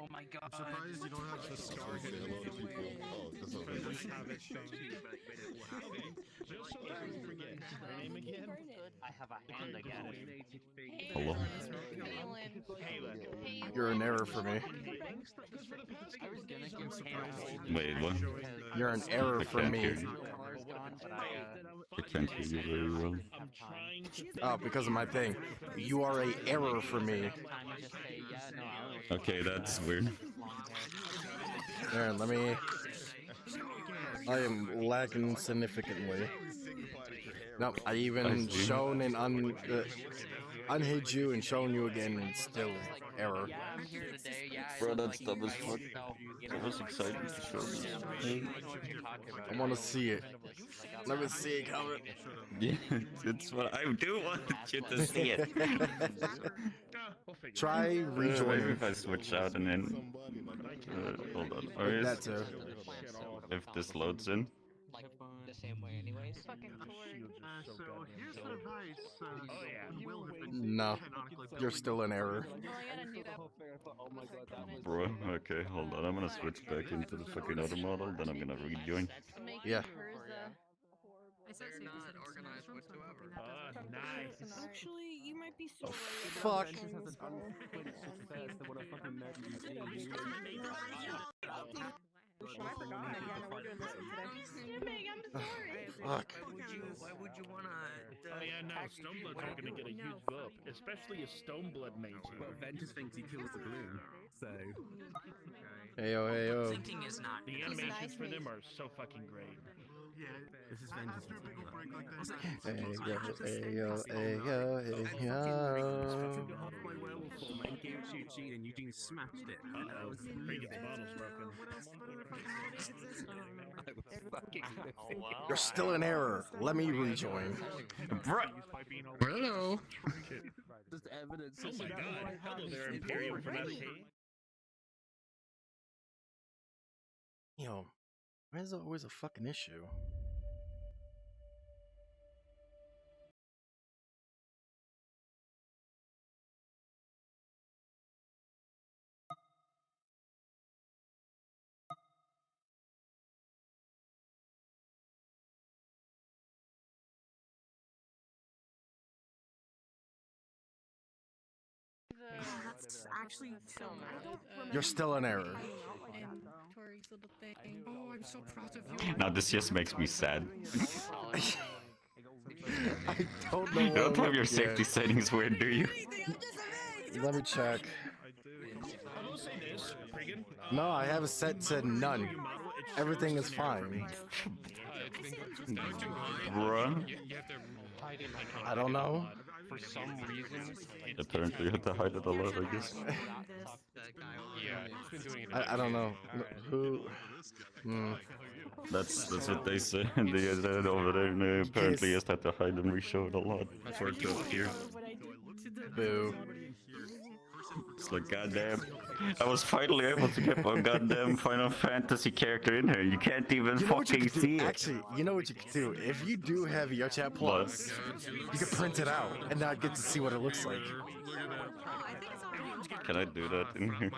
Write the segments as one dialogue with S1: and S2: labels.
S1: Oh my god.
S2: I'm surprised you don't have the scar hitting a lot of people. Oh, because of
S3: Just have it shown. Just so that I don't forget. Her name again?
S1: I have a hand again.
S4: Hello?
S5: You're an error for me.
S1: I was gonna give
S4: Wait, what?
S5: You're an error for
S4: can't
S5: me.
S4: hear you. I can't hear you very well.
S3: I'm trying to.
S5: Oh, because of my thing. You are a error for me.
S4: Okay, that's weird.
S5: There, let me... I am lagging significantly. No, I even shown and unhid you and shown you again and still error.
S4: Bro, that's dumb as fuck. That was exciting to show me.
S5: I want to see it. Let me see it coming.
S4: Yeah, it's what I do want you to see it.
S5: Try
S4: Maybe
S5: rejoining.
S4: if I switch out and then... hold on. Or is,
S5: That too.
S4: if this loads in.
S1: Like the same way, anyways.
S2: so here's some advice.
S5: No, you're still in error.
S4: Bro, okay, hold on. I'm gonna switch back into the fucking auto model, then I'm gonna rejoin.
S5: Yeah.
S6: They're not organized whatsoever.
S3: Nice.
S6: Actually, you might be so
S5: Fuck. Fuck.
S6: Why would you wanna?
S3: Oh yeah, no, Stoneblood's not gonna get a huge buff, especially a Stoneblood mage.
S7: But Ventus thinks he kills the balloon, so...
S5: Heyo, heyo.
S6: Thinking is not.
S3: The animations for them are so fucking great.
S2: Yeah,
S7: This is Ventus.
S5: Heyo, heyo, heyo.
S7: My werewolf form and game cheat and Eugene smashed it. And I was
S3: Freaking the bottle's broken.
S7: I was fucking
S5: You're still in error. Let me rejoin.
S4: Bro!
S2: hello.
S7: just evidence.
S3: Oh my god. Hello there, Imperium from FK.
S5: Yo, why is it always a fucking issue?
S6: That's actually so good.
S5: You're still in error.
S6: Tori's little thing. Oh, I'm so proud of you.
S4: Now this just makes me sad.
S5: I don't know
S4: You
S5: what
S4: don't
S5: I'm
S4: have your
S5: looking
S4: safety
S5: at.
S4: settings weird, do you?
S5: Let me check.
S3: I will say this, Prigan.
S5: No, I have it set to none. Everything is fine.
S4: Bruh.
S5: I don't know.
S1: For some reason,
S4: Apparently you have to hide it a lot, I guess.
S5: I don't know. Who?
S4: That's what they say. They said over there, and they apparently just had to hide and re-show it a lot for it to appear.
S5: Boo.
S4: It's like, goddamn, I was finally able to get my goddamn Final Fantasy character in here. You can't even
S5: You know what you
S4: fucking
S5: could
S4: see
S5: do?
S4: it.
S5: Actually, you know what you could do? If you do have your chat plus, you could print it out and not get to see what it looks like.
S4: Can I do that in here?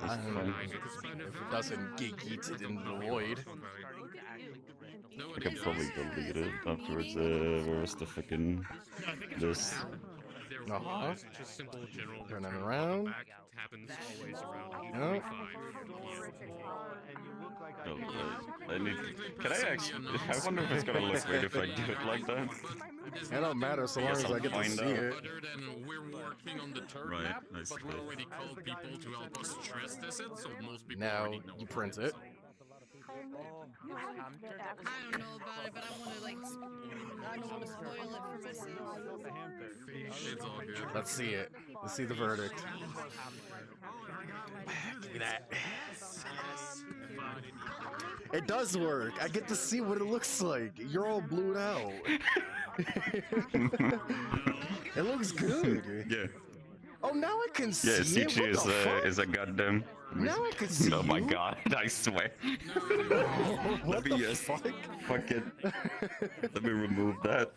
S5: I don't know. If it doesn't get yeeted in the void.
S4: I can probably delete it afterwards. Where's the fucking this?
S5: Uh-huh.
S8: Just simple general.
S5: Turn it around.
S8: Back happens always around
S5: Nope.
S8: 5.
S4: Oh, I need. Can I actually? I wonder if it's gonna look weird if I do it like that.
S5: It don't matter so long as I get to see it.
S8: Other than we're working on the turn
S4: Right,
S8: map,
S4: I
S8: but
S4: see.
S8: we already called people to help us stress test it, so most people
S5: Now
S8: already know.
S5: you print it.
S6: I don't know about it, but I want to like. I don't want to spoil it for myself.
S8: It's all good.
S5: Let's see it. Let's see the verdict. Give me that. It does work. I get to see what it looks like. You're all blued out. It looks good.
S4: Yeah.
S5: Oh, now I can see
S4: Yeah,
S5: it.
S4: CG
S5: What the
S4: is a goddamn.
S5: Now I can see
S4: Oh my
S5: you.
S4: god! I swear.
S5: What
S4: Let me
S5: the
S4: just
S5: fuck?
S4: fuck it. Let me remove that.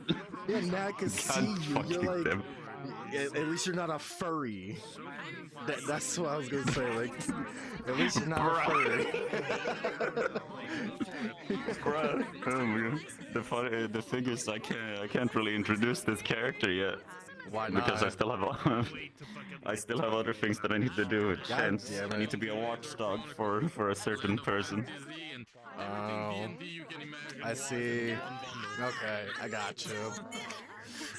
S5: Yeah, now I can see
S4: God
S5: you.
S4: fucking
S5: You're like,
S4: damn.
S5: At least you're not a furry. That's what I was gonna say. Like, at least you're not a furry.
S4: Bruh. Oh my god. The thing is, I can't really introduce this character yet.
S5: Why not?
S4: Because I still have other things that I need to do. With
S5: God
S4: chance.
S5: damn
S4: I
S5: it.
S4: need to be a watchdog for a certain person.
S5: Oh, I see. Okay, I got you.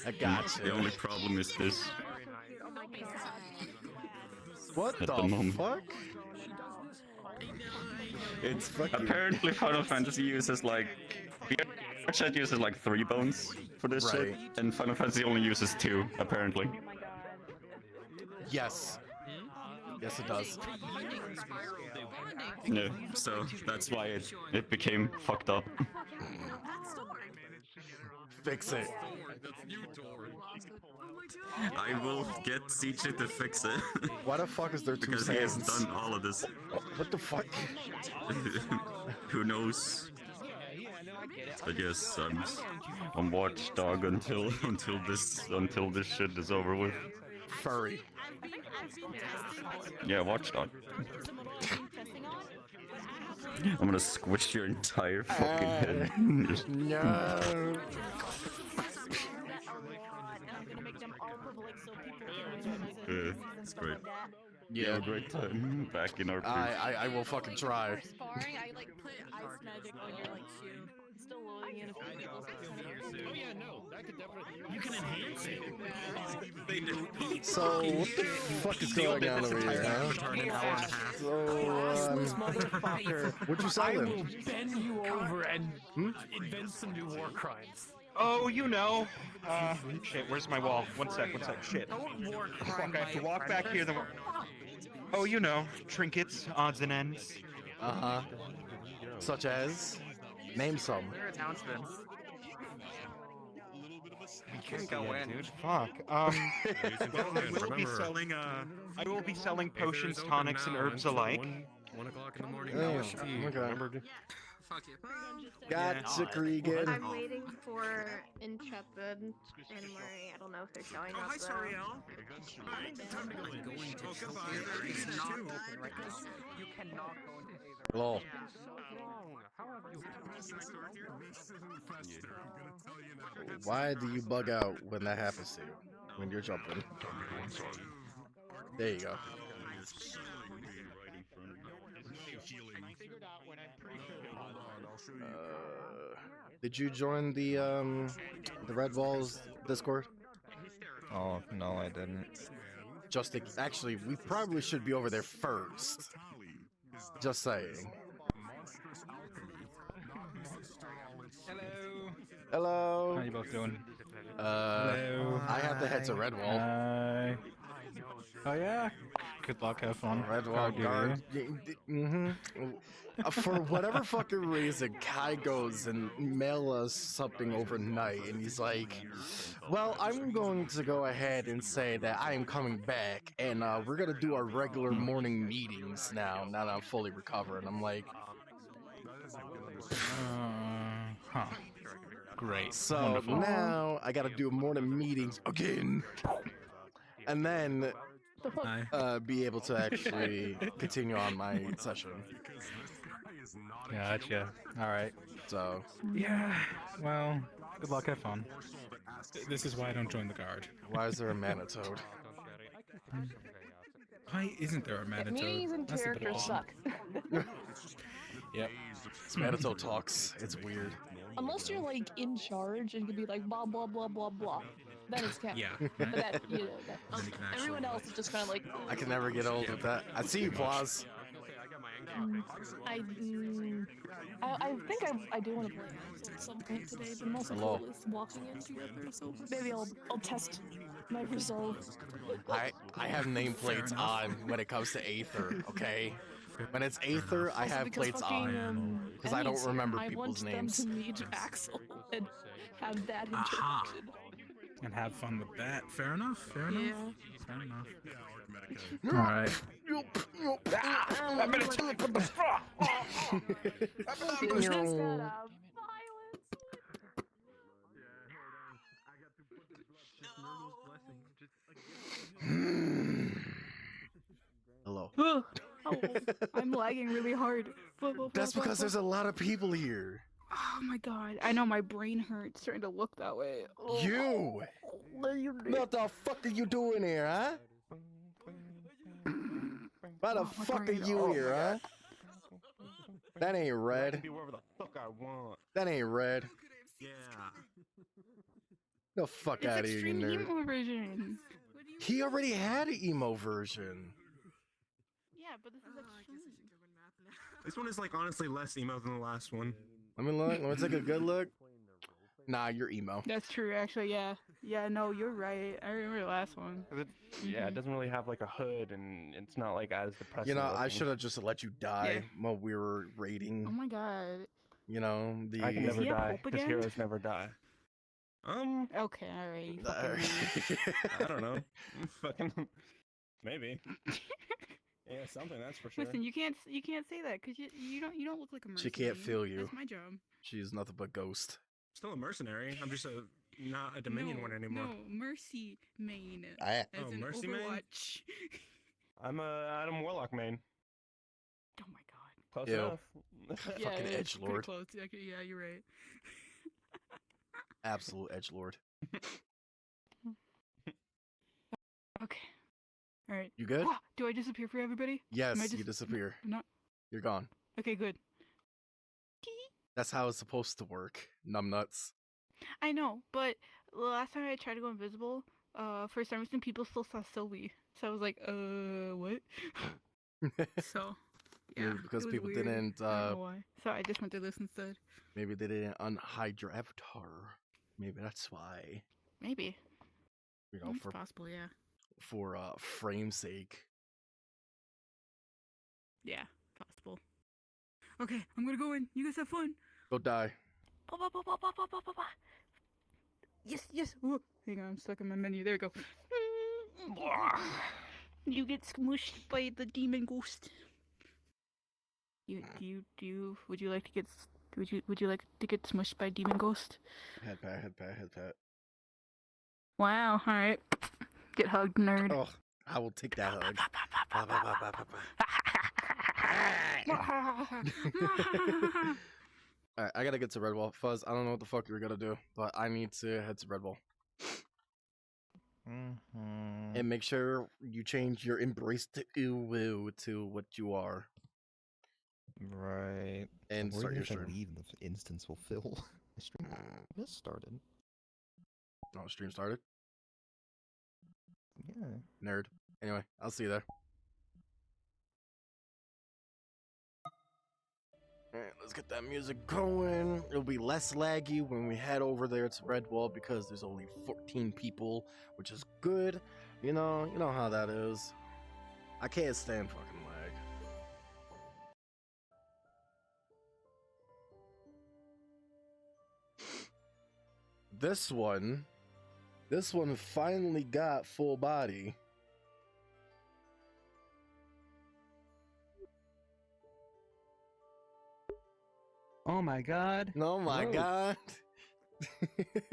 S5: I got
S4: The
S5: you.
S4: only problem is this.
S5: What
S4: At
S5: the
S4: the moment.
S5: fuck?
S4: It's
S5: Fuck you.
S4: apparently Final Fantasy uses like Chat uses like 3 bones for this shit,
S5: Right.
S4: and Final Fantasy only uses 2 apparently.
S5: Yes. Yes, it does.
S4: Yeah, so that's why it became fucked up.
S5: Fix it.
S4: I will get CJ to fix it
S5: Why the fuck is there 2
S4: because he has
S5: sands?
S4: done all of this.
S5: What the fuck?
S4: Who knows? I guess I'm watchdog until this shit is over with.
S5: Furry.
S4: Yeah, watchdog. I'm gonna squish your entire fucking head. Just-
S5: No.
S4: It's great.
S5: Yeah.
S4: Have a great time back in our
S5: I will fucking try.
S6: Sparring, I like put ice magic on your like shoe. It's still loading in a few people.
S3: Oh yeah, no, that could definitely.
S7: You can enhance it.
S5: So what the fuck is going on over here, huh? So
S9: Motherfucker.
S5: what you
S9: I will
S5: selling?
S9: bend you over and invent some new war crimes.
S10: Oh, you know. Shit, where's my wall? One sec, shit.
S9: Don't war
S10: Fuck,
S9: crime
S10: I have to
S9: my
S10: walk
S9: friend.
S10: back here. Oh, you know. Trinkets, odds and ends.
S5: Uh-huh. Such as? Name some.
S9: Your announcements.
S10: We can't go in. Dude, fuck. Well, I will be selling potions, tonics, and herbs alike.
S8: 1 o'clock in the morning.
S5: Damn, okay.
S8: Fuck you.
S5: Gotcha, Cregan.
S11: I'm waiting for Intrepid and Murray. I don't know if they're showing up.
S8: Hi,
S11: though.
S8: Sariel. Hi, time to go in.
S9: It's not open right now. You cannot go into Aether.
S5: Lol. Why do you bug out when that happens to you? When you're jumping? There you go. Did you join the Red Walls Discord?
S10: Oh, no, I didn't.
S5: Actually, we probably should be over there first. Just saying. Hello.
S10: How you both doing?
S5: I have to head to Red Wall.
S10: Oh yeah? Good luck, have fun.
S5: Red Wall guard. For whatever fucking reason, Kai goes and mail us something overnight, and he's like, "Well, I'm going to go ahead and say that I am coming back, and we're gonna do our regular morning meetings now. Now that I'm fully recovered." I'm like,
S10: Huh. Great.
S5: so
S10: Wonderful.
S5: now I gotta do morning meetings again, and then be able to actually continue on my session.
S10: Gotcha. Alright.
S5: So
S10: Yeah, well, good luck, have fun. This is why I don't join the guard.
S5: why is there a mana toad?
S10: Why isn't there a Manitoad?
S9: Meetings and
S10: That's the
S9: characters
S10: problem.
S9: suck.
S10: Yep.
S5: Manito talks. It's weird.
S9: Unless you're like in charge and can be like blah blah blah blah blah. Then it's canon.
S10: Yeah.
S9: But that, you know,
S10: Then you can actually
S9: everyone else is just kind of like.
S5: I can never get old with that. I see you, Plaus.
S9: I think I do want to play at some point today, but I'm also
S5: Hello.
S9: cool with walking in together, so maybe I'll test my resolve.
S5: I have nameplates on when it comes to Aether, okay? When it's Aether, I
S9: Also
S5: have
S9: because
S5: plates
S9: fucking,
S5: on. Because I don't
S9: Emmy's
S5: remember
S9: here.
S5: people's
S9: I
S5: names.
S9: want them to meet Axel and have that
S10: Aha.
S9: interrupted.
S10: And have fun with that. Fair enough. Fair enough.
S9: Yeah.
S10: Fair enough. Alright.
S3: Blessing. Just
S5: Hello.
S9: Oh, I'm lagging really hard.
S5: That's because there's a lot of people here.
S9: Oh my god. I know my brain hurts trying to look that way. Oh.
S5: You! What the fuck are you doing here, huh? Why the fuck are you here, huh? That ain't red.
S2: Be wherever the fuck I want.
S5: That ain't red.
S3: Yeah.
S5: The fuck
S9: It's
S5: out of here, you
S9: extreme
S5: nerd.
S9: emo version.
S5: He already had an emo version.
S9: Yeah, but this is extreme.
S3: This one is like honestly less emo than the last one.
S5: Let me look. Let me take a good look. Nah, you're emo.
S9: That's true, actually. Yeah. Yeah. No, you're right. I remember the last one.
S1: Yeah, it doesn't really have like a hood, and it's not like as depressing.
S5: You know, I
S1: looking.
S5: should have just let you die while we were raiding.
S9: Oh my god.
S5: You know, the.
S1: I can never
S9: he have
S1: die
S9: hope
S1: because
S9: again?
S1: heroes never die.
S9: Okay, alright.
S3: I don't know. Fucking maybe. Yeah, something that's for sure.
S9: Listen, you can't say that because you don't look like a mercenary.
S5: She can't feel you.
S9: That's my job.
S5: She's nothing but ghost.
S3: Still a mercenary. I'm just not a Dominion one anymore.
S9: No, Mercy main.
S5: I-
S9: As in
S3: Mercy main?
S9: Overwatch.
S1: I'm a Adam Warlock main.
S9: Oh my god.
S1: Close
S5: Ew.
S1: enough.
S9: Yeah,
S5: Fucking
S9: it's pretty
S5: edgelord.
S9: close. Yeah, you're right.
S5: Absolute edgelord.
S9: Okay. All right.
S5: You good?
S9: Do I disappear for everybody?
S5: Yes,
S9: Am I
S5: you
S9: just-
S5: disappear.
S9: Not.
S5: You're gone.
S9: Okay, good.
S5: That's how it's supposed to work. Numbnuts.
S9: I know, but the last time I tried to go invisible, for some reason people still saw Sylvie. So I was like, what? So, yeah.
S5: Maybe because
S9: it was
S5: people
S9: weird.
S5: didn't.
S9: I don't know why. So I just went through this instead.
S5: Maybe they didn't unhide your avatar. Maybe that's why.
S9: Maybe.
S5: You know,
S9: It's possible, yeah.
S5: for frame's sake.
S9: Yeah, possible. Okay, I'm gonna go in. You guys have fun.
S5: Go die.
S9: Yes. Ooh, hang on, I'm stuck in my menu. There we go. You get smushed by the demon ghost. Would you like to get smushed by demon ghost?
S5: Head pat.
S9: Wow, alright. Get hugged, nerd.
S5: Oh, I will take that hug. Alright, I gotta get to Redwall. Fuzz, I don't know what the fuck you're gonna do, but I need to head to Redwall. And make sure you change your embrace to ew to what you are.
S12: Right.
S5: And start your stream.
S12: Leave, the instance will fill. The stream just started.
S5: Oh, stream started?
S12: Yeah.
S5: Nerd. Anyway, I'll see you there. Alright, let's get that music going. It'll be less laggy when we head over there to Redwall because there's only 14 people, which is good. You know how that is. I can't stand fucking lag. This one finally got full body.
S13: Oh my god.
S5: Oh my
S13: Whoa.
S5: god.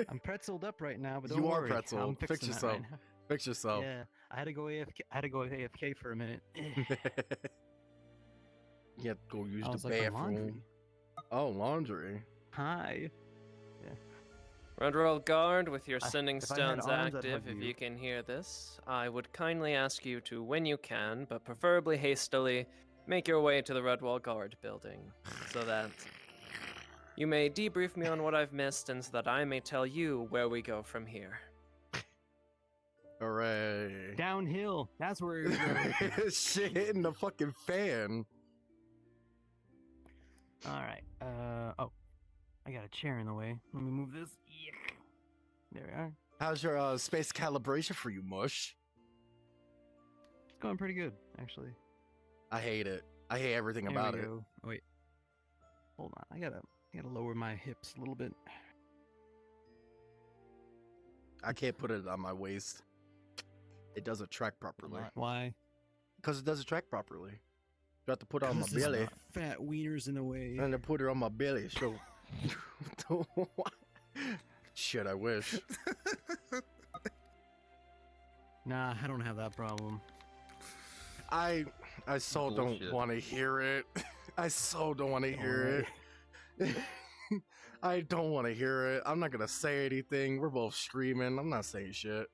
S13: I'm pretzeled up right now, but don't
S5: You are
S13: worry.
S5: pretzeled.
S13: I'm
S5: Fix
S13: fixing that
S5: yourself.
S13: right now.
S5: Fix yourself.
S13: Yeah, I had to go AFK for a minute.
S5: You have to go use
S13: I
S5: the
S13: was like,
S5: bathroom.
S13: laundry.
S5: Oh, laundry.
S13: Hi.
S14: Redwall Guard, with your sending
S13: if I had
S14: stones
S13: arms, I'd
S14: active,
S13: hug
S14: if
S13: you.
S14: you can hear this, I would kindly ask you to, when you can, but preferably hastily, make your way to the Redwall Guard building, so that you may debrief me on what I've missed, and so that I may tell you where we go from here.
S5: Hooray.
S13: Downhill. That's where you're going.
S5: Shit hitting the fucking fan.
S13: Alright. Oh. I got a chair in the way. Let me move this. Yuck. There we are.
S5: How's your space calibration for you, Mush?
S13: It's going pretty good, actually.
S5: I hate it. I hate everything
S13: There
S5: about
S13: we
S5: it.
S13: go. Oh, wait. Hold on. I gotta lower my hips a little bit.
S5: I can't put it on my waist. It doesn't track properly.
S13: Why?
S5: Because it doesn't track properly. You have to put it on my
S13: 'Cause there's
S5: belly.
S13: Fat wieners in the way.
S5: And to put it on my belly, so... Shit, I wish.
S13: Nah, I don't have that problem.
S5: I so
S12: Bullshit.
S5: don't want to hear it. I so don't want to hear it. I don't want to hear it. I'm not gonna say anything. We're both streaming. I'm not saying shit.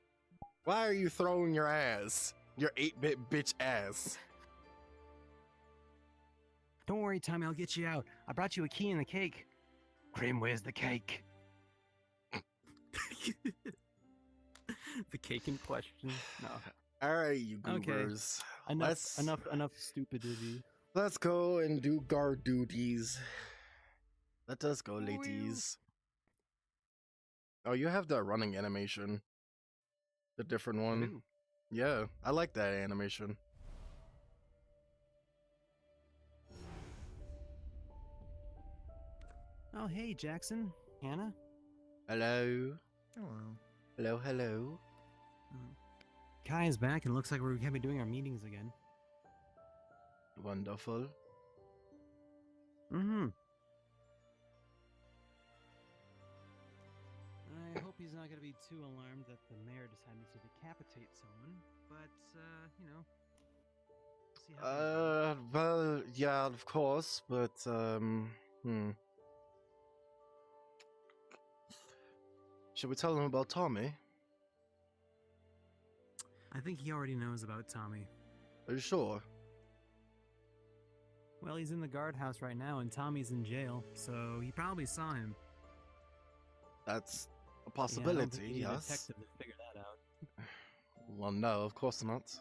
S5: Why are you throwing your ass? Your 8-bit bitch ass.
S13: Don't worry, Tommy, I'll get you out. I brought you a key and the cake. Grim, where's the cake? The cake in question? No.
S5: Alright, you
S13: Okay.
S5: goobers.
S13: Enough stupidity.
S5: Let's go and do guard duties. Let us go, ladies. Oh, you have that running animation. The different one. Yeah, I like that animation.
S13: Oh, hey, Jackson. Hannah?
S5: Hello.
S12: Hello.
S5: Hello, hello.
S13: Kai is back and looks like we're gonna be doing our meetings again.
S5: Wonderful.
S13: Mm-hmm. I hope he's not gonna be too alarmed that the mayor decided to decapitate someone, but, you know. See how
S5: Well, yeah, of course, but, Should we tell him about Tommy?
S13: I think he already knows about Tommy.
S5: Are you sure?
S13: Well, he's in the guardhouse right now, and Tommy's in jail, so he probably saw him.
S5: That's a
S13: Yeah, I don't
S5: possibility,
S13: think you need a
S5: yes.
S13: detective to figure that out.
S5: Well, no, of course not.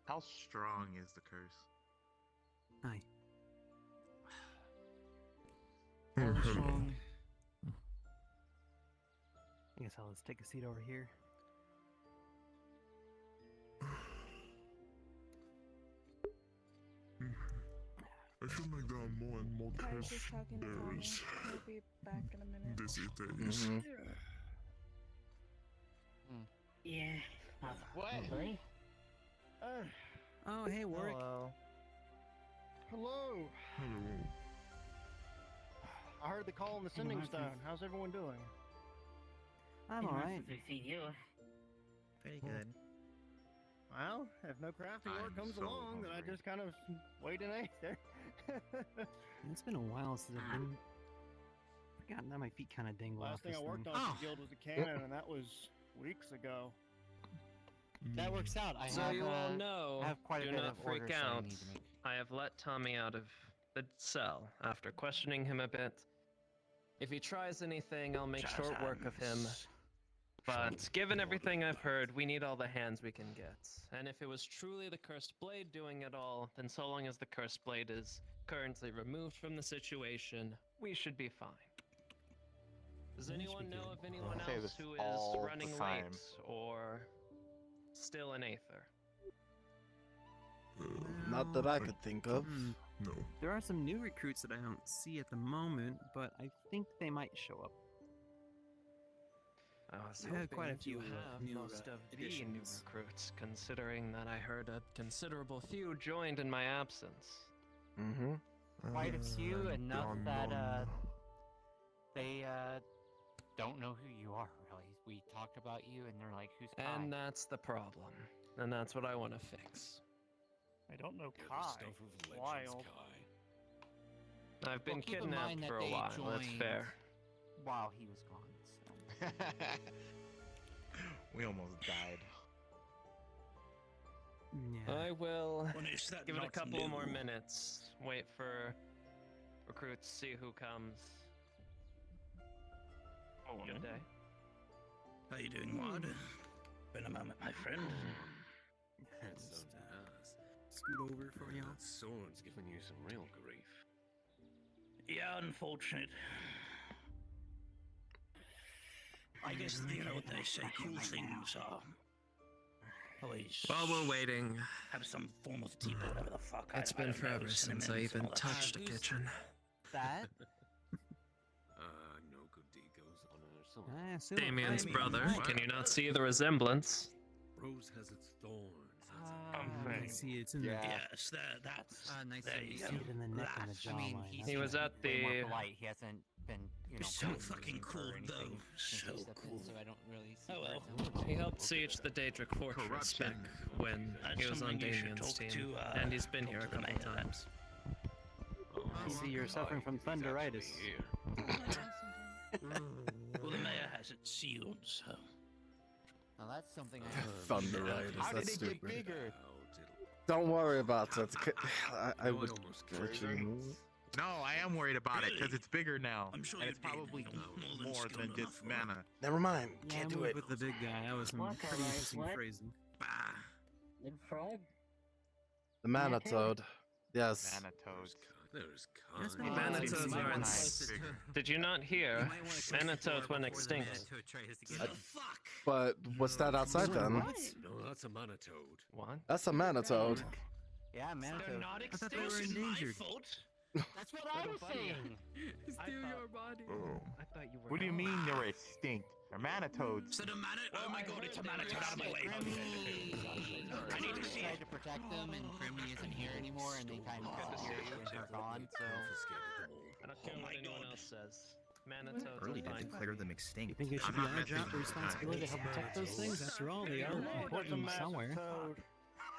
S2: How strong is the curse?
S13: Hi. I guess I'll just take a seat over here.
S2: I feel like there are more and more
S9: I was
S2: curse
S9: just talking to Tommy.
S2: bearers
S9: He'll be back in a minute.
S2: these days.
S5: Mhm.
S15: Yeah. What?
S12: Sorry?
S13: Oh, hey, Warwick.
S15: Hello.
S12: Hello.
S2: Hello.
S12: I heard the call in the sending stone. How's everyone doing?
S13: I'm alright.
S15: I've seen you.
S12: Pretty good. Well, if no crafting work
S2: I'm
S12: comes
S2: so
S12: along, then I
S2: hungry.
S12: just kind of wait in Aether.
S13: It's been a while since I've been. Forgotten that my feet kind of dangle off
S12: Last thing
S13: this
S12: I worked
S13: thing.
S12: on for the guild was a cannon, and that was weeks ago.
S15: That works out. I
S14: So
S15: have,
S14: you all know,
S15: I have quite a
S14: do
S15: bit
S14: not
S15: of
S14: freak
S15: orders that I
S14: out.
S15: need to make.
S14: I have let Tommy out of the cell after questioning him a bit. If he tries anything, I'll make short work of him. But given everything I've heard, we need all the hands we can get. And if it was truly the Cursed Blade doing it all, then so long as the Cursed Blade is currently removed from the situation, we should be fine. Does anyone know of anyone
S2: say
S14: else
S2: this
S14: who
S2: all
S14: is
S2: the
S14: running
S2: time.
S14: late or still in Aether?
S5: Not that I could think of.
S2: No.
S13: There are some new recruits that I don't see at the moment, but I think they might show up.
S14: I was
S13: We've had
S14: hoping
S13: quite a
S14: that you
S13: few,
S14: have
S13: new,
S14: most of the new
S13: additions.
S14: recruits, considering that I heard a considerable few joined in my absence.
S5: Mm-hmm.
S15: Quite a few, enough
S2: Dun,
S15: that
S2: dun.
S15: they don't know who you are. Really, we talk about you, and they're like, "Who's Kai?"
S14: And that's the problem. And that's what I want to fix.
S12: I don't know Kai. Wild.
S14: I've been
S15: Well, keep in
S14: kidnapped
S15: mind that
S14: for a
S15: they
S14: while, that's
S15: joined
S14: fair.
S15: while he was gone. So.
S2: We almost died.
S13: Yeah.
S14: I will
S7: Well, is that
S14: give it a
S7: not
S14: couple more
S7: new?
S14: minutes. Wait for recruits, see who comes. Good day.
S7: How you doing, Wad? Been a moment, my friend.
S13: Scoot over for you.
S7: Sword's giving you some real grief. Yeah, unfortunate. I guess you know what they say. Cool things are always.
S14: While we're waiting,
S7: have some form of tea, whatever the fuck.
S14: it's
S7: I
S14: been
S7: don't know,
S14: forever since I
S7: cinnamon,
S14: even
S7: all that
S14: touched a
S7: shit.
S14: kitchen.
S13: that.
S2: No good deed goes on.
S14: Damien's brother. Can you not see the resemblance?
S2: Rose has its thorns.
S13: I see it's in the
S7: Yes, that's
S15: nice
S7: there
S15: to
S7: you
S15: meet
S7: go.
S15: you.
S13: in the neck and the
S7: That's-
S15: I mean,
S13: jawline.
S15: he's
S14: He was at
S15: way more
S14: the-
S15: polite. He hasn't been,
S7: So
S15: bullying
S7: fucking
S15: me
S7: cool,
S15: or anything
S7: though.
S15: since
S7: So
S15: he stepped in,
S7: cool.
S15: so I don't really see
S7: Oh, well.
S15: where it's
S14: He helped siege the Daedric Fortress back when
S7: That's
S14: he was on
S7: something you should
S14: Damien's
S7: talk
S14: team,
S7: to,
S14: and he's been
S7: talk
S14: here a
S7: to the
S14: couple
S7: mayor then.
S14: times.
S13: I see you're suffering from thunderitis.
S7: Well, the mayor has it sealed, so.
S15: Now that's something I
S5: Thunderitis,
S15: How
S5: that's
S15: did it get
S5: stupid.
S15: bigger?
S5: Don't worry about it. I would
S2: almost
S5: actually move.
S16: No, I am worried about it because it's bigger now,
S7: I'm sure
S16: and
S7: you
S16: it's probably
S7: did more
S16: more than just
S7: skill enough for
S16: mana.
S5: Never mind.
S13: Yeah,
S5: Can't
S13: I
S5: do
S13: moved
S5: it.
S13: with the big guy. That was some
S17: What,
S13: pretty
S17: guys?
S13: interesting
S17: What?
S13: phrasing.
S7: Bah.
S17: Frog?
S5: The mana toad. Yes.
S16: Mana toads.
S2: There's
S13: That's
S2: kind.
S13: not bad.
S14: Manitoes
S13: Might
S14: are
S13: wanna-
S14: Did you not hear? Manitoes went extinct.
S5: But what's that outside then?
S2: No, that's a mana toad.
S14: What?
S5: That's a mana toad.
S15: Yeah, mana
S7: They're
S15: toad.
S7: not
S13: I thought they
S7: extinct.
S13: were
S7: It's my
S13: endangered.
S7: fault.
S15: That's what I was saying.
S9: Steal your body.
S14: I thought you were.
S16: What do you mean they're extinct? They're mana toads.
S7: So the mana. Oh my god, it's a mana toad out of my way. I need to see
S15: tried
S7: it.
S15: to protect them, and Grimmy isn't here anymore, and they kind of disappeared and are gone. So
S14: I don't care what anyone else says. Manitoes
S12: Early
S14: are
S12: to
S14: fine.
S12: declare them extinct.
S13: You think it should be our job or responsibility to help protect those things? After all, they are important somewhere.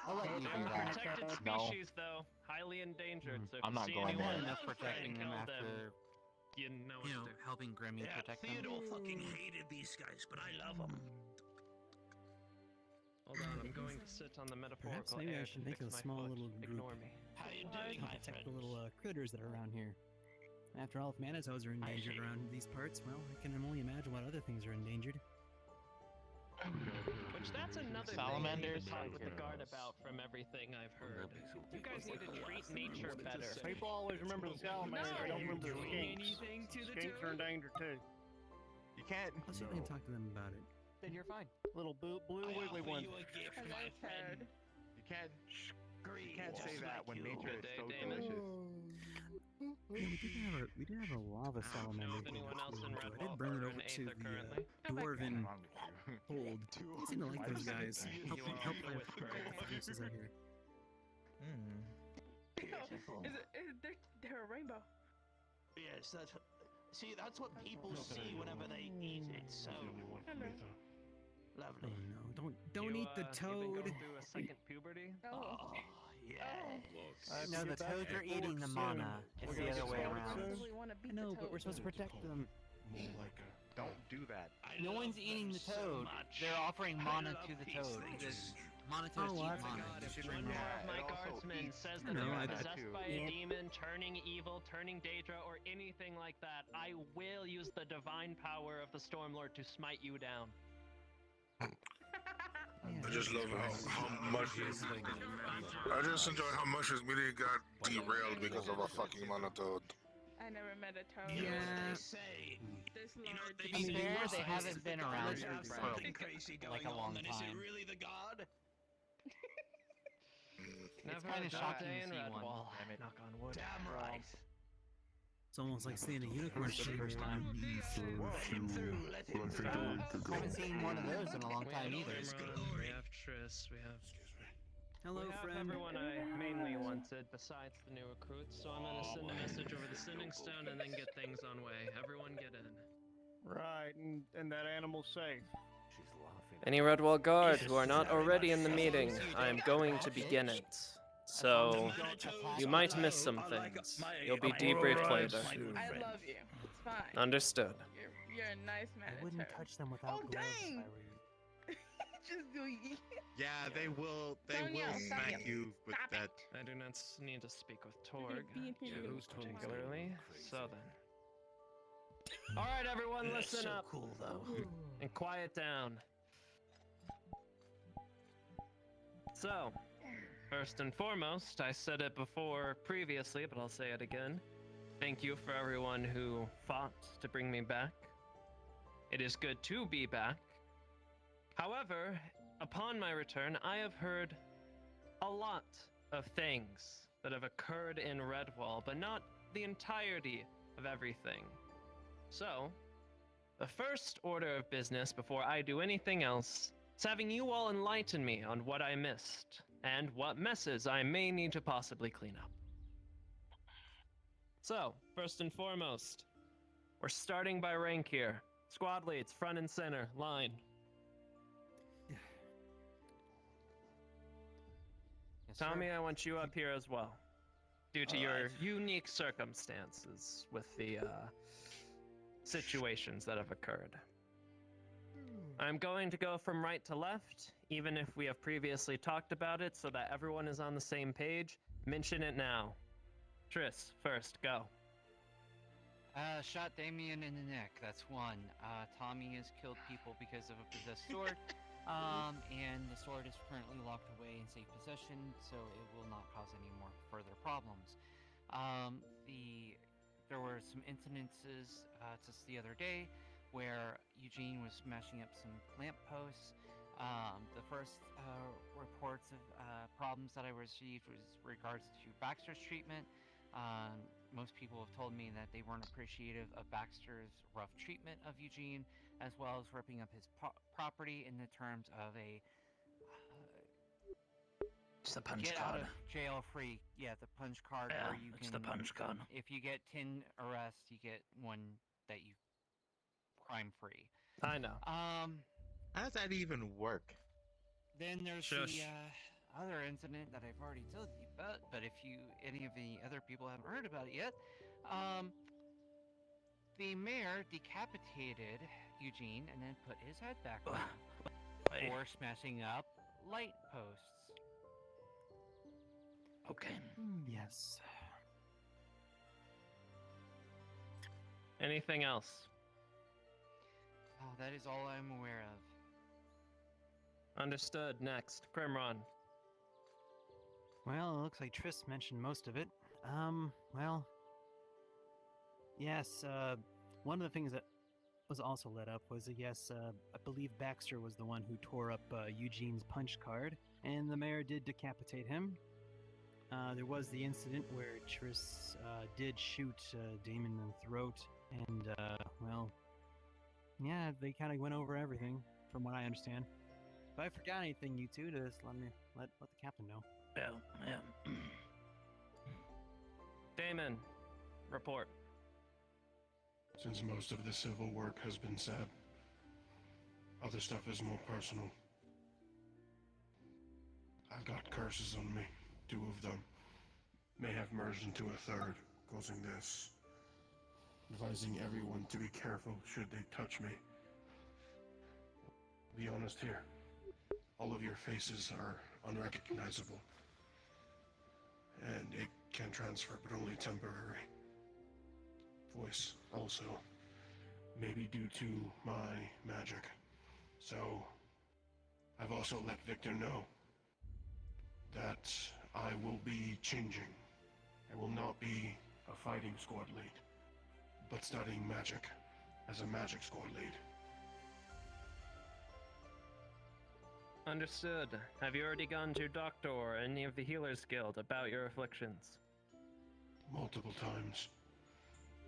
S15: I'll let you do that.
S14: Protected
S15: No.
S14: species, though, highly endangered. So if
S16: I'm
S14: you
S16: not
S14: see
S16: going
S14: anyone
S16: there.
S15: Enough protecting
S14: kill
S15: them
S14: them,
S15: after,
S14: you know what
S15: you know,
S14: to do.
S15: helping Grimmy
S7: Yeah,
S15: protect them.
S7: Theodore fucking hated these guys, but I love them.
S14: Hold on, I'm going to sit on the metaphorical
S13: Perhaps maybe
S14: air
S13: I
S14: to
S13: should make
S14: fix
S13: a
S14: my
S13: small
S14: foot.
S13: little group.
S14: Ignore me.
S7: How you
S13: to
S7: doing,
S13: help
S7: my
S13: protect
S7: friend?
S13: the little critters that are around here. After all, if manitoes are endangered around these parts, well, I can only imagine what other things are endangered.
S14: Which that's another
S16: Salamanders?
S14: thing I need to talk with the guard about from everything I've heard. You guys need to treat nature better.
S12: People always remember the salamanders. They don't remember the skinks.
S14: Anything to the
S12: Skinks are in danger too.
S16: You can't.
S13: I'll see if I can talk to them about it.
S15: Then you're fine.
S12: Little blue
S7: I
S12: wiggly
S7: offer
S12: ones.
S7: you a gift, my friend.
S16: You can't.
S7: Green,
S16: You can't say
S7: just
S16: that
S7: like
S16: when
S7: you.
S16: nature is
S14: Good
S16: so
S14: day, Damon.
S16: delicious.
S13: Yeah, we did have a lava salamander.
S14: Is anyone else in
S13: I
S14: Redwall
S13: did bring it
S14: or
S13: over
S14: in
S13: to
S14: Aether
S13: the
S14: currently?
S13: dwarven
S16: Wrong with you.
S13: hold. They seem to like those guys. Help
S14: You
S13: them,
S14: are
S13: help
S14: the
S13: them
S14: whisperer.
S13: forces out here.
S9: They're a rainbow.
S7: Yes, that's. See, that's what people see whenever they eat it. So
S9: Hello.
S13: Oh
S7: lovely.
S13: no! Don't eat the
S14: You've been
S13: toad.
S14: going through a second puberty?
S7: Oh, yeah.
S15: No, the toads are eating the mana. It's the other way around.
S13: I know, but we're supposed to protect them.
S16: Don't do that.
S7: I
S15: No
S7: love
S15: one's eating
S7: them
S15: the
S7: so
S15: toad.
S7: much.
S15: They're offering
S7: I
S15: mana
S7: love
S15: to the
S7: these
S15: toad.
S7: things.
S15: Mana
S13: Oh,
S15: toads
S13: well, I
S15: eat mana.
S14: If one more of my
S16: it also
S14: guardsmen
S16: eats-
S14: says
S13: I
S14: that
S13: know,
S14: they're
S13: I-
S14: possessed by a
S17: Yeah.
S14: demon, turning evil, turning Daedra, or anything like that, I will use the divine power of the Stormlord to smite you down.
S13: Yeah,
S18: I just love how much I just enjoy how much his media got derailed because of a fucking monotone.
S9: I never met a toad.
S7: You know what
S13: Yeah.
S7: they say.
S9: This
S7: You know,
S9: large.
S7: they
S15: To be
S7: say
S15: fair,
S7: yes,
S15: they
S7: yes,
S15: haven't
S7: if
S15: been
S7: the
S15: around
S7: gods have
S15: for,
S7: something crazy going
S15: like, a long
S7: on, then is it
S15: time.
S7: really the god?
S14: Never
S15: kinda
S14: a dull
S15: shocking
S14: day
S15: to
S14: in
S15: see one.
S14: Redwall.
S16: Damn it.
S14: Knock on wood.
S7: Damn right.
S13: It's almost like seeing a unicorn for the first time.
S7: Let him through. Let him through.
S15: Haven't seen one of those in a long
S14: We
S15: time
S14: have
S15: either.
S14: Imran, we have Triss, we have...
S13: Hello,
S14: we have
S13: friend.
S14: everyone I mainly wanted besides the new recruits, so I'm gonna send a message over the sending stone and then get things on way. Everyone get in.
S12: Right, and that animal's safe.
S14: Any Redwall guard who are not already in the meeting, I am going to begin it. So, you might miss some things. You'll be debriefed later.
S9: I love you. It's fine.
S14: Understood.
S9: You're a nice man.
S13: I wouldn't touch them without gloves if I were you.
S9: Just do it.
S16: Yeah, they will. They
S9: Daniel,
S16: will smack
S9: Daniel,
S16: you with
S9: stop
S16: that.
S14: I do not need to speak with
S9: You're
S14: Torg,
S9: being here.
S14: particularly. So then. Alright, everyone,
S7: That's
S14: listen
S7: so
S14: up
S7: cool, though.
S14: and quiet down. So, first and foremost, I said it before previously, but I'll say it again. Thank you for everyone who fought to bring me back. It is good to be back. However, upon my return, I have heard a lot of things that have occurred in Redwall, but not the entirety of everything. So, the first order of business before I do anything else is having you all enlighten me on what I missed and what messes I may need to possibly clean up. So, first and foremost, we're starting by rank here. Squad leads, front and center, line.
S15: Yes,
S14: Tommy,
S15: sir.
S14: I want you up here as well, due to your unique circumstances with the situations that have occurred. I'm going to go from right to left, even if we have previously talked about it, so that everyone is on the same page. Mention it now. Triss, first, go.
S15: Shot Damien in the neck. That's one. Tommy has killed people because of a possessed sword. And the sword is currently locked away in safe possession, so it will not cause any more further problems. There were some incidences just the other day where Eugene was smashing up some lampposts. The first reports of problems that I received was regards to Baxter's treatment. Most people have told me that they weren't appreciative of Baxter's rough treatment of Eugene, as well as ripping up his property in the terms of a
S7: It's the punch
S15: get
S7: card.
S15: out of jail free. Yeah, the punch card
S7: Yeah,
S15: where you
S7: it's
S15: can.
S7: the punch card.
S15: If you get 10 arrests, you get one that you crime free.
S14: I know.
S16: How does that even work?
S15: Then there's
S14: Shush.
S15: the other incident that I've already told you about, but if any of the other people haven't heard about it yet, the mayor decapitated Eugene and then put his head back on for smashing up light posts.
S7: Okay.
S10: Yes.
S14: Anything else?
S15: Oh, that is all I'm aware of.
S14: Understood. Next, Crimron.
S13: Well, it looks like Triss mentioned most of it. Well, yes, one of the things that was also lit up was, yes, I believe Baxter was the one who tore up Eugene's punch card, and the mayor did decapitate him. There was the incident where Triss did shoot Damon in the throat, and, well, yeah, they kind of went over everything, from what I understand. If I forgot anything, you two, just let the captain know.
S7: Yeah.
S14: Damon, report.
S18: Since most of the civil work has been said, other stuff is more personal. I've got curses on me. 2 of them may have merged into a third, causing this. Advising everyone to be careful should they touch me. Be honest here. All of your faces are unrecognizable. And it can transfer, but only temporary. Voice also. Maybe due to my magic. So, I've also let Victor know that I will be changing. I will not be a fighting squad lead, but studying magic as a magic squad lead.
S14: Understood. Have you already gone to Doctor or any of the Healers Guild about your afflictions?
S18: Multiple times.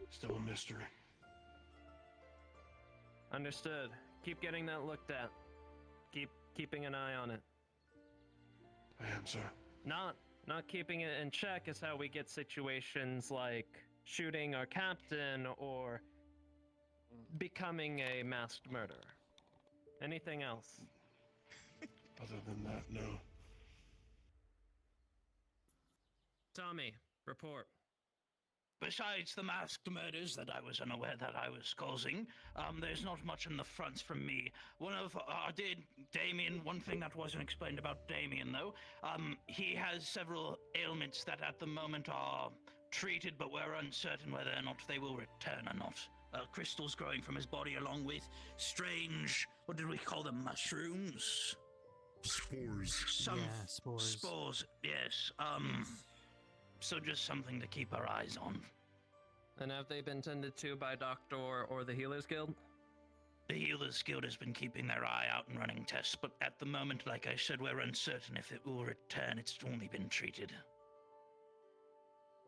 S18: Still a mystery.
S14: Understood. Keep getting that looked at. Keeping an eye on it.
S18: I am, sir.
S14: Not keeping it in check is how we get situations like shooting our captain or becoming a masked murderer. Anything else?
S18: Other than that, no.
S14: Tommy, report.
S7: Besides the masked murders that I was unaware that I was causing, there's not much in the fronts from me. One thing that wasn't explained about Damien, though, he has several ailments that at the moment are treated, but we're uncertain whether or not they will return or not. Crystals growing from his body along with strange, what did we call them, mushrooms?
S18: Spores.
S13: Spores.
S7: Spores, yes. So just something to keep our eyes on.
S14: And have they been tended to by Doctor or the Healers Guild?
S7: The Healers Guild has been keeping their eye out and running tests, but at the moment, like I said, we're uncertain if it will return. It's only been treated.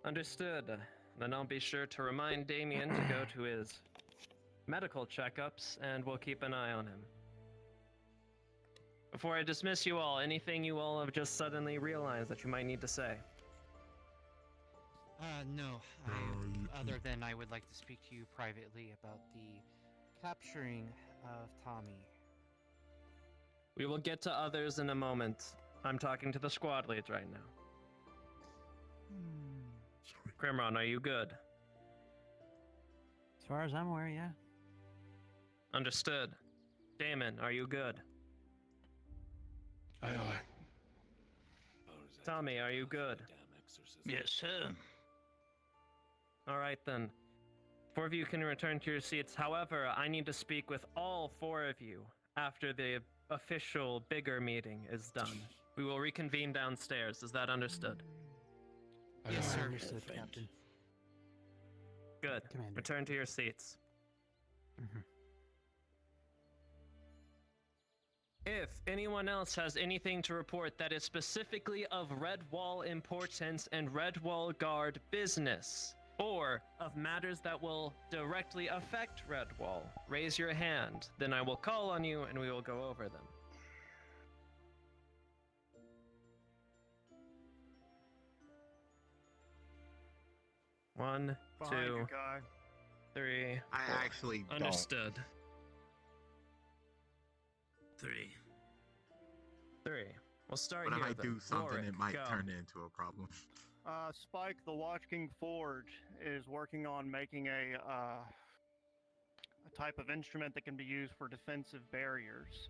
S14: Understood. Then I'll be sure to remind Damien to go to his medical checkups, and we'll keep an eye on him. Before I dismiss you all, anything you all have just suddenly realized that you might need to say?
S15: No. Other than I would like to speak to you privately about the capturing of Tommy.
S14: We will get to others in a moment. I'm talking to the squad leads right now. Crimron, are you good?
S13: As far as I'm aware, yeah.
S14: Understood. Damon, are you good?
S18: Aye, aye.
S14: Tommy, are you good?
S7: Yes, sir.
S14: All right then. 4 of you can return to your seats. However, I need to speak with all 4 of you after the official bigger meeting is done. We will reconvene downstairs. Is that understood?
S13: Yes, sir. Understood, Captain.
S14: Good.
S13: Commander.
S14: Return to your seats. If anyone else has anything to report that is specifically of Redwall importance and Redwall Guard business, or of matters that will directly affect Redwall, raise your hand. Then I will call on you and we will go over them. One,
S12: Behind you,
S14: 2,
S12: Kai.
S14: 3.
S16: I
S14: 4.
S16: actually don't.
S14: Understood.
S7: 3.
S14: 3. We'll start
S16: But if
S14: here.
S16: I
S14: then.
S16: do something,
S14: Rorik,
S16: it might
S14: go.
S16: turn into a problem.
S12: Spike, the Watch King Forge, is working on making a type of instrument that can be used for defensive barriers.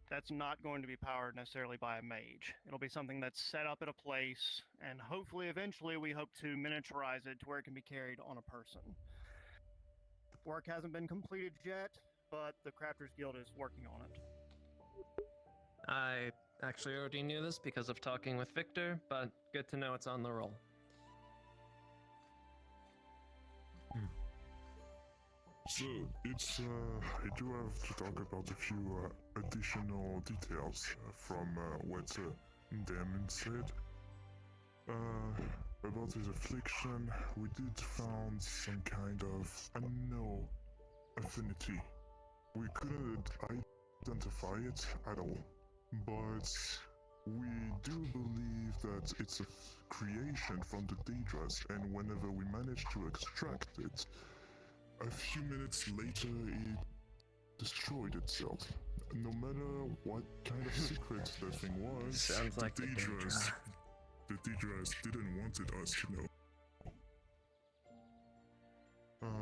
S12: That's not going to be powered necessarily by a mage. It'll be something that's set up at a place, and hopefully, eventually, we hope to miniaturize it to where it can be carried on a person. Work hasn't been completed yet, but the Crafters Guild is working on it.
S14: I actually already knew this because of talking with Victor, but good to know it's on the roll.
S18: So, I do have to talk about a few additional details from what Damon said. About his affliction, we did found some kind of, affinity. We couldn't identify it at all, but we do believe that it's a creation from the Daedras, and whenever we manage to extract it, a few minutes later it destroyed itself. No matter what kind of secret the thing was,
S14: Sounds like the
S18: Daedras didn't want us to know.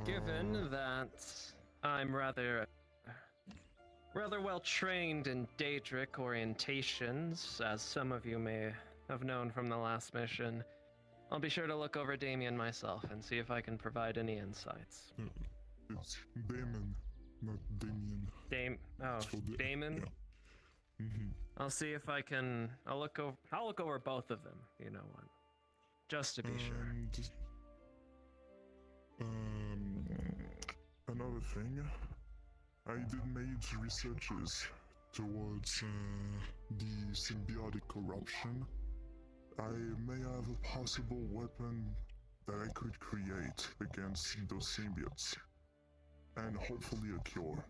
S14: Given that I'm rather well trained in Daedric orientations, as some of you may have known from the last mission, I'll be sure to look over Damien myself and see if I can provide any insights.
S18: It's Damon, not Damien.
S14: Damon?
S18: Yeah.
S14: I'll see if I can. I'll look over both of them. You know what? Just to be sure.
S18: Another thing, I did major researches towards the symbiotic corruption. I may have a possible weapon that I could create against those symbiotes, and hopefully a cure.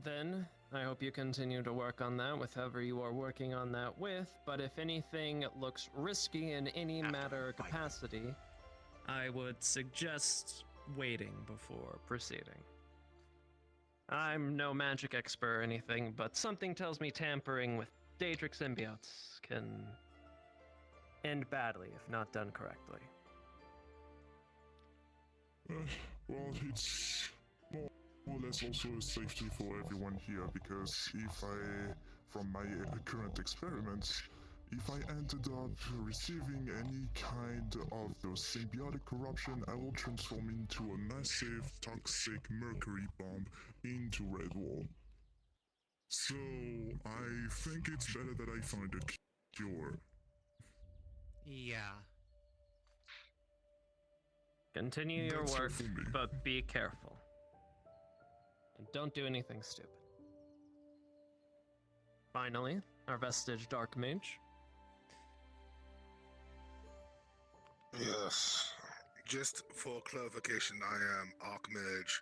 S14: Then, I hope you continue to work on that with whoever you are working on that with, but if anything looks risky in any matter or capacity, I would suggest waiting before proceeding. I'm no magic expert or anything, but something tells me tampering with Daedric symbiotes can end badly if not done correctly.
S18: Well, it's more or less also a safety for everyone here, because from my current experiments, if I ended up receiving any kind of those symbiotic corruption, I will transform into a massive toxic mercury bomb into Redwall. So, I think it's better that I find a cure.
S15: Yeah.
S14: Continue your
S18: That's all
S14: work,
S18: for me.
S14: but be careful. And don't do anything stupid. Finally, our vestige dark mage.
S17: Yes. Just for clarification, I am Archmage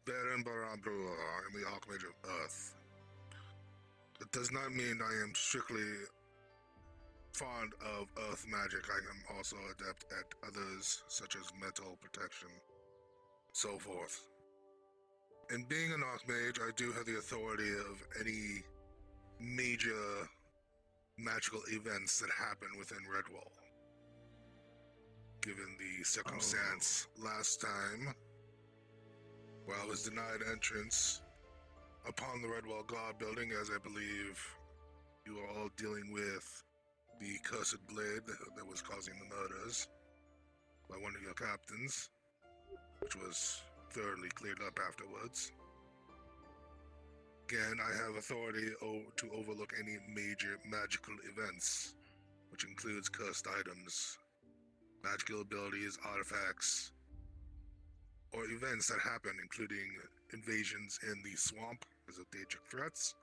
S17: Baron Barambru. I am the Archmage of Earth. It does not mean I am strictly fond of Earth magic. I am also adept at others, such as metal protection, so forth. And being an Archmage, I do have the authority of any major magical events that happen within Redwall. Given the circumstance last time, where I was denied entrance upon the Redwall Guard building, as I believe you are all dealing with the cursed blade that was causing the murders by one of your captains, which was thoroughly cleared up afterwards. Again, I have authority to overlook any major magical events, which includes cursed items, magical abilities, artifacts, or events that happen, including invasions in the swamp as of Daedric threats,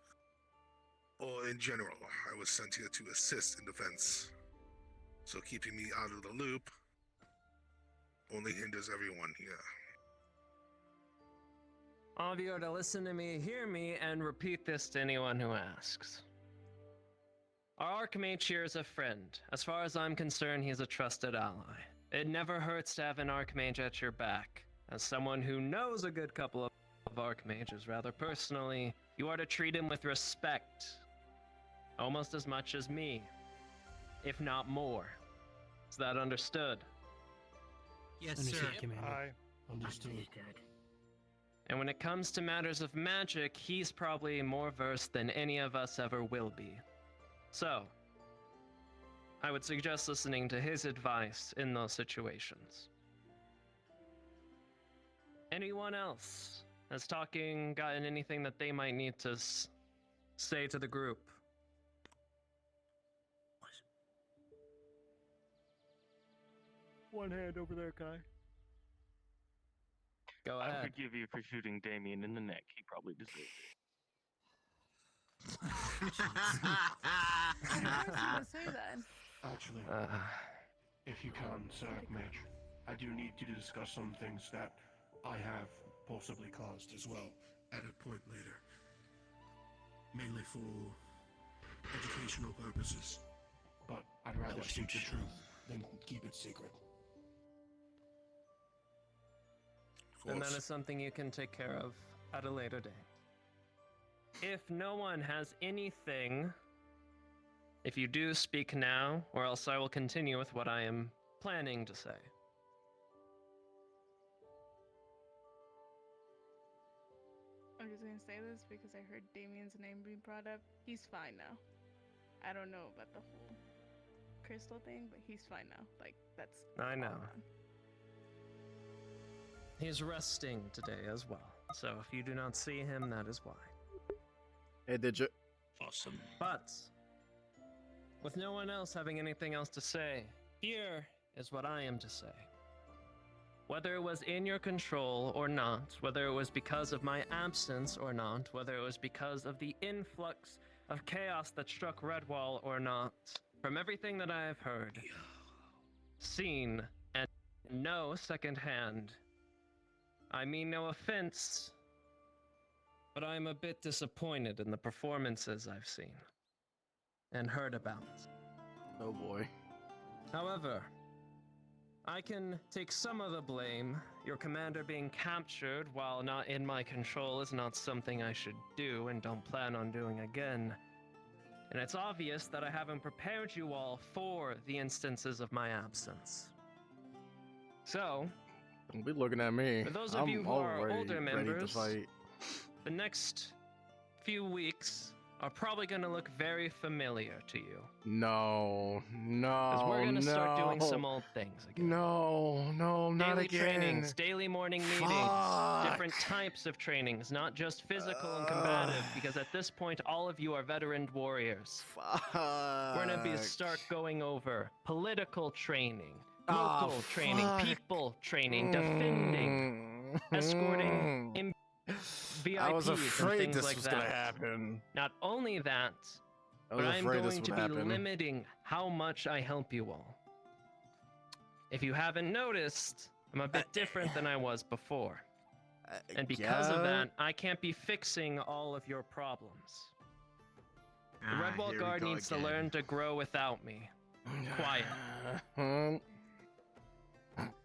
S17: or in general. I was sent here to assist in defense, so keeping me out of the loop only hinders everyone here.
S14: All of you are to listen to me, hear me, and repeat this to anyone who asks. Our Archmage here is a friend. As far as I'm concerned, he's a trusted ally. It never hurts to have an Archmage at your back. As someone who knows a good couple of Archmages rather personally, you are to treat him with respect. Almost as much as me, if not more. Is that understood?
S13: Yes, sir.
S12: Aye.
S18: Understood.
S14: And when it comes to matters of magic, he's probably more versed than any of us ever will be. So, I would suggest listening to his advice in those situations. Anyone else has gotten anything that they might need to say to the group?
S12: One hand over there, Kai.
S14: Go
S1: I
S14: ahead.
S1: forgive you for shooting Damien in the neck. He probably deserved it.
S9: I was gonna say that.
S18: Actually, if you can, Sir Archmage, I do need to discuss some things that I have possibly caused as well at a point later. Mainly for educational purposes. But I'd rather speak the truth than keep it secret.
S14: And that is something you can take care of at a later date. If no one has anything, if you do speak now, or else I will continue with what I am planning to say.
S9: I'm just gonna say this because I heard Damien's name being brought up. He's fine now. I don't know about the whole crystal thing, but he's fine now. Like, that's
S14: I know.
S9: all gone.
S14: He's resting today as well. So if you do not see him, that is why.
S5: Hey, did you?
S7: Awesome.
S14: But, with no one else having anything else to say, here is what I am to say. Whether it was in your control or not, whether it was because of my absence or not, whether it was because of the influx of chaos that struck Redwall or not, from everything that I have heard, seen, and know secondhand, I mean no offense, but I'm a bit disappointed in the performances I've seen and heard about.
S5: Oh boy.
S14: However, I can take some of the blame. Your commander being captured while not in my control is not something I should do and don't plan on doing again. And it's obvious that I haven't prepared you all for the instances of my absence. So,
S5: don't be looking at me.
S14: For those of you who are older
S5: ready to
S14: members,
S5: fight.
S14: the next few weeks are probably going to look very familiar to you.
S5: No,
S14: Because we're going to start doing some old things again.
S5: No, not
S14: Daily
S5: again.
S14: trainings, daily morning meetings,
S5: Fuck.
S14: different types of trainings, not just physical and combative, because at this point, all of you are veteran warriors. We're going to start going over political training, local training,
S5: fuck.
S14: people training, defending, escorting in VIPs
S5: I was
S14: and
S5: afraid
S14: things
S5: this
S14: like
S5: was
S14: that.
S5: gonna happen.
S14: Not only that,
S5: I
S14: but
S5: was
S14: I'm
S5: afraid this
S14: going to
S5: would
S14: be
S5: happen.
S14: limiting how much I help you all. if you haven't noticed, I'm a bit different than I was before. And because of that, I can't be fixing all of your problems. The Redwall Guard needs to learn to grow without me. Quiet.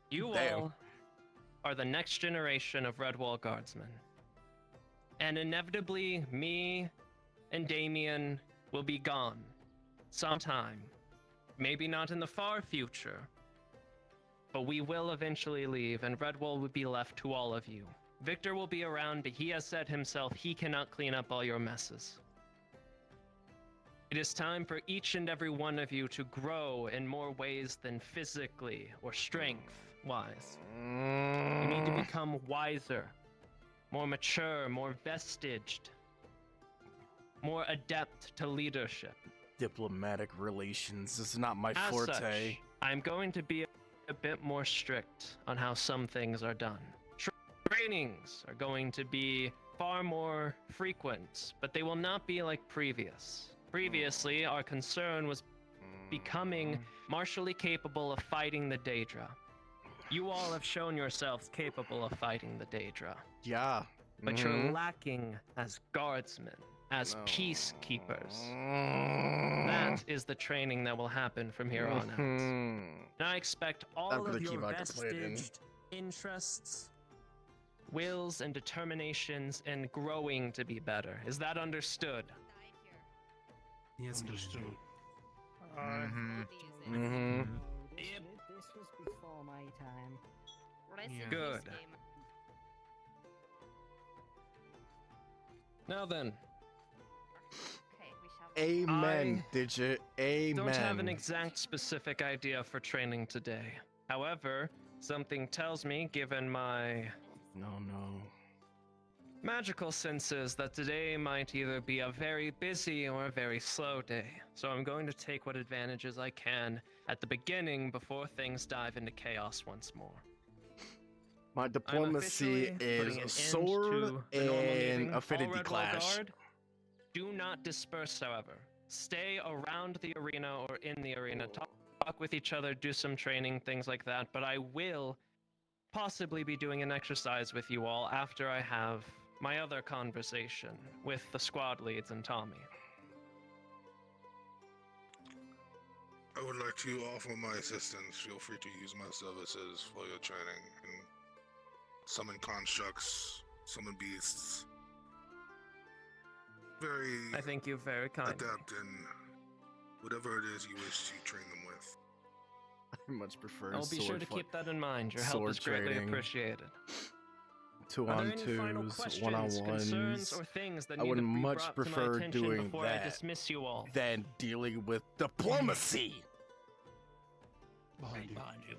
S14: You all are the next generation of Redwall Guardsmen. And inevitably, me and Damien will be gone sometime. Maybe not in the far future, but we will eventually leave, and Redwall will be left to all of you. Victor will be around, but he has said himself he cannot clean up all your messes. It is time for each and every one of you to grow in more ways than physically or strength-wise. You need to become wiser, more mature, more vestiged, more adept to leadership.
S5: Diplomatic relations is not my
S14: As
S5: forte.
S14: such, I'm going to be a bit more strict on how some things are done. Trainings are going to be far more frequent, but they will not be like previous. Previously, our concern was becoming martially capable of fighting the Daedra. You all have shown yourselves capable of fighting the Daedra.
S5: Yeah.
S14: But you're lacking as guardsmen, as peacekeepers. That is the training that will happen from here on out. And I expect all of your vestiged interests, wills, and determinations in growing to be better. Is that understood?
S18: Yes, understood.
S19: This was before my time.
S14: Good. Now then.
S5: Amen, Digit. Amen.
S14: Don't have an exact specific idea for training today. However, something tells me, given my magical senses, that today might either be a very busy or a very slow day. So I'm going to take what advantages I can at the beginning before things dive into chaos once more.
S5: My diplomacy is sword and affinity clash.
S14: Guard, do not disperse, however. Stay around the arena or in the arena. Talk with each other, do some training, things like that. But I will possibly be doing an exercise with you all after I have my other conversation with the squad leads and Tommy.
S17: I would like to offer my assistance. Feel free to use my services for your training and summon constructs, summon beasts.
S14: I think you're very kind.
S17: Adept in whatever it is you wish to train them with.
S5: I much prefer
S14: I'll be sure to keep that in mind. Your help is greatly appreciated.
S5: 2-on-2s, 1-on-1s.
S14: Or things that
S5: I would much prefer doing
S14: before
S5: that
S14: I dismiss you all.
S5: than dealing with diplomacy.
S18: Behind you.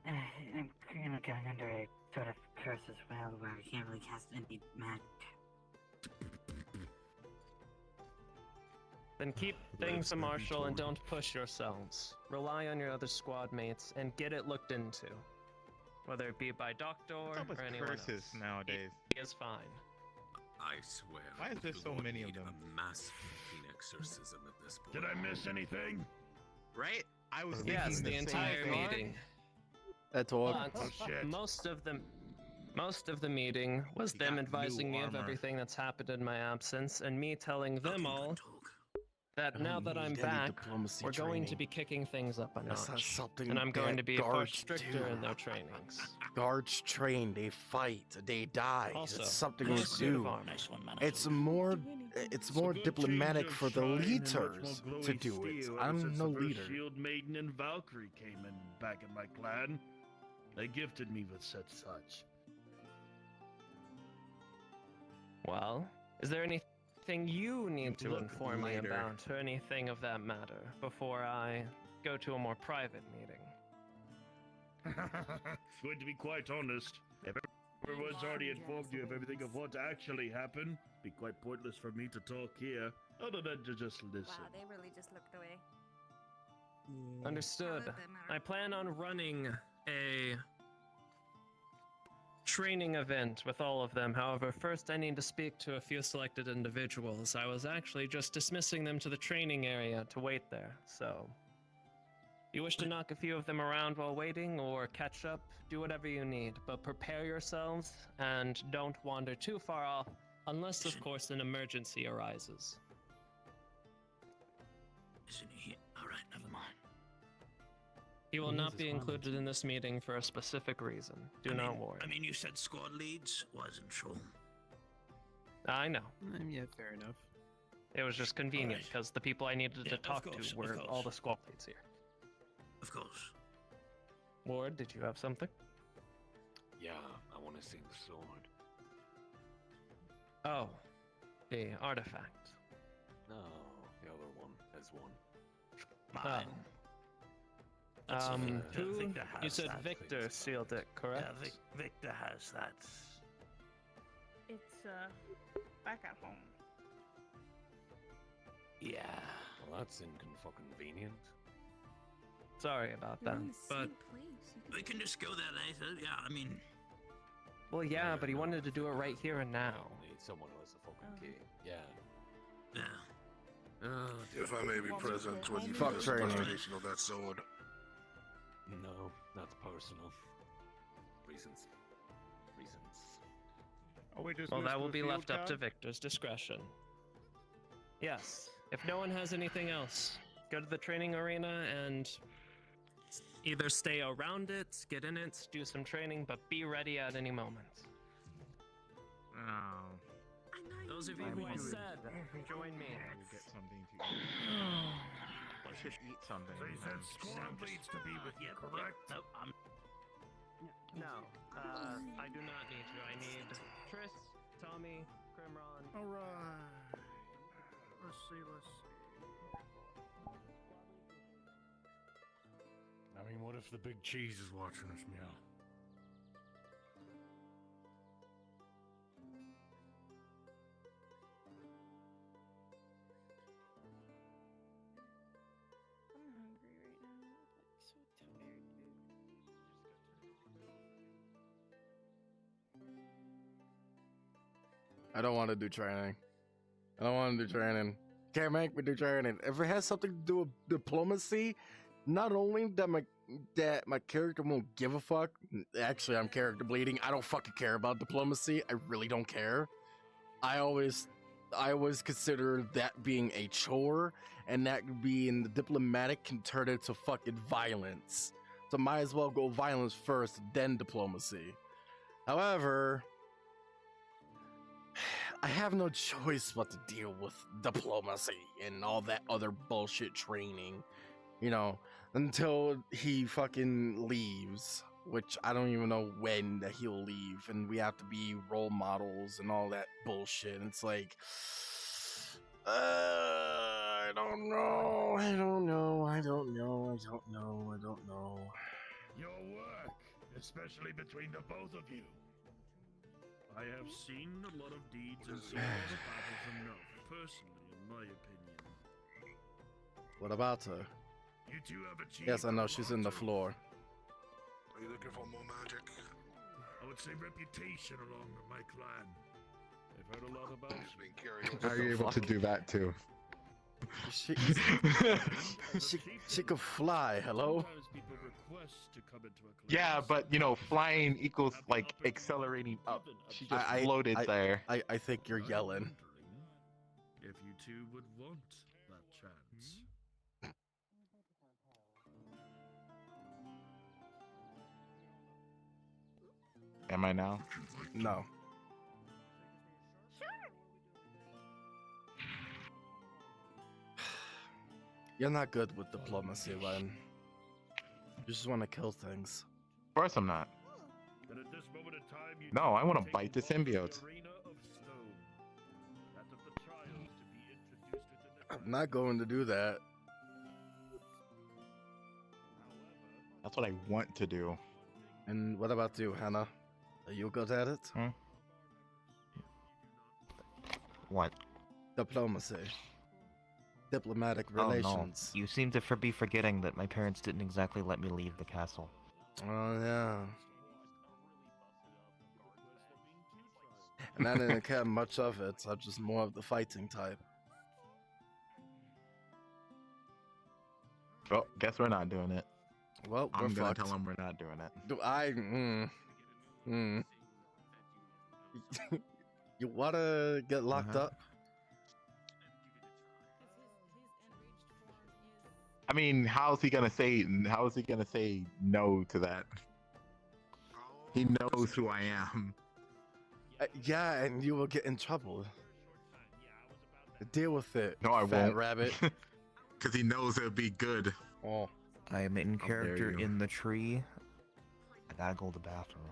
S19: I'm kind of going under a sort of curse as well, where I can't really cast any magic.
S14: Then keep things martial and don't push yourselves. Rely on your other squad mates and get it looked into. Whether it be by Doctor or anyone
S16: curses
S14: else.
S16: nowadays?
S14: He is fine.
S8: I swear.
S16: Why is there so many of them?
S8: A mass fucking exorcism at this point.
S3: Did I miss anything?
S16: Right? I was
S14: Yes,
S16: thinking
S14: the
S16: same
S14: entire
S16: thing.
S14: meeting.
S5: That's all.
S14: But most of the meeting was them advising me of everything that's happened in my absence, and me telling them all that now that I'm back, we're going to be kicking things up a notch, and I'm going to be far stricter in their trainings.
S5: Guards train, they fight, they die.
S14: Also,
S5: it's something we
S14: nice suit of
S5: do.
S14: armor.
S5: It's more diplomatic for the leaders to do it. I'm no leader.
S3: Shield Maiden and Valkyrie came in back in my clan. They gifted me with such.
S14: Well, is there anything you need to inform me about, or anything of that matter, before I go to a more private meeting?
S3: Going to be quite honest, if everyone's already informed you of everything of what actually happened, it'd be quite pointless for me to talk here, other than to just listen.
S11: Wow, they really just looked away.
S14: Understood. I plan on running a training event with all of them. However, first I need to speak to a few selected individuals. I was actually just dismissing them to the training area to wait there, so You wish to knock a few of them around while waiting, or catch up, do whatever you need, but prepare yourselves and don't wander too far off, unless, of course, an emergency arises.
S7: Isn't he? Alright, never mind.
S14: He will
S13: He
S14: not
S13: is
S14: be
S13: a
S14: included in this meeting for a specific reason. Do not worry.
S7: I mean, you said squad leads? Wasn't sure.
S14: I know.
S13: Yeah, fair enough.
S14: It was just convenient, because the people I needed to talk
S7: course,
S14: to
S7: of
S14: were
S7: course.
S14: all the squad leads here.
S7: Of course.
S14: Ward, did you have something?
S2: Yeah, I want to see the sword.
S14: Oh, the artifact.
S2: No, the other one. There's one.
S7: Mine.
S14: Who?
S7: Victor
S14: You
S7: has
S14: said
S7: that.
S14: Victor sealed it, correct?
S7: Yeah, Victor has that.
S9: It's back at home.
S7: Yeah.
S2: Well, that's inconvenient.
S14: Sorry about that, but...
S7: We can just go there later. Yeah, I mean...
S14: Well, yeah, but he wanted to do it right here and now.
S2: Need someone who has the fucking key. Yeah.
S7: Yeah.
S17: If I may be present when you
S5: Fuck
S17: finish
S5: training.
S17: the presentation of that sword.
S2: No, that's personal. Reasons.
S12: Are we just
S14: Well,
S12: gonna
S14: that will
S12: do
S14: be
S12: a field
S14: left up to
S12: count?
S14: Victor's discretion. Yes, if no one has anything else, go to the training arena and either stay around it, get in it, do some training, but be ready at any moment.
S16: Oh.
S14: Those of you who I said, join me.
S16: Get something to eat. Let's just eat something.
S3: So you
S16: and
S3: said
S16: then-
S3: squad leads to be with you, correct?
S7: Nope, I'm...
S14: No, I do not need you. I need Triss, Tommy, Crimron.
S3: Alright. Let's see. I mean, what if the big cheese is watching us, meow?
S9: I'm hungry right now. I'm like so tired, dude.
S5: I don't want to do training. I don't want to do training. Can't make me do training. If it has something to do with diplomacy, not only that my character won't give a fuck. Actually, I'm character bleeding. I don't fucking care about diplomacy. I really don't care. I always consider that being a chore, and that being the diplomatic can turn into fucking violence. So might as well go violence first, then diplomacy. However, I have no choice but to deal with diplomacy and all that other bullshit training, you know, until he fucking leaves, which I don't even know when that he'll leave, and we have to be role models and all that bullshit. And it's like, I don't know.
S3: Your work, especially between the both of you. I have seen a lot of deeds and seen a lot of battles enough, personally, in my opinion.
S5: What about her?
S3: You two have achieved.
S5: Yes, I know
S3: a
S5: she's
S3: lot
S5: in the
S3: of-
S5: floor.
S17: Are you looking for more magic?
S3: I would say reputation along with my clan. I've heard a lot about
S17: Just being curious.
S16: How are you able to do that too?
S5: She could fly. Hello.
S3: Sometimes people request to come into a clan.
S16: Yeah, but you know, flying equals like accelerating up. She just floated there.
S5: I think you're yelling.
S3: If you two would want that chance.
S16: Am I now?
S5: No. You're not good with diplomacy, Len. You just want to kill things.
S16: Of course I'm not.
S3: But at this moment in time, you
S16: No, I want to
S3: take
S16: bite the
S3: part in
S16: symbiote.
S3: arena of stone. That of the trials to be introduced into the
S5: I'm not going to do that.
S16: That's what I want to do.
S5: And what about you, Hannah? Are you good at it?
S16: What?
S5: Diplomacy. Diplomatic relations.
S20: Oh, no. You seem to be forgetting that my parents didn't exactly let me leave the castle.
S5: Oh, yeah. And I didn't care much of it. I'm just more of the fighting type.
S16: Well, guess we're not doing it.
S5: Well, we're
S16: I'm gonna
S5: fucked.
S16: tell him we're not doing it.
S5: Do I? You wanna get locked up?
S16: I mean, how's he gonna say no to that? He knows who I am.
S5: Yeah, and you will get in trouble. Deal with it.
S16: No, I
S5: fat
S16: won't.
S5: rabbit.
S16: Because he knows it'll be good.
S5: Oh.
S20: I am in
S16: How dare
S20: character
S16: you.
S20: in the tree. I gotta go to the bathroom.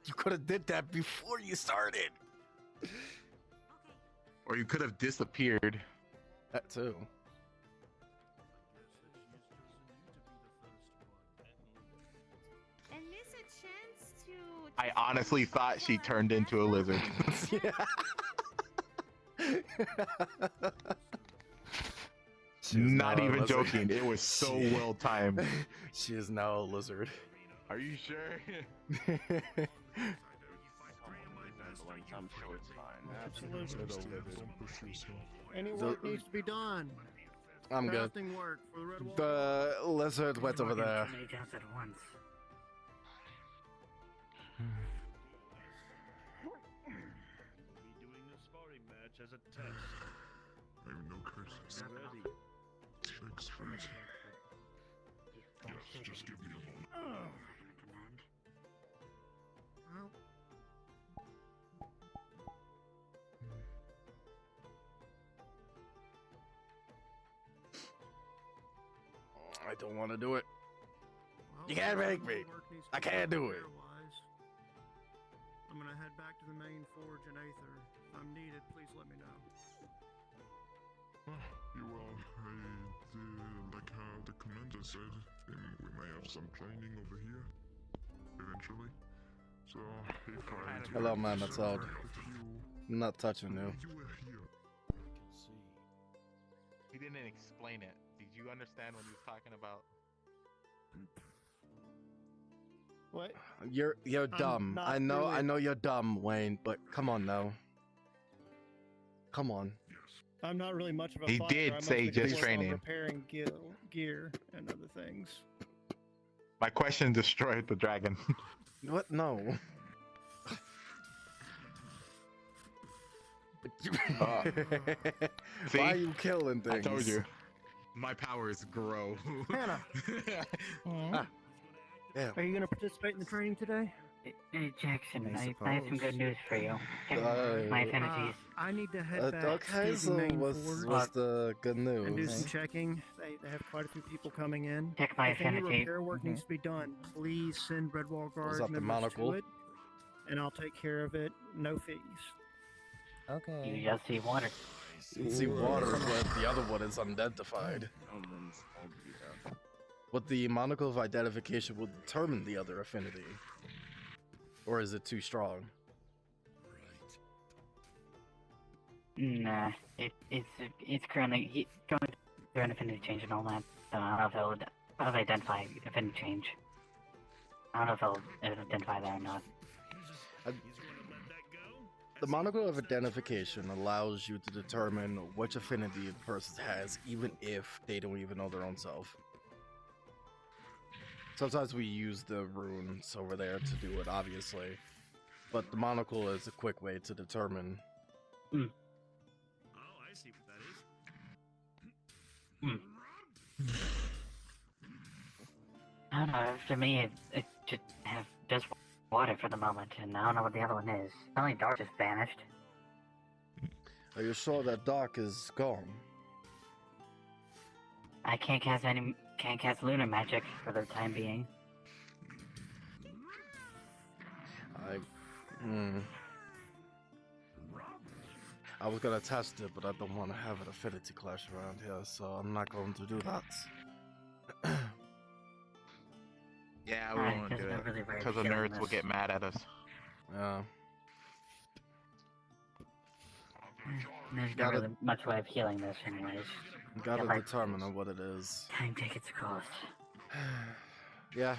S5: You could have did that before you started.
S16: Or you could have disappeared.
S5: That too.
S11: And miss a chance to.
S16: I honestly thought she turned into a lizard. Not
S5: now a
S16: even
S5: lizard.
S16: joking. It was so well timed.
S5: She is now a lizard.
S16: Are you sure?
S12: I'm sure it's fine.
S18: Absolutely.
S12: Any
S5: The-
S12: work needs to be done.
S5: I'm good.
S12: Crafting work for the Red Wall.
S5: The lizard went over there.
S19: Too many jobs at once.
S3: We'll be doing a sparring match as a test.
S17: I have no curses.
S3: Ready?
S17: Fix first. Yes, just give me a moment.
S12: Well,
S5: I don't want to do it.
S12: well,
S5: You can't make
S12: some
S5: me.
S12: work needs to
S5: I
S12: be
S5: can't
S12: done
S5: do it.
S12: otherwise. I'm gonna head back to the main forge in Aether. If I'm needed, please let me know.
S17: Like how the commander said, we may have some training over here eventually. So if I
S5: Hello, man. That's odd. I'm not touching you.
S17: you were here.
S16: He didn't explain it. Did you understand what he was talking about?
S12: What?
S5: You're dumb.
S12: not
S5: I know
S12: through it.
S5: you're dumb, Wayne, but come on now. Come on.
S12: I'm not really much of a
S16: He
S12: fighter.
S16: did
S12: I
S16: say
S12: mostly
S16: just
S12: work on
S16: training.
S12: repairing gear and other things.
S16: My question destroyed the dragon.
S5: What? No.
S16: See?
S5: Why are you killing
S16: I
S5: things?
S16: told you. My powers grow.
S12: Hannah.
S5: Ah. Yeah.
S12: Are you going to participate in the training today?
S19: Hey, Jackson,
S5: I
S19: I have some good news for you. My affinities.
S12: I need to head back
S5: Okay,
S12: to the
S5: so
S12: main
S5: what's
S12: forge
S5: the good news?
S12: and do some checking. They have quite a few people coming in.
S19: Check my
S12: if any
S19: affinity.
S12: repair work needs to be done, please send Redwall Guard
S5: that the
S12: members to
S5: monocle?
S12: it, and I'll take care of it. No fees.
S19: You just see water.
S5: You see water, but the other one is unidentified. But the monocle of identification will determine the other affinity. Or is it too strong?
S19: Nah, it's currently going through an affinity change and all that. So I don't know if it'll identify affinity change. I don't know if it'll identify that or not.
S5: The monocle of identification allows you to determine which affinity a person has, even if they don't even know their own self. Sometimes we use the runes over there to do it, obviously. But the monocle is a quick way to determine.
S3: Oh, I see what that is.
S19: I don't know, to me it just have just water for the moment, and I don't know what the other one is. Only dark just vanished.
S5: Are you sure that dark is gone?
S19: I can't cast lunar magic for the time being.
S5: I was gonna test it, but I don't want to have an affinity clash around here, so I'm not going to do that.
S16: Yeah, we
S19: Alright,
S16: won't
S19: there's
S16: do
S19: no
S16: it.
S19: really way of
S16: Because the
S19: killing
S16: nerds will
S19: this.
S16: get mad at us.
S5: Yeah.
S19: There's no
S5: Gotta-
S19: really much way of healing this anyways.
S5: Gotta
S19: Yeah, like,
S5: determine what it is.
S19: time take its course.
S5: Yeah.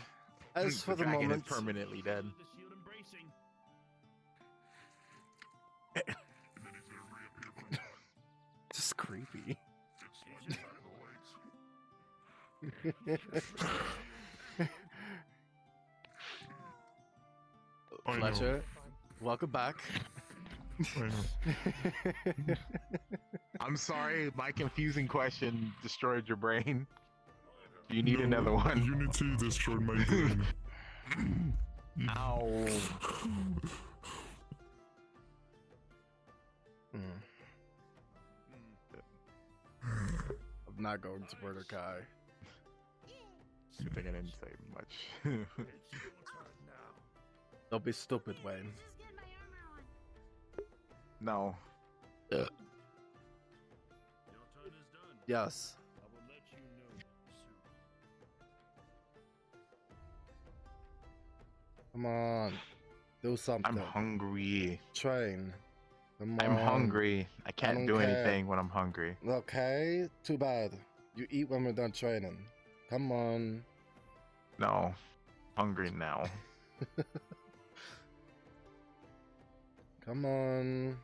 S5: As for the
S16: dragon
S5: moment,
S16: is permanently dead.
S5: just creepy.
S16: I know.
S5: Fletcher, welcome back.
S16: I'm sorry, my confusing question destroyed your brain. You need another one.
S2: Unity destroyed my brain.
S16: Ow.
S5: I'm not going to murder Kai.
S16: I think I didn't say much.
S5: Don't be stupid, Wayne.
S16: No.
S5: Yes. Come on. Do something.
S16: I'm hungry.
S5: Train. Come
S16: I'm
S5: on.
S16: hungry. I can't
S5: don't
S16: do
S5: care.
S16: anything when I'm hungry.
S5: Okay, too bad. You eat when we're done training. Come on.
S16: No. Hungry now.
S5: Come on.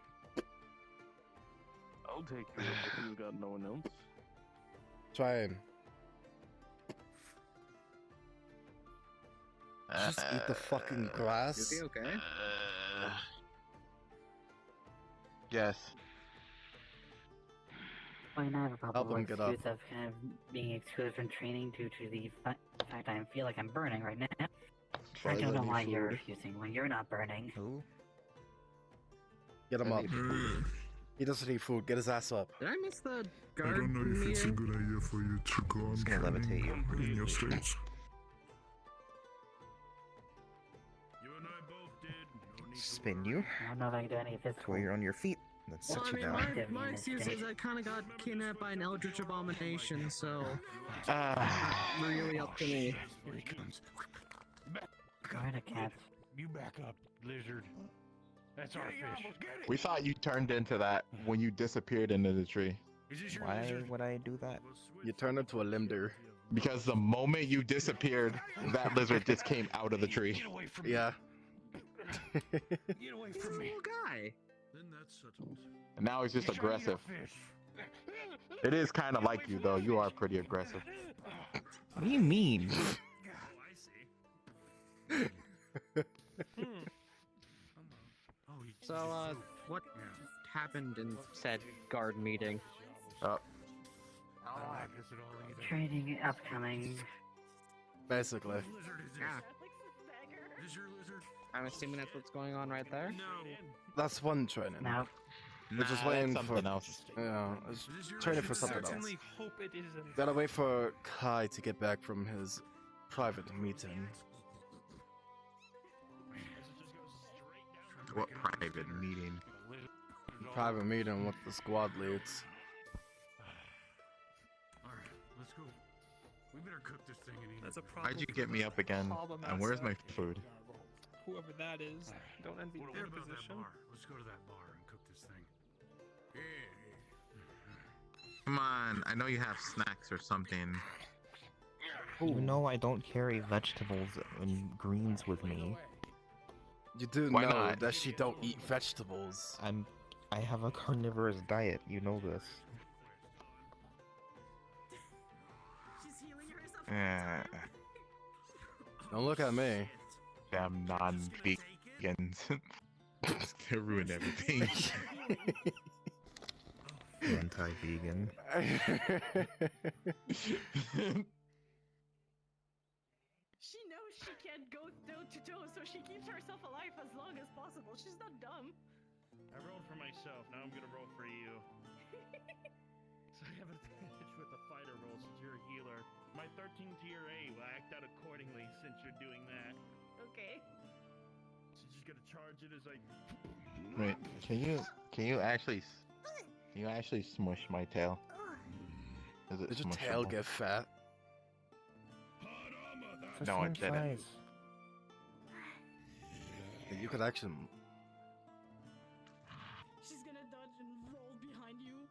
S1: I'll take you if you got no one else.
S5: Train. Just eat the fucking grass.
S21: Is he okay?
S16: Yes.
S19: I mean, I have a
S5: Help
S19: problem
S5: him
S19: with
S5: get up.
S19: excuse of kind of being excluded from training due to the fact I feel like I'm burning right now. I don't know
S5: any
S19: why you're
S5: food.
S19: refusing when you're not burning.
S5: Get him up.
S2: Hey,
S5: He doesn't need food. Get his ass up.
S21: Did I miss the
S2: I
S21: guard
S2: don't know if it's a
S21: meeting?
S2: good idea for you to go on
S20: gonna levitate
S2: training
S20: you.
S2: in your states.
S3: You and I both did. No need to
S20: Spin you.
S19: I don't know if I can do any of this.
S20: While you're on your feet. Then sit
S21: Well, I
S20: you
S21: mean,
S20: down.
S21: my excuse is I kind of got kidnapped by an eldritch abomination, so
S16: Uh,
S21: not really up to me.
S3: Here he comes.
S19: Alright, a cat.
S3: You back up, lizard. That's our fish.
S16: we thought you turned into that when you disappeared into the tree.
S3: Is this your
S20: Why
S3: lizard?
S20: would I do that?
S5: You turned into a limder.
S16: Because the moment you disappeared, that lizard just came out of the tree.
S3: Get away from me.
S5: Yeah.
S3: Get away
S21: He's a
S3: from me.
S21: little guy.
S3: Then that's settled.
S16: And now he's just
S3: He's trying to eat
S16: aggressive.
S3: our fish.
S16: It is kind of like you, though. You are pretty aggressive.
S20: What do you mean?
S3: Oh, I see.
S21: So, what happened in said guard meeting?
S16: Oh,
S3: I don't like this at all either.
S19: Training upcoming.
S5: Basically.
S3: Lizard is this?
S21: Yeah,
S3: Is this your lizard?
S21: I'm assuming that's what's going on right there.
S3: No.
S5: That's one training.
S19: No.
S5: We're just
S16: nah,
S5: waiting
S16: that's
S5: for
S16: something else.
S5: Yeah, it's
S3: Is this your
S5: training for
S3: lizard?
S5: something else.
S1: Certainly hope it isn't.
S5: Gotta wait for Kai to get back from his private meeting.
S16: What private meeting?
S5: Private meeting with the squad leads.
S3: Alright, let's go. We better cook this thing and eat
S10: That's a
S3: it.
S10: problem.
S16: Why'd you get me up again? And where's my food?
S10: Whoever that is, don't envy
S3: What
S10: their
S3: about that
S10: position.
S3: bar? Let's go to that bar and cook this thing. Yeah.
S16: Come on, I know you have snacks or something.
S20: You know I don't carry vegetables and greens with me.
S5: You do
S16: Why
S5: know
S16: not?
S5: that she don't eat vegetables.
S20: I have a carnivorous diet. You know this.
S16: Yeah,
S5: Don't look at me.
S16: damn non-vegans. They ruined everything.
S20: Anti-vegan.
S6: She knows she can't go toe to toe, so she keeps herself alive as long as possible. She's not dumb.
S3: I rolled for myself, now I'm gonna roll for you. So I have an advantage with the fighter roll since you're a healer. My 13 tier A will act out accordingly since you're doing that.
S6: Okay.
S3: So just gonna charge it as I.
S16: Wait, can you actually smush my tail? Is it
S5: Did your tail
S16: smushable?
S5: get fat?
S20: It's the
S16: No, it
S20: same
S16: didn't.
S20: size.
S5: You could actually.
S6: She's gonna dodge and roll behind you.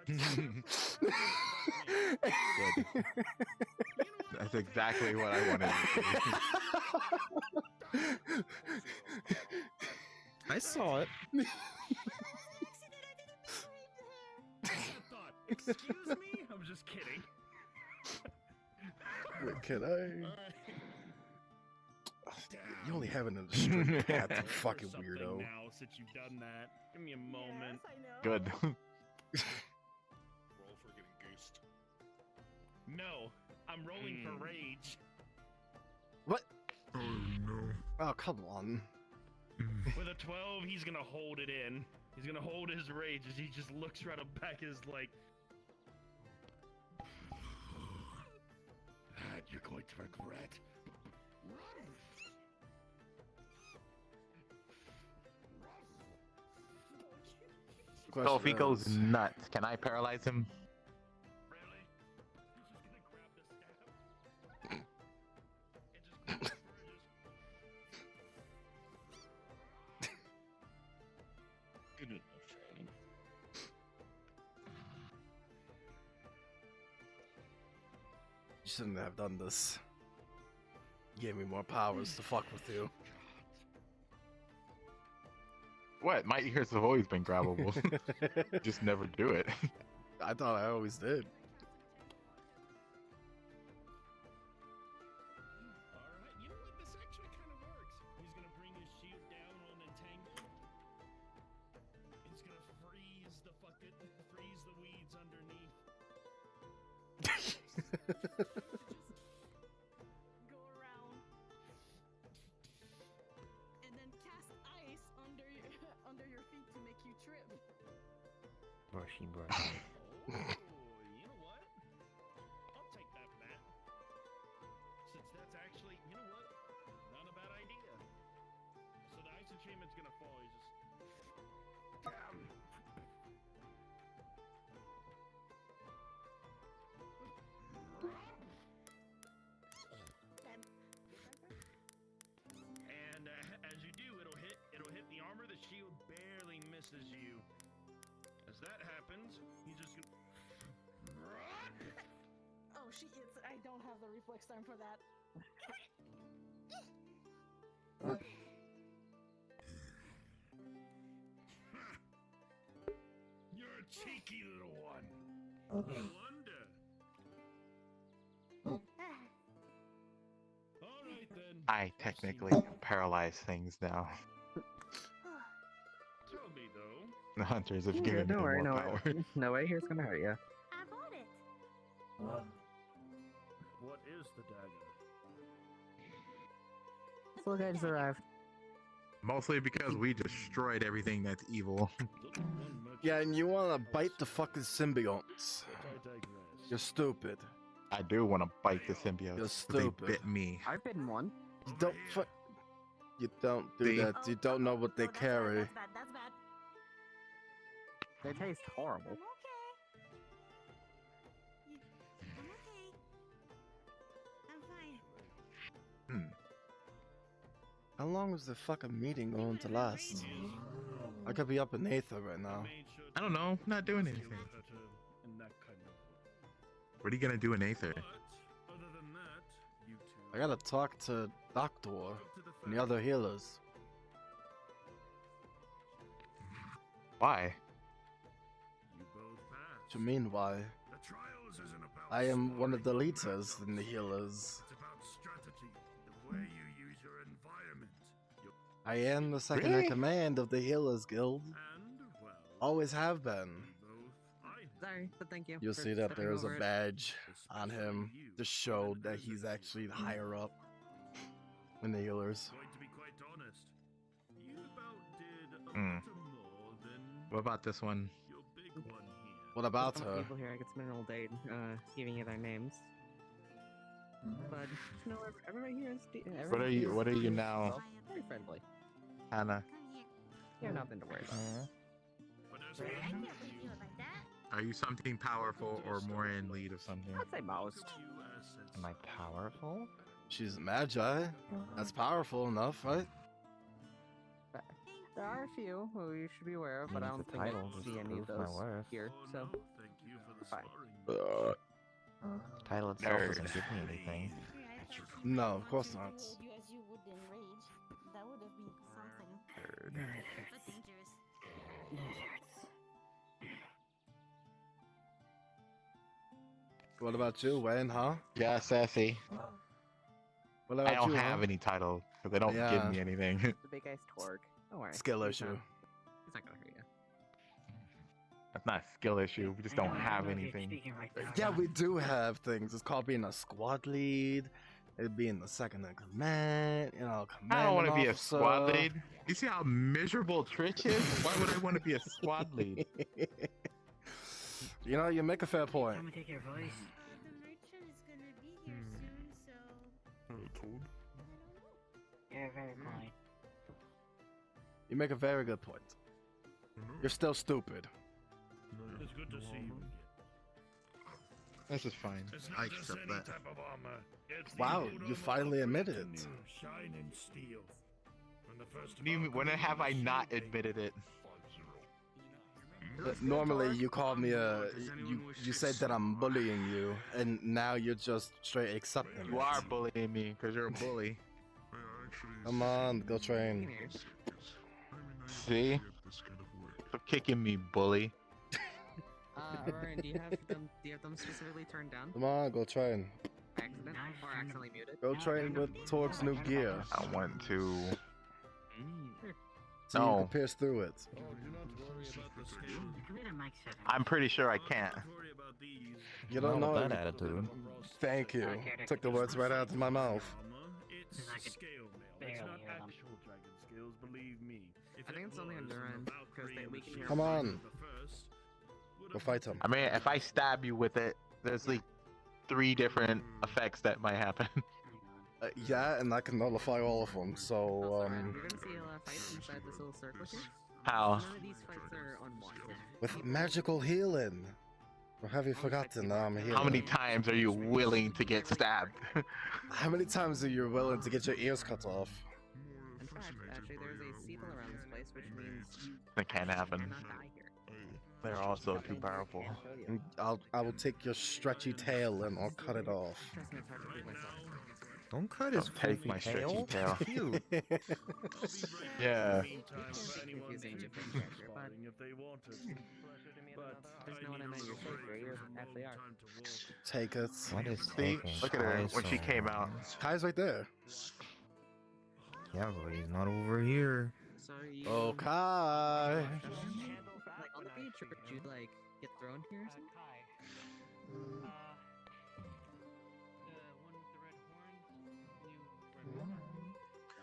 S16: Good. That's exactly what I wanted to see.
S20: I saw it.
S3: Excuse me? I'm just kidding.
S5: Wait, can I? You only have it in the straight path, you fucking weirdo.
S3: Now, since you've done that, give me a moment.
S6: Yes, I know.
S16: Good.
S2: Roll for getting goosed.
S3: No, I'm rolling for rage.
S5: What?
S17: Oh no.
S5: Oh, come on.
S3: With a 12, he's gonna hold it in. He's gonna hold his rage as he just looks right up back his like. That you're going to regret.
S16: So if he goes nuts, can I paralyze him?
S1: Good enough training.
S5: You shouldn't have done this. You gave me more powers to fuck with you.
S16: What? My ears have always been grabbable. Just never do it.
S5: I thought I always did.
S3: Alright, you know what? This actually kind of works. He's gonna bring his shield down on Entangle. He's gonna freeze the weeds underneath.
S6: Go around. And then cast ice under your feet to make you trip.
S20: Brushy.
S3: Oh, you know what? I'll take that bet. Since that's actually, you know what? Not a bad idea. So the ice enchantment's gonna fall. He's just. And as you do, it'll hit the armor. The shield barely misses you. As that happens, he's just gonna.
S6: Oh, I don't have the reflex time for that.
S3: You're a cheeky little one. No wonder. All right then.
S16: I technically paralyze things now.
S3: Tell me though.
S16: The hunters have
S20: Yeah,
S16: given me
S20: don't worry,
S16: more
S20: no,
S16: power.
S20: no way here's gonna hurt you.
S6: I bought it.
S3: What is the dagger?
S20: This little guy just arrived.
S16: Mostly because we destroyed everything that's evil.
S5: Yeah, and you wanna bite the fucking symbionts. You're stupid.
S16: I do want to bite the symbiote.
S5: You're
S16: but
S5: stupid.
S16: They bit me.
S20: I've bitten one.
S5: You don't You don't do
S16: See?
S5: that. You don't know what they carry.
S6: That's bad.
S20: They taste horrible.
S6: I'm okay. I'm fine.
S5: How long was the fucking meeting going to last? I could be up in Aether right now.
S16: I don't know. Not doing anything. What are you gonna do in Aether?
S5: I gotta talk to Doctor and the other healers.
S16: Why?
S5: What you mean, why? I am one of the leaders in the healers.
S3: It's about strategy, the way you use your environment.
S5: I am the second in command of the Healers Guild. Always have been.
S20: Sorry, but thank you.
S5: You'll
S20: for
S5: see that
S20: stepping
S5: there's a
S20: over it.
S5: badge on him to show that he's actually higher up in the healers.
S3: Going to be quite honest, you about did a
S16: Hmm.
S3: little more than
S16: What about this one?
S3: your big one here.
S5: What about
S20: Some
S5: her?
S20: people here, I could spend all day giving you their names. But no, everybody here is.
S16: What are you now,
S20: Very friendly.
S16: Hannah?
S20: Yeah, nothing to worry about.
S16: Are you something powerful or more in lead of something?
S20: I'd say most. Am I powerful?
S5: She's a magi. That's powerful enough, right?
S20: There are a few who you should be aware of, but I don't think I see any of those here. So, fine. Title itself
S5: Nerd.
S20: doesn't give me anything.
S5: No, of course not.
S6: You as you would in rage. That would have been something. But dangerous.
S5: What about you, Wayne, huh?
S16: Yeah, sassy.
S5: What
S16: I
S5: about
S16: don't
S5: you,
S16: have
S5: huh?
S16: any title because they don't give
S5: Yeah.
S16: me anything.
S21: The big guy's Torg. Don't worry.
S5: Skill
S21: He's
S5: issue.
S21: He's not gonna hurt you.
S16: That's not a skill issue. We just don't have anything.
S5: Yeah, we do have things. It's called being a squad lead. It being the second in command. You know,
S16: I don't want to be a
S5: officer.
S16: squad lead. You see how miserable Trich is? Why would I want to be a squad lead?
S5: You know, you make a fair point.
S19: Come and take your voice.
S6: The merchant is gonna be here soon, so.
S19: You're very point.
S5: You make a very good point. You're still stupid.
S3: It's good to see you again.
S16: This is fine.
S3: It's
S16: I
S3: not just
S16: accept
S3: any
S16: that.
S3: type of armor. It's the
S5: Wow,
S3: old
S5: you
S3: armor
S5: finally admitted
S3: operating
S5: it.
S3: new shining steel. When the first
S16: What do you mean, when have I not admitted it?
S5: Normally, you call me a. You said that I'm bullying you, and now you're just straight accepting
S16: You
S5: it.
S16: are bullying me because you're a bully.
S5: Come on, go train.
S16: See? Stop kicking me, bully.
S21: Auroran, do you have them specifically turned down?
S5: Come on, go train.
S21: Accident or accidentally muted?
S5: Go train with Torg's new gear.
S16: I want to.
S5: So you
S16: No.
S5: can pierce through it.
S3: Oh, do not worry about the scale.
S19: Come here, Mike 7.
S16: I'm pretty sure I can't.
S3: Worry about these.
S5: You don't know
S20: that attitude.
S5: Thank you. Took the words right out of my mouth.
S3: It's scale mail. It's
S19: barely
S3: not
S19: hear them.
S3: actual dragon scales, believe me. If
S21: I think
S3: it
S21: it's only on
S3: was,
S21: Duran,
S3: the
S21: 'cause
S3: Valkyrie
S21: we can
S3: and
S21: hear
S5: Come
S3: the
S5: on.
S3: first would
S5: Go
S3: have
S5: fight him.
S16: I mean, if I stab you with it, there's like 3 different effects that might happen.
S5: Yeah, and I can nullify all of them. So,
S21: You're gonna see a lot of fights inside this little circle here.
S16: How?
S21: None of these fights are unwanted.
S5: with magical healing. Or have you forgotten that I'm a healer?
S16: How many times are you willing to get stabbed?
S5: How many times are you willing to get your ears cut off?
S21: In fact, actually, there's a sequel around this place, which means you
S16: That can't happen.
S21: cannot die here.
S16: They're also too powerful.
S5: And I will take your stretchy tail and I'll cut it off.
S21: Trust me, it's hard to believe myself.
S20: Don't cut his
S16: Don't take
S20: floofy
S16: my stretchy
S20: tail.
S16: tail.
S20: Cute.
S16: Yeah.
S21: Confusing Egyptian character, but
S3: if they wanted. But
S21: there's no one I met your shape here. You actually are.
S5: Take it.
S20: What is
S16: See?
S20: taking
S16: Look at her
S20: Kai
S16: when she
S20: so
S16: came
S20: long?
S16: out.
S5: Kai's right there.
S20: Yeah, but he's not over here.
S21: So you.
S5: Oh, Kai.
S21: Like on the beach, or did you like get thrown here or something?
S15: Kai. The one with the red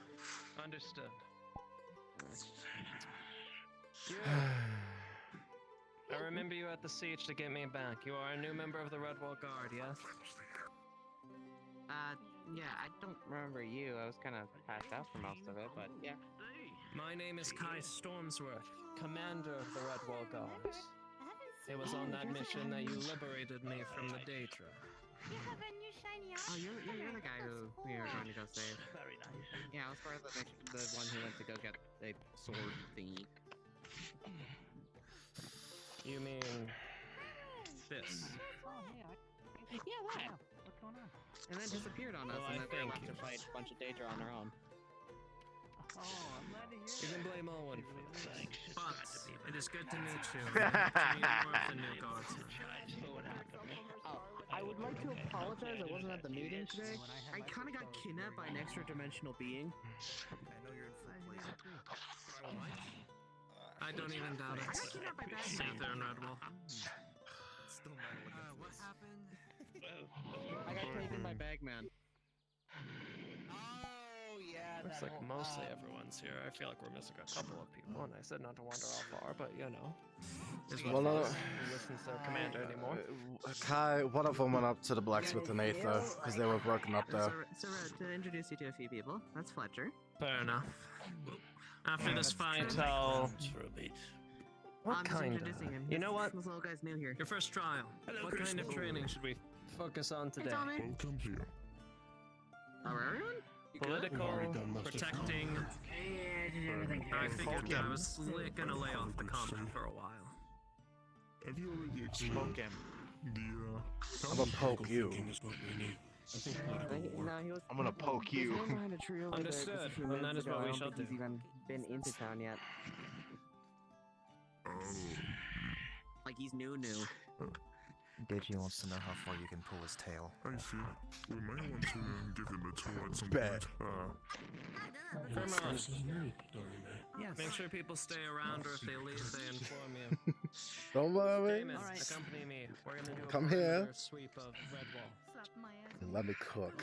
S15: horns.
S14: Understood. I remember you at the siege to get me back. You are a new member of the Redwall Guard, yes?
S21: Yeah, I don't remember you. I was kind of passed out for most of it, but yeah.
S14: My name is Kai Stormsworth, commander of the Redwall Guards. It was on that mission that you liberated me from the Daedra.
S6: We have a new shiny
S21: Oh, you're the guy who we were going to go save.
S3: Very nice.
S21: Yeah, I was part of the mission, the one who went to go get a sword thingy.
S14: You mean this?
S21: Yeah, that.
S15: What's going on?
S21: And then disappeared on us,
S14: Well,
S21: and
S14: I
S21: then we were
S14: thank
S21: left to
S14: you.
S21: fight a bunch of Daedra on our own.
S15: Oh, I'm glad to hear
S14: You can blame Owen for this.
S15: But
S14: it is good to meet you. To meet more of the new guards.
S21: I would like to apologize. I wasn't at the meeting today. I kind of got kidnapped by an extra dimensional being.
S14: I don't even doubt it. Aether and Redwall.
S15: what happened?
S21: I got taken by Bagman.
S15: Oh, yeah.
S14: Looks like mostly everyone's here. I feel like we're missing a couple of people, and I said not to wander off far, but you know. Is
S5: Well,
S14: what
S5: no.
S14: who listens to their commander anymore?
S5: Kai, one of them went up to the blacksmith and Aether because they were broken up there.
S21: So to introduce you to a few people, that's Fletcher.
S14: Fair enough. After this fight, I'll... What
S21: I'm just
S14: kind of?
S21: introducing him.
S14: You know what?
S21: This little guy's new here.
S14: Your first trial. What kind of training should we focus on today?
S21: Tommy.
S18: Welcome here.
S21: Oh, everyone? You good?
S14: Political,
S18: already done most of it.
S14: protecting. I figured I was gonna lay off the combat for a while.
S18: Have you already
S16: Smoke
S18: explained
S16: him.
S18: the
S5: I'm gonna poke you.
S18: thinking is what we need? I think
S21: No, he was.
S16: I'm gonna poke you.
S21: He's hidden behind a tree over there just a
S14: Understood,
S21: few
S14: and that
S21: minutes
S14: is what
S21: ago.
S14: we
S21: I don't
S14: shall
S21: think
S14: do.
S21: He's even been into town yet.
S18: Oh.
S21: Like he's new.
S20: Digi wants to know how far you can pull his tail.
S17: I see. We might want to give him a tour at some
S5: Bet.
S17: point.
S14: Yes. Make sure people stay around, or if they leave, they inform you.
S5: Don't worry.
S14: Damon, accompany me. We're gonna do a
S5: Come here.
S14: perimeter sweep of Redwall.
S5: Let me cook.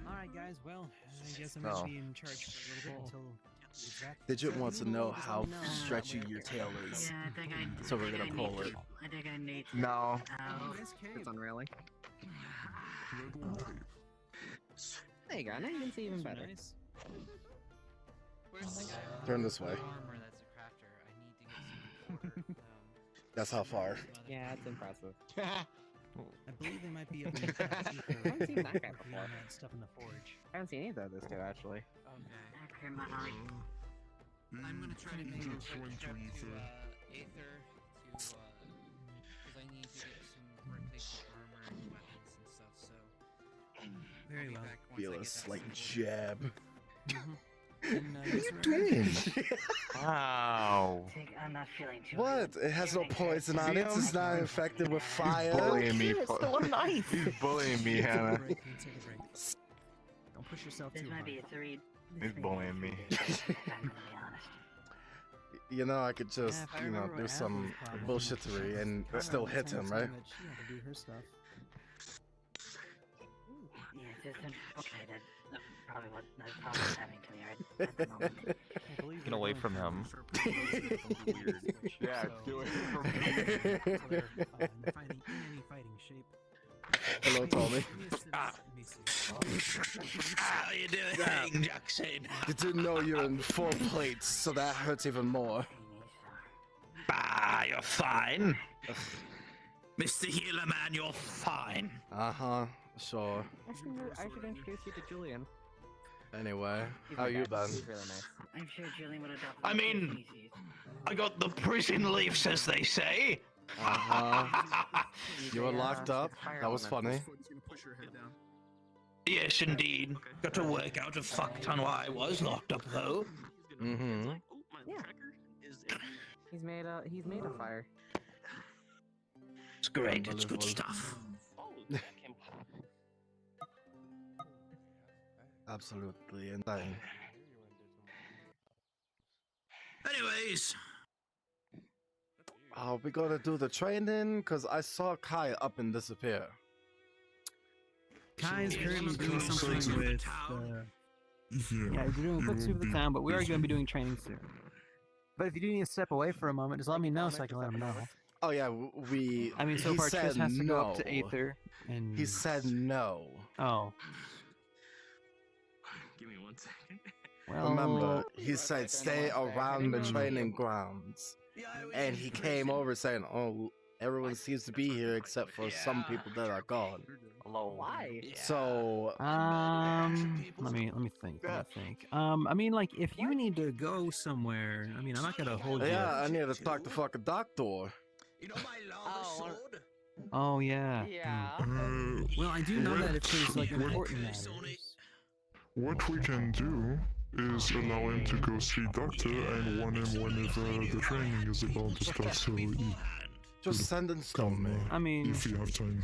S13: Alright, guys, well, I guess I'm
S5: Oh.
S13: gonna be in charge for a little bit until.
S5: Digit wants to know how stretchy your tail is.
S19: Yeah, I think I.
S5: So we're
S19: I think
S5: gonna
S19: I
S5: pull
S19: need
S5: it.
S19: to- I think I need to.
S16: No.
S21: It's unreal. There you go. Now you can see even better.
S15: Where's the guy with
S5: Turn
S15: the
S5: this way.
S15: armor that's a crafter? I need to get some water.
S5: That's how far.
S21: Yeah, it's impressive.
S13: I believe they might be up in the
S21: I haven't seen that guy before.
S13: stuff in the forge.
S21: I haven't seen either of those two actually.
S15: Okay. I'm gonna try to make a quick trip to Aether to because I need to get some replacement armor and weapons and stuff. So
S13: Very
S15: I'll be
S13: well.
S15: back once
S5: Feel
S15: I
S5: a
S15: get that
S5: slight
S15: sorted.
S5: jab.
S13: What
S5: are you doing?
S16: Wow.
S19: I'm not feeling too.
S5: What? It has no poison on it. It's not infected with fire.
S16: Bullying me.
S5: It's still a knife.
S16: He's bullying me, Hannah.
S13: Don't push yourself
S19: This
S13: too
S19: might
S13: hard.
S19: be a three.
S16: He's bullying me.
S19: If I'm gonna be honest.
S5: You know, I could just,
S13: Yeah, if I
S5: you know,
S13: remember
S5: do
S13: what
S5: some
S13: Apple's
S5: bullshittery and
S13: problem
S5: still
S13: is,
S5: hit him,
S13: time
S5: right?
S13: that she had to do her stuff.
S19: Yeah, it's just unfortunate. That's probably what's happening to me right at the moment.
S20: Get away from him.
S16: Yeah, get away from me.
S13: In any fighting shape.
S5: Hello, Tommy.
S7: How you doing, Jackson?
S5: You didn't know you're in 4 plates, so that hurts even more.
S7: Ah, you're fine. Mr. Healer Man, you're fine.
S5: Uh-huh, sure.
S21: I should introduce you to Julian.
S5: Anyway,
S21: He's
S5: how
S21: my
S5: you
S21: dad.
S5: been?
S21: He's really nice.
S19: I'm sure Julian would adopt.
S7: I mean, I got the prison leaves, as they say.
S5: Uh-huh. You were locked up? That was funny.
S7: Yes, indeed. Got to work out a fuck ton while I was locked up, though.
S5: Mm-hmm.
S21: Yeah. He's made a fire.
S7: It's great. It's good stuff.
S5: Absolutely insane.
S7: Anyways,
S5: Are we gonna do the training? Cause I saw Kai up and disappear.
S13: Kai's currently doing something with. Yeah, we're doing a quick sweep of the
S17: be
S13: town, but we are
S17: busy.
S13: going to be doing training soon. But if you do need to step away for a moment, just let me know so I can let him know.
S5: Oh yeah, we.
S13: I mean, so
S5: he
S13: far
S5: said
S13: Tris has to
S5: no.
S13: go up to Aether, and
S5: He said no.
S13: oh,
S4: Give me 1 second.
S13: well.
S5: Remember, he said stay around the training grounds, and he came over saying, "Oh, everyone seems to be here except for some people that are gone."
S21: Hello. Why?
S5: So,
S13: Let me think. I mean, like, if you need to go somewhere, I mean, I'm not gonna hold you.
S5: yeah, I need to talk to fucking doctor.
S13: Oh yeah.
S21: Yeah.
S13: Well, I do know that if there's like
S17: what-
S13: important matters.
S17: What we can do is allow him to go see doctor and warn him whenever the training is about to start, so he
S5: Just send and stone me.
S13: I mean,
S17: if you have time.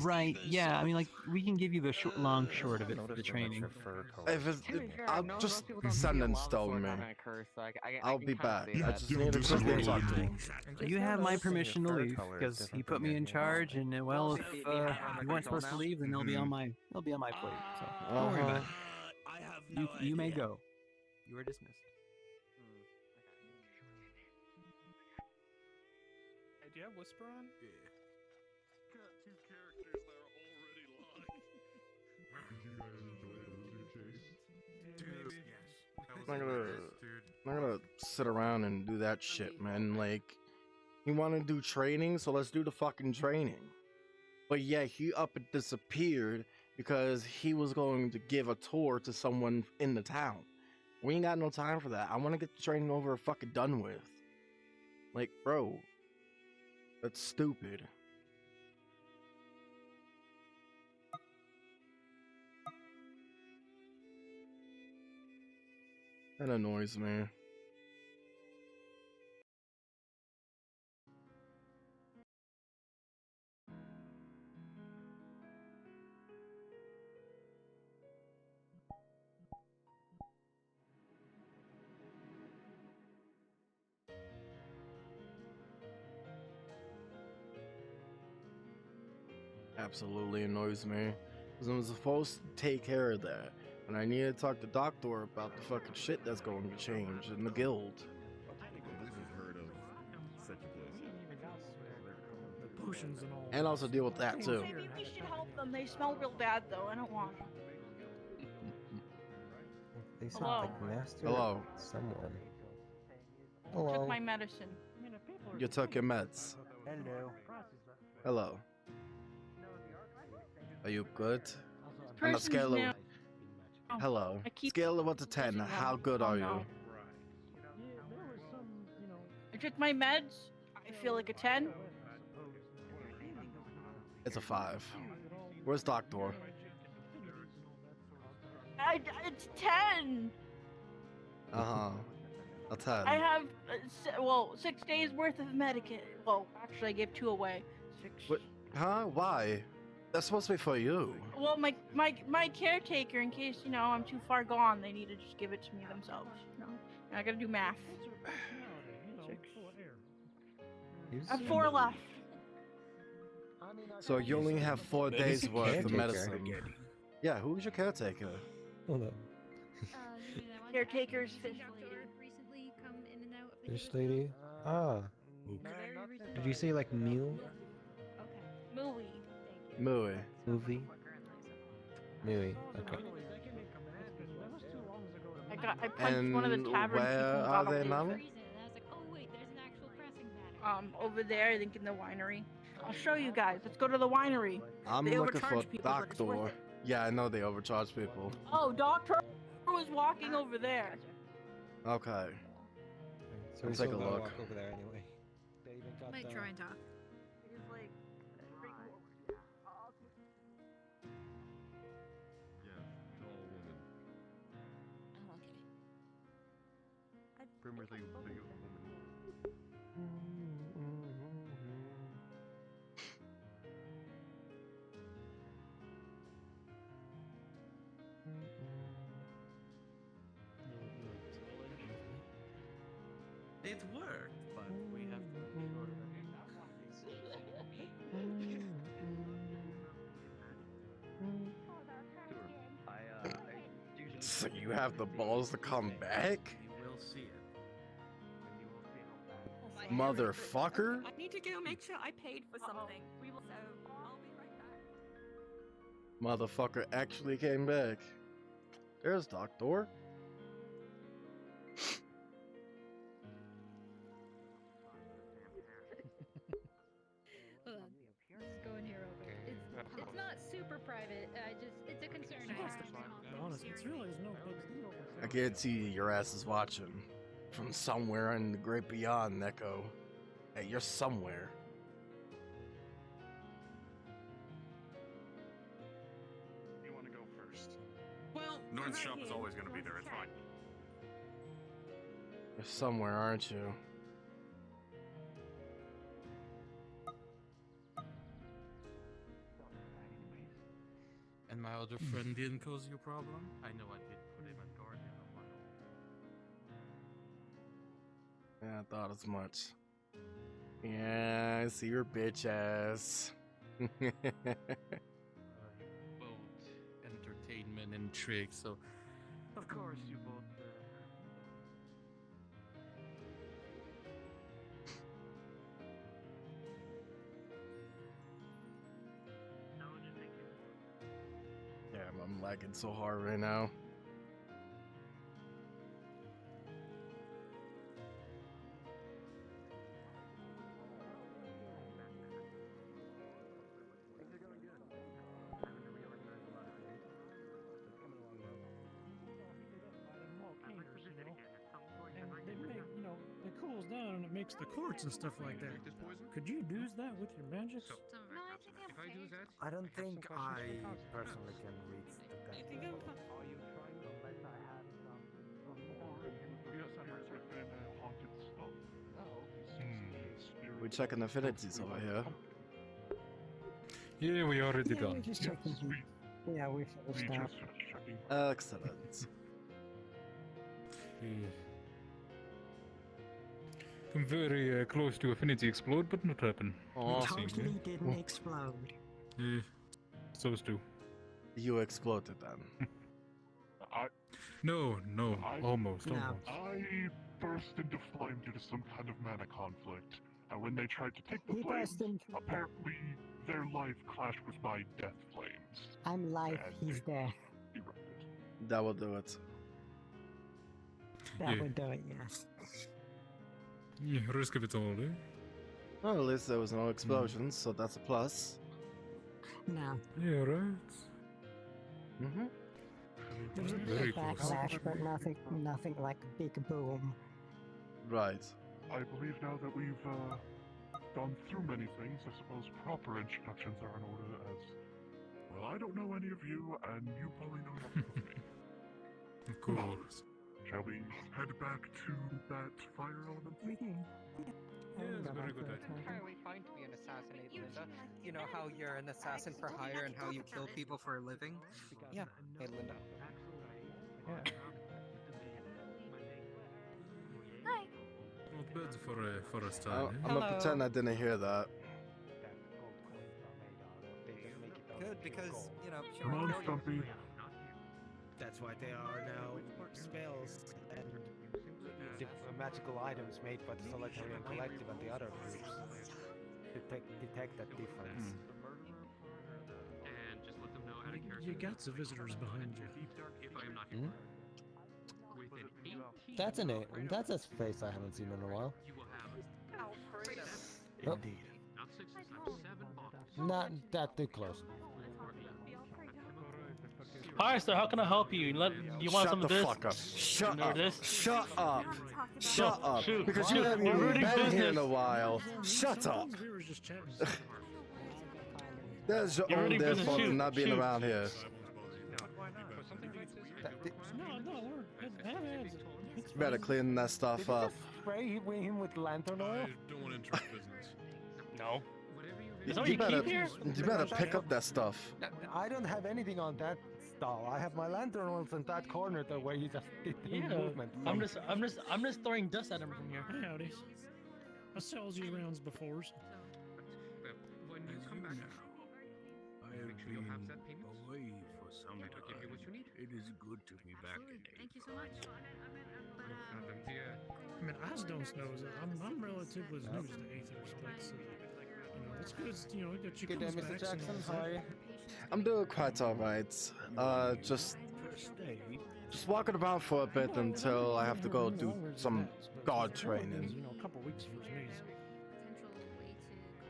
S13: right? Yeah. I mean, like, we can give you the long short of it for the training.
S5: If it's, I'll just send and stone me. I'll be back. I just need to quickly talk to him.
S13: You have my permission to leave because he put me in charge, and well, if you weren't supposed to leave, then they'll be on my plate. So don't worry about it. You may go. You are dismissed.
S10: Hey, do you have Whisper on?
S2: Got 2 characters that are already live.
S17: Did you guys enjoy the chase?
S5: I'm not gonna sit around and do that shit, man. Like, you want to do training, so let's do the fucking training. But yeah, he up and disappeared because he was going to give a tour to someone in the town. We ain't got no time for that. I want to get the training over and fucking done with. Like, bro, that's stupid. That annoys me. absolutely annoys me. Because I'm supposed to take care of that. And I need to talk to Doctor about the fucking shit that's going to change in the guild.
S10: Potions and all.
S5: And also deal with that too.
S6: Maybe we should help them. They smell real bad though. I don't want them.
S20: They sound
S6: Hello?
S20: like master.
S5: Hello.
S20: Someone.
S6: I
S20: Hello.
S6: took my medicine.
S5: You took your meds.
S20: Hello.
S5: Hello. Are you good? On a
S6: Person's
S5: scale of...
S6: new.
S5: Hello.
S6: I keep
S5: Scale of 1 to 10,
S6: using
S5: how
S6: them.
S5: good
S6: Oh,
S5: are
S6: no.
S5: you?
S6: I took my meds. I feel like a 10.
S5: It's a 5. Where's Doctor?
S6: It's 10.
S5: Uh-huh. A 10.
S6: I have 6 days worth of Medicaid. Well, actually, I gave 2 away. 6.
S5: What? Huh? Why? That's supposed to be for you.
S6: Well, my caretaker, in case I'm too far gone, they need to just give it to me themselves. I gotta do math. 6. I have 4 left.
S5: So you only have 4 days worth of medicine. Yeah, who's your caretaker?
S20: Hold up.
S6: Caretaker's fish
S11: recently come in and out of
S20: Fish lady? Ah. Did you say like meal?
S6: Mooey.
S5: Mooey.
S20: Movie? Mooey. Okay.
S6: I punched one of the tavern
S5: where
S6: people and
S5: are
S6: got
S5: they
S6: away
S5: now?
S6: with it. Over there, I think in the winery. I'll show you guys. Let's go to the winery.
S5: I'm
S6: They
S5: looking for
S6: overcharge people, but it's worth
S5: Doctor.
S6: it.
S5: Yeah, I know they overcharge people.
S6: Oh, Doctor was walking over there.
S5: Okay.
S20: So
S5: I'll
S20: we
S5: take
S20: still
S5: a
S20: gotta
S5: look.
S20: walk over there anyway. They even got
S11: Might try and talk.
S2: Primarily big woman.
S8: It worked, but we have to make sure
S5: So you have the balls to come back?
S8: you will see it.
S5: Motherfucker?
S4: I need to go make sure I paid for something. So I'll be right back.
S5: Motherfucker actually came back. There's Doctor.
S11: Hold on. Let's go in here real quick. It's not super private. It's a concern I have.
S10: Honestly, it's really no big deal.
S5: I guarantee your ass is watching. From somewhere in the great beyond, Neko. Hey, you're somewhere.
S2: You want to go first?
S8: Well, North's shop is always going to be there. It's fine.
S5: You're somewhere, aren't you?
S8: And my other friend didn't cause you a problem? I know I did put him on guardian of my own.
S5: Yeah, I thought as much. Yeah, I see your bitch ass.
S8: Both entertainment and tricks, so of course you both.
S5: Damn, I'm lagging so hard right now.
S10: It cools down and it makes the quartz and stuff like that. Could you use that with your magic?
S11: If I do that,
S20: I don't think I personally can reach the depth level.
S5: We checking affinities over here.
S10: Yeah, we already
S20: Yeah,
S10: done.
S20: we're just checking. Yeah, we finished now.
S5: Excellent.
S10: I'm very close to Affinity Explode, but not happen.
S5: Aw.
S20: Totally didn't explode.
S9: Those two.
S5: You exploded then.
S9: No, almost.
S2: I burst into flame due to some kind of mana conflict, and when they tried to take the
S22: He
S2: flames,
S22: burst into-
S2: apparently their life clashed with my death flames.
S22: I'm life,
S2: And
S22: he's death.
S5: That will do it.
S22: That
S9: Yeah.
S22: would do it, yes.
S9: Yeah, risk of it all, eh?
S5: Well, at least there was no explosions, so that's a plus.
S22: No.
S9: Yeah, right.
S5: Mm-hmm.
S22: There's a
S9: Very
S22: backlash, but nothing like a big boom.
S5: Right.
S2: I believe now that we've gone through many things, I suppose proper introductions are in order as... Well, I don't know any of you, and you probably know nothing of me.
S9: Of course.
S2: Shall we head back to that fire element?
S9: Yes, very good idea.
S21: Entirely fine to be an assassin, Linda. You know how you're an assassin for hire and how you kill people for a living? Yeah, hey Linda.
S20: Yeah.
S4: Hi.
S9: Not bad for a start.
S5: I'm gonna pretend I didn't hear that.
S21: Good, because, you know, she
S2: Come
S21: won't
S2: on,
S21: kill you.
S2: Stumpy.
S21: That's why they are now spells and
S20: magical items made by the solitary and collective and the other groups. Detect that difference.
S10: And just let them know out of character. You got the visitors behind you.
S20: Hmm? That's a face I haven't seen in a while.
S10: Indeed.
S20: Not that too close.
S23: Hi, sir. How can I help you? You want
S5: Shut
S23: some
S5: the
S23: of this?
S5: fuck up. Shut
S23: Or
S5: up.
S23: this?
S5: Shut up. Shut up.
S23: Shoot,
S5: Because
S23: shoot.
S5: you haven't
S23: We're
S5: even
S23: ruining
S5: been here in
S23: business.
S5: a while. Shut up. That's your
S23: You're
S5: own
S23: ruining
S5: damn
S23: business.
S5: fault for
S23: Shoot,
S5: not being
S23: shoot.
S5: around here.
S10: No,
S5: You better clean that stuff up.
S20: Spray him with lantern oil?
S9: Don't want to interrupt business.
S23: No.
S5: You
S23: Is that what you
S5: better,
S23: keep here?
S5: you better pick up that stuff.
S20: I don't have anything on that stall. I have my lantern oils in that corner there where you just did the
S23: Yeah.
S20: movement.
S23: I'm just throwing dust at him from here.
S10: Hey, howdy. I sells you rounds before.
S8: When you come back,
S24: I have
S8: make sure you'll have
S24: been
S8: that payment.
S24: away for some
S8: I'll give you what you need.
S24: It is good to be back in
S11: Thank you so much.
S10: I mean, I just don't know. I'm relatively new to the Aethers, but it's good. You know, that you
S20: Good
S10: comes
S20: day,
S10: back.
S20: Mr. Jackson. How are you?
S5: I'm doing quite alright. Just walking around for a bit until I have to go do some guard training.
S10: A couple weeks for me.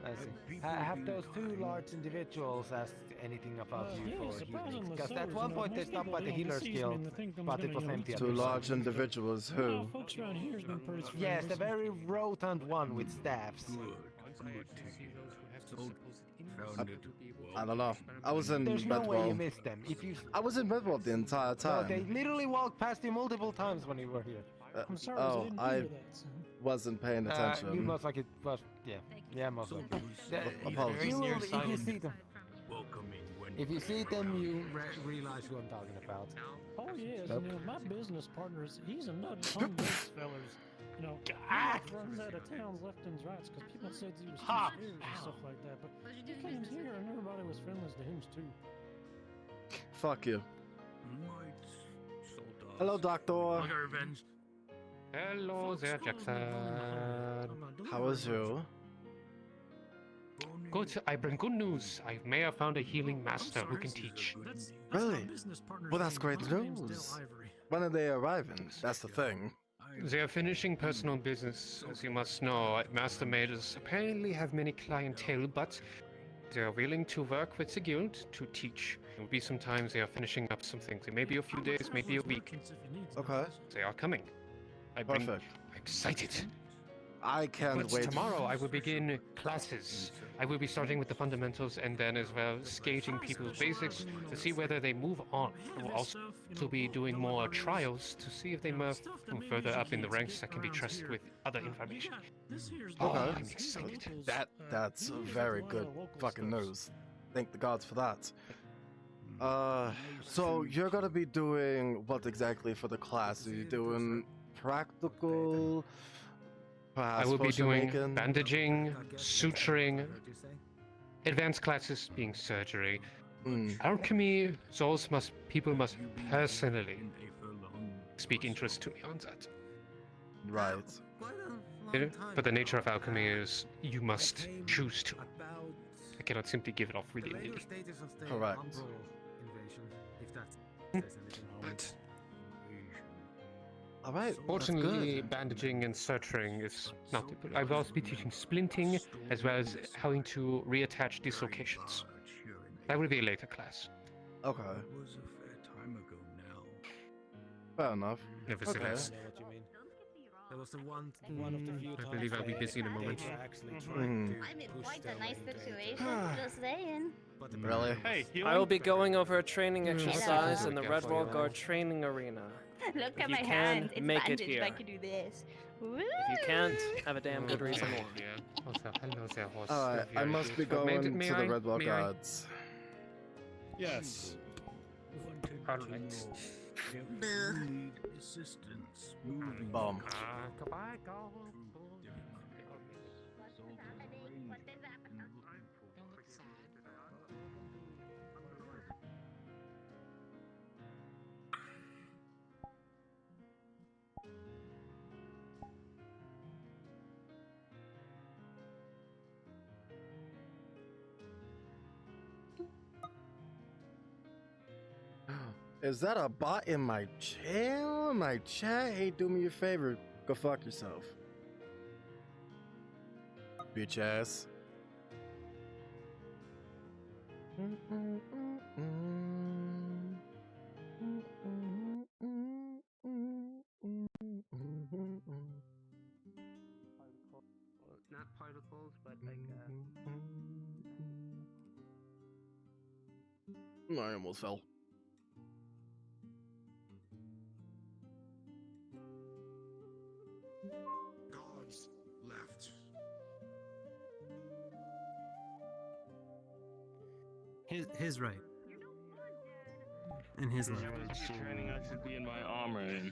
S20: I see. Have those two large individuals asked anything about you
S10: yeah,
S20: for
S10: surprisingly
S20: healing? Because
S10: so,
S20: at one point they
S10: most
S20: stopped by the
S10: people,
S20: healer's
S10: sees me
S20: guild,
S10: and they think I'm
S20: but it
S10: gonna,
S20: was
S10: you know,
S20: empty.
S5: Two large individuals who?
S10: Well, folks around here's been pretty
S20: Yes, the
S10: friendly.
S20: very rotund one with staffs.
S5: I don't know. I was in
S20: There's no way you
S5: Bedwell.
S20: missed them. If you
S5: I was in Bedwell the entire
S20: no, they
S5: time.
S20: literally walked past you multiple times when you were here.
S10: I'm sorry,
S5: Oh,
S10: I didn't
S5: I
S10: hear that.
S5: wasn't paying
S20: You
S5: attention.
S20: most like it was, yeah, most likely.
S5: Apologies.
S20: You will, if you see them,
S24: welcoming when
S20: if you see them, you realize who I'm talking about.
S10: Oh yes,
S20: Nope.
S10: you know, my business partner he's a nut on those fellas. You know, he runs out of towns left and right because people said he was too
S23: Ha!
S10: scared and stuff like that. But he came here and everybody was friendly to him too.
S5: Fuck you. Hello, Doctor.
S9: I got revenge.
S25: Hello there, Jackson.
S5: How was you?
S25: Good. I bring good news. I may have found a healing master who can teach.
S5: Really? Well, that's great news. When are they arriving? That's the thing.
S25: They are finishing personal business. As you must know, master mages apparently have many clientele, but they are willing to work with the guild to teach. There will be some times they are finishing up some things. It may be a few days, maybe a week.
S5: Okay.
S25: They are coming.
S5: Perfect.
S25: I'm excited.
S5: I can't
S25: But
S5: wait.
S25: tomorrow I will begin classes. I will be starting with the fundamentals and then as well gauging people's basics to see whether they move on. I will also be doing more trials to see if they move further up in the ranks that can be trusted with other information. Oh,
S5: Okay.
S25: I'm excited.
S5: That's very good fucking news. Thank the gods for that. So you're gonna be doing what exactly for the class? Are you doing practical?
S25: I
S5: Perhaps
S25: will be
S5: potion
S25: doing
S5: making?
S25: bandaging, suturing, advanced classes being surgery. Alchemy, people must personally speak interest to me on that.
S5: Right.
S25: But the nature of alchemy is you must choose to. I cannot simply give it off willy-nilly.
S5: Correct. All right.
S25: Fortunately, bandaging and suturing is not. I will also be teaching splinting as well as how to reattach dislocations. That will be a later class.
S5: Okay. Fair enough.
S25: Nevertheless.
S10: I know what you mean. That was the one of the few
S25: I
S10: times
S25: believe I'll be
S10: where
S25: busy in a moment.
S10: nature actually tried
S5: Mhm.
S10: to
S1: I'm in
S10: push
S1: quite
S10: their
S1: a nice
S10: way into
S1: situation,
S10: Aether.
S1: just saying.
S10: But the
S5: Really?
S23: Hey,
S3: I will be going over a
S25: Mm,
S3: training exercise in the Redwall Guard training arena.
S6: Look
S3: If
S6: at
S3: you
S6: my
S3: can,
S6: hands. It's
S3: make it
S6: bandaged.
S3: here.
S6: I can do this. Woo!
S3: If you can't, have a damn good reason why.
S25: Also, hello there, horse.
S5: All right. I
S25: Very
S5: must be
S25: good. But
S5: going to the Redwall
S25: may I?
S5: Guards.
S10: Yes.
S25: Alright.
S5: Bomb. Is that a bot in my channel? In my chat? Hey, do me a favor. Go fuck yourself. Bitch ass.
S15: Not particles, but like
S5: I almost fell.
S17: Gods left.
S13: His right. And his left.
S12: Training, I should be in my armor. And...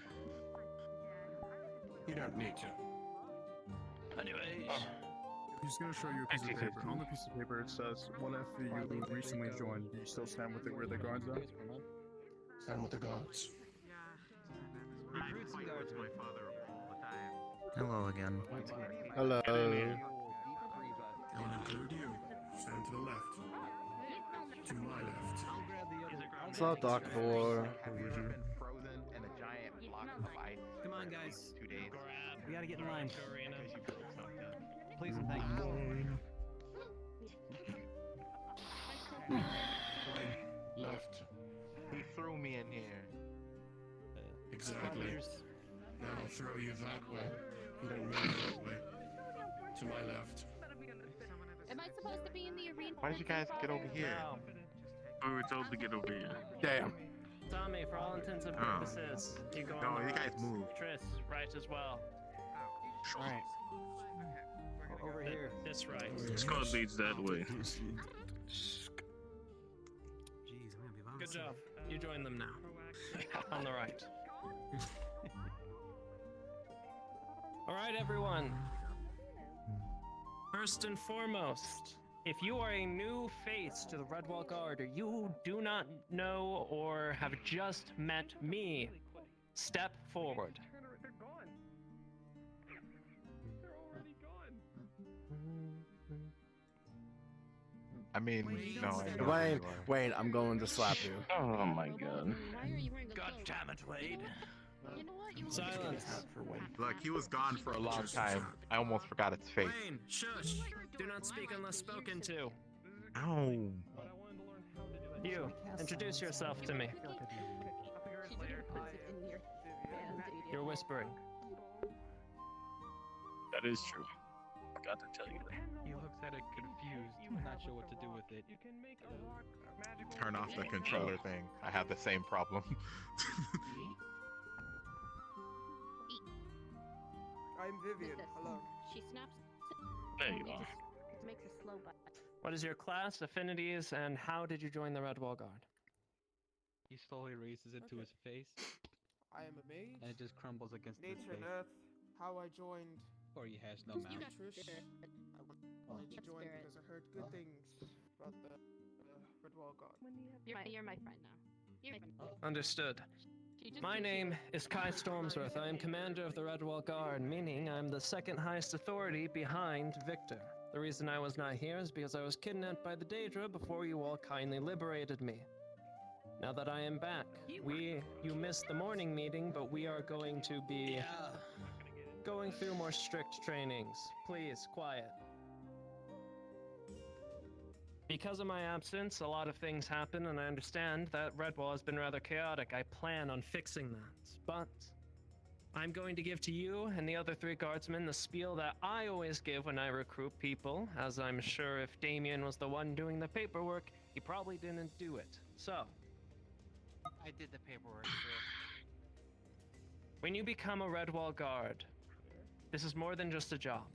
S17: You don't need to.
S7: Anyways.
S2: I'm just gonna show you a piece of paper. On the piece of paper it says, what if you recently joined? Do you still stand with it where the guards are?
S17: Stand with the gods.
S15: recruits and guards my father all the time.
S13: Hello again.
S5: Hello.
S17: I will include you. Stand to the left. To my left.
S5: What's up, Doctor?
S16: Frozen in a giant block of ice.
S13: Come on, guys.
S16: 2 days.
S13: We gotta get in line. Please and thank you.
S17: Left.
S16: He threw me in here.
S17: Exactly. Now I'll throw you that way. And then run that way. To my left.
S1: Am I supposed to be in the arena?
S16: Why did you guys get over here?
S12: We were told to get over here.
S5: Damn.
S3: Tommy, for all intents and
S16: Oh.
S3: purposes, you go
S16: No,
S3: on the
S16: you guys
S3: right.
S16: move.
S3: Tris, right as well.
S13: Alright. Over here.
S3: This right.
S12: Squad leads that way.
S13: Jeez, I'm gonna be by
S3: Good
S13: myself.
S3: job. You join them now. On the right. Alright, everyone. First and foremost, if you are a new face to the Redwall Guard or you do not know or have just met me, step forward.
S16: I mean, no, I know.
S5: Wayne, Wayne, I'm going to slap you.
S12: Oh my god.
S7: God damn it, Wade.
S3: Silence.
S16: Look, he was gone for a long time. I almost forgot its face.
S3: Wayne, shush. Do not speak unless spoken to.
S16: Ow.
S3: You, introduce yourself to me. You're whispering.
S12: That is true. Forgot to tell you that.
S15: He looks at it confused, not sure what to do with it.
S16: Turn off the controller thing. I have the same problem.
S14: I'm Vivian. Hello.
S1: She snaps.
S12: There you are.
S1: It makes a slow bite.
S3: What is your class, affinities, and how did you join the Redwall Guard?
S15: He slowly raises it to his face,
S14: I am a mage.
S15: and it just crumbles against his
S14: Nature and
S15: face.
S14: Earth. How I joined.
S15: Or he has no
S1: You
S15: mouth.
S1: got
S14: Trish.
S1: spirit.
S14: I wanted to join
S1: Spirit.
S14: because I heard good things. about the Redwall God.
S1: You're my friend now. You're my friend.
S3: Understood. My name is Kai Stormsworth. I am commander of the Redwall Guard, meaning I'm the second highest authority behind Victor. The reason I was not here is because I was kidnapped by the Daedra before you all kindly liberated me. Now that I am back, you missed the morning meeting, but we are going to be going through more strict trainings. Please, quiet. Because of my absence, a lot of things happen, and I understand that Redwall has been rather chaotic. I plan on fixing that, but I'm going to give to you and the other 3 guardsmen the spiel that I always give when I recruit people, as I'm sure if Damien was the one doing the paperwork, he probably didn't do it. So,
S15: I did the paperwork, sir.
S3: when you become a Redwall guard, this is more than just a job.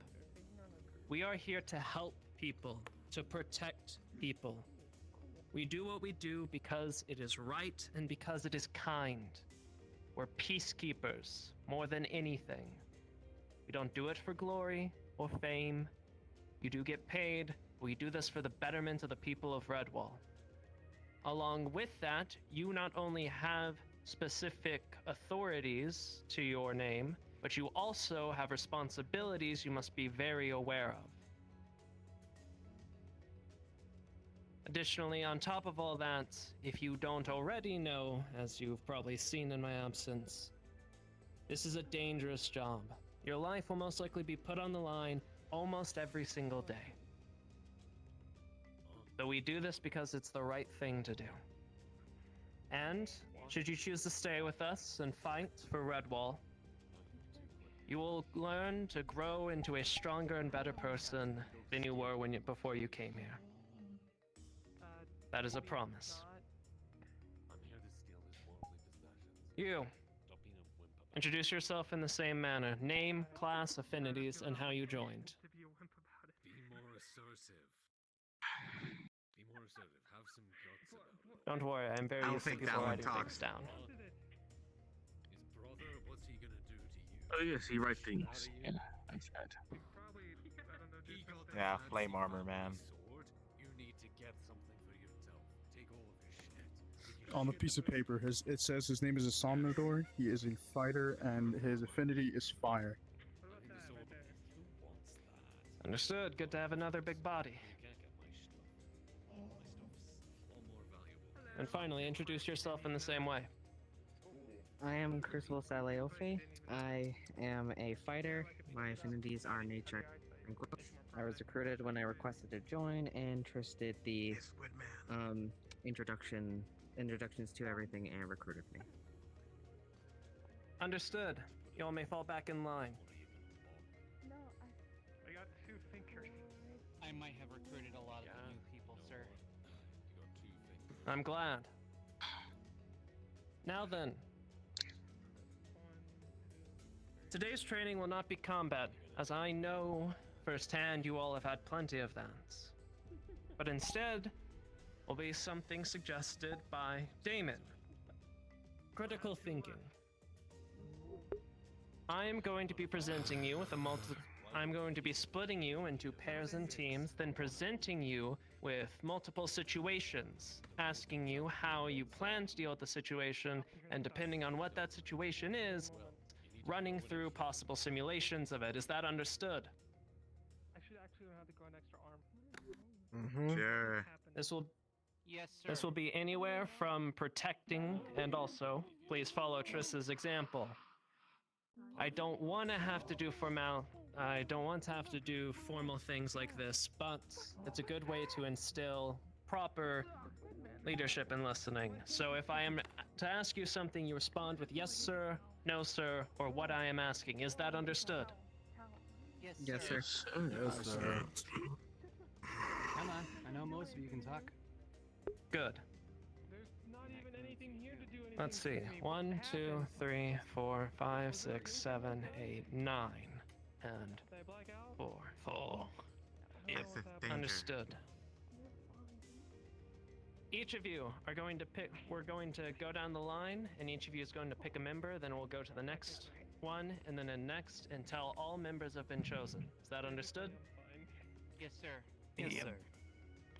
S3: We are here to help people, to protect people. We do what we do because it is right and because it is kind. We're peacekeepers more than anything. We don't do it for glory or fame. You do get paid. We do this for the betterment of the people of Redwall. Along with that, you not only have specific authorities to your name, but you also have responsibilities you must be very aware of. Additionally, on top of all that, if you don't already know, as you've probably seen in my absence, this is a dangerous job. Your life will most likely be put on the line almost every single day. But we do this because it's the right thing to do. And, should you choose to stay with us and fight for Redwall, you will learn to grow into a stronger and better person than you were before you came here. That is a promise. You. Introduce yourself in the same manner. Name, class, affinities, and how you joined.
S9: Be more assertive. Be more assertive. Have some guts about it.
S3: Don't worry, I'm very used to people writing things down.
S9: His brother, what's he gonna do to you?
S12: Oh yes, he writes things. Yeah, that's right.
S16: Yeah, flame armor, man.
S9: You need to get something for yourself. Take all of his shit.
S4: On a piece of paper, it says his name is a Somnodor, he is a fighter, and his affinity is fire.
S3: Understood. Good to have another big body. And finally, introduce yourself in the same way.
S18: I am Crucible Saleofe. I am a fighter. My affinities are nature and growth. I was recruited when I requested to join and trusted the introductions to everything and recruited me.
S3: Understood. You all may fall back in line.
S19: I got 2 fingers.
S15: I might have recruited a lot of new people, sir.
S3: I'm glad. Now then. Today's training will not be combat, as I know firsthand you all have had plenty of that. But instead, will be something suggested by Damon. Critical thinking. I am going to be presenting you with I'm going to be splitting you into pairs and teams, then presenting you with multiple situations, asking you how you plan to deal with the situation, and depending on what that situation is, running through possible simulations of it. Is that understood?
S19: I should actually learn how to grow an extra arm.
S16: Sure.
S3: This will be anywhere from protecting and also, please follow Triss's example. I don't want to have to do formal things like this, but it's a good way to instill proper leadership and listening. So if I am to ask you something, you respond with yes sir, no sir, or what I am asking. Is that understood?
S18: Yes, sir.
S5: Yes, sir.
S13: Come on, I know most of you can talk.
S3: Good.
S19: There's not even anything here to do anything.
S3: Let's see. 1, 2, 3, 4, 5, 6, 7, 8, 9, and 4. 4.
S16: It's a danger.
S3: Understood. Each of you are going to pick. We're going to go down the line, and each of you is going to pick a member. Then we'll go to the next one, and then the next, until all members have been chosen. Is that understood?
S15: Yes, sir.
S13: Yes, sir.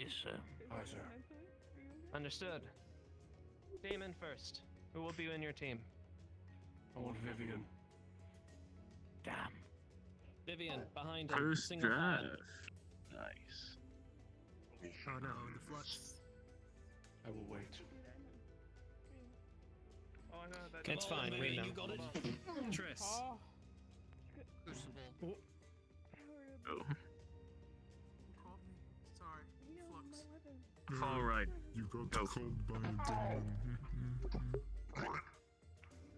S7: Yes, sir.
S3: Aye, sir. Understood. Damon first. Who will be in your team?
S9: I want Vivian.
S7: Damn.
S3: Vivian, behind him.
S12: First
S3: Single
S12: draft.
S3: file.
S12: Nice.
S10: Oh no, the flux.
S9: I will wait.
S19: Oh, I know that.
S3: It's fine, we know.
S19: You got it.
S3: Triss.
S15: Crucible.
S12: Oh.
S10: Sorry. Flux.
S12: All right.
S2: You got
S12: Go.
S2: called by a demon.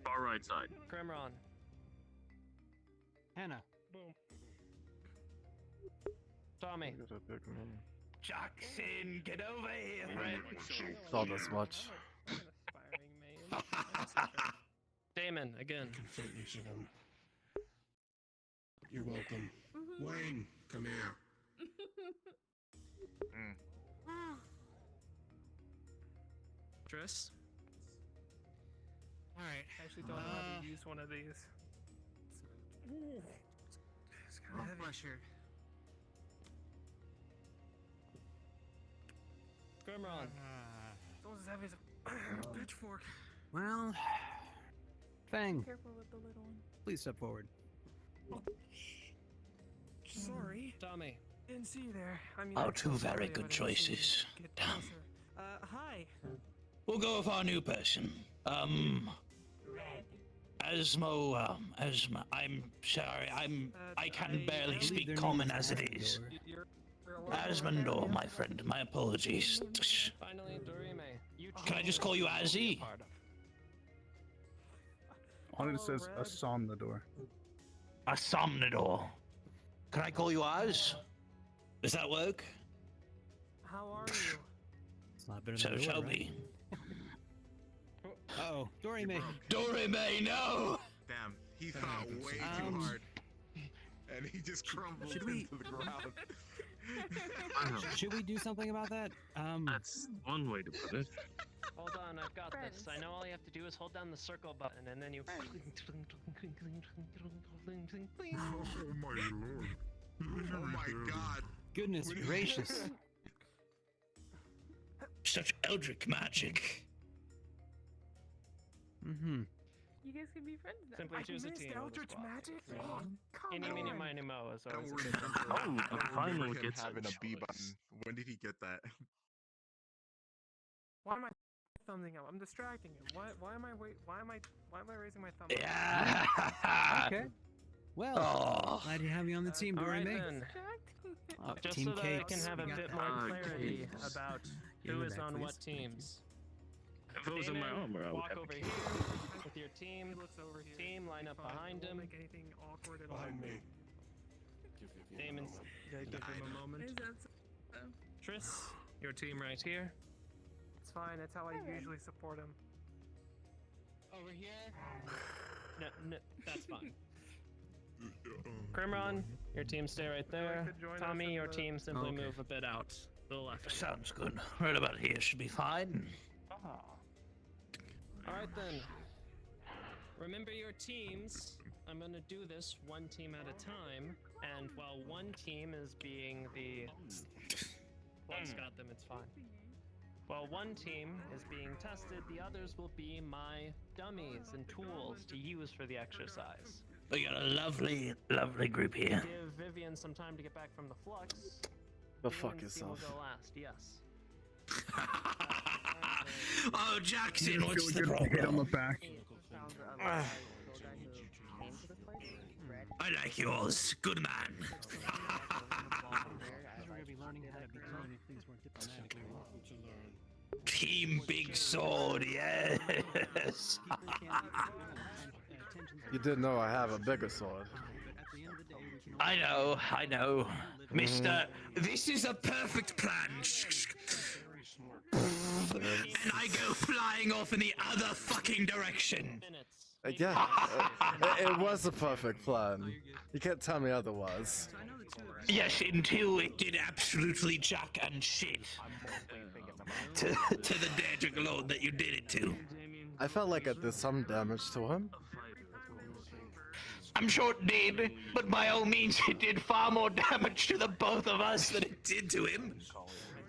S12: Far right side.
S3: Grimron.
S13: Hannah.
S3: Boom. Tommy.
S7: Jackson, get over here, friend.
S5: Thought as much.
S3: Damon, again.
S9: You're welcome. Wayne, come here.
S3: Triss.
S19: Alright. I actually don't know how to use one of these. It's kind of heavy.
S10: Pressure.
S3: Grimron.
S19: It's almost as heavy as a pitchfork.
S13: Well, Fang,
S6: Careful with the little one.
S13: please step forward.
S19: Sorry.
S3: Tommy.
S19: Didn't see you there. I mean,
S7: Oh,
S19: I'm
S7: two
S19: so
S7: very
S19: sorry,
S7: good
S19: but I didn't see you
S7: choices.
S19: get
S7: Damn.
S19: closer. Hi.
S7: We'll go with our new person. Asmo, I'm sorry, I can barely speak common as it is. Asmondor, my friend, my apologies.
S3: Finally, Dorime.
S7: Can I just call you Azzy?
S4: On it says a somnador.
S7: A Somnador. Can I call you Az? Does that work?
S19: How are you?
S13: It's not better
S7: So
S13: than
S7: shall
S13: right?
S7: be.
S13: Uh-oh, Dorime.
S7: Dorime, no!
S16: Damn, he thought way too hard. And he just crumbled
S13: should we-
S16: into the ground.
S13: Should we do something about that?
S12: That's one way to put it.
S3: Hold on, I've got this. I know all you have to do is hold down the circle button and then you.
S2: Oh my lord.
S16: Oh my god.
S13: Goodness gracious.
S7: Such eldritch magic.
S13: Mm-hmm.
S6: You guys can be friends now.
S3: Simply
S19: I
S3: choose a
S19: missed
S3: team.
S19: Eldritch Magic? Come
S3: Any, meeny,
S19: on.
S3: miny, mo, as
S16: Don't
S3: always.
S16: worry,
S12: Oh,
S16: I
S12: a
S16: remember
S12: final
S16: him
S12: gets a
S16: having a B
S12: choice.
S16: button. When did he get that?
S19: Why am I thumbing up? I'm distracting him. Why am I raising my thumb? Up?
S7: Yeah.
S13: Okay. Well,
S7: Oh.
S13: glad to have you on the team,
S3: All right
S13: Dorime.
S3: then. Just
S13: Team
S3: so that I
S13: Cakes.
S3: can have a
S13: we got
S3: bit
S13: the-
S3: more clarity
S12: Cakes.
S3: about
S13: Get in
S3: who
S13: the
S3: is
S13: back,
S3: on what
S13: please.
S3: teams.
S12: If it was in my
S3: Damon,
S12: armor, I would
S3: walk
S12: have
S3: over
S12: a
S3: here
S12: cake.
S3: with your team.
S19: He looks over here.
S3: Team, line up
S19: Fine,
S3: behind
S19: won't
S3: him.
S19: make anything awkward at all.
S9: Behind me.
S3: Damon's. Give him a moment. Triss, your team right here.
S19: It's fine. That's how I usually support him.
S15: Over here.
S3: No, that's fine. Grimron, your team stay right there.
S19: to join us
S3: Tommy,
S19: in
S3: your
S19: the-
S3: team simply
S13: Okay.
S3: move a bit out to the left.
S7: Sounds good. Right about here should be fine.
S3: Alright then. Remember your teams. I'm gonna do this one team at a time, and while one team is being the. Flux got them, it's fine. While one team is being tested, the others will be my dummies and tools to use for the exercise.
S7: We got a lovely, lovely group here.
S3: Give Vivian some time to get back from the flux.
S5: Go fuck
S3: Damon's team will
S5: yourself.
S3: go last, yes.
S7: Oh, Jackson,
S4: Feel
S7: what's the
S4: good hit on the
S7: problem?
S4: back.
S7: I like yours. Good man.
S13: We're gonna be learning how to be calm if things weren't diplomatic.
S7: Team Big Sword, yes.
S5: You did know I have a bigger sword.
S7: I know. Mister, this is a perfect plan. And I go flying off in the other fucking direction.
S5: Yeah, it was a perfect plan. You can't tell me otherwise.
S7: Yes, until it did absolutely jack and shit. To the Daedric Lord that you did it to.
S5: I felt like it did some damage to him.
S7: I'm sure it did, but by all means it did far more damage to the both of us than it did to him.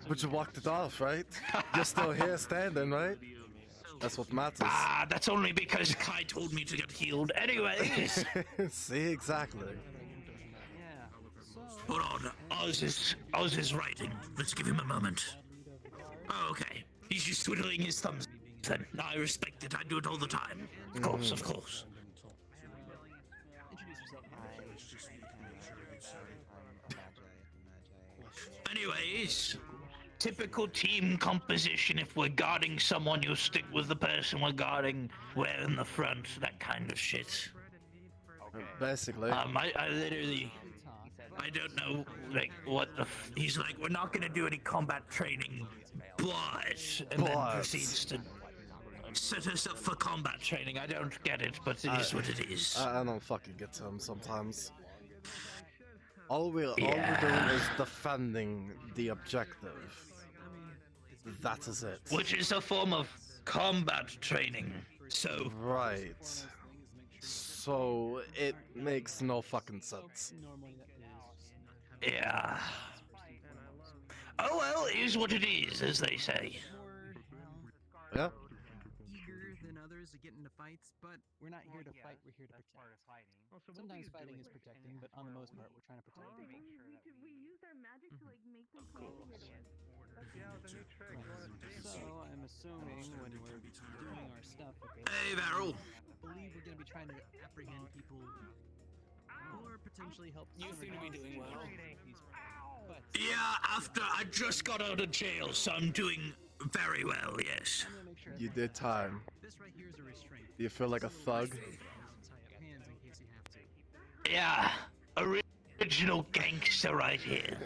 S5: But you walked it off, right? You're still here standing, right? That's what matters.
S7: Ah, that's only because Kai told me to get healed. Anyways.
S5: See, exactly.
S7: Hold on. Oz is writing. Let's give him a moment. Oh, okay. He's just twiddling his thumbs. Then I respect it. I do it all the time. Of course, of course. Anyways, typical team composition. If we're guarding someone, you stick with the person we're guarding. We're in the front. That kind of shit.
S5: Basically.
S7: I literally, I don't know, like, what the he's like, we're not gonna do any combat training, but, and then proceeds to set us up for combat training. I don't get it, but it is what it is.
S5: I don't fucking get to him sometimes. All we're doing is defending the objective. That is it.
S7: Which is a form of combat training, so...
S5: Right. So, it makes no fucking sense.
S7: Yeah. Oh well, it is what it is, as they say.
S5: Yeah.
S13: Eager than others to get into fights, but we're not here to fight, we're here to protect. Sometimes fighting is protecting, but on the most part, we're trying to protect people.
S6: We use our magic to like make them
S13: cool again.
S19: Yeah, the new trick.
S13: So I'm assuming when we're doing our stuff,
S7: Hey, Varel.
S13: I believe we're going to be trying to apprehend people or potentially help.
S3: You seem to be doing well.
S7: Yeah, after I just got out of jail, so I'm doing very well, yes.
S5: You did time.
S13: This right here is a restraint.
S5: Do you feel like a thug?
S13: Hands in case you have to.
S7: Yeah, original gangster right here.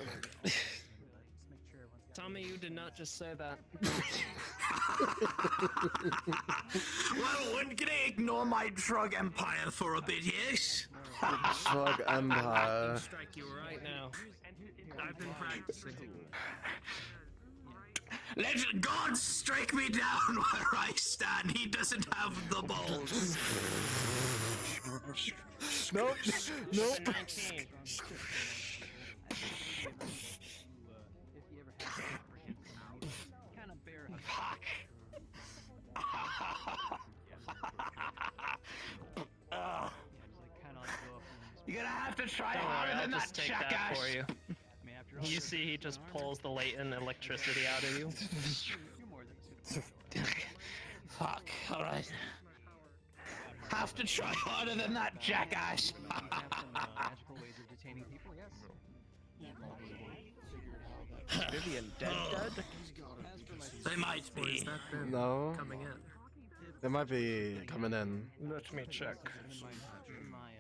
S3: Tommy, you did not just say that.
S7: Well, when can I ignore my drug empire for a bit, yes?
S5: Drug empire.
S3: Strike you right now. I've been practicing.
S7: Let God strike me down where I stand. He doesn't have the balls.
S5: Nope. Nope.
S3: 19.
S7: Fuck. You're gonna have to try
S3: Don't worry,
S7: harder
S3: I'll
S7: than
S3: just
S7: that,
S3: take that
S7: jackass.
S3: for you. You see, he just pulls the latent electricity out of you.
S7: Fuck, alright. Have to try harder than that, jackass.
S13: Magical ways of detaining people, yes.
S3: Vivian dead?
S7: They might be.
S5: No.
S3: Coming in.
S5: They might be coming in.
S3: Let me check.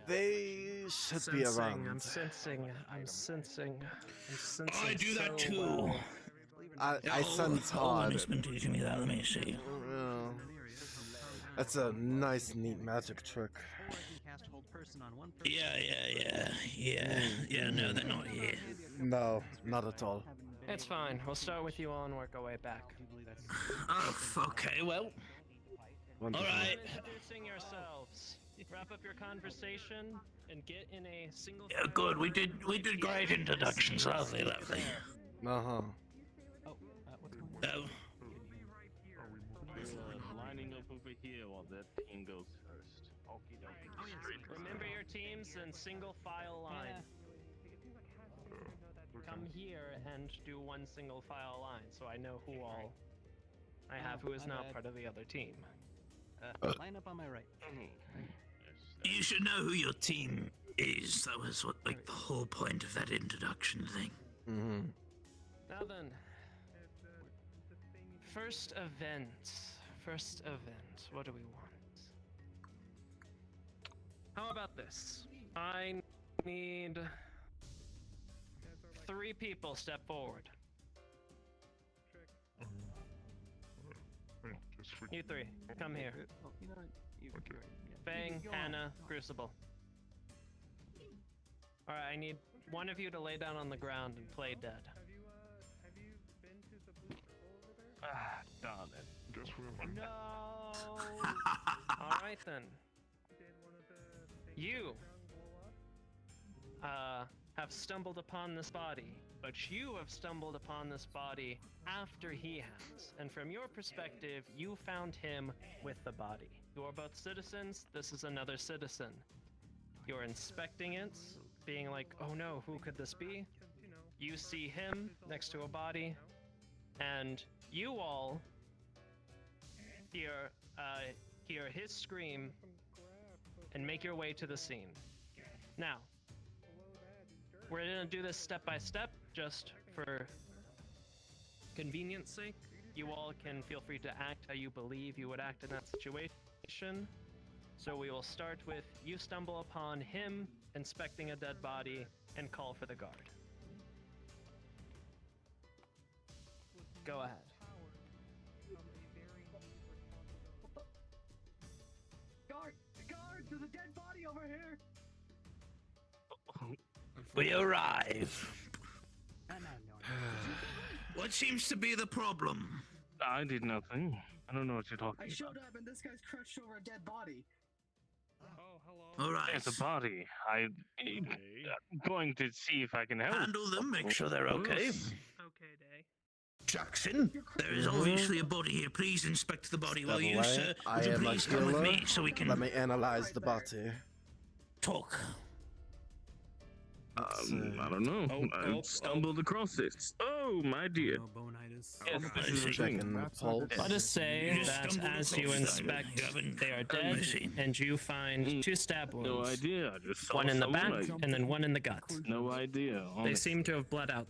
S5: They should be around.
S3: I'm sensing.
S7: I do that
S3: so
S7: too.
S3: well.
S5: I sense
S7: Owen
S5: hard.
S7: has been teaching me that. Let me see.
S5: Yeah. That's a nice, neat magic trick.
S7: Yeah. No, they're not here.
S5: No, not at all.
S3: It's fine. We'll start with you all and work our way back.
S7: Oh, okay, well.
S5: Wonderful.
S7: Alright.
S3: Introducing yourselves. Wrap up your conversation and get in a single.
S7: Yeah, good. We did great introductions. Lovely.
S5: Uh-huh.
S7: Oh.
S12: Lining up over here while that team goes first. Okie dokie.
S3: Remember your teams in single file line. Come here and do one single file line, so I know who all I have who is
S13: my
S3: now
S13: bad.
S3: part of the other team.
S13: Line up on my right.
S7: You should know who your team is. That was what, like, the whole point of that introduction thing.
S5: Mm-hmm.
S3: Now then, first event. What do we want? How about this? I need 3 people step forward. You 3, come here. Fang, Hannah, Crucible. Alright, I need one of you to lay down on the ground and play dead.
S2: Ah, darn it. Guess we're
S3: No! Alright then. You have stumbled upon this body. but you have stumbled upon this body after he has. And from your perspective, you found him with the body. You are both citizens. This is another citizen. You're inspecting it, being like, oh no, who could this be? You see him next to a body, and you all hear his scream and make your way to the scene. Now, we're gonna do this step by step, just for convenience sake. You all can feel free to act how you believe you would act in that situation. So we will start with you stumble upon him inspecting a dead body and call for the guard. Go ahead.
S8: Guard, there's a dead body over here.
S7: We arrive. What seems to be the problem?
S12: I did nothing. I don't know what you're talking
S8: I showed
S12: about.
S8: up and this guy's crouched over a dead body.
S7: All right.
S12: It's a body. I'm going to see if I can help.
S7: Handle them, make sure they're okay.
S3: Okay, Day.
S7: Jackson, there is obviously a body here. Please inspect the body while you, sir.
S5: I
S7: Would you
S5: am a
S7: please come with
S5: killer.
S7: me so we can
S5: Let me analyze the body.
S7: talk?
S12: I don't know. I stumbled across it. Oh, my dear.
S13: Bonitis.
S12: Yes,
S7: I
S12: this is
S7: see.
S12: a thing.
S3: Let us say that as you inspect, they are dead, and you find 2 stab wounds.
S12: No idea. I just saw
S3: One in the back,
S12: someone,
S3: and then one in the gut.
S12: No idea.
S3: They
S12: honestly.
S3: seem to have bled out.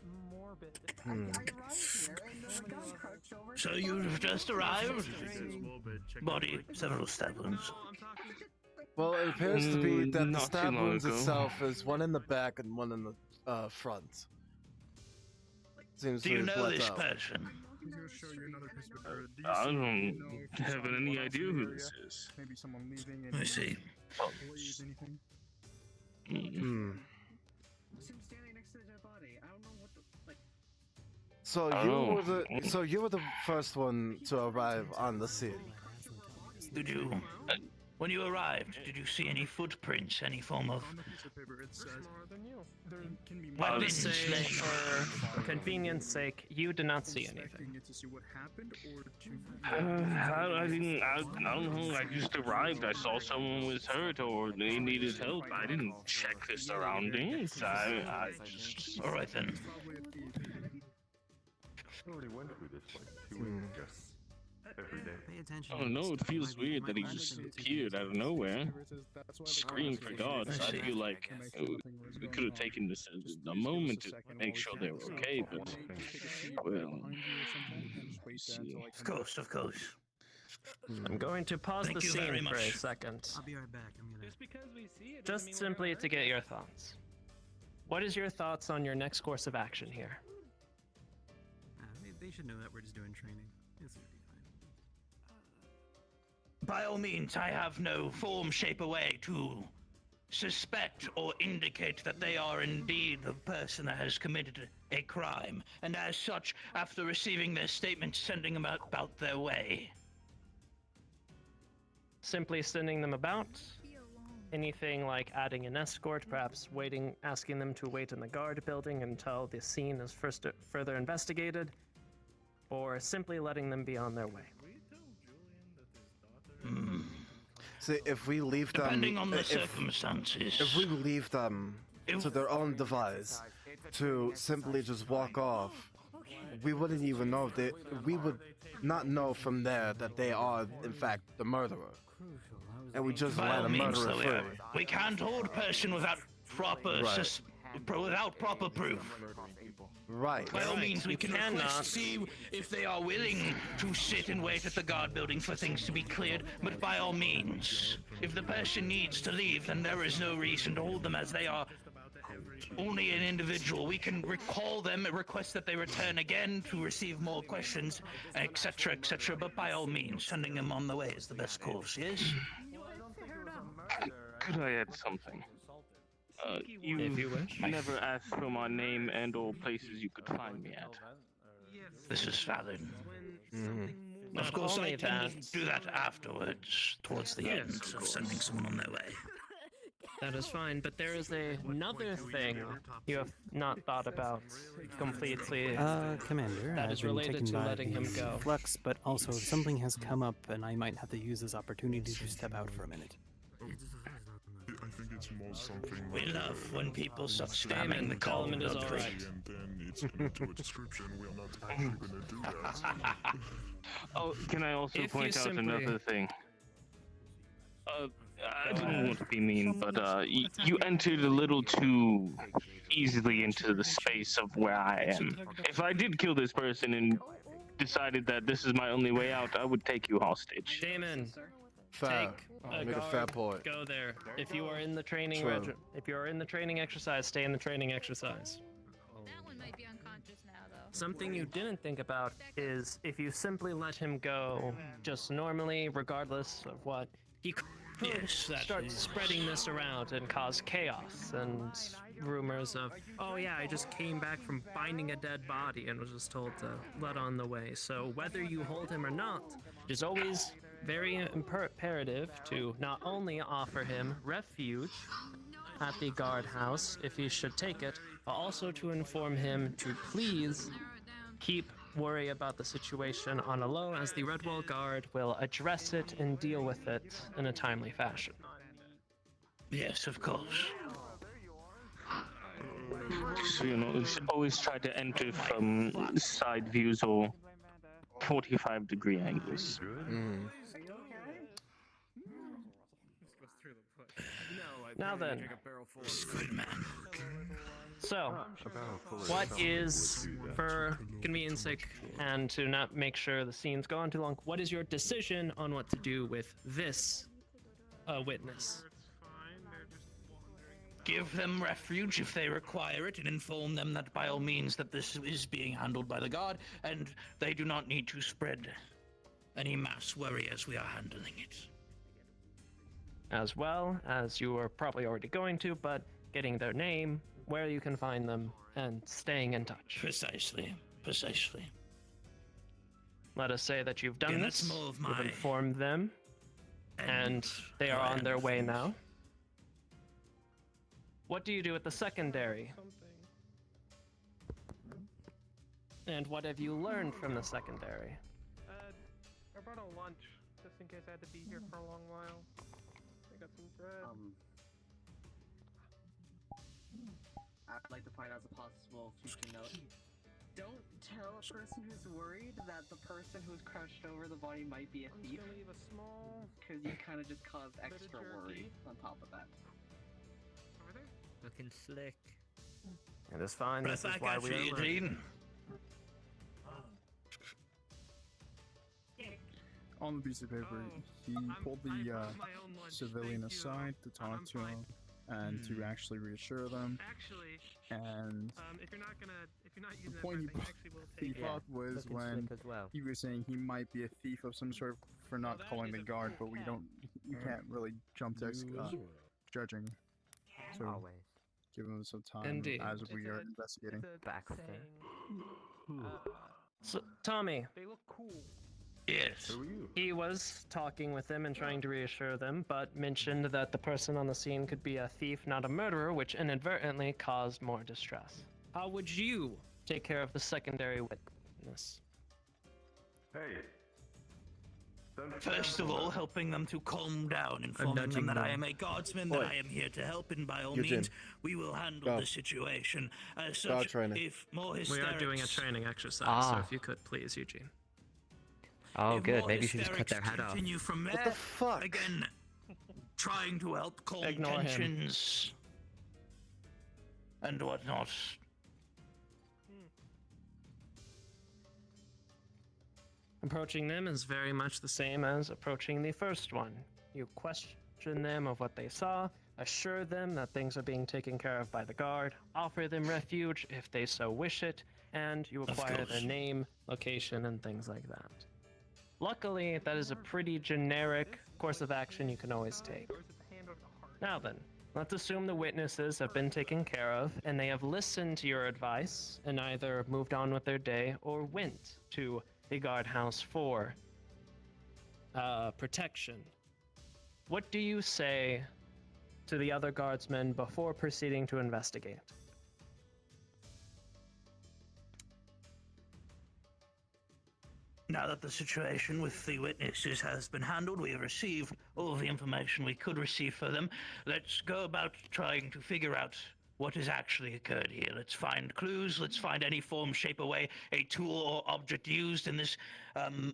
S7: So you've just arrived? Body, several stab wounds.
S5: Well, it appears to be that the
S12: Not
S5: stab
S12: too long
S5: wounds
S12: ago.
S5: itself is one in the back and one in the front. Seems
S7: Do
S5: to
S7: you
S5: be
S7: know
S5: bled
S7: this
S5: out.
S7: person?
S4: He's gonna show you another piece of paper. Do you
S12: I
S4: see,
S12: don't
S4: you know,
S12: have
S4: someone
S12: any
S4: else
S12: idea
S4: in the
S12: who
S4: area?
S12: this is.
S4: Maybe someone leaving.
S7: I see.
S4: Employees, anything?
S5: Hmm.
S8: Him standing next to the dead body. I don't know what the like.
S5: So
S12: Oh.
S5: you were the first one to arrive on the scene.
S7: Did you, when you arrived, did you see any footprints, any form of
S4: On the piece of paper, it says there can be
S3: Let
S4: more
S3: us say, for convenience sake, you did not see anything.
S4: Inspecting it to see what happened, or to
S12: I don't know. I just arrived. I saw someone was hurt or they needed help. I didn't check the surroundings. I just.
S7: All right then.
S2: I already went through this like 2 weeks ago. Every day.
S13: Pay attention.
S12: I don't know. It feels weird that he just appeared out of nowhere. Screamed for gods. I feel like we could have taken this as a moment to make sure they were okay, but well.
S7: Of course, of course.
S3: I'm going to pause
S7: Thank
S3: the
S7: you very
S3: scene for a
S7: much.
S3: second.
S13: I'll be right back. I'm gonna.
S3: Just because we see it. Just simply to get your thoughts. What is your thoughts on your next course of action here?
S13: They should know that we're just doing training. It's gonna be fine.
S7: By all means, I have no form, shape, or way to suspect or indicate that they are indeed the person that has committed a crime, and as such, after receiving their statement, sending them about their way.
S3: Simply sending them about? Anything like adding an escort, perhaps waiting, asking them to wait in the guard building until the scene is further investigated, or simply letting them be on their way?
S5: See, if we leave them,
S7: Depending on the circumstances.
S5: if we leave them to their own device, to simply just walk off, we wouldn't even know we would not know from there that they are in fact the murderer, and we just
S7: By
S5: let
S7: all
S5: a
S7: means,
S5: murderer
S7: though,
S5: free.
S7: we can't hold a person without proper
S5: Right.
S7: without proper proof.
S5: Right.
S7: By all means, we
S3: You
S7: can
S3: cannot-
S7: request, see if they are willing to sit and wait at the guard building for things to be cleared, but by all means, if the person needs to leave, then there is no reason to hold them as they are only an individual. We can recall them, request that they return again to receive more questions, etc., etc., but by all means, sending them on the way is the best course, yes?
S12: Could I add something? You
S3: If you wish.
S12: never asked for my name and or places you could find me at.
S7: This is valid.
S3: Not
S7: Of course,
S3: only
S7: I tend
S3: that-
S7: to do that afterwards, towards the
S12: Yes,
S7: end
S12: of
S7: of sending someone on their way.
S3: That is fine, but there is another thing you have not thought about completely.
S13: Commander,
S3: that
S13: I've
S3: is
S13: been
S3: related
S13: taken
S3: to
S13: by
S3: letting him
S13: the
S3: go.
S13: flux, but also something has come up, and I might have to use this opportunity to step out for a minute.
S2: I think it's more something
S7: We
S2: like
S7: love when people stop
S3: Damon,
S7: spamming the
S3: tell him
S7: code,
S3: it is
S7: don't we?
S3: alright.
S2: and then it's into a description. We're not actually gonna do that.
S12: Oh, can I also
S3: If
S12: point
S3: you
S12: out
S3: simply-
S12: another thing? I don't want to be mean, but you entered a little too easily into the space of where I am. If I did kill this person and decided that this is my only way out, I would take you hostage.
S3: Damon,
S5: Fair.
S3: take
S5: Make a fair point.
S3: Go there. If you are in the training
S5: True.
S3: if you are in the training exercise, stay in the training exercise.
S1: That one might be unconscious now, though.
S3: Something you didn't think about is if you simply let him go just normally, regardless of what, he could start spreading this around and cause chaos and rumors of, oh yeah, I just came back from finding a dead body and was just told to let on the way. So whether you hold him or not, it is always very imperative to not only offer him refuge at the guardhouse if he should take it, but also to inform him to please keep worry about the situation on a low, as the Redwall Guard will address it and deal with it in a timely fashion.
S7: Yes, of course.
S12: So, you know, always try to enter from side views or 45-degree angles.
S3: Now then,
S7: Good man.
S3: so what is, for convenience sake and to not make sure the scene's go on too long, what is your decision on what to do with this witness?
S7: Give them refuge if they require it, and inform them that by all means that this is being handled by the guard, and they do not need to spread any mass worry as we are handling it.
S3: As well as you are probably already going to, but getting their name, where you can find them, and staying in touch.
S7: Precisely. Precisely.
S3: Let us say that you've done
S7: Yeah,
S3: this,
S7: that's more of
S3: you've
S7: my-
S3: informed them, and they are on their way now. What do you do at the secondary? And what have you learned from the secondary?
S19: I brought a lunch just in case I had to be here for a long while. I got some bread.
S18: I'd like to find out as a possible future note. Don't tell a person who's worried that the person who's crouched over the body might be a
S19: I'm
S18: thief.
S19: just gonna leave a small
S18: Because you kind of just caused
S19: bit of
S18: extra worry
S19: jerky.
S18: on top of that.
S19: over there.
S11: Looking slick.
S3: It is fine. This is
S7: Back
S3: why
S7: at
S3: we
S7: you,
S3: are learning.
S7: Eugene.
S4: On the piece of paper, he pulled the civilian aside to talk to him and to actually reassure them.
S19: Actually,
S4: And
S19: if you're not using
S4: the
S19: that
S4: point
S19: first, I actually will
S4: he
S19: take it.
S4: thought was
S11: looking
S4: when
S11: slick as well.
S4: he was saying he might be a thief of some sort for not calling the guard, but we can't really jump to judging. So
S11: Always.
S4: give him some time
S3: Indeed.
S4: as we
S19: It's
S4: are
S19: a-
S4: investigating.
S19: It's a
S11: Baxter.
S19: saying.
S3: So, Tommy,
S19: They look cool.
S7: Yes.
S3: he was talking with them and trying to reassure them, but mentioned that the person on the scene could be a thief, not a murderer, which inadvertently caused more distress. How would you take care of the secondary witness?
S2: Hey.
S7: First of all, helping them to calm down, informing them
S11: nudging
S7: that I
S11: them.
S7: am a guardsman, that
S5: Oi.
S7: I am here to help, and by all
S5: Eugene.
S7: means, we will handle
S5: Go.
S7: the situation. As
S5: Guard
S7: such,
S5: training.
S7: if more
S3: We
S7: hysterics...
S3: are doing a training exercise, so
S11: Ah.
S3: if you could please, Eugene.
S11: Oh,
S7: if
S11: good.
S7: more
S11: Maybe you should just cut their
S7: hysterics
S11: head off.
S7: continue from there,
S5: What the fuck?
S7: again, trying to help calm
S3: Ignore him.
S7: tensions and whatnot.
S3: Approaching them is very much the same as approaching the first one. You question them of what they saw, assure them that things are being taken care of by the guard, offer them refuge if they so wish it, and you acquire their name, location, and things like that. Luckily, that is a pretty generic course of action you can always take. Now then, let's assume the witnesses have been taken care of, and they have listened to your advice, and either moved on with their day or went to the guardhouse for protection. What do you say to the other guardsmen before proceeding to investigate.
S7: Now that the situation with the witnesses has been handled, we have received all the information we could receive for them. Let's go about trying to figure out what has actually occurred here. Let's find clues, let's find any form, shape, or way a tool or object used in this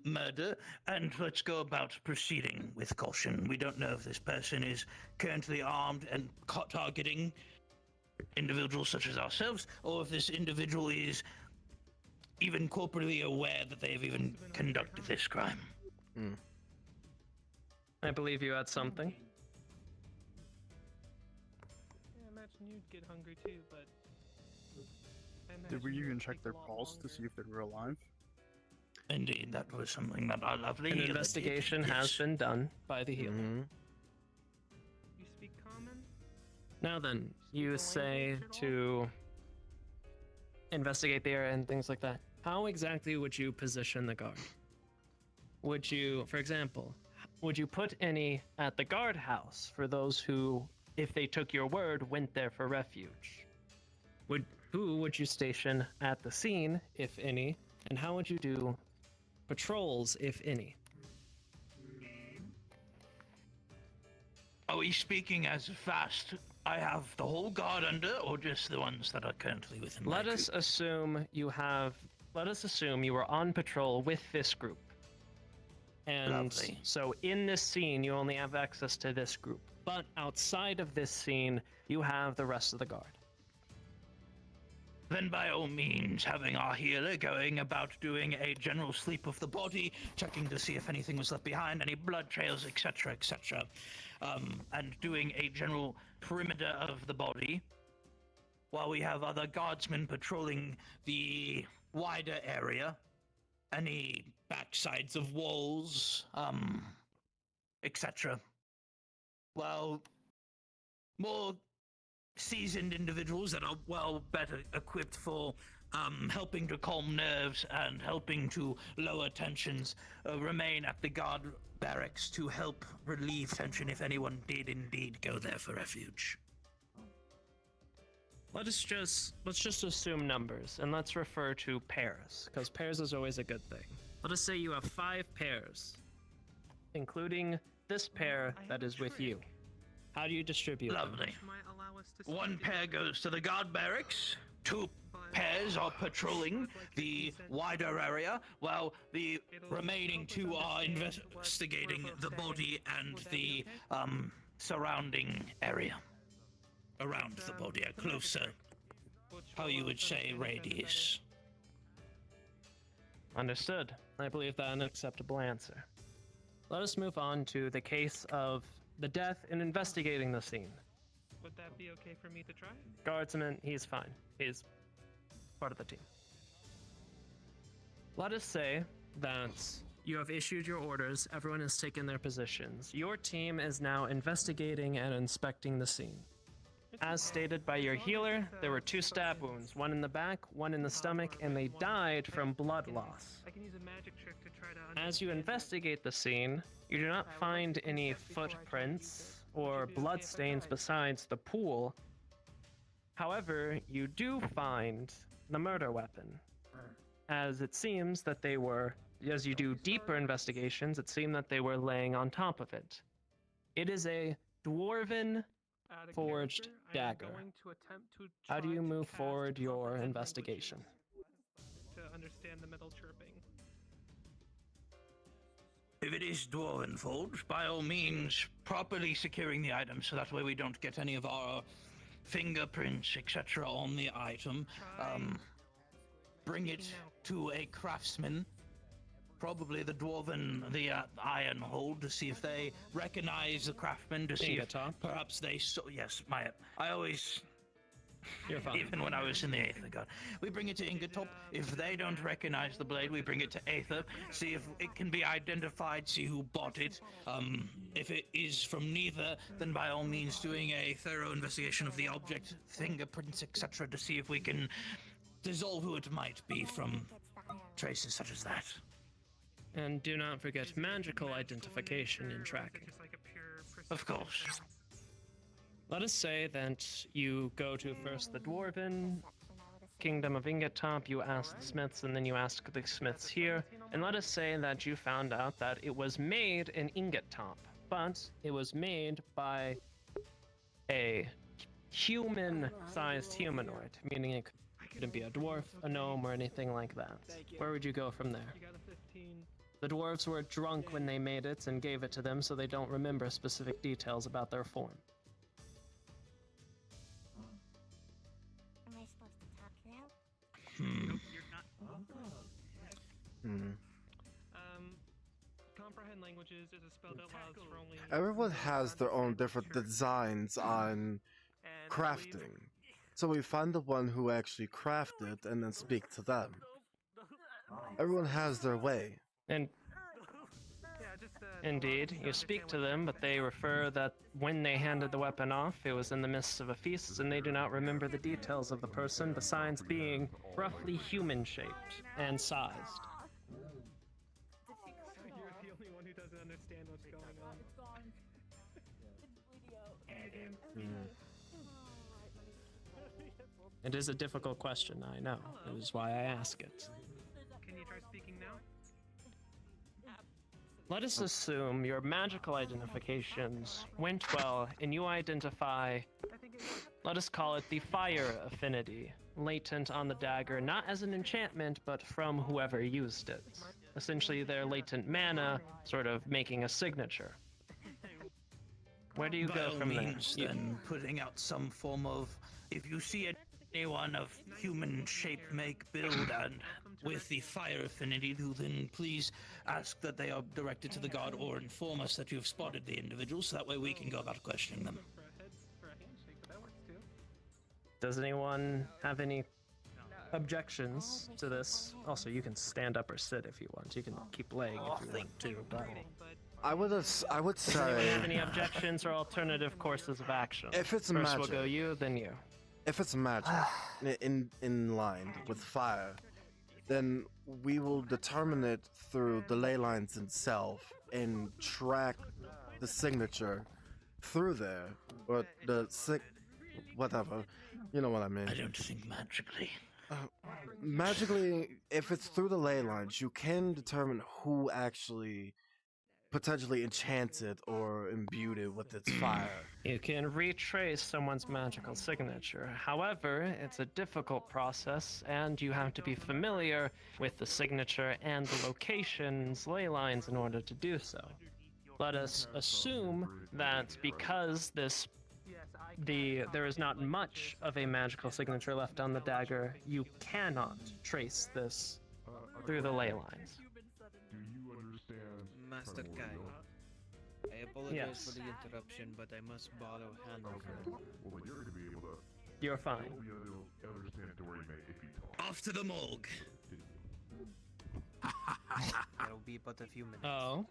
S7: murder, and let's go about proceeding with caution. We don't know if this person is currently armed and targeting individuals such as ourselves, or if this individual is even corporately aware that they have even conducted this crime.
S3: I believe you had something.
S19: Yeah, I imagine you'd get hungry too, but...
S4: Did we even check their pulse to see if they were alive?
S7: Indeed, that was something that our lovely
S3: An
S7: healer did.
S3: investigation has been done by the healer.
S19: You speak common?
S3: Now then, you say to investigate the area and things like that. How exactly would you position the guard? Would you, for example, would you put any at the guardhouse for those who, if they took your word, went there for refuge? Who would you station at the scene, if any, and how would you do patrols, if any?
S7: Are we speaking as fast? I have the whole guard under, or just the ones that are currently within my
S3: Let us assume you were on patrol with this group. And
S7: Lovely.
S3: so in this scene, you only have access to this group. But outside of this scene, you have the rest of the guard.
S7: Then by all means, having our healer going about doing a general sweep of the body, checking to see if anything was left behind, any blood trails, etc., etc., and doing a general perimeter of the body, while we have other guardsmen patrolling the wider area, any backsides of walls, etc. While more seasoned individuals that are well better equipped for helping to calm nerves and helping to lower tensions remain at the guard barracks to help relieve tension if anyone did indeed go there for refuge.
S3: Let's just assume numbers, and let's refer to pairs, because pairs is always a good thing. Let us say you have 5 pairs, including this pair that is with you. How do you distribute them?
S7: Lovely. One pair goes to the guard barracks, 2 pairs are patrolling the wider area, while the remaining 2 are investigating the body and the surrounding area. Around the body, a closer, how you would say, radius.
S3: Understood. I believe that an acceptable answer. Let us move on to the case of the death and investigating the scene.
S19: Would that be okay for me to try?
S3: Guardsman, he's fine. He's part of the team. Let us say that you have issued your orders, everyone has taken their positions. Your team is now investigating and inspecting the scene. As stated by your healer, there were 2 stab wounds, one in the back, one in the stomach, and they died from blood loss.
S19: I can use a magic trick to try to
S3: As you investigate the scene, you do not find any footprints or bloodstains besides the pool. However, you do find the murder weapon, as it seems that they were, as you do deeper investigations, it seemed that they were laying on top of it. It is a dwarven forged dagger. How do you move forward your investigation?
S19: to understand the metal chirping.
S7: If it is dwarven forged, by all means, properly securing the item so that way we don't get any of our fingerprints, etc. on the item. Bring it to a craftsman, probably the dwarven, the iron hold, to see if they recognize the craftsman, to see if perhaps they yes, I always...
S3: You're fine.
S7: Even when I was in the Aether God. We bring it to Ingertop. If they don't recognize the blade, we bring it to Aether. See if it can be identified, see who bought it. If it is from neither, then by all means doing a thorough investigation of the object, fingerprints, etc. to see if we can dissolve who it might be from traces such as that.
S3: And do not forget magical identification in tracking.
S7: Of course.
S3: Let us say that you go to first the Dwarven Kingdom of Ingettop, you ask the smiths, and then you ask the smiths here, and let us say that you found out that it was made in Ingettop, but it was made by a human-sized humanoid, meaning it couldn't be a dwarf, a gnome, or anything like that. Where would you go from there?
S19: You got a 15.
S3: The dwarves were drunk when they made it and gave it to them, so they don't remember specific details about their form.
S20: Am I supposed to talk now?
S19: Nope, you're not. Comprehend languages is a spell that allows for only.
S5: Everyone has their own different designs on crafting. So we find the one who actually crafted and then speak to them. Everyone has their way.
S3: And indeed, you speak to them, but they refer that when they handed the weapon off, it was in the midst of a feast, and they do not remember the details of the person besides being roughly human-shaped and sized.
S19: You're the only one who doesn't understand what's going on.
S3: It is a difficult question, I know. That is why I ask it.
S19: Can you try speaking now?
S3: Let us assume your magical identifications went well, and you identify, let us call it the fire affinity, latent on the dagger, not as an enchantment, but from whoever used it. Essentially, their latent mana, sort of making a signature. Where do you
S7: By
S3: go
S7: all
S3: from
S7: means,
S3: there?
S7: then putting out some form of, if you see anyone of human shape, make, build, and with the fire affinity, then please ask that they are directed to the guard or inform us that you've spotted the individual, so that way we can go about questioning them.
S3: Does anyone have any objections to this? Also, you can stand up or sit if you want. You can keep laying if you want to. But
S5: I would
S3: does anyone
S5: say
S3: have any objections or alternative courses of action?
S5: if it's
S3: First
S5: magic,
S3: we'll go you, then you.
S5: if it's magic in line with fire, then we will determine it through the ley lines itself and track the signature through there, or the whatever. You know what I mean.
S7: I don't think magically.
S5: Magically, if it's through the ley lines, you can determine who actually potentially enchanted or imbued it with its fire.
S3: You can retrace someone's magical signature. However, it's a difficult process, and you have to be familiar with the signature and the location's ley lines in order to do so. Let us assume that because there is not much of a magical signature left on the dagger, you cannot trace this through the ley lines.
S2: Do you understand?
S21: Master Kai, I apologize
S3: Yes.
S21: for the interruption, but I must borrow Hannah for
S2: Well, then you're gonna be able to.
S3: You're fine.
S2: You'll be able to understand Dorime if you talk.
S7: Off to the morgue.
S21: That'll be but a few minutes.
S3: Oh,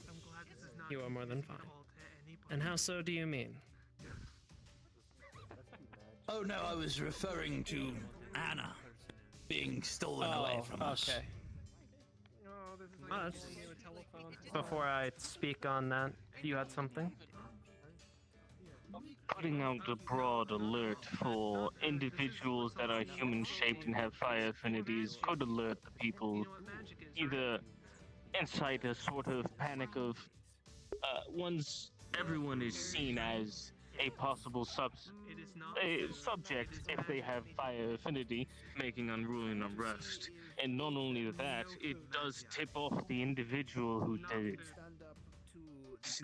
S19: I'm glad this is not
S3: you are more than fine.
S19: called to anybody.
S3: And how so do you mean?
S7: Oh no, I was referring to Anna being stolen away from us.
S3: Okay.
S19: Oh, this is
S3: But
S19: making you a telephone.
S3: before I speak on that, you had something?
S12: Putting out a broad alert for individuals that are human-shaped and have fire affinities could alert the people, either incite a sort of panic of once everyone is seen as a possible subject if they have fire affinity, making unruly and unrest. And not only that, it does tip off the individual who did it.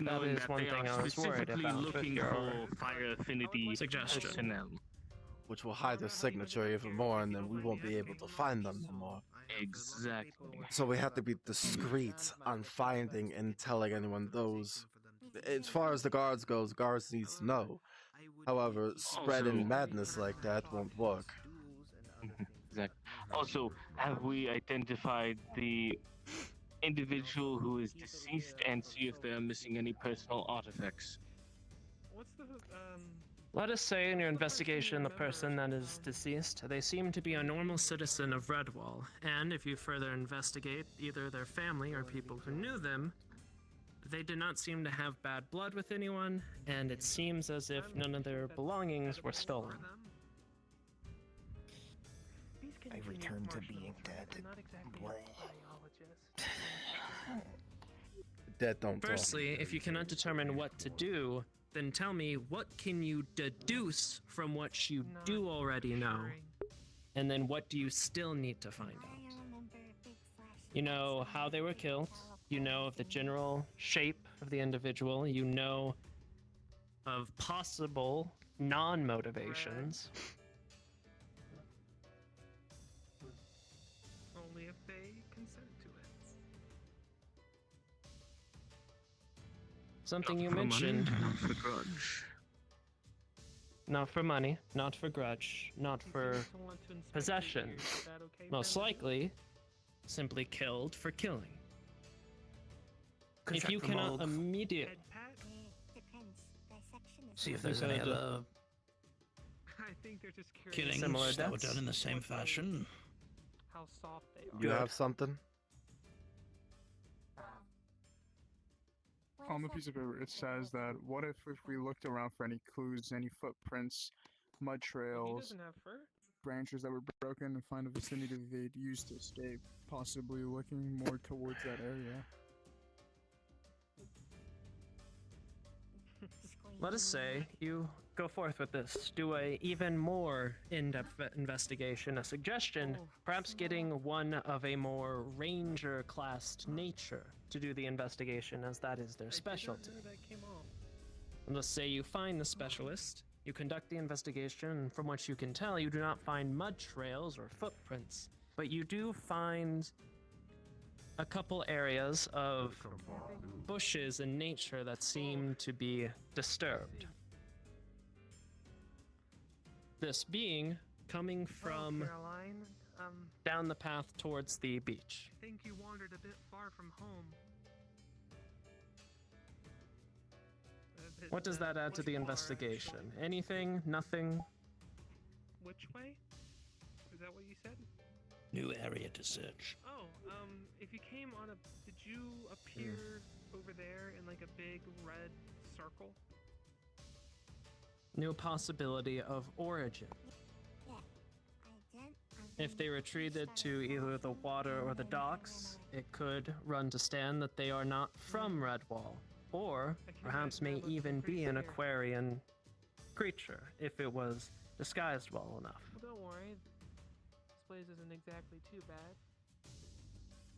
S12: Knowing
S3: is
S12: that
S3: one
S12: they
S3: thing
S12: are
S3: I was worried
S12: specifically
S3: about with
S12: looking
S3: your
S12: for fire affinity
S3: suggestion.
S12: personnel.
S5: Which will hide their signature even more, and then we won't be able to find them no more.
S12: Exactly.
S5: So we have to be discreet on finding and telling anyone those. As far as the guards goes, guards needs to know. However, spreading
S12: Also-
S5: madness like that won't work.
S12: Exactly. Also, have we identified the individual who is deceased and see if they are missing any personal artifacts?
S19: What's the
S3: Let us say in your investigation the person that is deceased, they seem to be a normal citizen of Redwall, and if you further investigate either their family or people who knew them, they did not seem to have bad blood with anyone, and it seems as if none of their belongings were stolen.
S17: I return to being dead.
S5: Dead don't talk.
S3: Firstly, if you cannot determine what to do, then tell me what can you deduce from what you do already know, and then what do you still need to find out? You know how they were killed, you know of the general shape of the individual, you know of possible non-motivations.
S19: Only if they consent to it.
S3: Something you
S12: For money,
S3: mentioned.
S12: not for grudge.
S3: Not for money, not for grudge, not for possession. Most likely, simply killed for killing. If you cannot immediately...
S7: See if there's any other
S19: I think they're just curious.
S7: killings
S3: Similar
S7: that were
S3: deaths?
S7: done in the same fashion.
S19: How soft they are.
S5: You have something?
S4: On the piece of paper, it says that what if we looked around for any clues, any footprints, mud
S19: He
S4: trails,
S19: doesn't have fur.
S4: branches that were broken, and find a vicinity they'd used to escape, possibly looking more towards that area.
S3: Let us say you go forth with this, do a even more in-depth investigation, a suggestion, perhaps getting one of a more ranger-classed nature to do the investigation, as that is their specialty. And let's say you find the specialist, you conduct the investigation, and from what you can tell, you do not find mud trails or footprints, but you do find a couple areas of bushes and nature that seem to be disturbed. This being coming from
S19: Caroline,
S3: down the path towards the beach.
S19: I think you wandered a bit far from home.
S3: What does that add to the investigation? Anything? Nothing?
S19: Which way? Is that what you said?
S7: New area to search.
S19: Oh, if you came on a... Did you appear over there in like a big red circle?
S3: New possibility of origin. If they retreated to either the water or the docks, it could run to stand that they are not from Redwall, or perhaps may even be an Aquarian creature, if it was disguised well enough.
S19: Well, don't worry. This place isn't exactly too bad.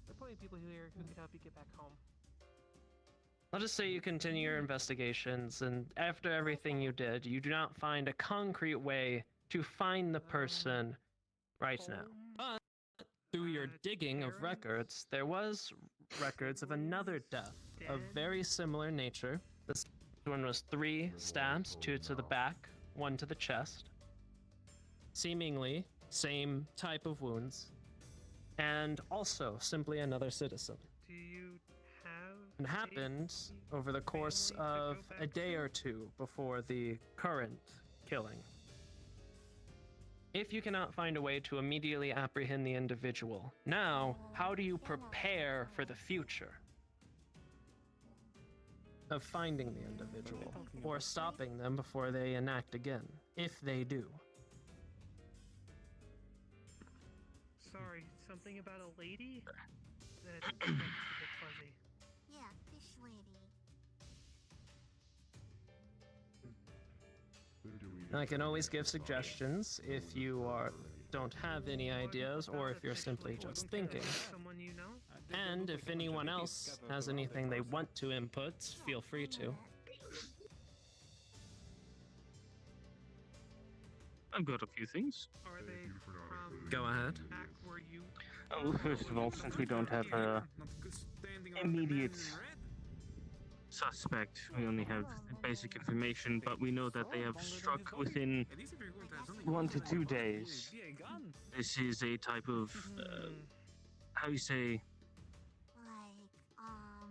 S19: There are plenty of people here who can help you get back home.
S3: Let us say you continue your investigations, and after everything you did, you do not find a concrete way to find the person right now. But through your digging of records, there was records of another death of very similar nature. This one was 3 stabs, 2 to the back, 1 to the chest. Seemingly same type of wounds, and also simply another citizen.
S19: Do you have...
S3: It happened over the course of a day or two before the current killing. If you cannot find a way to immediately apprehend the individual, now, how do you prepare for the future of finding the individual, or stopping them before they enact again, if they do?
S19: Sorry, something about a lady? That's a bit fuzzy.
S20: Yeah, fish lady.
S3: I can always give suggestions if you don't have any ideas, or if you're simply just thinking.
S19: Someone you know?
S3: And if anyone else has anything they want to input, feel free to.
S12: I've got a few things.
S19: Are they from
S3: Go ahead.
S19: back where you...
S12: Oh, first of all, since we don't have a immediate suspect, we only have basic information, but we know that they have struck within 1 to 2 days. This is a type of, how you say,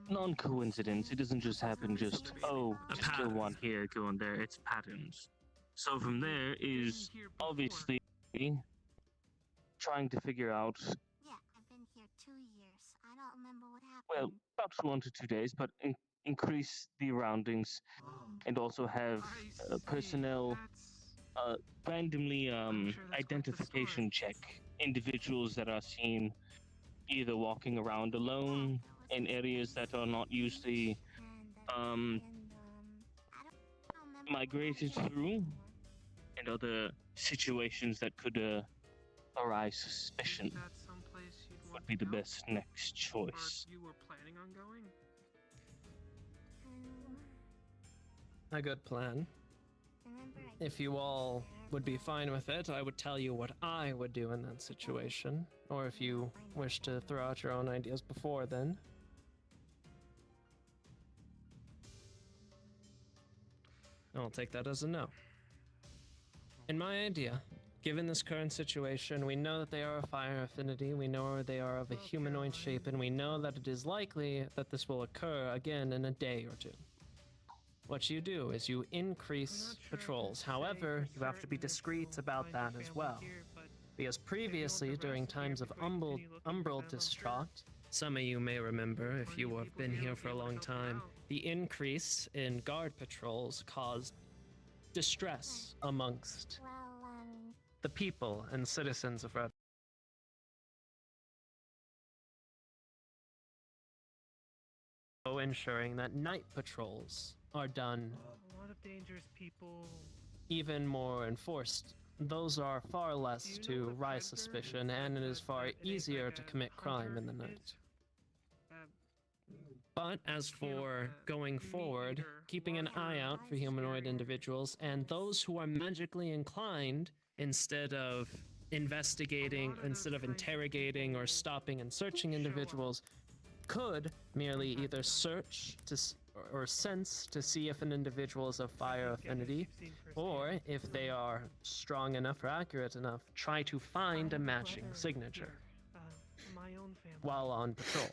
S12: non-coincidence. It doesn't just happen just, oh, just kill one here, go on there. It's patterns. So from there is obviously trying to figure out,
S20: Yeah, I've been here 2 years. I don't remember what happened.
S12: well, about 1 to 2 days, but increase the roundings, and also have personnel randomly identification check individuals that are seen either walking around alone in areas that are not usually migrated through, and other situations that could arise suspicion would be the best next choice.
S19: You were planning on going?
S3: A good plan. If you all would be fine with it, I would tell you what I would do in that situation. Or if you wish to throw out your own ideas before then. I'll take that as a no. In my idea, given this current situation, we know that they are a fire affinity, we know they are of a humanoid shape, and we know that it is likely that this will occur again in a day or two. What you do is you increase patrols. However, you have to be discreet about that as well. Because previously, during times of umbral distraught, some of you may remember if you have been here for a long time, the increase in guard patrols caused distress amongst the people and citizens of Red. So ensuring that night patrols are done
S19: A lot of dangerous people.
S3: even more enforced. Those are far less to rise suspicion, and it is far easier to commit crime in the night. But as for going forward, keeping an eye out for humanoid individuals and those who are magically inclined, instead of investigating, instead of interrogating or stopping and searching individuals, could merely either search to or sense to see if an individual is of fire affinity, or if they are strong enough or accurate enough, try to find a matching signature
S19: My own family.
S3: while on patrol.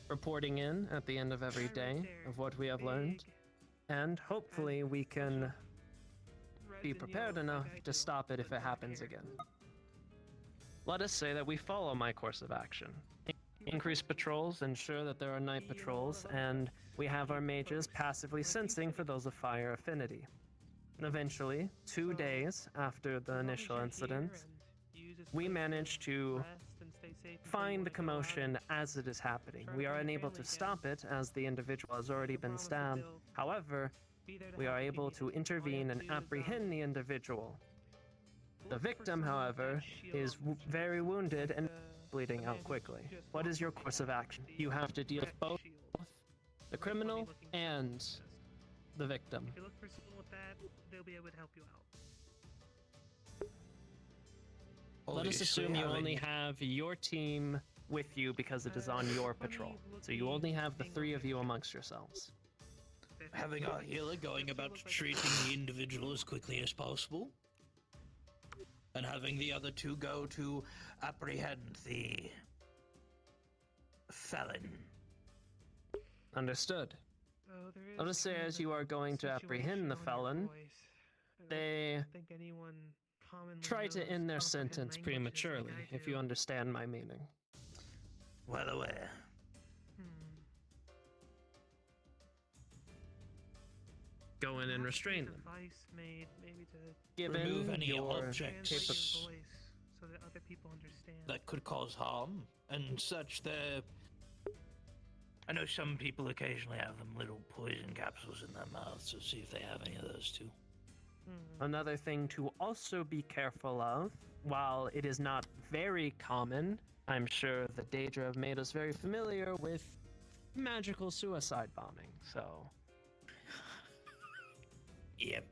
S3: Reporting in at the end of every day of what we have learned, and hopefully we can be prepared enough to stop it if it happens again. Let us say that we follow my course of action. Increase patrols, ensure that there are night patrols, and we have our mages passively sensing for those of fire affinity. Eventually, 2 days after the initial incident, we manage to find the commotion as it is happening. We are unable to stop it as the individual has already been stabbed. However, we are able to intervene and apprehend the individual. The victim, however, is very wounded and bleeding out quickly. What is your course of action? You have to deal with both the criminal and the victim.
S19: If you look for someone with that, they'll be able to help you out.
S3: Let us assume you only have your team with you because it is on your patrol. So you only have the 3 of you amongst yourselves.
S7: Having our healer going about treating the individual as quickly as possible, and having the other 2 go to apprehend the felon.
S3: Understood.
S19: Oh, there is
S3: Let us say
S19: kind
S3: as
S19: of
S3: you
S19: a
S3: are going to apprehend the
S19: situation on your
S3: felon,
S19: voice. I don't
S3: they
S19: think anyone commonly
S3: try to
S19: knows
S3: end their
S19: comprehend
S3: sentence
S19: languages
S3: prematurely,
S19: like I
S3: if
S19: do.
S3: you understand my meaning.
S7: Well aware.
S3: Go in and restrain them.
S19: Device made maybe to
S3: Given
S7: Remove any
S3: your
S7: objects
S19: translate his voice so that other people understand.
S7: that could cause harm, and such there. I know some people occasionally have them little poison capsules in their mouths, so see if they have any of those too.
S3: Another thing to also be careful of, while it is not very common, I'm sure that Daedra have made us very familiar with magical suicide bombing, so...
S7: Yep.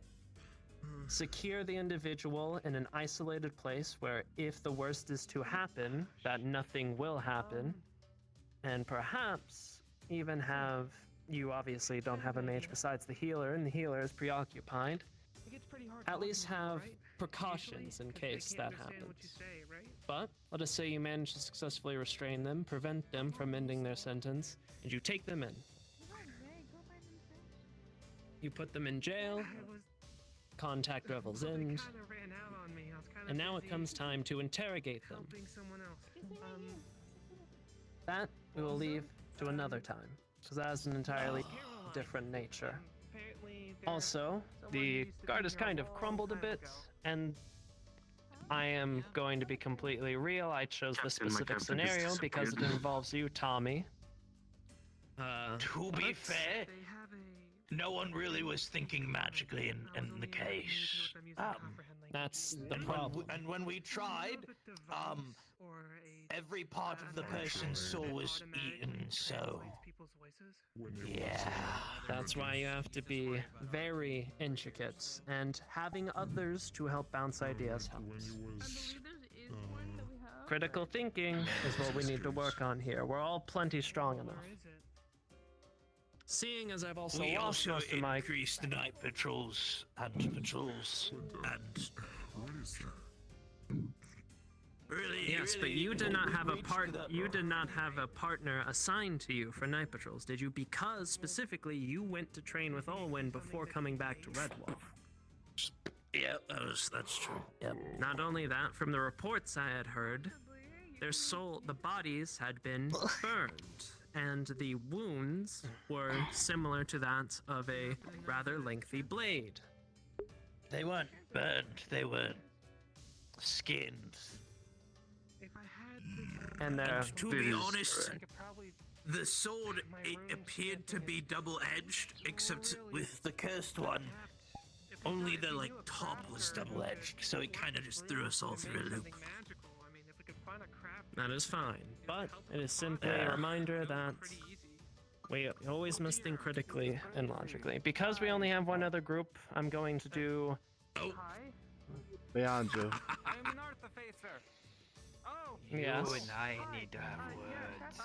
S3: Secure the individual in an isolated place where if the worst is to happen, that nothing will happen, and perhaps even have... You obviously don't have a mage besides the healer, and the healer is preoccupied.
S19: It gets pretty hard
S3: At least
S19: talking to
S3: have
S19: them, right?
S3: precautions in
S19: Usually, 'cause they
S3: case
S19: can't
S3: that
S19: understand
S3: happens.
S19: what you say, right?
S3: But let us say you manage to successfully restrain them, prevent them from ending their sentence, and you take them in. You put them in jail, contact Revel's End,
S19: Kinda ran out on me. I was kinda
S3: and now it
S19: busy
S3: comes time to interrogate them.
S19: helping someone else.
S3: That we will leave to another time. because that has an entirely different nature. Also, the guard has kind of crumbled a bit, and I am going to be completely real. I chose this specific scenario because it involves you, Tommy.
S7: To be fair, no one really was thinking magically in the case.
S3: That's the problem.
S7: And when we tried, every part of the person's soul was eaten, so... Yeah.
S3: That's why you have to be very intricate, and having others to help bounce ideas helps. Critical thinking is what we need to work on here. We're all plenty strong enough. Seeing as I've also
S7: We
S3: lost
S7: also
S3: most of my...
S7: increased the night patrols and patrols and... Really,
S3: Yes, but you did not have a You did not have a partner assigned to you for night patrols, did you? Because specifically, you went to train with Olwyn before coming back to Redwall.
S7: Yeah, that's true. Yep.
S3: Not only that, from the reports I had heard, the bodies had been burned, and the wounds were similar to that of a rather lengthy blade.
S7: They weren't burned, they were skinned.
S3: And
S7: to be honest, the sword, it appeared to be double-edged, except with the cursed one, only the top was double-edged, so it kind of just threw us all through a loop.
S3: That is fine, but it is simply a reminder that we always must think critically and logically. Because we only have one other group, I'm going to do...
S5: Beyond you.
S21: I'm an artificer. Oh.
S3: Yes.
S21: You and I need to have words.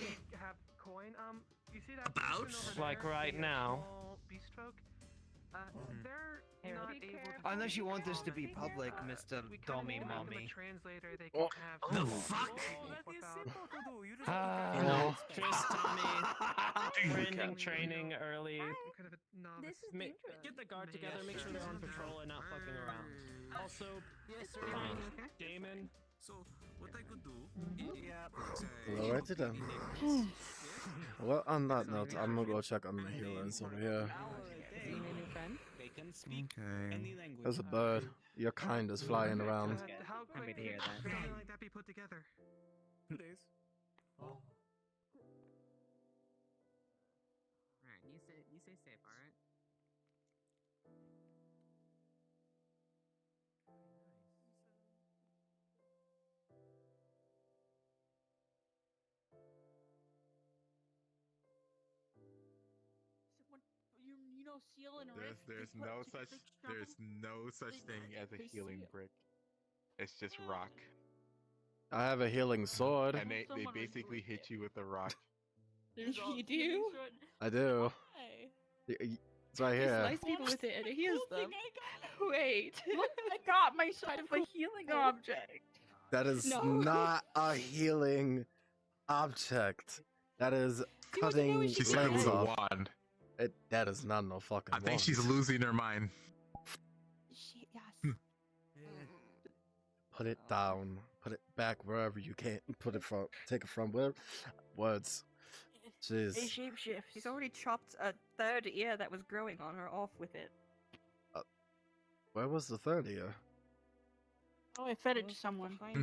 S19: We have coin. You see that?
S7: About?
S3: Like right now.
S19: Beast folk. They're not able to
S21: Unless you want this to be public, Mr. Dommy Mommy.
S19: Translator, they
S7: Oh.
S19: can have
S7: The fuck?
S3: No. Just Tommy. Training early.
S6: This is
S3: Get the guard together, make sure they're on patrol and not fucking around. Also, Damon.
S9: So, what I could do? Yeah.
S5: I'll write it down. Well, on that note, I'm gonna go check on the healers over here. Okay. There's a bird. Your kind is flying around.
S19: How quick could something like that be put together?
S21: 2 days.
S18: Alright, you say safe, alright?
S6: You know, seal and rift.
S16: There's no such thing as a healing brick. It's just rock.
S5: I have a healing sword.
S16: And they basically hit you with a rock.
S6: You do?
S5: I do. It's right
S6: You
S5: here.
S6: slice people with it and it heals them. Wait. Look, I got my side of a healing object.
S5: That is not a healing object. That is cutting
S16: She said it
S5: legs
S16: was a
S5: off.
S16: wand.
S5: That is not no fucking
S16: I think
S5: wand.
S16: she's losing her mind.
S6: Yes.
S5: Put it down. Put it back wherever you can. Put it from. Take it from where? Words. Jeez.
S6: They shapeshift. He's already chopped a third ear that was growing on her off with it.
S5: Where was the third ear?
S6: Oh, I fed it to someone.
S5: Fuck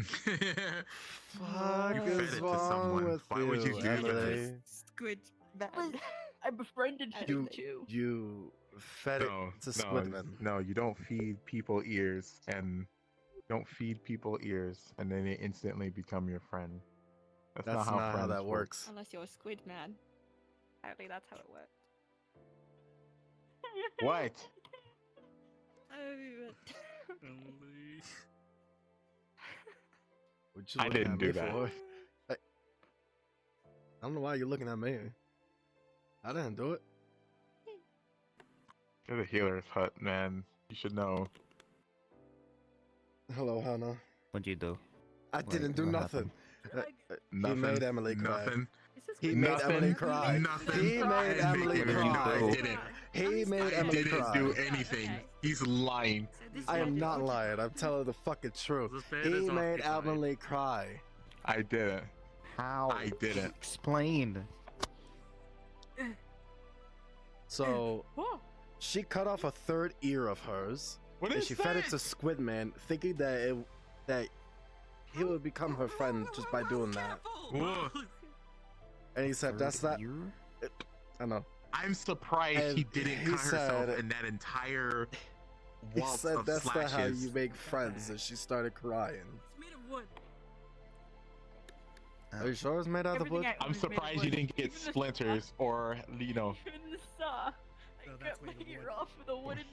S5: is wrong with
S16: Why would you do
S5: Emily?
S16: that?
S6: Squid bad. I befriended him too.
S5: You fed it to Squidman.
S16: No, you don't feed people ears and then they instantly become your friend. That's not how friends
S5: that
S16: work.
S5: works.
S6: Unless you're a squid man. Apparently that's how it worked.
S16: What?
S5: What you
S16: I
S5: looking
S16: didn't
S5: at
S16: do
S5: me
S16: that.
S5: for? I don't know why you're looking at me. I didn't do it.
S16: You're the healer's hut, man. You should know.
S5: Hello, Hannah.
S21: What'd you do?
S5: I didn't do
S21: what
S5: nothing.
S16: Nothing.
S5: He made Emily cry.
S16: Nothing.
S5: He made
S16: Nothing.
S5: Emily cry.
S16: Nothing.
S5: He made Emily cry.
S16: I didn't.
S5: He made
S16: I
S5: Emily
S16: didn't
S5: cry.
S16: do anything. He's lying.
S5: I am not lying. I'm telling the fucking truth. He made Emily cry.
S16: I didn't.
S17: How?
S16: I didn't.
S17: Explain.
S5: So she cut off a third ear of hers,
S16: What
S5: and
S16: is
S5: she fed it to
S16: that?
S5: Squidman, thinking that he would become her friend just by doing that.
S16: Whoa.
S5: And he said, "That's that." I know.
S16: I'm surprised
S5: And
S16: he didn't
S5: he
S16: cut herself
S5: said-
S16: in that entire
S5: He
S16: waltz
S5: said,
S16: of
S5: "That's not how
S16: slashes.
S5: you make friends," and she started crying. Are you sure it's made out of wood?
S16: I'm surprised you didn't get splinters or, you know.
S6: Even the saw. I cut my ear off with a wooden.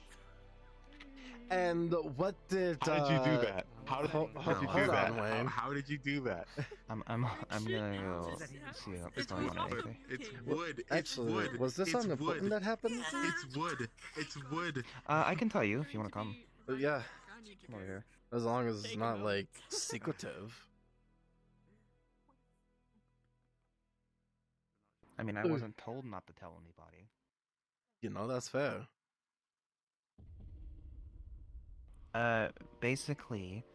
S5: And what did?
S16: How did you do that? How did you do
S5: hold
S16: that?
S5: on, Wayne.
S16: How did you do that?
S11: I'm gonna go see what's going on. Aether.
S16: It's wood. It's
S5: Actually,
S16: wood.
S5: was this
S16: it's
S5: something important
S16: wood.
S5: that happened?
S16: It's wood. It's wood.
S11: I can tell you if you want to come.
S5: Yeah,
S11: Come over here.
S5: as long as it's not like secretive.
S11: I mean, I wasn't told not to tell anybody.
S5: You know, that's fair.
S11: Basically,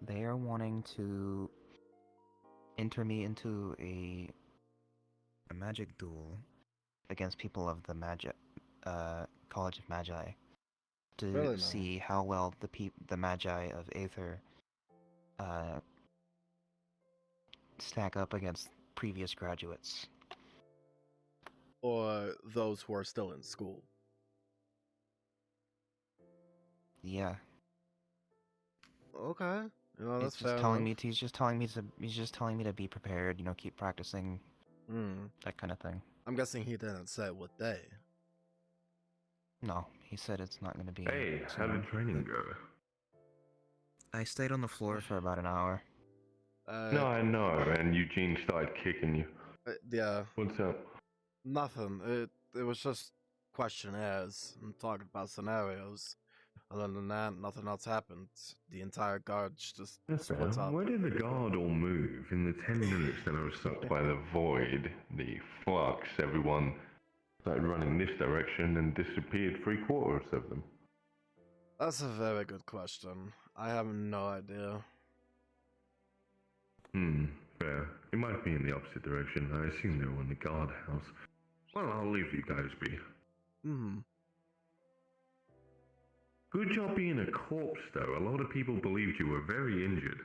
S11: they are wanting to enter me into a magic duel against people of the College of Magi to
S5: Really now?
S11: see how well the Magi of Aether stack up against previous graduates.
S5: Or those who are still in school.
S11: Yeah.
S5: Okay. You know, that's
S11: He's just
S5: fair
S11: telling
S5: enough.
S11: me he's just telling me to be prepared, you know, keep practicing. That kind of thing.
S5: I'm guessing he didn't say what day.
S11: No, he said it's not going to be.
S2: Hey, how did training go?
S11: I stayed on the floor for about an hour.
S2: No, I know, and Eugene started kicking you.
S5: Yeah.
S2: What's up?
S5: Nothing. It was just questionnaires and talking about scenarios. Other than that, nothing else happened. The entire guard just
S2: That's fair.
S5: split up.
S2: Where did the guard all move? In the 10 minutes that I was sucked by the void, the flux, everyone started running this direction and disappeared 3/4 of them.
S5: That's a very good question. I have no idea.
S2: Fair. It might be in the opposite direction. I assume they were in the guardhouse. Well, I'll leave you guys be. Good job being a corpse, though. A lot of people believed you were very injured.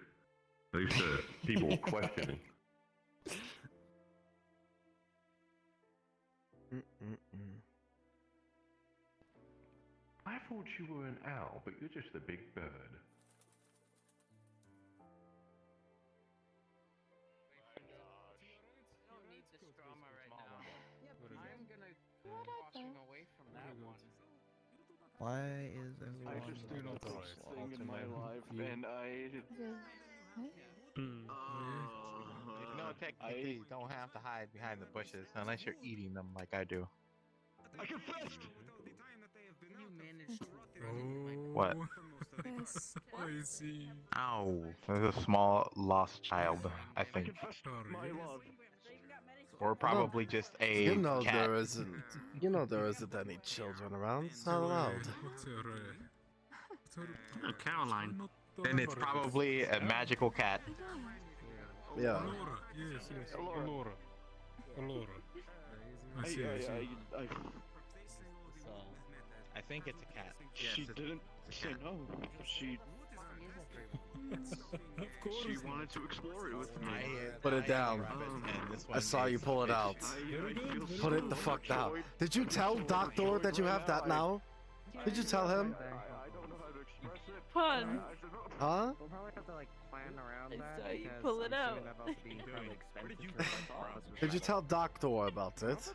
S2: At least people were questioning. I thought you were an owl, but you're just a big bird.
S11: Why is everyone?
S14: I just do not the worst thing in my life, and
S16: No, technically, you don't have to hide behind the bushes unless you're eating them like I do.
S14: I confess.
S16: What?
S14: I see.
S16: Ow. There's a small lost child, I think.
S14: My love.
S16: Or probably just a
S5: You know
S16: cat.
S5: there isn't. You know there isn't any children around. It's not allowed.
S14: Oh, Caroline.
S16: Then it's probably a magical cat.
S5: Yeah.
S14: Yes, yes. Alora. I see.
S16: I think it's a cat.
S14: She didn't say no. She. Of course. She wanted to explore it with me.
S5: Put it down. I saw you pull it out. Put it the fuck down. Did you tell Doctor that you have that now? Did you tell him?
S6: Fun.
S5: Huh?
S18: We'll probably have to like plan around that.
S6: saw you
S18: because
S6: pull it
S18: I'm
S6: out.
S18: assuming that'll also be incredibly expensive for my boss.
S5: Did you tell Doctor about it?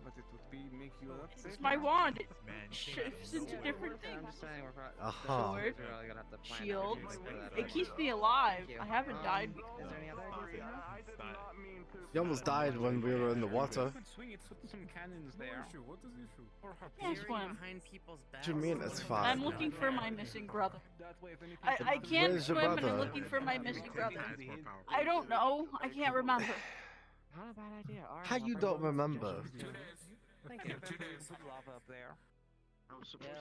S14: But it would be make you upset.
S6: It's my wand. It shifts into different things.
S18: I'm just saying we're probably
S6: Sword,
S18: really gonna have to plan
S6: shield.
S18: everything for that.
S6: It keeps me alive.
S18: Thank you.
S6: I haven't died
S18: Is
S6: before.
S18: there any other ideas?
S5: You almost died when we were in the water.
S14: Swing it, put some cannons there. What is the issue? Or
S6: Can't swim.
S5: What do you mean it's fine?
S6: I'm looking for my missing brother. I can't
S5: Where's your
S6: swim and I'm
S5: brother?
S6: looking for my missing brother. I don't know. I can't remember.
S18: Not a bad idea. Alright,
S5: How you don't remember?
S18: Thank you. Put lava up there.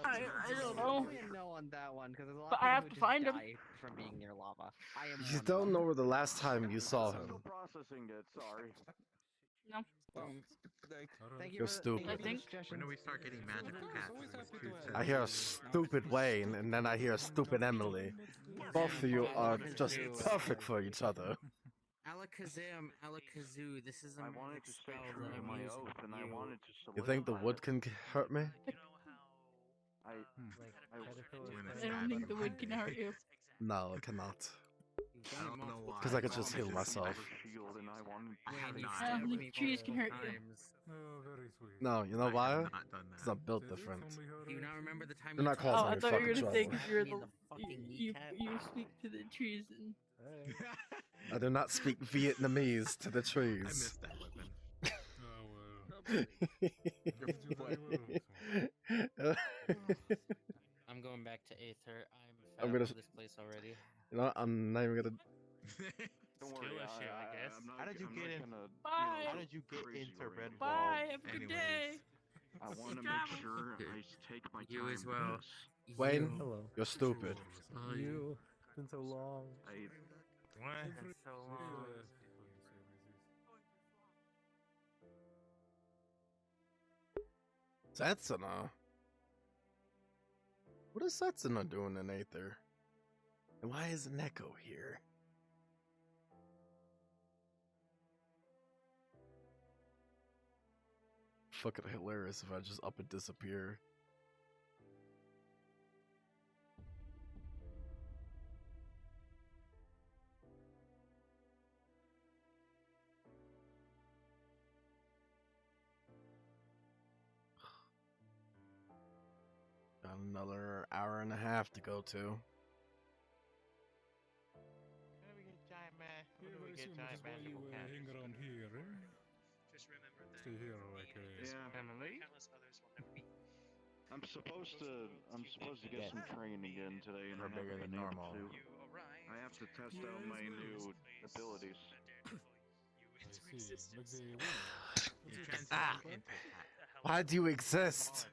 S6: I don't know.
S18: No on that one because there's a lot
S6: But
S18: of
S6: I
S18: people
S6: have
S18: who
S6: to
S18: just
S6: find him.
S18: die from being near lava. I am
S5: You don't know where the last time you saw him.
S14: Processing it, sorry.
S6: No.
S18: Thank you
S5: You're
S18: for
S5: stupid.
S18: thank you for the
S6: think-
S18: suggestion.
S16: When do we start getting magical cats?
S5: I hear a stupid Wayne, and then I hear a stupid Emily. Both of you are just perfect for each other.
S18: Alakazam, Alakazoo. This is a
S14: I wanted to stay
S18: spell
S14: true
S18: that
S14: to
S18: I'm
S14: my
S18: using.
S14: oath, and I wanted to
S5: You think the
S14: solidify
S5: wood
S14: it.
S5: can hurt me?
S6: I don't think the wood can hurt you.
S5: No, it cannot.
S16: I don't know why.
S5: Because I could just heal myself.
S14: Shield, and I wanted
S16: I have
S6: I
S16: not.
S6: don't think trees can hurt you.
S5: No, you know
S16: I
S5: why?
S16: have not done
S5: Because
S16: that.
S5: I'm built different.
S18: Do you not remember the time
S5: You're not
S6: Oh, I
S5: causing me
S6: thought you were
S5: fucking
S6: gonna say
S5: trouble.
S6: 'cause you're
S18: Me and
S6: the
S18: the fucking
S6: you
S18: kneecap?
S6: speak to the trees and.
S5: I do not speak Vietnamese to the
S16: I
S5: trees.
S16: missed that weapon.
S15: I'm going back to Aether. I'm
S5: I'm
S15: fed
S5: gonna.
S15: up with this place already.
S5: You know what? I'm not even gonna.
S14: Don't worry, I guess.
S16: How did you get in?
S6: Bye.
S16: How did you get into Red Wall?
S6: Bye. Have a good day.
S14: I want to
S6: Safe
S14: make
S6: travels.
S14: sure I take my
S18: You
S14: time
S18: as well.
S14: with this.
S5: Wayne,
S18: Hello.
S5: you're stupid.
S18: You.
S19: It's been so long.
S18: It's been so long.
S5: Setsuna? What is Setsuna doing in Aether? And why is Neko here? Fucking hilarious if I just up and disappear. Got another hour and a half to go to.
S12: When do we get giant man? When do we get giant magical cats?
S2: hang around here, eh?
S1: Just remember that.
S2: Stay here, like
S14: Yeah.
S12: Emily?
S1: Countless others will never be.
S14: I'm supposed to get some training again today, and I
S16: They're bigger
S14: haven't
S16: than
S14: been able
S16: normal.
S14: to. I have to test out my new abilities.
S5: Why do you exist?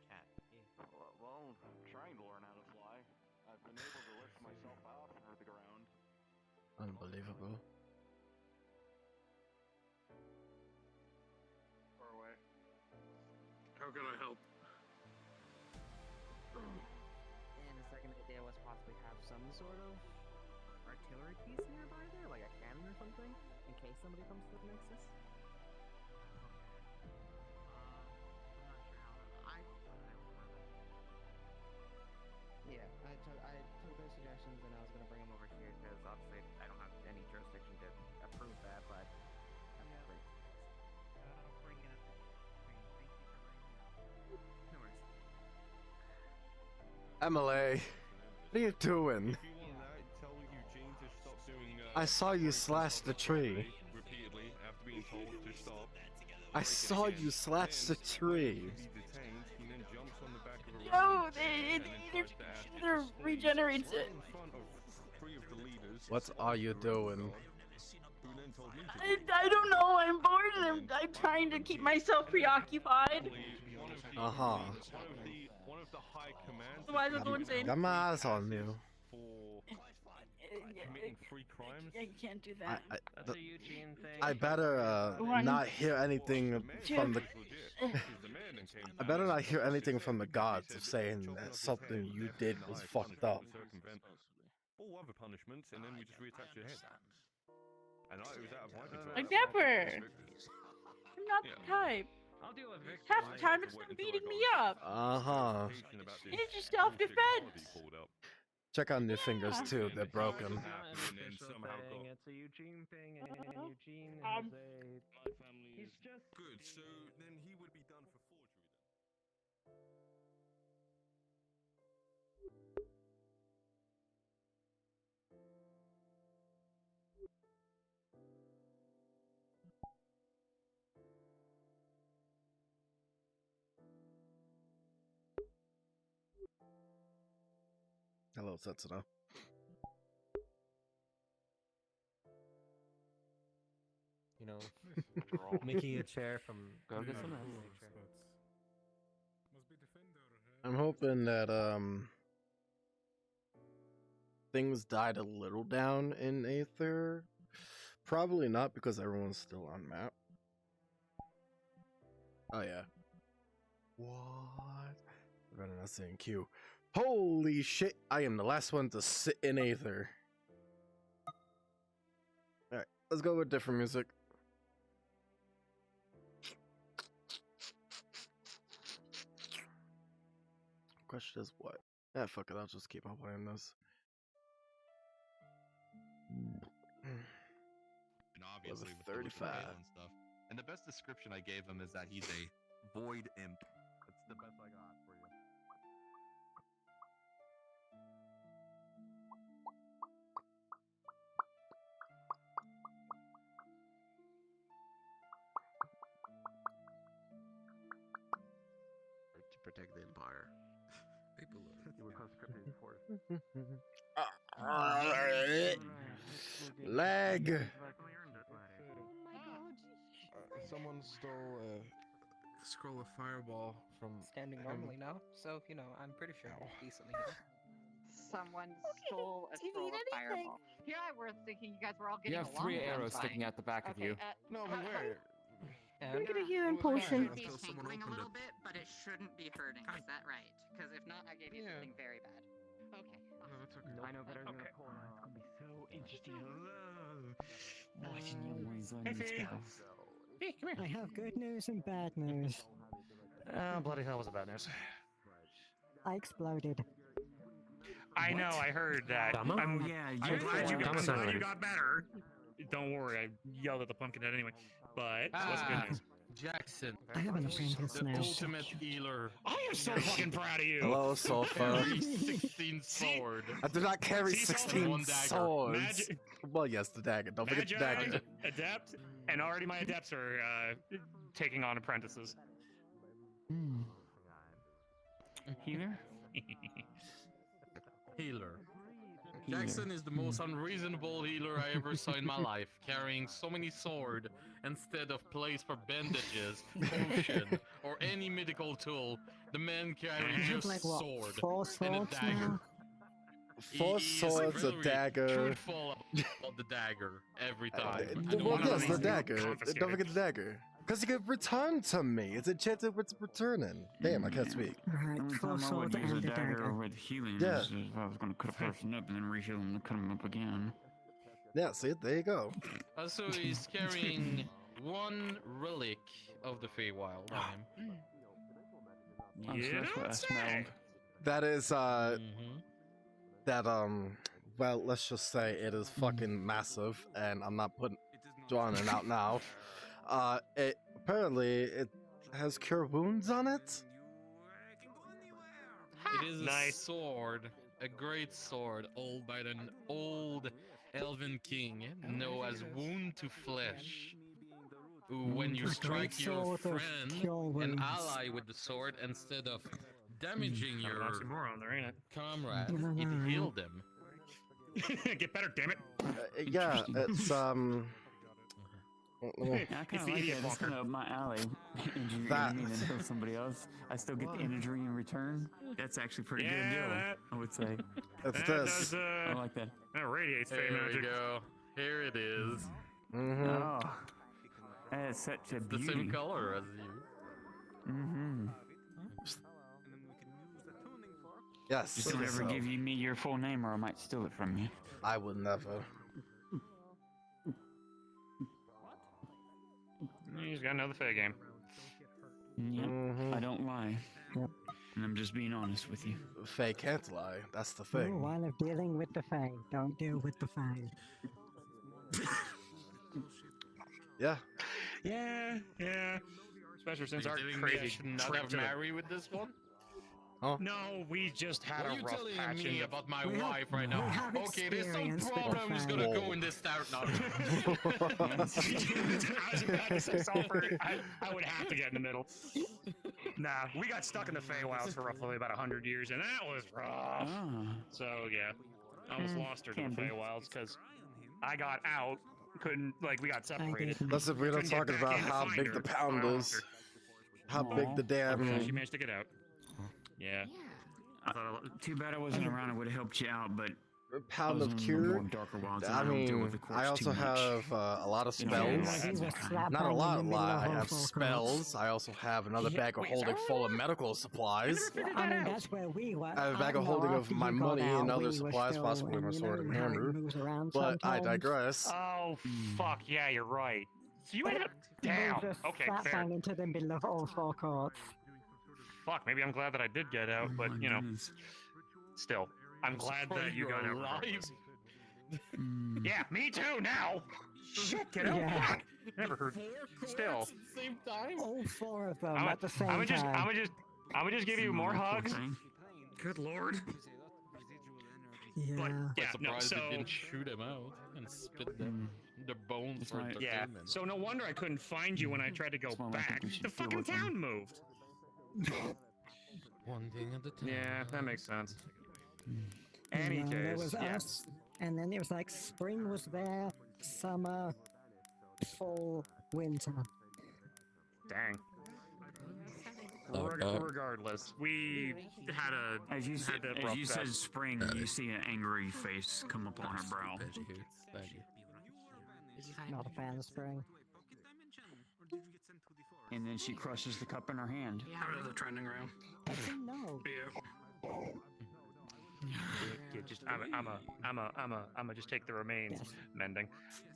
S14: Well, I'm trying to learn how to fly. I've been able to lift myself off the ground.
S5: Unbelievable.
S14: Far away. How can I help?
S18: And the second idea was possibly have some sort of artillery piece nearby there, like a cannon or something, in case somebody comes to the Nexus. Yeah, I took those suggestions and I was gonna bring them over here because obviously I don't have any jurisdiction to approve that, but I'm great. I'll bring it up. Thank you for bringing it up. No worries.
S5: Emily, what are you doing?
S9: Tell Eugene to stop doing.
S5: I saw you slash the tree.
S9: Repeatedly after being told to stop.
S5: I saw you slash the tree.
S9: He detained. He then jumps on the back of a
S6: No,
S9: and
S6: it either regenerates it.
S9: in front of three of the leaders.
S5: What are you doing?
S9: Who then told me to
S6: I don't know. I'm bored and I'm trying to keep myself preoccupied.
S5: Uh-huh.
S9: One of the high commands.
S6: Why is everyone saying?
S5: Got my eyes on you.
S9: For committing three crimes.
S6: I can't do that.
S3: That's a Eugene thing.
S5: I better
S6: One.
S5: not hear anything from the. I better not hear anything from the gods of saying that something you did was fucked up.
S9: All other punishments, and then we just reattach your head. And it was out of my control.
S6: I never. I'm not the type.
S3: I'll deal with Victor.
S6: Half the time it's them beating me up.
S5: Uh-huh.
S6: It's just self-defense.
S5: Check on your fingers too, they're broken.
S3: It's a Eugene thing, and Eugene has a. He's just
S9: good. So then he would be done for forgery then.
S5: Hello, Setsuna.
S21: You know, making a chair from.
S15: Go get some
S5: I'm hoping that things died a little down in Aether. Probably not because everyone's still on map. Oh yeah. What? Running us in queue. Holy shit! I am the last one to sit in Aether. All right, let's go with different music. Question is what? Yeah, fuck it. I'll just keep on playing this.
S10: And obviously with the
S5: 35
S10: tail and stuff. And the best description I gave him is that he's a void imp. That's the best I got for you. To protect the empire. People
S5: Lag.
S22: Someone stole a scroll of fireball from
S18: standing
S22: him.
S18: normally now, so you know I'm pretty sure I'm decently here. Someone stole a
S20: Do you
S18: scroll
S20: need
S18: of
S20: anything?
S18: fireball. Here I was thinking you guys were all
S23: You
S18: getting
S23: have
S18: along.
S23: 3
S18: and I'm
S23: arrows
S18: fine.
S23: sticking out the back of you.
S22: No, but where?
S6: Can I get a healing potion?
S18: Be tingling a little bit, but it shouldn't be hurting. Is that right? Because if not, I gave you something very bad. Okay.
S22: No, that's okay.
S18: I know better than
S23: Okay.
S18: a pull now. It's gonna be so interesting.
S23: Watching you boys on these spells.
S17: I have good news and bad news.
S3: Oh, bloody hell was it bad news?
S17: I exploded.
S24: I know, I heard that.
S23: Dumma?
S24: I'm
S23: Oh, yeah,
S24: I'm glad you
S23: Dumma sounded right.
S24: got better. Don't worry, I yelled at the pumpkin head anyway. But what's good news?
S9: Jackson.
S17: I have an apprentice
S9: The
S17: now.
S9: ultimate healer.
S24: I am so fucking proud of you.
S5: Hello, Sulfur.
S9: Carry 16 sword.
S5: I do not carry
S24: See,
S5: 16
S9: one dagger.
S5: swords.
S24: Magic-
S5: Well, yes, the dagger. Don't forget the
S24: Magi,
S5: dagger.
S24: adept, and already my adepts are taking on apprentices.
S23: Healer?
S9: Healer. Jackson is the most unreasonable healer I ever saw in my life, carrying so many sword instead of place for bandages, potion, or any medical tool. The man carries
S17: I have
S9: just
S17: like what,
S9: sword
S17: 4
S9: and a
S17: swords
S9: dagger.
S17: now?
S5: 4
S9: He is
S5: swords, a
S9: very
S5: dagger.
S9: truthful about the dagger every time. I don't
S5: Well,
S9: wanna
S5: yes,
S9: be
S5: the dagger.
S24: confiscated.
S5: Don't forget the dagger. Because you could return to me. It's enchanted with returning. Damn, I can't speak.
S17: Alright,
S23: Only
S17: 4
S23: time I
S17: swords
S23: would use a
S17: and a
S23: dagger
S17: dagger.
S23: with healing
S5: Yeah.
S23: is if I was going to cut a person up and then reheal them and cut them up again.
S5: Yeah, see, there you go.
S9: Also, he's carrying one relic of the Feywild on him.
S23: Oh, so that's what I smelled.
S5: That is, well, let's just say it is fucking massive, and I'm not drawing it out now. Apparently, it has cure wounds on it?
S9: It is a sword, a great sword, owned by an old elven king known as Wound to Flesh. Who, when you
S17: A
S9: strike
S17: great
S9: your
S17: sword of
S9: friend,
S17: cure
S9: an
S17: wounds.
S9: ally with the sword, instead of damaging your
S24: Oxymoron there, ain't it?
S9: comrade, it healed them.
S24: Get better, damn it.
S5: Yeah, it's,
S23: Yeah, I kind of like that. It's kind of up my alley. Injure your
S5: That-
S23: enemy and then heal somebody else. I still get the imagery in return. That's actually pretty good
S24: Yeah,
S23: deal,
S24: that-
S23: I would say.
S5: It's
S24: That
S5: this.
S24: does,
S23: I like that.
S24: that radiates fey
S9: There we
S24: magic.
S9: go. Here it is.
S23: Oh, that is such a
S9: The
S23: beauty.
S9: same color as you.
S23: Mm-hmm.
S5: Yes.
S23: Just don't ever give me your full name or I might steal it from you.
S5: I would never.
S24: You just gotta know the fey game.
S23: Yep, I don't lie. And I'm just being honest with you.
S5: Faye can't lie. That's the
S17: Oh,
S5: thing.
S17: while I'm dealing with the Fae, don't deal with the Fae.
S5: Yeah.
S24: Yeah. Especially since
S9: Are
S24: our
S9: you telling me I
S24: crazy
S9: should not
S24: trip
S9: have
S24: to the-
S9: married with this one?
S24: No, we just had
S9: What are
S24: a
S9: you
S24: rough
S9: telling
S24: patch in
S9: me
S24: the...
S9: about my
S17: We have-
S9: wife right
S17: we
S9: now?
S17: have
S9: Okay, there's some
S17: experience with the
S9: problems
S17: Fae.
S9: gonna go in this start now.
S24: I was about to say sulfur. I would have to get in the middle. Nah, we got stuck in the Feywilds for roughly about 100 years, and that was rough. So, yeah. I almost lost her to the
S23: can be.
S24: Feywilds, because I got out, couldn't, like, we got separated.
S5: Listen, we're not
S24: Couldn't get
S5: talking
S24: back
S5: about
S24: in to
S5: how
S24: find
S5: big
S24: her,
S5: the pound
S24: so I lost
S5: is.
S24: her.
S5: How big the damn...
S24: She managed to get out. Yeah. I thought
S23: Too bad I wasn't around. I would have helped you out, but
S5: pound
S23: Those
S5: of
S23: are the
S5: cure.
S23: more darker ones, and
S5: I
S23: don't deal with
S5: mean,
S23: the corpse
S5: I also
S23: too much.
S5: have a lot of
S23: You know, yeah,
S5: spells.
S23: he was slap
S5: Not a
S17: bang in the middle
S5: lot.
S17: of
S5: I
S17: all
S5: have
S17: four
S5: spells. I also have another
S17: Yeah,
S5: bag of
S17: wait, is that
S5: holding full of medical supplies.
S17: I mean, that's where we were.
S5: I have a bag of
S17: no,
S5: holding of
S17: after
S5: my
S17: you got
S5: money and
S17: out,
S5: other
S17: we were
S5: supplies,
S17: still,
S5: possibly my
S17: and you
S5: sword
S17: know
S5: and
S17: how it
S5: hammer.
S17: moves around
S5: But I
S17: sometimes.
S5: digress.
S24: Oh, fuck, yeah, you're right. So you ended up down.
S17: We're just
S24: Okay,
S17: slap
S24: fair.
S17: bang into the middle of all four courts.
S24: Fuck, maybe I'm glad that I did get out, but, you know, still, I'm glad that you got out regardless. Yeah, me too, now! Shit, get out!
S17: Yeah.
S24: Fuck! Never heard. Still.
S9: At the same time?
S17: All four of them
S24: I'm
S17: at the same
S24: gonna just,
S17: time.
S24: I'm gonna just give you more hugs. Good lord.
S17: Yeah.
S24: But, yeah,
S9: I'm
S24: no,
S9: surprised
S24: so...
S9: they didn't shoot him out and spit them their bones for
S24: Yeah,
S9: entertainment.
S24: so no wonder I couldn't find you when I tried to go back. The fucking town moved.
S9: One thing at a time.
S24: Yeah, that makes sense.
S17: You
S24: Any
S17: know, there
S24: case,
S17: was
S24: yeah.
S17: us, and then it was like spring was there, summer, fall, winter.
S24: Dang. Regardless, we had a
S23: As you said,
S24: had a
S23: as
S24: rough
S23: you said spring, you see an angry face come up on her brow.
S9: Thank you.
S17: Not a fan of spring.
S23: And then she crushes the cup in her hand.
S24: How are the trending around?
S17: I think no.
S24: Yeah, just I'm a just take the remains. Mending.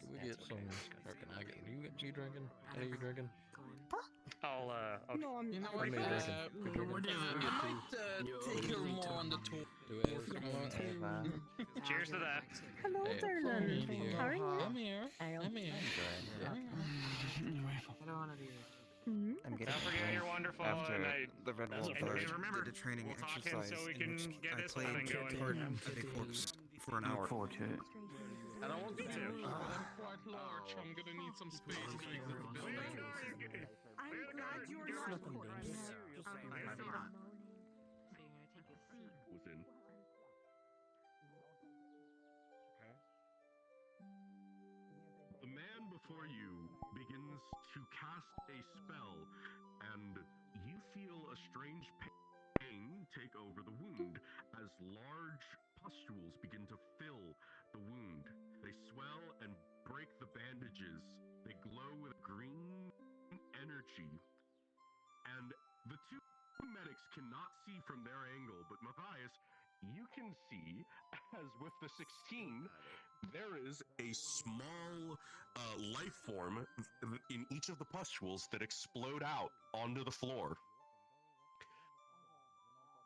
S9: Can we get some? Or can I get? You drinking? Are you drinking?
S24: I'll okay.
S17: No, I'm.
S9: You know
S24: what,
S9: what? Take her more on the tour.
S24: Cheers to that.
S6: Hello, darling. How are you?
S9: I'm here. I'm here.
S18: I don't want to do
S6: Hmm?
S11: I'm getting
S24: Don't forget you're wonderful,
S11: after
S24: and I.
S11: the Red
S24: and
S11: Wall Guard
S24: remember,
S4: did a training
S24: we'll talk in
S4: exercise
S24: so we
S4: in
S24: can
S4: which
S24: get
S4: I
S24: this
S4: played
S24: thing going.
S4: part of a corpse for an hour.
S23: Look forward to it.
S24: I don't want you to.
S9: I'm quite large. I'm gonna need some space to make this building.
S6: I'm glad you are not serious.
S2: Within. The man before you begins to cast a spell, and you feel a strange pain take over the wound as large pustules begin to fill the wound. They swell and break the bandages. They glow with green energy. And the two medics cannot see from their angle, but Matthias, you can see, as with the 16, there is a small life form in each of the pustules that explode out onto the floor.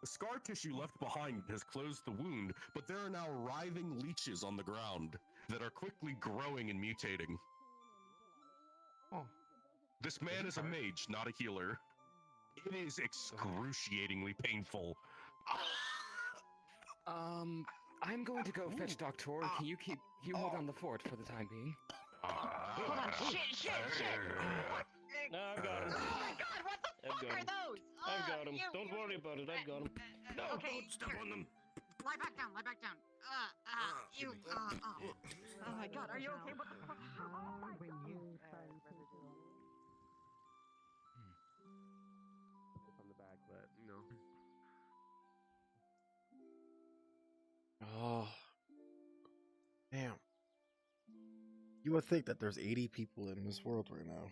S2: The scar tissue left behind has closed the wound, but there are now writhing leeches on the ground that are quickly growing and mutating. This man is a mage, not a healer. It is excruciatingly painful.
S7: I'm going to go fetch Doctor. Can you hold on the fort for the time being?
S20: Hold on. Shit.
S7: No, I've got him.
S20: Oh my god, what the fuck are those?
S7: I've got him. Don't worry about it. I've got him. No,
S20: okay,
S7: don't step on them.
S20: Lie back down. Oh my god, are you okay? What the fuck? Oh my god.
S22: On the back, but you know.
S5: Oh. Damn. You would think that there's 80 people in this world right now.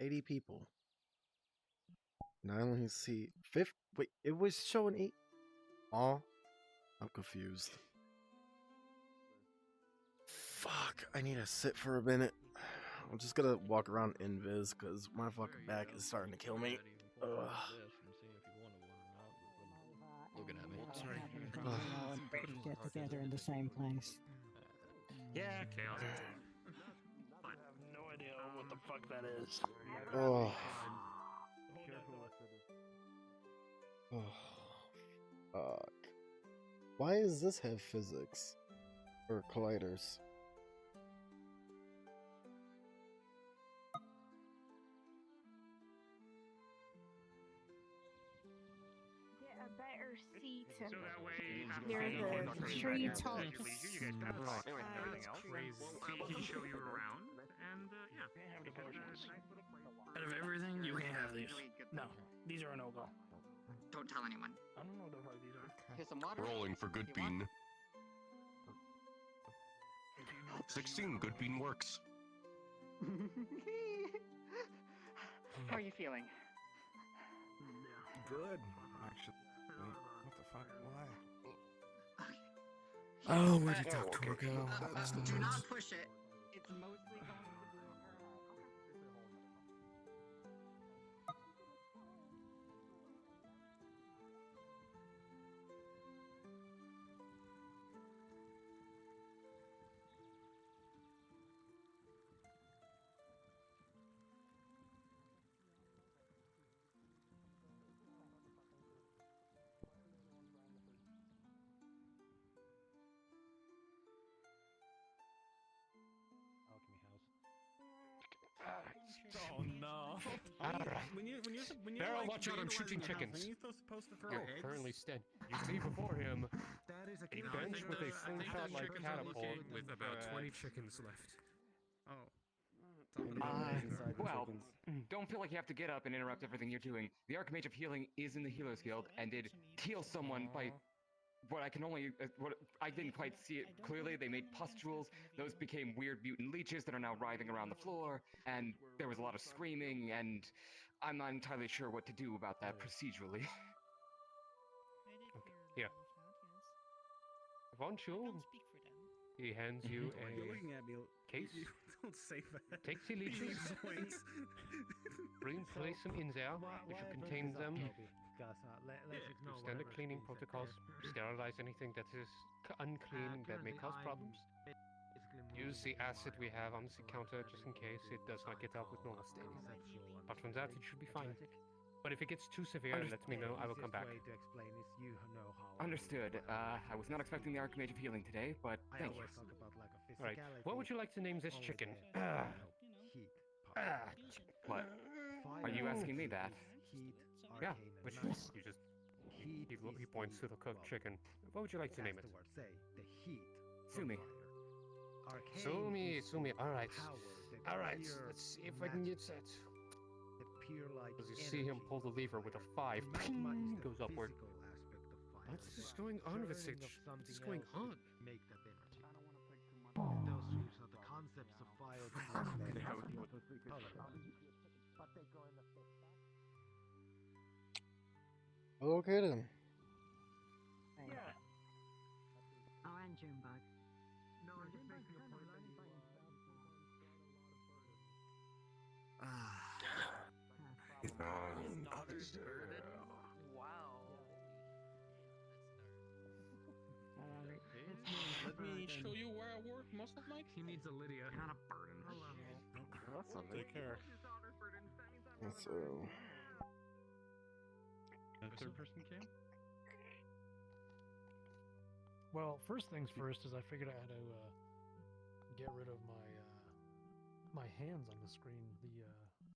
S5: $80 people. Now I only see 50. Wait, it was showing 8. Oh, I'm confused. Fuck, I need to sit for a minute. I'm just gonna walk around invis because my fucking back is starting to kill me. Ugh.
S9: Looking at me.
S17: Sorry. Get together in the same place.
S24: Yeah, chaos. I have no idea what the fuck that is.
S5: Oh. Oh. Fuck. Why does this have physics? Or colliders?
S6: Get a better seat and
S24: So that way,
S6: hear the tree tops.
S24: Everything else. He show you around, and yeah. Out of everything, you can't have these. No, these are a no-go.
S18: Don't tell anyone.
S22: I don't know what the fuck these are.
S18: Here's some water.
S2: Rolling for good bean. 16, good bean works.
S18: How are you feeling?
S7: Good. Actually, wait, what the fuck? Why?
S18: Oh,
S7: where did Doctor go?
S18: Do not push it. It's mostly going to be
S3: Oh no!
S2: Barrel, watch out, I'm shooting chickens.
S3: Currently stand. You see before him a bench with a slingshot-like catapult
S22: with about 20 chickens left. Oh.
S7: Well, don't feel like you have to get up and interrupt everything you're doing. The Archmage of Healing is in the Healer's Guild and did heal someone by what I can only, what I didn't quite see it clearly. They made pustules. Those became weird mutant leeches that are now writhing around the floor, and there was a lot of screaming, and I'm not entirely sure what to do about that procedurally.
S3: Here. Won't you? He hands you
S22: You're looking
S3: a
S22: at me.
S3: case.
S22: Don't say that.
S3: Take the leeches. Place them in there. If you contain them, standard cleaning protocols. Sterilize anything that is unclean that may cause problems. Use the acid we have on the counter just in case it does not get out with normal staining. Apart from that, it should be fine. But if it gets too severe, let me know. I will come back.
S7: Understood. I was not expecting the Archmage of Healing today, but thank you.
S3: Alright, what would you like to name this chicken?
S7: What? Are you asking me that?
S3: Yeah, which you just... He points to the cooked chicken. What would you like to name it?
S7: Sumi.
S3: Sumi, alright. Alright, let's see if I can get that. As you see him pull the lever with a 5, ping, goes upward. What is going on with it? What is going on?
S5: Okay then.
S20: Yeah. Oh, and Junebug. No, just make the appointment.
S18: Wow.
S9: Let me show you where I work, Muscle Mike.
S22: He needs a Lydia. Not a burden.
S3: Take care.
S5: So.
S22: The third person came?
S8: Well, first things first is I figured I had to get rid of my hands on the screen,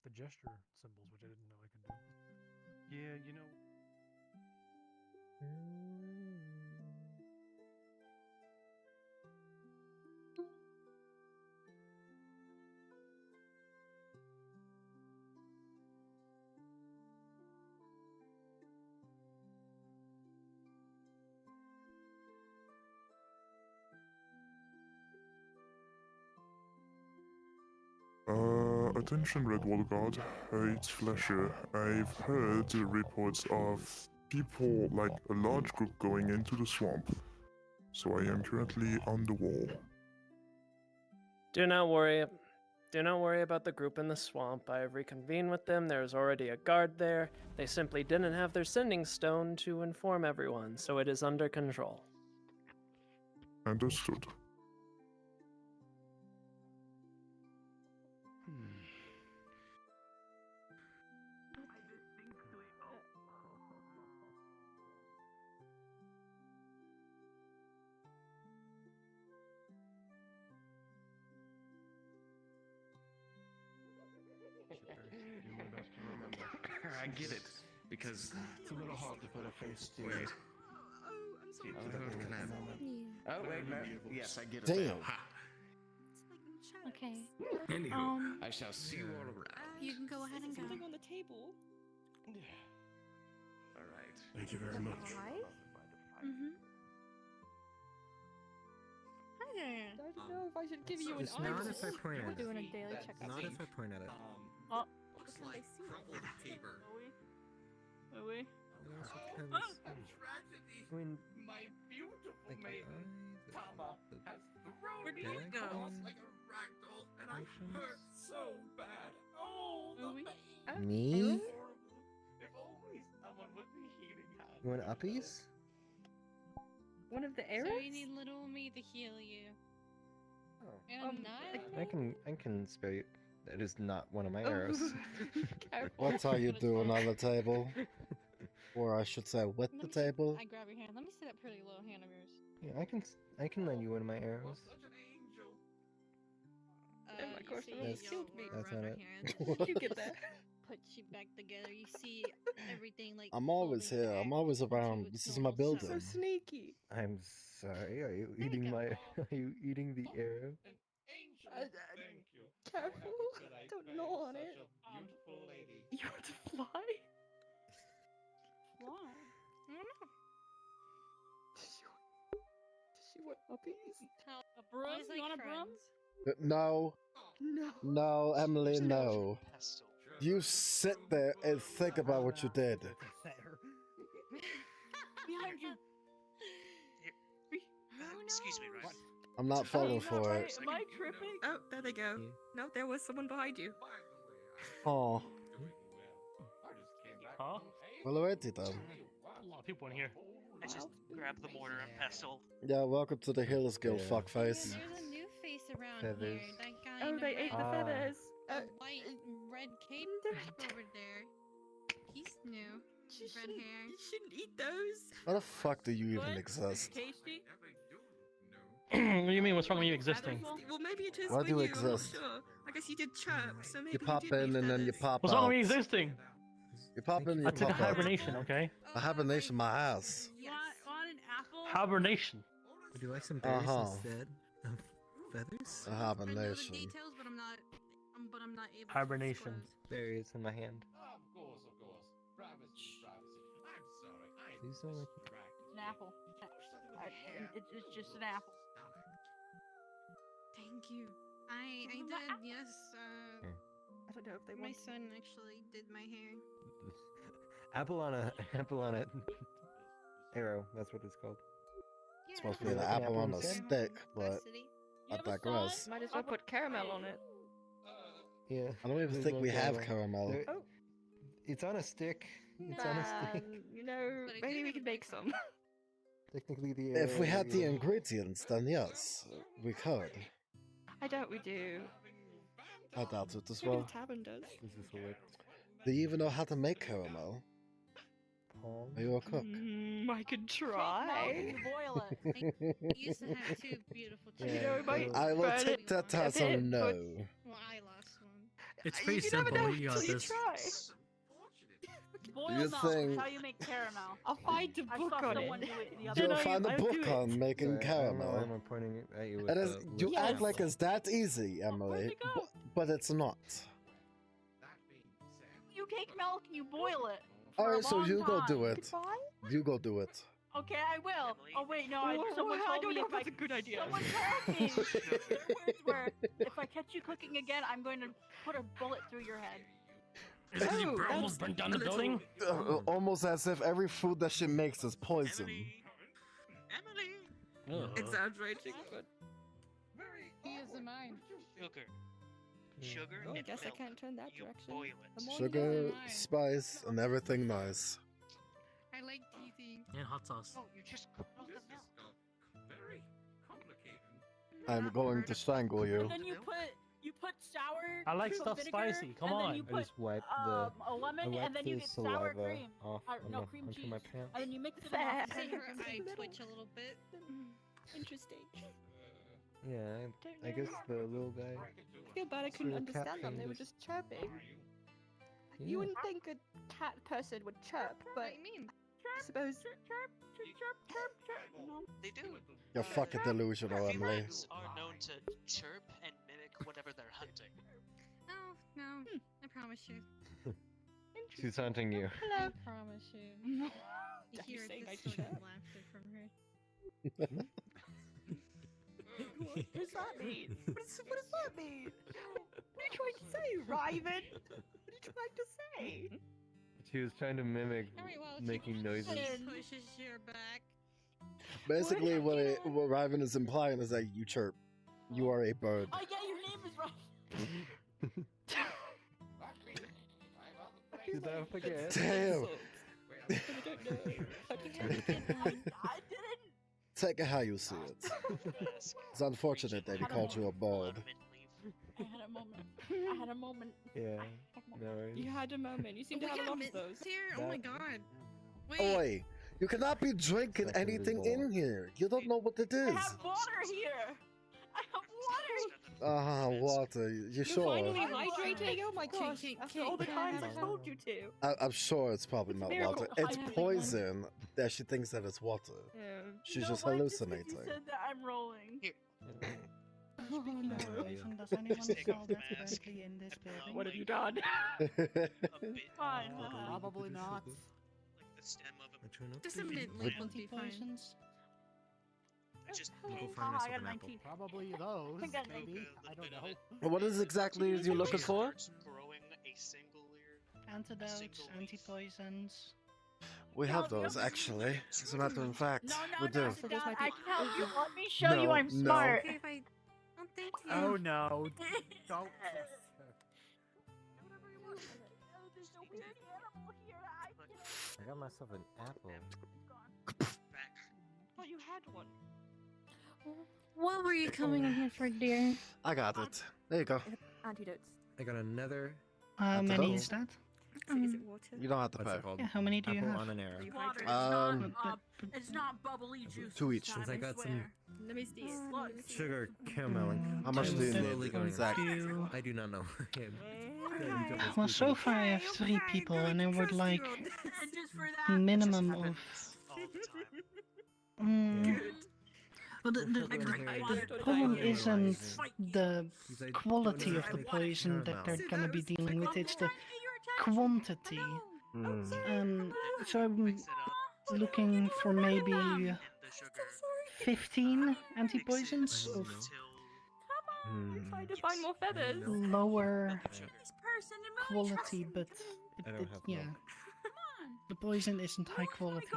S8: the gesture symbols, which I didn't know I could do.
S22: Yeah, you know.
S12: Attention Redwall Guard, it's Flasher. I've heard reports of people, like a large group going into the swamp. So I am currently on the wall.
S3: Do not worry. Do not worry about the group in the swamp. I have reconvened with them. There is already a guard there. They simply didn't have their sending stone to inform everyone, so it is under control.
S12: Understood.
S22: I get it, because it's a little hard to put a face to it.
S7: Oh, wait, no.
S22: Yes, I get it.
S5: Damn.
S13: Okay.
S22: Anywho, I shall see you all around.
S13: You can go ahead and go.
S19: Something on the table.
S10: All right.
S5: Thank you very much.
S6: Mm-hmm. Hi there.
S1: I don't know if I should give you an
S13: It's not
S1: eye
S13: if I point
S6: We're
S13: at it.
S6: doing a daily checkup.
S13: Not if I point at it.
S6: Oh.
S16: Looks like crumpled paper.
S6: Are we?
S13: It also depends. I mean,
S16: My beautiful
S13: like
S16: maiden, Tama, has thrown
S13: Where
S16: me
S13: did it go?
S16: across like a ragdoll, and I hurt so bad. Oh, the pain.
S13: Me?
S16: If only someone with the healing hand.
S13: You want uppies?
S1: One of the
S19: So
S1: arrows?
S19: you need little me to heal you.
S13: Oh.
S19: And I'm not?
S13: I can spare you. That is not one of my
S1: Oh.
S13: arrows.
S5: What are you doing on the table? Or I should say, with the table?
S19: I grab your hand. Let me see that pretty little hand of yours.
S13: Yeah, I can lend you one of my arrows.
S1: And of course,
S19: you
S1: it almost
S19: see
S1: killed
S19: your
S1: me.
S13: That's
S19: rubber
S13: not it.
S19: hand.
S1: Did you get that?
S19: Put you back together. You see everything like.
S5: I'm always here. I'm always around. This is my building.
S1: So sneaky.
S13: I'm sorry. Are you eating my? Are you eating the arrow?
S1: Careful. Don't gnaw on it.
S16: Beautiful lady.
S1: You want to fly?
S19: Why? I don't know.
S1: Does she want puppies?
S19: How
S6: A broom?
S19: always
S6: You
S19: like
S6: want a broom?
S19: friends.
S5: No.
S1: No.
S5: No, Emily, no. You sit there and think about what you did.
S6: Behind you.
S25: Excuse me, right?
S5: I'm not falling for it.
S6: Am I tripping?
S1: Oh, there they go. No, there was someone behind you.
S5: Oh.
S3: Huh?
S5: Well, already then.
S3: A lot of people in here.
S25: I just grab the mortar and pestle.
S5: Yeah, welcome to the Healers Guild,
S13: Yeah.
S5: fuckface.
S19: There's a new face around
S13: Feathers.
S19: here. That guy
S1: Oh,
S19: in
S1: they
S19: the
S1: ate the
S19: red,
S1: feathers.
S19: white and red cape over there. He's new. Red hair.
S1: You shouldn't eat those.
S5: How the fuck do you even
S6: Good?
S5: exist?
S6: Tasty?
S3: What do you mean? What's wrong with you existing?
S1: Well, maybe it is
S5: Why
S1: for
S5: do you
S1: you. I'm not
S5: exist?
S1: sure. I guess you did chirp, so maybe
S5: You pop
S1: do
S5: in
S1: eat
S5: and then you
S1: feathers.
S5: pop
S3: What's
S5: out.
S3: wrong with me existing?
S5: You pop in and
S3: I
S5: you
S3: took a
S5: pop out.
S3: hibernation, okay?
S5: A hibernation, my ass.
S6: Want an apple?
S3: Hibernation.
S13: Would you like some berries
S5: Uh-huh.
S13: instead of feathers?
S5: A
S19: I know the
S5: hibernation.
S19: details, but I'm not able to
S3: Hibernation.
S19: disclose.
S13: Berries in my hand.
S16: Of course. Privacy. I'm sorry.
S13: Please don't like
S6: It's an apple. It's just an apple.
S19: Thank you. I
S6: Give him
S19: did,
S6: the apple.
S19: yes.
S1: I don't know if they
S19: My
S1: want
S19: son actually did my hair.
S13: apple on a arrow. That's what it's called.
S5: It's supposed to be
S13: Yeah,
S5: an
S13: like an
S5: apple
S13: apple
S5: on a
S13: instead?
S5: stick, but
S19: City.
S5: I
S6: have a
S5: digress.
S1: Might as well put caramel on it.
S13: Yeah.
S5: I don't even
S13: there's
S5: think
S13: no
S5: we have caramel.
S13: There-
S1: Oh.
S13: It's on a stick. It's on a stick.
S1: You know,
S19: But I
S1: maybe
S19: did
S1: we
S19: have
S1: can
S19: a
S1: make
S19: big
S1: some.
S13: Technically, the
S5: If we
S13: arrow,
S5: had the
S13: yeah.
S5: ingredients, then yes, we could.
S1: I doubt we do.
S5: I doubt it as
S1: Maybe
S5: well.
S1: the tavern does.
S13: This is what
S5: Do you even know how to make caramel?
S13: palm.
S5: Are you a cook?
S1: I could
S6: Milk
S1: try.
S6: and you boil it.
S19: I used to have two beautiful
S13: Yeah,
S1: You know, it might
S5: I will
S1: burn
S5: take
S1: it
S5: that
S1: a
S5: as a
S1: bit,
S5: no.
S1: but-
S19: Well, I lost one.
S8: It's pretty
S1: you never
S8: simple.
S1: know
S8: You got
S1: until you
S8: this.
S1: try.
S6: Boil
S5: You
S6: milk.
S5: think-
S6: That's how you make caramel.
S1: I'll find a
S6: I
S1: book
S6: saw
S1: on
S6: someone
S1: it.
S6: do it the
S5: You'll
S6: other
S1: Then
S6: day.
S5: find a
S1: I'll
S5: book
S1: do it.
S5: on making
S13: Sorry,
S5: caramel.
S13: I'm pointing at you with
S5: It is,
S13: the
S5: you
S13: with
S5: act
S13: the-
S5: like it's that easy, Emily, but it's not.
S6: You take milk and you boil it.
S5: Alright, so you go do it.
S6: Goodbye?
S5: You go do it.
S6: Okay, I will. Oh wait, no,
S1: Oh,
S6: someone
S1: I
S6: told
S1: don't
S6: me
S1: know
S6: if
S1: if that's a good idea.
S6: Someone told me. Their words were, if I catch you cooking again, I'm going to put a bullet through your head.
S3: Is it 'cause you
S1: Oh,
S3: almost burnt down the building?
S5: Almost as if every food that she makes is poison.
S1: Exaggerating, but
S19: He is in mine.
S25: Sugar. Sugar
S1: oh, I
S25: and
S1: guess I
S25: milk.
S1: can't turn that
S25: You
S1: direction.
S25: boil
S1: The
S25: it.
S1: more
S5: Sugar,
S1: you know.
S5: spice, and everything nice.
S19: I like teasing.
S8: And hot sauce.
S25: Oh, you just cook the milk.
S16: Very complicated.
S5: I'm going to strangle you.
S6: And then you put sour.
S3: I like
S6: cream
S3: stuff
S6: vinegar,
S3: spicy. Come
S6: and then
S3: on.
S6: you
S13: I
S6: put
S13: just wiped
S6: a lemon,
S13: I
S6: and then you
S13: wiped
S6: get
S13: the
S6: sour
S13: saliva
S6: cream.
S13: off
S6: No,
S13: on
S6: cream
S13: onto
S6: cheese.
S13: my pants.
S6: And then you mix it
S1: Fair.
S6: in.
S19: See her eye twitch a little bit.
S1: Interesting.
S13: Yeah, I guess the little guy.
S1: I feel bad I couldn't
S13: Little cat
S1: understand them. They were
S13: fingers.
S1: just chirping.
S13: Yeah.
S1: You wouldn't think a cat person would chirp, but
S19: What do you mean?
S1: I suppose.
S6: No.
S25: They do.
S5: You're fucking delusional, Emily.
S25: Felines are known to chirp and mimic whatever they're hunting.
S19: Oh, no. I promise you.
S5: She's hunting you.
S19: Hello. I promise you.
S6: No.
S19: You
S1: Daddy
S19: hear
S1: saying
S19: this
S1: I
S19: sort
S1: should.
S19: of laughter from her.
S1: What does that mean? What does that mean? What are you trying to say, Ryven? What are you trying to say?
S5: She was trying to mimic
S19: Alright, well,
S5: making noises.
S19: She pushes your back.
S5: Basically, what Ryven is implying is that you chirp. You are a bird.
S6: Oh yeah, your name is right.
S5: Did I forget?
S1: Damn.
S6: I didn't.
S5: Take it how you see it. It's unfortunate that he called you a bird.
S6: I had a moment. I had a moment.
S5: Yeah. No worries.
S1: You had a moment. You seem to
S19: We
S1: have a
S19: got
S1: lot
S19: Miss
S1: of those.
S19: here. Oh my god. Wait.
S5: Oi! You cannot be drinking anything in here. You don't know what it
S6: I
S5: is.
S6: have water here. I have water.
S5: Water. You
S1: You're
S5: sure?
S1: finally hydrating? Oh my gosh. After all the times I told you to.
S5: I'm sure it's probably not
S1: Miracle
S5: water. It's
S1: hydrating.
S5: poison that she thinks that it's water.
S1: Yeah.
S5: She's
S6: You
S5: just
S6: know what? Just 'cause
S5: hallucinating.
S6: You said that I'm rolling.
S17: Speaking of poison, does anyone know that's currently in this building?
S1: What have you done?
S6: Fine.
S17: Probably not.
S25: Like the stem of a
S19: Just a minute, like, will be fine.
S17: Poisons?
S25: I just
S6: I got 19.
S17: Probably those,
S6: I got
S17: maybe. I don't know.
S5: What is exactly you looking for?
S25: growing a single layer.
S17: Antidotes, anti-poisons.
S5: We have those, actually. As a matter of fact,
S6: No,
S5: we do.
S6: Dad, I can help you. Let me show you
S5: No,
S6: I'm
S5: no.
S6: smart.
S19: Okay, if I... Oh, thank you.
S17: Oh no. Don't.
S6: There's a weird animal here.
S13: I got myself an apple.
S1: Thought you had one.
S19: What were you coming in here for, dear?
S5: I got it. There you go.
S20: Antidotes.
S13: I got another.
S17: How many
S5: Antidote.
S17: is that?
S20: Is it water?
S5: You don't have to
S13: What's
S5: pay.
S13: it called?
S17: Yeah, how many do you
S13: Apple
S17: have?
S13: on an arrow.
S6: Water. It's not bubbly juice.
S5: Two each.
S13: Since I got some
S20: Let me see it.
S6: Look.
S13: sugar caramelling.
S5: How much
S13: I'm
S5: do you
S13: slowly
S5: need?
S13: going-
S5: Exactly.
S13: I do not know.
S17: Well, so far I have 3 people, and I would like
S6: And just for that.
S17: minimum of. Well, the problem isn't the quality of the poison that they're gonna be dealing with; it's the quantity. So I'm looking for maybe 15 anti-poisons of
S1: Trying to find more feathers.
S17: lower
S6: This person in my
S17: quality, but
S13: I don't have
S17: yeah,
S6: Come on.
S17: the poison isn't high quality.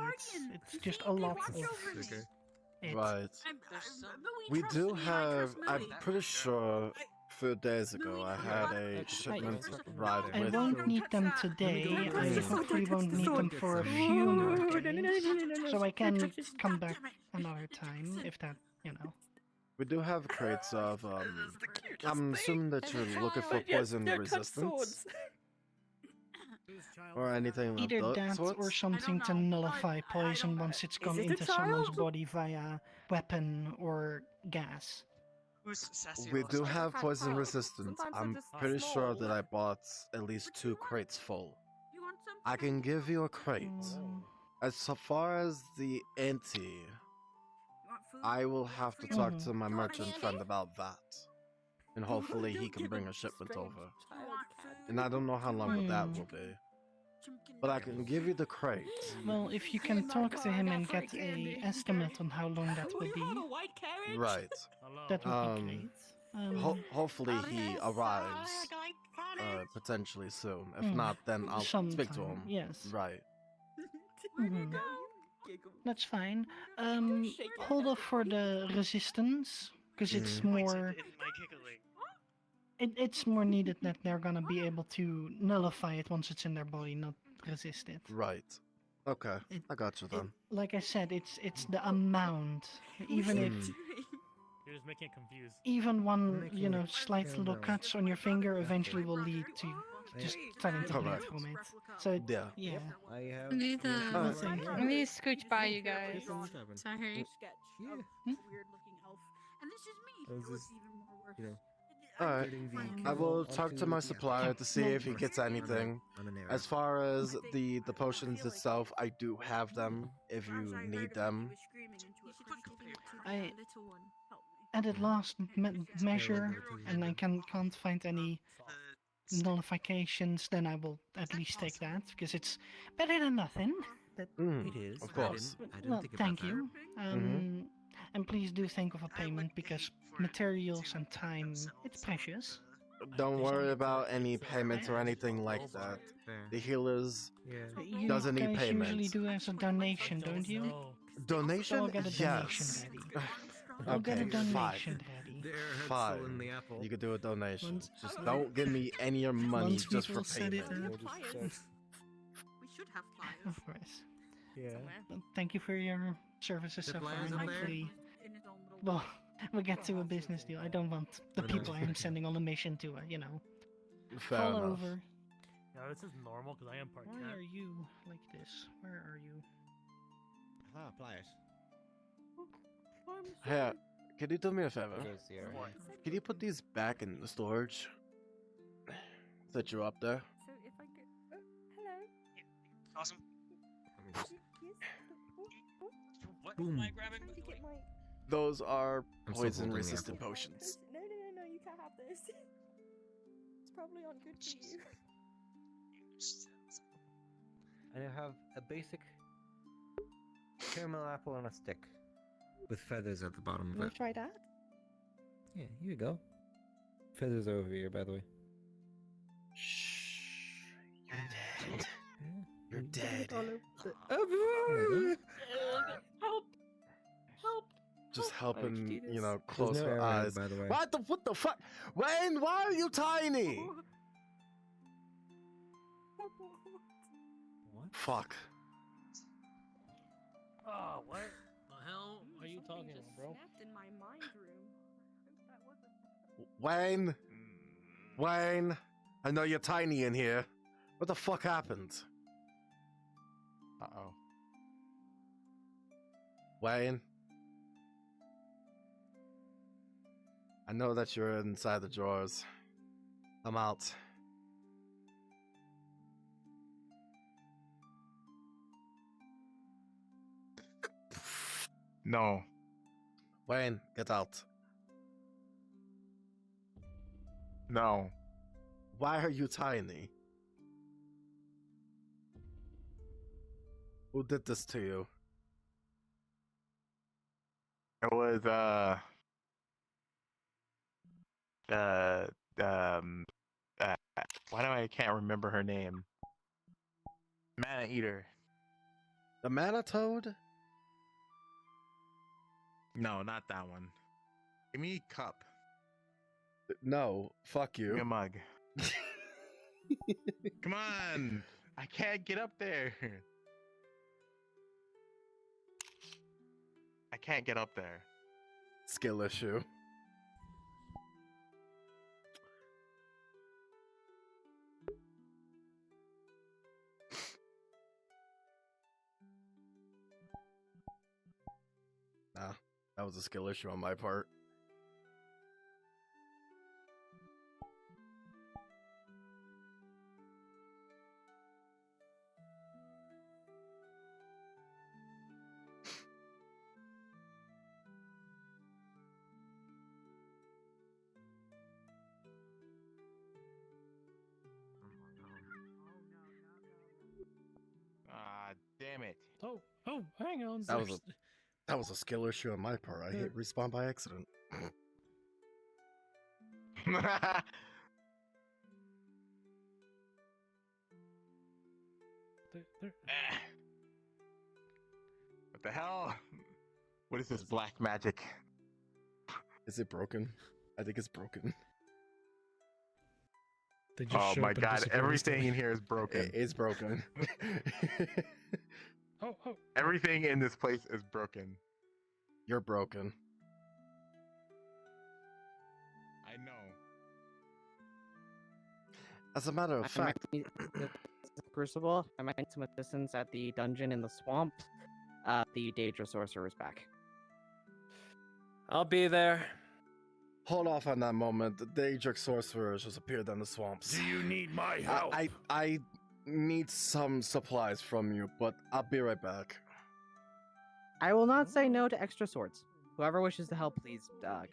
S17: It's just a lot of
S13: Sugar.
S17: it.
S5: Right.
S6: Louis
S5: We
S6: trusted
S5: do
S6: me, I
S5: have.
S6: trust
S5: I'm
S6: Louis.
S5: pretty sure. A few days ago, I had a shipment ride
S17: I
S5: with.
S17: won't need them today. I hopefully won't need them for a few more days, so I can come back another time if that, you know.
S5: We do have crates of. I'm assuming that you're looking for poison resistance or anything of
S17: Either
S5: that
S17: that
S5: sort.
S17: or something to nullify poison once it's gone
S1: it a
S17: into someone's
S1: child?
S17: body via weapon or gas.
S25: Who's sassy?
S5: We do have poison
S1: child.
S5: resistance.
S1: Sometimes they're
S5: I'm
S1: just
S5: pretty sure
S1: small.
S5: that I bought at least 2 crates full.
S6: You want some?
S5: I can give you a crate.
S17: Mm,
S5: As so far as the anti,
S6: You want food?
S5: I will have to talk to my
S6: You want
S5: merchant
S6: candy?
S5: friend about that. And hopefully he can bring a shipment over.
S6: You want food?
S5: And I don't know how long that will be. But I can give you the crate.
S17: Well, if you can talk to him and get a estimate on how long that will be,
S1: white carrot?
S5: Right.
S17: that would be great.
S5: Hopefully he arrives potentially soon. If
S17: Mm.
S5: not, then I'll speak to
S17: Sometime,
S5: him.
S17: yes.
S5: Right.
S17: Mhm. That's fine. Hold off for the resistance, because it's more. It's more needed that they're gonna be able to nullify it once it's in their body, not resist it.
S5: Right. Okay. I got you then.
S17: Like I said, it's the amount. Even if
S8: You're just making it confused.
S17: even one slight little cuts on your finger eventually will lead to just starting to bleed
S5: Alright.
S17: from it. So
S5: Yeah.
S17: yeah.
S13: I have.
S19: I need
S17: Nothing.
S19: I need to scooch by you guys.
S6: Sketch
S19: Sorry.
S6: of a weird looking elf. And this is me.
S13: I was
S6: It was
S13: just,
S6: even more worse.
S13: you know,
S5: Alright.
S13: getting the
S5: I will
S13: kibble
S5: talk to
S13: onto
S5: my
S13: the
S5: supplier to see if he gets anything.
S13: on an arrow.
S5: As far as the potions itself, I do have them if you need them.
S17: I at the last measure, and I can't find any nullifications, then I will at least take that because it's better than nothing.
S5: It is. Of course.
S17: Well, thank you. And please do think of a payment because materials and time, it's precious.
S5: Don't worry about any payments or anything like that. The healers
S17: You
S5: doesn't need
S17: guys usually
S5: payments.
S17: do as a donation, don't you?
S5: Donation?
S17: So I'll get a donation
S5: Yes.
S17: ready. I'll get a
S5: Okay,
S17: donation
S5: fine.
S17: ready.
S5: Fine. You could do a donation. Just don't give me any of your money
S17: Once
S5: just for
S17: people set it
S5: payment.
S17: up.
S20: We should have flyers.
S17: Of course.
S13: Yeah.
S17: Well, thank you for your services so far,
S20: flyers
S17: and
S20: up there?
S17: hopefully, well, we'll get to a business deal. I don't want the people I'm sending on a mission to,
S5: Fair
S17: fall
S5: enough.
S17: over.
S8: Yeah, this is normal because I am part
S17: Why
S8: cat.
S17: are you like this? Where are you?
S18: Ah, pliers.
S5: Hey, can you do me a favor?
S18: Okay, Sierra. What?
S5: Can you put these back in the storage? Set you up there.
S1: So if I go, hello.
S25: Awesome. What
S5: Boom.
S25: am I grabbing?
S1: Trying to get my.
S5: Those are
S10: I'm still
S5: poison
S10: holding the
S5: resistant
S10: apple.
S5: potions.
S1: No, you can't have this. It's probably not good for you.
S18: And I have a basic caramel apple on a stick with feathers at the bottom
S1: You
S18: of
S1: wanna
S18: it.
S1: try that?
S18: Yeah, here you go. Feathers are over here, by the way.
S5: You're dead.
S1: Help! Help!
S5: Just
S1: Help.
S5: helping,
S1: do
S5: you
S1: this.
S5: know, close
S18: no
S5: her
S18: arrowhead,
S5: eyes.
S18: by the way.
S5: What the fuck? Wayne, why are you tiny? Fuck.
S8: Oh, what the hell are you talking
S1: Something just
S8: about, bro?
S1: snapped in my mind room. I hope that wasn't.
S5: Wayne? Wayne? I know you're tiny in here. What the fuck happened? Uh-oh. Wayne? I know that you're inside the drawers. I'm out.
S10: No.
S5: Wayne, get out.
S10: No.
S5: Why are you tiny? Who did this to you?
S10: It was why do I can't remember her name? Mana Eater.
S5: The Mana Toad?
S10: No, not that one. Give me cup.
S5: No, fuck
S10: Give me a
S5: you.
S10: mug. Come on! I can't get up there. I can't get up there.
S5: Skill issue. Nah, that was a skill issue on my part.
S10: Ah, damn it.
S8: Oh, hang on.
S5: That was a skill issue on my part. I hit respawn by accident.
S10: What the hell? What is this black magic?
S5: Is it broken? I think it's broken.
S8: They just
S10: Oh
S8: show
S10: my
S8: up and
S10: god,
S8: disappear
S10: everything
S8: instantly.
S10: in here is broken.
S5: It's broken.
S8: Oh.
S10: Everything in this place is broken.
S5: You're broken.
S10: I know.
S5: As a matter of
S18: I might
S5: fact,
S18: need Crucible. I might need some assistance at the dungeon in the swamp. The Daedra Sorcerer is back.
S3: I'll be there.
S5: hold off on that moment. The Daedric Sorcerer just appeared in the swamps.
S16: Do you need my help?
S5: I need some supplies from you, but I'll be right back.
S18: I will not say no to extra swords. Whoever wishes to help, please come.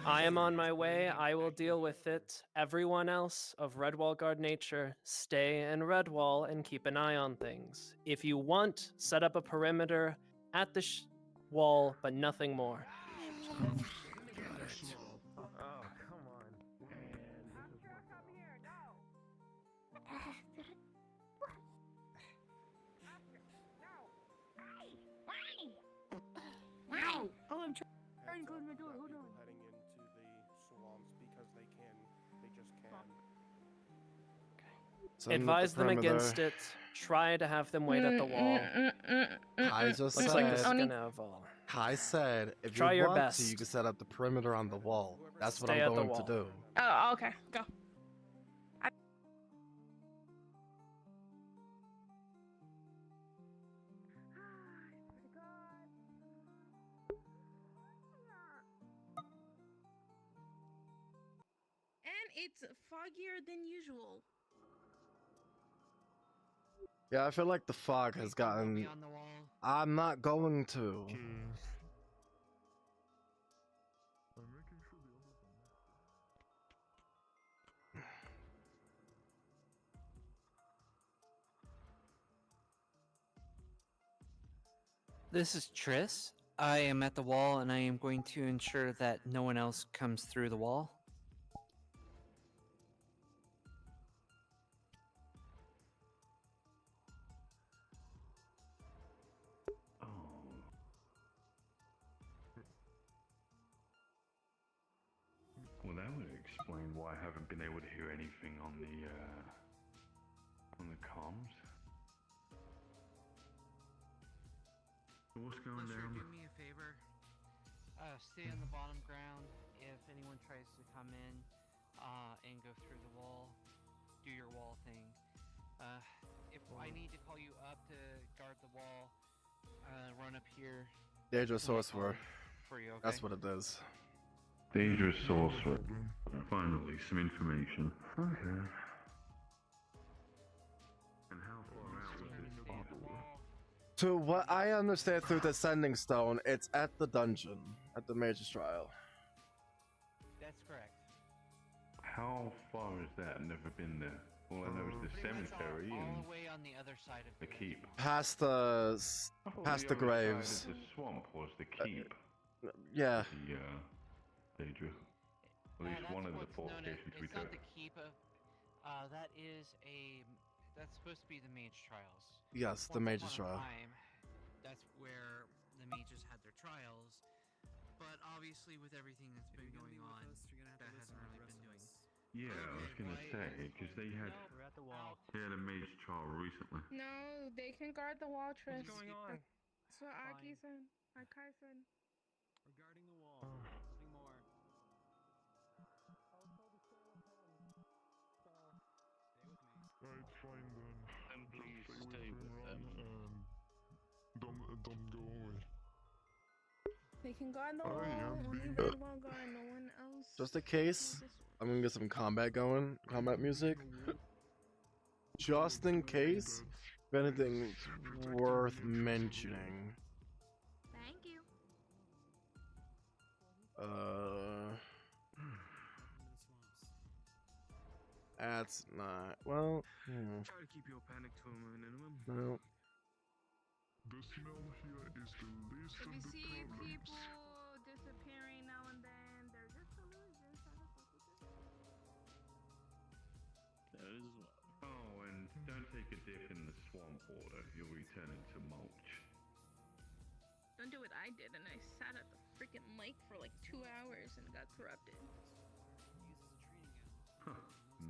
S3: I am on my way. I will deal with it. Everyone else of Redwall Guard Nature, stay in Redwall and keep an eye on things. If you want, set up a perimeter at the wall, but nothing more.
S4: Oh, come on.
S6: Wow. Oh, I'm trying to close my door. Hold on.
S4: Heading into the swamps because they just can.
S3: Advise them against it. Try to have them wait at the wall.
S5: I just
S3: Looks
S5: said.
S3: like this is gonna evolve.
S5: I said, if
S3: Try
S5: you
S3: your
S5: want
S3: best.
S5: to, you can set up the perimeter on the wall. That's what
S3: Stay
S5: I'm
S3: at the
S5: going to
S3: wall.
S5: do.
S6: Oh, okay. Go.
S19: And it's foggier than usual.
S5: Yeah, I feel like the fog has gotten. I'm not going to.
S11: This is Triss. I am at the wall and I am going to ensure that no one else comes through the wall.
S2: Well, that would explain why I haven't been able to hear anything on the comms. What's going
S11: Sure,
S2: down?
S11: do me a favor. Stay on the bottom ground. If anyone tries to come in and go through the wall, do your wall thing. If I need to call you up to guard the wall, run up here.
S5: Dangerous
S11: when I
S5: sorcerer.
S11: call for you, okay?
S5: That's what it is.
S2: Dangerous sorcerer. Finally, some information. Okay. And how far out was this bottle?
S5: To what I understand through the Sending Stone, it's at the dungeon, at the Mage's Trial.
S11: That's correct.
S2: How far is that? Never been there. All I know is the cemetery
S11: all
S2: and
S11: the way on the other side of
S2: the keep.
S5: Past the past the
S2: other
S5: graves.
S2: side of the swamp was the keep.
S5: Yeah.
S2: The Daedra. At least one of the fortifications we
S11: It's not
S2: took.
S11: the keep of. That is a. That's supposed to be the Mage Trials.
S5: Yes, the
S11: Once
S5: Mage's
S11: upon a
S5: Trial.
S11: time, that's where the mages had their trials. But obviously, with everything that's been going on, that hasn't really been doing.
S2: Yeah, I was gonna say because they had a mage trial recently.
S19: No, they can guard the wall, Trish.
S3: What's going on?
S19: That's what Aki said. Akai said.
S3: We're guarding the wall. Nothing more.
S12: Right, fine then.
S9: Then please
S12: Just
S9: stay with them.
S12: And don't go away.
S19: They can guard the
S12: I
S19: wall.
S12: am
S19: Only
S12: being-
S19: Red Wall guard. No one else.
S5: Just in case, I'm gonna get some combat going, combat music. Just in case, if anything's worth mentioning.
S19: Thank you.
S5: That's not well.
S4: Try to keep your panic to a minimum.
S5: No.
S12: The smell here is the least
S19: If
S12: of
S19: you
S12: the
S19: see
S12: problems.
S19: people disappearing now and then, they're just illusions.
S2: That is Oh, and don't take a dip in the swamp water. You'll return into mulch.
S19: Don't do what I did, and I sat at the freaking lake for like 2 hours and got corrupted.
S2: Huh.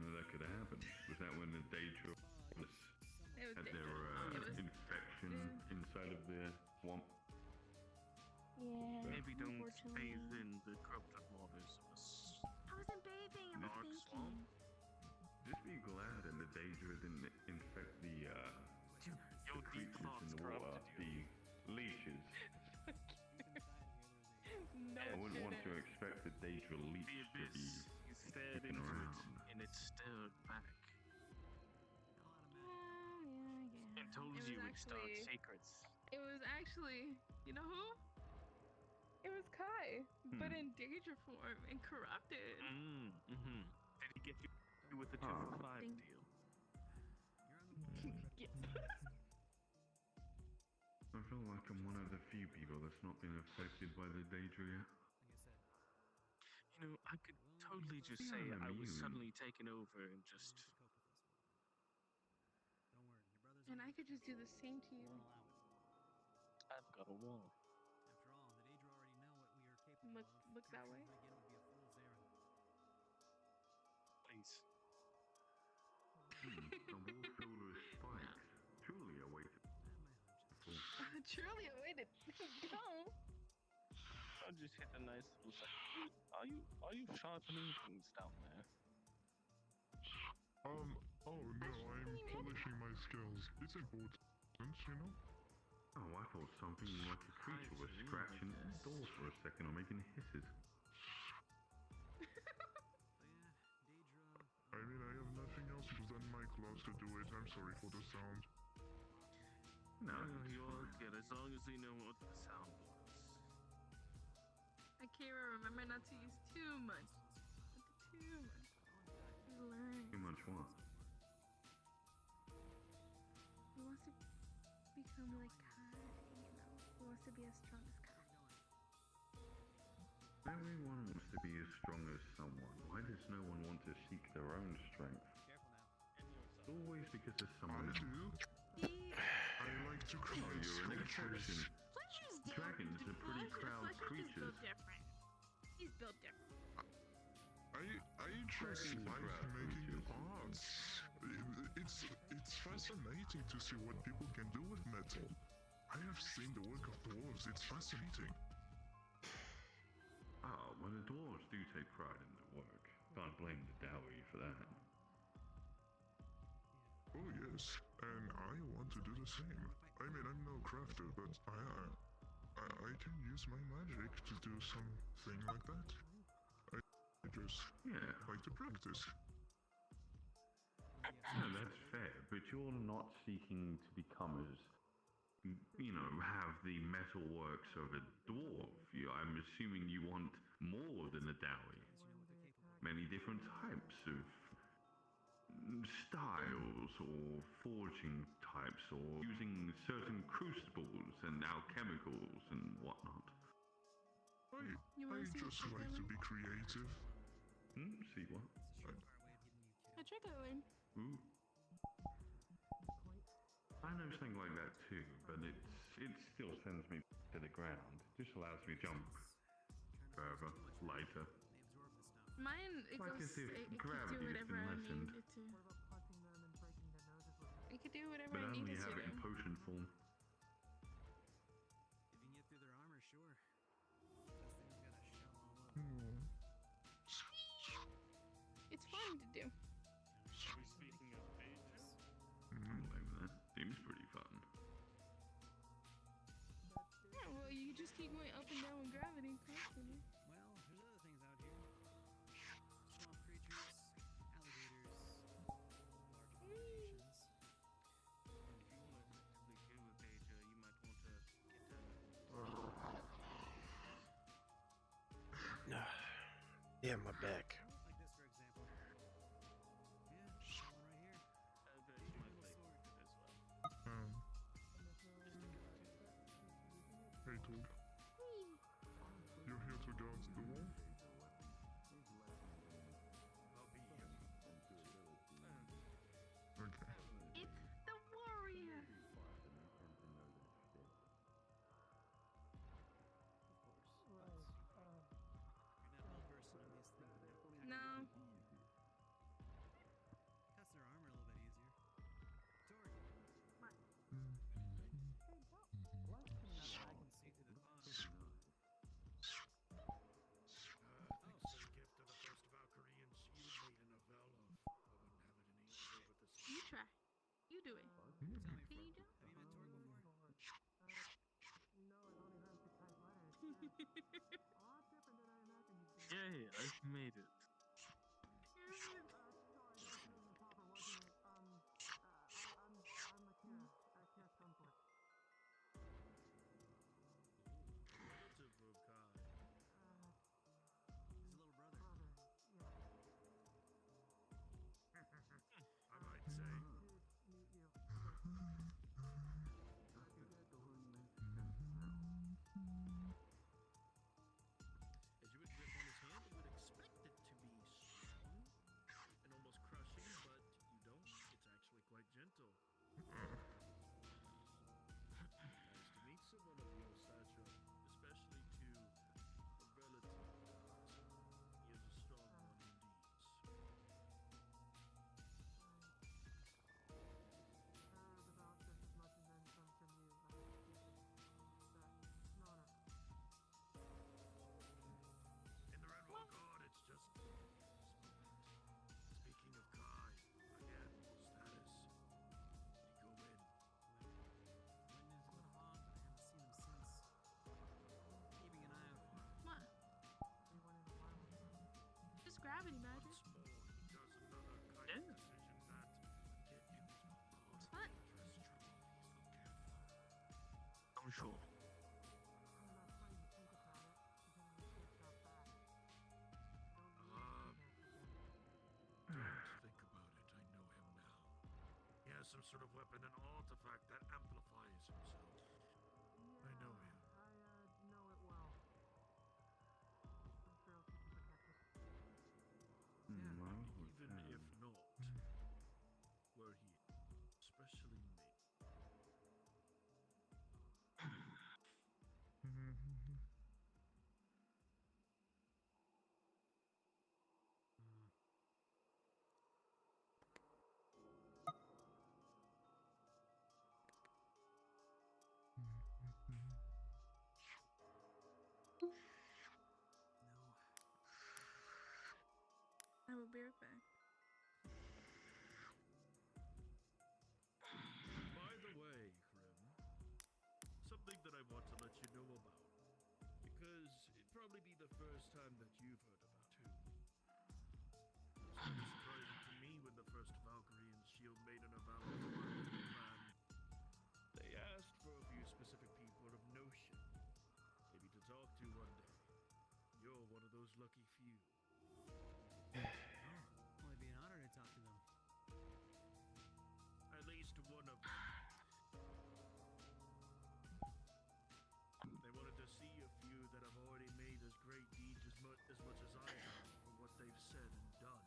S2: No, that could have happened. Was that when the Daedra
S19: It was
S2: had
S19: Daedra.
S2: their
S19: It was-
S2: infection inside of the swamp?
S6: Yeah.
S4: Maybe don't
S6: unfortunately.
S4: bathe in the corrupted waters of a
S19: I wasn't bathing. I was
S4: dark
S19: thinking.
S4: swamp.
S2: Just be glad that the Daedra didn't infect the
S4: Your deep
S2: creatures
S4: thoughts
S2: in the water,
S4: corrupted you.
S2: the leeches.
S19: No
S2: I wouldn't want to
S19: kidding.
S2: expect the Daedra leech
S4: The
S2: to be
S4: abyss. You stared
S2: kicking
S4: into
S2: around.
S4: it, and it stared back. And told
S19: It
S4: you
S19: was
S4: its dark
S19: actually-
S4: secrets.
S19: It was actually, you know who? It was Kai, but in Daedra form and corrupted.
S2: Mm-hmm. Did he get you with the 2 for 5 deal?
S19: Yes.
S2: I feel like I'm one of the few people that's not been affected by the Daedra yet. You know, I could totally just say I was suddenly taken over and just...
S19: And I could just do the same to you.
S2: I've got a wall.
S19: Look that way.
S2: Please. A wall filled with spikes. Truly a way to...
S19: Truly awaited. No.
S2: I just hit a nice little second. Are you sharpening things down there?
S12: Oh no, I'm polishing my skills. It's important, you know?
S2: Oh, I thought something like a creature was scratching at the door for a second or making hisses.
S12: I mean, I have nothing else than my claws to do it. I'm sorry for the sound.
S2: No, you're good as long as you know what the sound was.
S19: Akira, remember not to use too much. Too much. Learn.
S2: Too much what?
S19: He wants to become like Kai, you know. He wants to be as strong as Kai.
S2: Everyone wants to be as strong as someone. Why does no one want to seek their own strength? It's always because of someone else.
S12: I like to create
S2: you're an exception.
S19: Fletcher's
S2: Dragons are pretty proud creatures.
S19: Built different. He's built different.
S12: I just like making parts. It's fascinating to see what people can do with metal. I have seen the work of dwarves. It's fascinating.
S2: Oh, well, the dwarves do take pride in their work. Can't blame the Dowie for that.
S12: Oh yes, and I want to do the same. I mean, I'm no crafter, but I can use my magic to do something like that. I just like to practice.
S2: No, that's fair, but you're not seeking to become as, you know, have the metal works of a dwarf. I'm assuming you want more than a Dowie. Many different types of styles or forging types or using certain crucibles and alchemicals and whatnot.
S12: I just like to be creative.
S2: See what?
S19: A trigger one.
S2: Ooh. I know something like that too, but it still sends me to the ground. Just allows me to jump further, lighter.
S19: Mine, it
S2: Like
S19: goes,
S2: as if
S19: it can do
S2: gravity has
S19: whatever
S2: been
S19: I
S2: lessened.
S19: need it to. It could do whatever
S2: But
S19: I need
S2: only
S19: it to
S2: have it in
S19: do.
S2: potion form.
S19: It's fun to do.
S2: Are we speaking of pages? That seems pretty fun.
S19: Yeah, well, you just keep going up and down with gravity constantly.
S5: Yeah, my back.
S12: Hey, Tool. You're here to guard the wall? Okay.
S19: It's the warrior. No. You try. You do it. Can you jump?
S2: Yay, I've made it.
S14: sure.
S16: Think about it. I know him now. He has some sort of weapon and artifact that amplifies himself. I know him.
S8: I know it well. I'm sure I'll keep it protected.
S16: Even if not, we're here. Especially me.
S19: I will be right back.
S16: By the way, Krim, something that I want to let you know about. Because it'd probably be the first time that you've heard about too. It's kind of surprising to me when the first Valkyrie and Shield Maiden of Valor formed the plan. They asked for a few specific people of notion, maybe to talk to one day. You're one of those lucky few.
S14: Oh, it'd be an honor to talk to them.
S16: At least one of them. They wanted to see a few that have already made this great deed as much as I have for what they've said and done.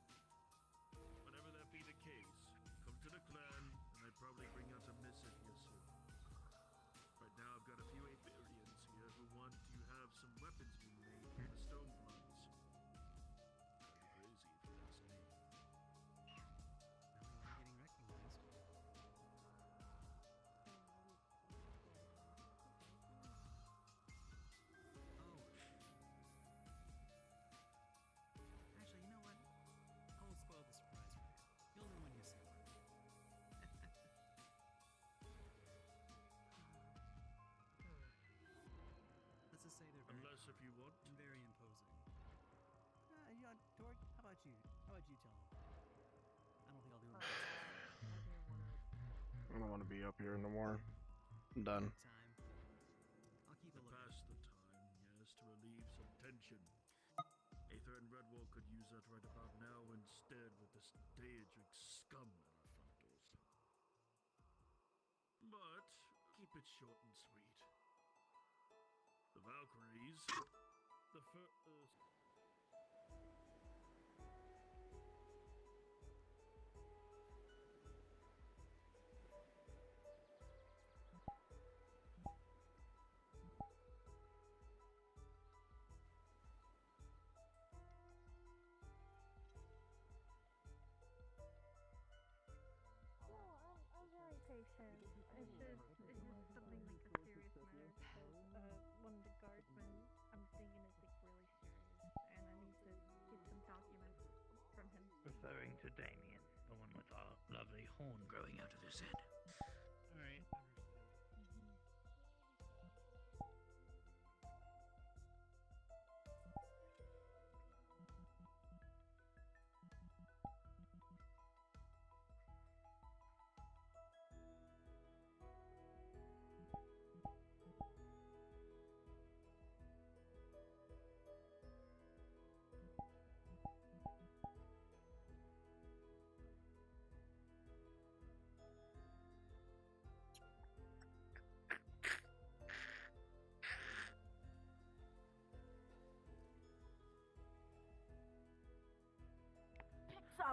S16: Whenever that be the case, come to the clan, and I'd probably bring out a missive here soon. Right now I've got a few Aetherians here who want to have some weapons being made from the stone bloods. Kinda crazy if you ask me.
S14: Now we are getting recognized. Oh. Actually, you know what? I won't spoil the surprise for you. You'll know when you see one. Let's just say they're very,
S16: Unless if you want.
S14: very imposing. You know, Dork, how about you? How about you tell them? I don't think I'll do it.
S5: I don't want to be up here no more. I'm done.
S14: Time. I'll keep a
S16: To
S14: look.
S16: pass the time, yes, to relieve some tension. Aether and Redwall could use that right about now instead with this Daedric scum at our front doorstep. But keep it short and sweet. The Valkyries, the
S6: I'm very patient. It's just something like a serious matter because one of the guardsmen, I'm thinking is like really serious, and I need to get some documents from him.
S14: Referring to Damien, the one with our lovely horn growing out of his head.
S11: Alright.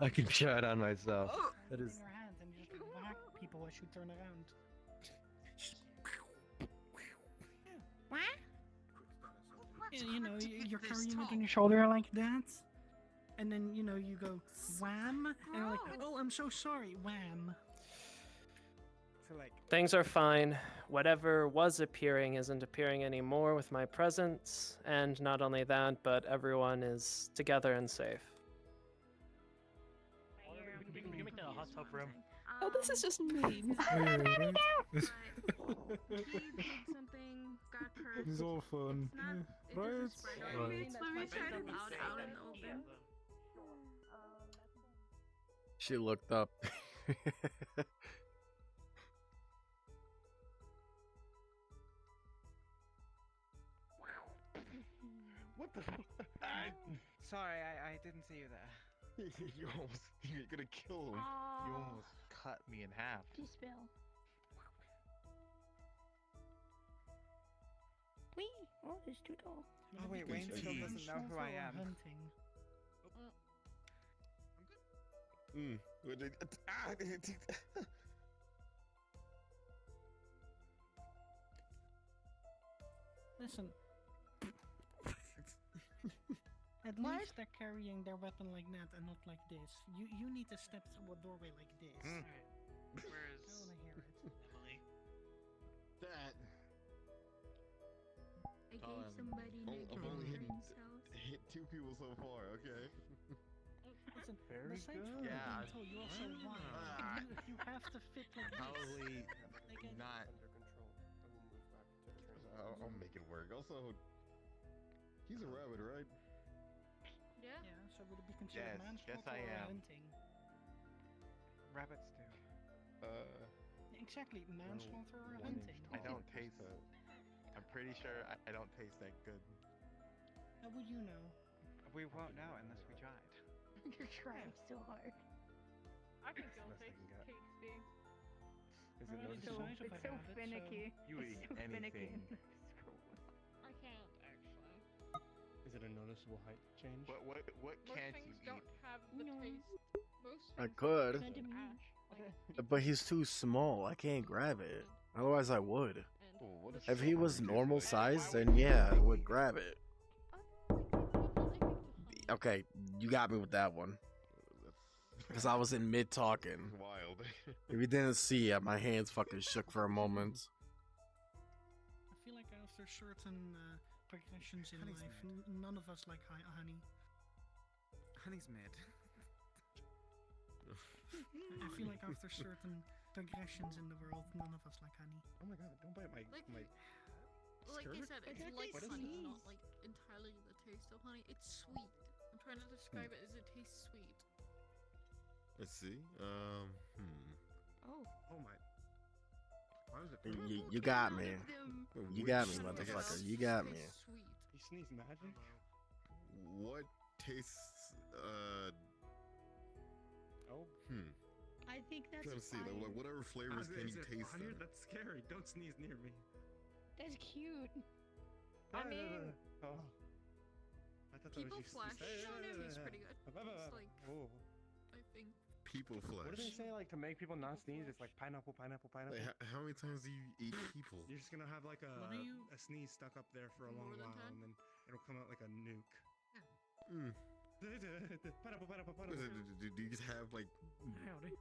S13: I can chat on myself. That
S17: In
S13: is.
S17: your hands and you just whack people as you turn around. You know, you're carrying it on your shoulder like that, and then you know you go wham, and you're like, oh, I'm so sorry, wham.
S4: So like,
S3: Things are fine. Whatever was appearing isn't appearing anymore with my presence, and not only that, but everyone is together and safe.
S8: We can make that a hot tub room.
S19: Oh, this is just me.
S17: Right.
S19: He did something, got hurt.
S17: It's all fun.
S19: It's not, it
S17: Right?
S19: doesn't spread or anything, but we tried it out in the open.
S5: She looked up.
S18: Sorry, I didn't see you there.
S10: You're gonna kill him. You almost cut me in half.
S19: Dispel. Wee! Oh, there's two dogs.
S18: Oh wait, Wayne still doesn't know who I am.
S17: Hunting. Listen. At least they're carrying their weapon like that and not like this. You need to step through a doorway like this.
S25: Alright. Where is
S17: I wanna hear it.
S25: Emily?
S10: That.
S19: I gave somebody my
S10: I've only
S19: girlfriend's house.
S10: hit 2 people so far. Okay.
S17: Listen,
S10: Very
S17: besides
S10: good.
S17: for
S10: Yeah.
S17: the you also want. You have to fit like this.
S10: Probably
S17: Like
S10: not.
S4: Under control. And we'll move back to the train.
S10: I'll make it work. Also, he's a rabbit, right?
S19: Yeah.
S17: Yeah, so would it be considered manslaughter
S10: I
S17: or
S10: am.
S17: hunting?
S18: Rabbits do.
S17: Exactly, manslaughter or
S10: I
S17: hunting?
S10: don't taste it. I'm pretty sure I don't taste that good.
S17: How would you know?
S18: We won't know unless we tried.
S19: You're trying so hard.
S7: I can still
S10: Best I
S7: taste
S10: can get.
S7: tasty.
S10: Is it
S17: Alright,
S10: noticeable?
S17: so-
S7: It's so finicky.
S10: You
S7: It's
S10: eat
S7: so finicky
S10: anything.
S7: in the scroll. I can't actually.
S4: Is it a noticeable height change?
S10: What
S7: Most
S10: can't
S7: things
S10: you
S7: don't
S10: eat?
S7: have the taste. Most
S5: I
S7: things
S5: could.
S7: have the ash. Like,
S5: But he's too small. I can't grab it. Otherwise, I would.
S10: What
S5: If he was normal size, then yeah, I would grab it. Okay, you got me with that one. Because I was in mid talking.
S10: Wild.
S5: If you didn't see it, my hands fucking shook for a moment.
S17: I feel like after certain progressions in life, none of us like honey.
S18: Honey's mid.
S17: I feel like after certain progressions in the world, none of us like honey.
S4: Oh my god, don't bite my
S7: Like-
S4: my
S7: like I
S4: skirt?
S7: said,
S4: But
S7: it's
S4: that
S7: like
S4: tastes
S7: honey,
S4: sweet.
S7: not like entirely the taste of honey. It's sweet. I'm trying to describe it as it tastes sweet.
S2: Let's see.
S7: Oh.
S4: Oh my. Why was it?
S5: You got me. You got me,
S2: Which-
S5: motherfucker. You got me.
S7: Sweet.
S4: You sneeze magic?
S2: What tastes?
S4: Oh.
S20: I think that's
S2: Trying to see,
S20: fine.
S2: like whatever flavors can you taste?
S4: Honey,
S2: Then?
S4: that's scary. Don't sneeze near me.
S20: That's cute.
S7: I mean,
S4: Oh. I thought
S7: people
S4: that was
S7: flesh. He's pretty good. It's like,
S4: Oh.
S7: I think.
S2: People
S4: What do they
S2: flesh.
S4: say like to make people not sneeze? It's like pineapple, pineapple, pineapple.
S2: Like, how many times do you eat people?
S4: You're just gonna have like
S17: What are you-
S4: a sneeze stuck up there for a long
S7: More than
S4: while,
S7: 10?
S4: and then it'll come out like a nuke.
S2: Mm.
S4: Pineapple, pineapple,
S2: What is
S4: pineapple.
S2: it? Do you just have like
S8: Howdy.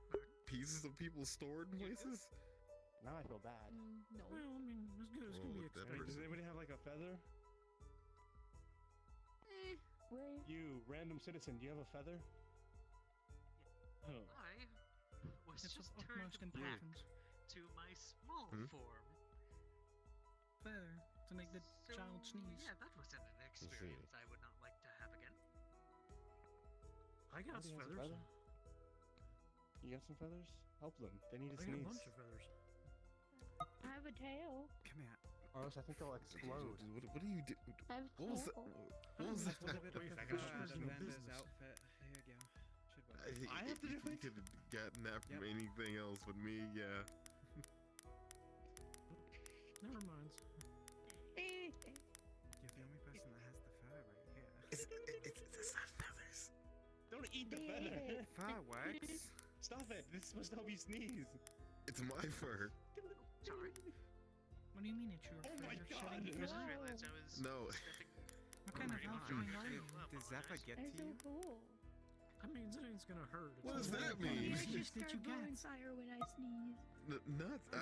S2: pieces of people stored in places?
S4: Now I feel bad.
S7: No.
S8: Well, I mean, it's good as can
S2: Oh,
S8: be
S2: that
S8: expected.
S4: Does anybody have like a feather?
S7: Eh,
S4: You, random citizen, do you have a feather? Oh.
S11: I was
S17: It's of
S11: just turned
S17: utmost
S11: back
S17: importance.
S11: to my small
S2: Hmm?
S11: form.
S17: Feather to make the
S11: So,
S17: child sneeze.
S11: yeah, that wasn't an experience I would not like to have again.
S8: I got
S4: Anybody has a
S8: feathers.
S4: feather? You got some feathers? Help them. They need
S8: I
S4: to
S8: got a
S4: sneeze.
S8: bunch of feathers.
S20: I have a tail.
S18: Come here.
S4: Or else I think they'll explode.
S2: What do you do?
S20: I have
S2: What was that?
S20: tail.
S2: What was that?
S4: Wait, I got
S18: Amanda's outfit. There you go. Should work.
S4: I have to do
S2: You
S4: it?
S2: could have gotten that from
S18: Yep.
S2: anything else but me, yeah.
S8: Never mind.
S18: You're the only person that has the fur right here.
S2: It's not feathers.
S4: Don't eat the feather.
S18: Fur works.
S4: Stop it. This is supposed to help you sneeze.
S2: It's my fur.
S11: Sorry.
S17: What do you mean it's your
S4: Oh my
S17: feather
S4: God.
S17: shedding
S11: I
S17: fur?
S11: just realized I was
S2: No.
S11: stepping
S17: What kind of
S11: over
S17: outfit
S11: my
S17: are you?
S18: Does Zappa get
S20: That's
S18: to
S20: so
S18: you?
S20: cool.
S8: That means it ain't gonna hurt.
S2: What
S8: It's
S2: does
S8: not
S2: that
S8: gonna
S2: mean?
S8: hurt.
S20: I
S17: Did
S20: just
S17: you
S20: start
S17: get?
S20: blowing fire when I sneeze.
S2: Nuts. I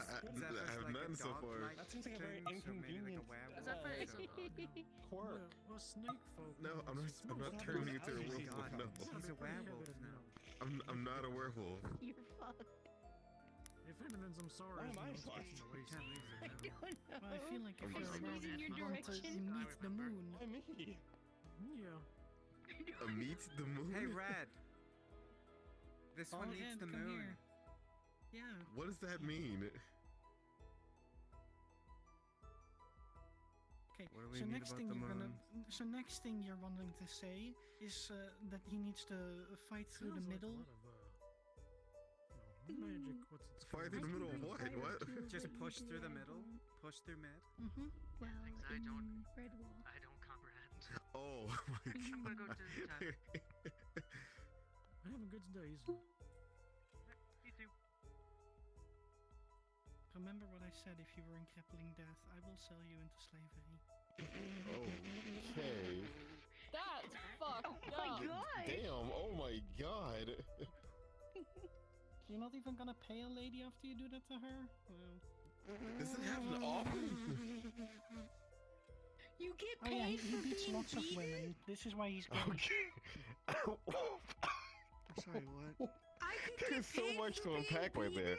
S2: have
S18: like
S2: none
S18: a
S2: so far.
S18: dog-like
S4: That seems like a very
S18: thing, so maybe like a
S4: inconvenient,
S18: werewolf.
S7: Zappa
S18: or
S7: is a
S18: something.
S4: Quirk.
S8: Well, snake folk.
S2: No, I'm not
S4: Stop
S2: turning
S4: those
S2: into a
S4: allergies.
S2: werewolf. No,
S18: He's a werewolf now.
S2: I'm not a werewolf.
S20: You're fucked.
S8: If anything's, I'm sorry.
S4: Why am
S8: it's
S4: I
S8: not
S4: fucked?
S8: supposed to waste
S18: Can't
S8: it.
S18: lose it
S20: I
S18: now.
S20: don't know.
S17: Well, I feel like if
S2: I'm
S17: you're
S2: just
S17: around
S20: sneezing your
S17: you want to
S20: direction.
S17: meet the moon.
S4: Why me?
S8: Yeah.
S2: A meet the moon.
S18: Hey, Red. This one
S17: Oh,
S18: needs
S17: yeah,
S18: the
S17: come
S18: moon.
S17: here. Yeah.
S2: What does that mean?
S14: Okay.
S15: What do we
S14: So
S15: need
S14: next
S15: about
S14: thing
S15: the
S14: you're gonna.
S15: moon?
S14: So next thing you're wanting to say is that he needs to fight through the middle.
S15: Magic, what's it?
S2: Fight in the middle of what? What?
S15: Just push through the middle. Push through mid.
S14: Mm-hmm.
S19: Well,
S11: I don't.
S19: in Red Wall.
S11: I don't comprehend.
S2: Oh my
S11: I'm gonna go
S2: god.
S11: to the time.
S15: I'm having good days.
S11: You too.
S14: Remember what I said. If you were in crippling death, I will sell you into slavery.
S5: Okay.
S1: That's fucked
S19: Oh my
S1: up.
S19: god!
S5: Damn. Oh my god.
S14: You're not even gonna pay a lady after you do that to her? Well.
S2: Does it happen often?
S19: You get
S14: Oh
S19: paid
S14: yeah, he
S19: for
S14: beats
S19: being
S14: lots of
S19: beaten?
S14: women. This is why he's gay.
S15: Sorry, what?
S19: I could
S5: There's so much to unpack right there.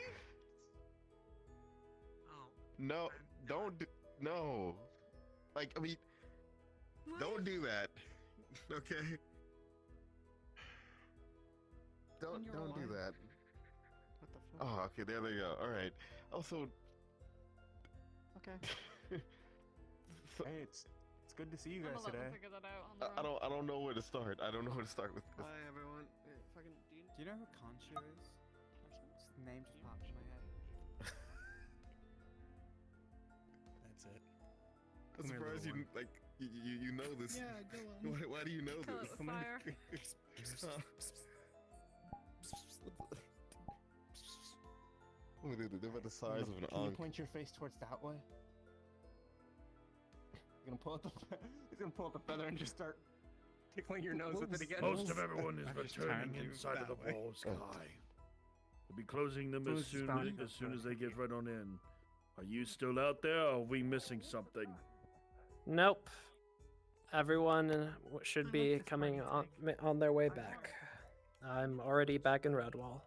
S11: Oh.
S5: No, no. Like, I mean, don't do that. Okay? Don't do that.
S15: What the fuck?
S5: Oh, okay, there they go. Alright. Also,
S15: Okay.
S5: so,
S15: Hey, it's good to see you
S1: I'm
S15: guys
S1: gonna let
S15: today.
S1: them figure that out on their
S5: I don't know where to start. I don't know where to start with this.
S15: Hi everyone. Fucking, do you know who Conchu is? His name just popped in my head. That's it.
S5: I'm surprised you like you know this.
S14: Yeah, go on.
S5: Why do you know
S1: Kill it
S5: this?
S1: with fire.
S5: Look at they're about the size of an
S15: Can you
S5: ankh.
S15: point your face towards that way? He's gonna pull out the feather and just start tickling your nose with it again.
S16: Most of everyone is
S15: I'm just
S16: returning
S15: tired.
S16: inside of the
S15: That way.
S16: wall sky. We'll be closing them as soon as they get right on in. Are you still out there, or are we missing something?
S3: Nope. Everyone should be coming on their way back. I'm already back in Redwall.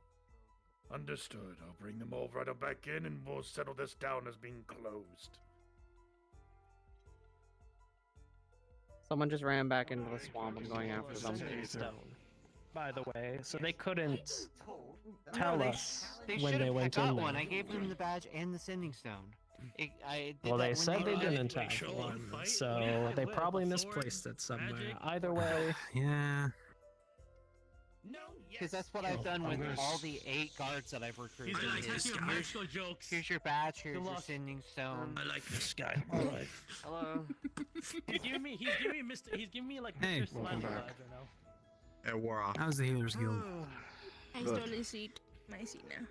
S16: Understood. I'll bring them all right on back in, and we'll settle this down as being closed.
S18: Someone just ran back into the swamp. I'm going after them.
S3: Stone, by the way, so they couldn't
S11: No,
S3: tell
S11: they
S3: us
S11: They
S3: when
S11: should
S3: they
S11: have. I
S3: went
S11: got
S3: in
S11: one.
S3: there.
S11: I gave them the badge and the sending stone. I did
S3: Well,
S11: that
S3: they
S11: when
S3: said they
S11: arrived.
S3: didn't have one, so they probably misplaced it somewhere. Either way,
S8: Yeah.
S11: Because that's what I've done with all the 8 guards that I've recruited.
S16: He's gonna
S11: is
S16: attack you with
S11: here's-
S16: magical jokes.
S11: Here's your badge. Here's
S16: Good
S11: your
S16: luck.
S11: sending stone.
S16: I like this guy. All right.
S11: Hello.
S17: He's giving me like
S8: Hey,
S17: Mr.
S8: welcome
S17: Slimy
S8: back.
S17: vibes right now.
S10: It wore off.
S8: How's the Healers Guild?
S19: I
S8: Good.
S19: stole his seat. My seat now.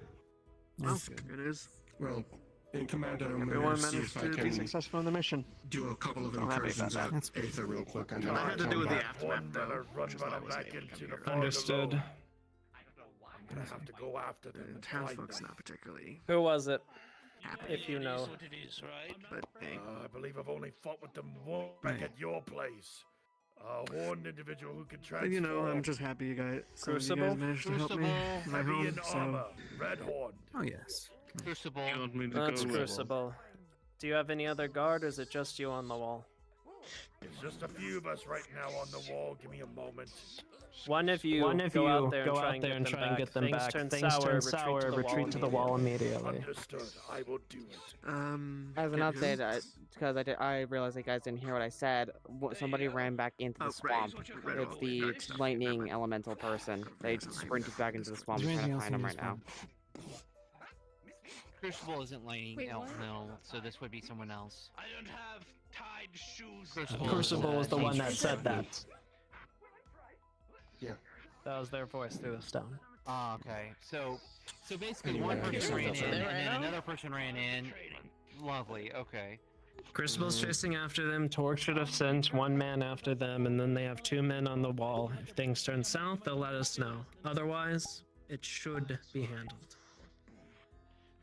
S8: That's good.
S15: It is.
S21: Well, in Commander, I'm
S15: Everyone
S21: gonna see
S15: managed
S21: if I
S15: to be
S21: can
S15: successful in the mission.
S21: do a couple of
S15: I'm happy about
S21: incursions
S15: that.
S21: at Aether real quick. And
S16: I had to
S21: come
S16: do with the
S21: back.
S16: aftermath, though. Run back into the fog
S3: understood.
S16: alone. I'm gonna have to go after them and find
S15: Townsfolk's
S16: them.
S15: not particularly
S3: who was it?
S15: happy.
S3: If you know.
S16: what it is, right?
S15: But hey,
S16: I believe I've only fought with them once back at your place. One individual who can transform.
S15: you know, I'm just happy you guys. Some of you
S3: Crucible?
S15: guys managed to help me.
S11: Crucible.
S15: My
S16: Heavy
S15: home,
S16: in
S15: so
S16: armor, red horn.
S8: Oh, yes.
S11: Crucible.
S3: That's Crucible. Do you have any other guard, or is it just you on the wall?
S16: There's just a few of us right now on the wall. Give me a moment.
S3: One of you go out there and try and get them back. Things turn sour, retreat to the wall immediately.
S16: Understood. I will do it.
S18: As an update, because I realized you guys didn't hear what I said. Somebody ran back into the swamp. It's the lightning elemental person. They sprinted back into the swamp.
S8: Is
S18: I'm
S8: there
S18: trying to
S8: anything
S18: find
S8: else
S18: them right
S8: in
S18: now.
S11: Crucible isn't lightning.
S19: Wait, what?
S11: No, so this would be someone else.
S22: I don't have tied shoes.
S3: Crucible is the one that said that.
S21: Yeah.
S3: That was their voice through the stone.
S11: Ah, okay. So basically, one person ran in, and then another person ran in. Lovely. Okay.
S3: Crucible's chasing after them. Torque should have sent one man after them, and then they have 2 men on the wall. If things turn south, they'll let us know. Otherwise, it should be handled.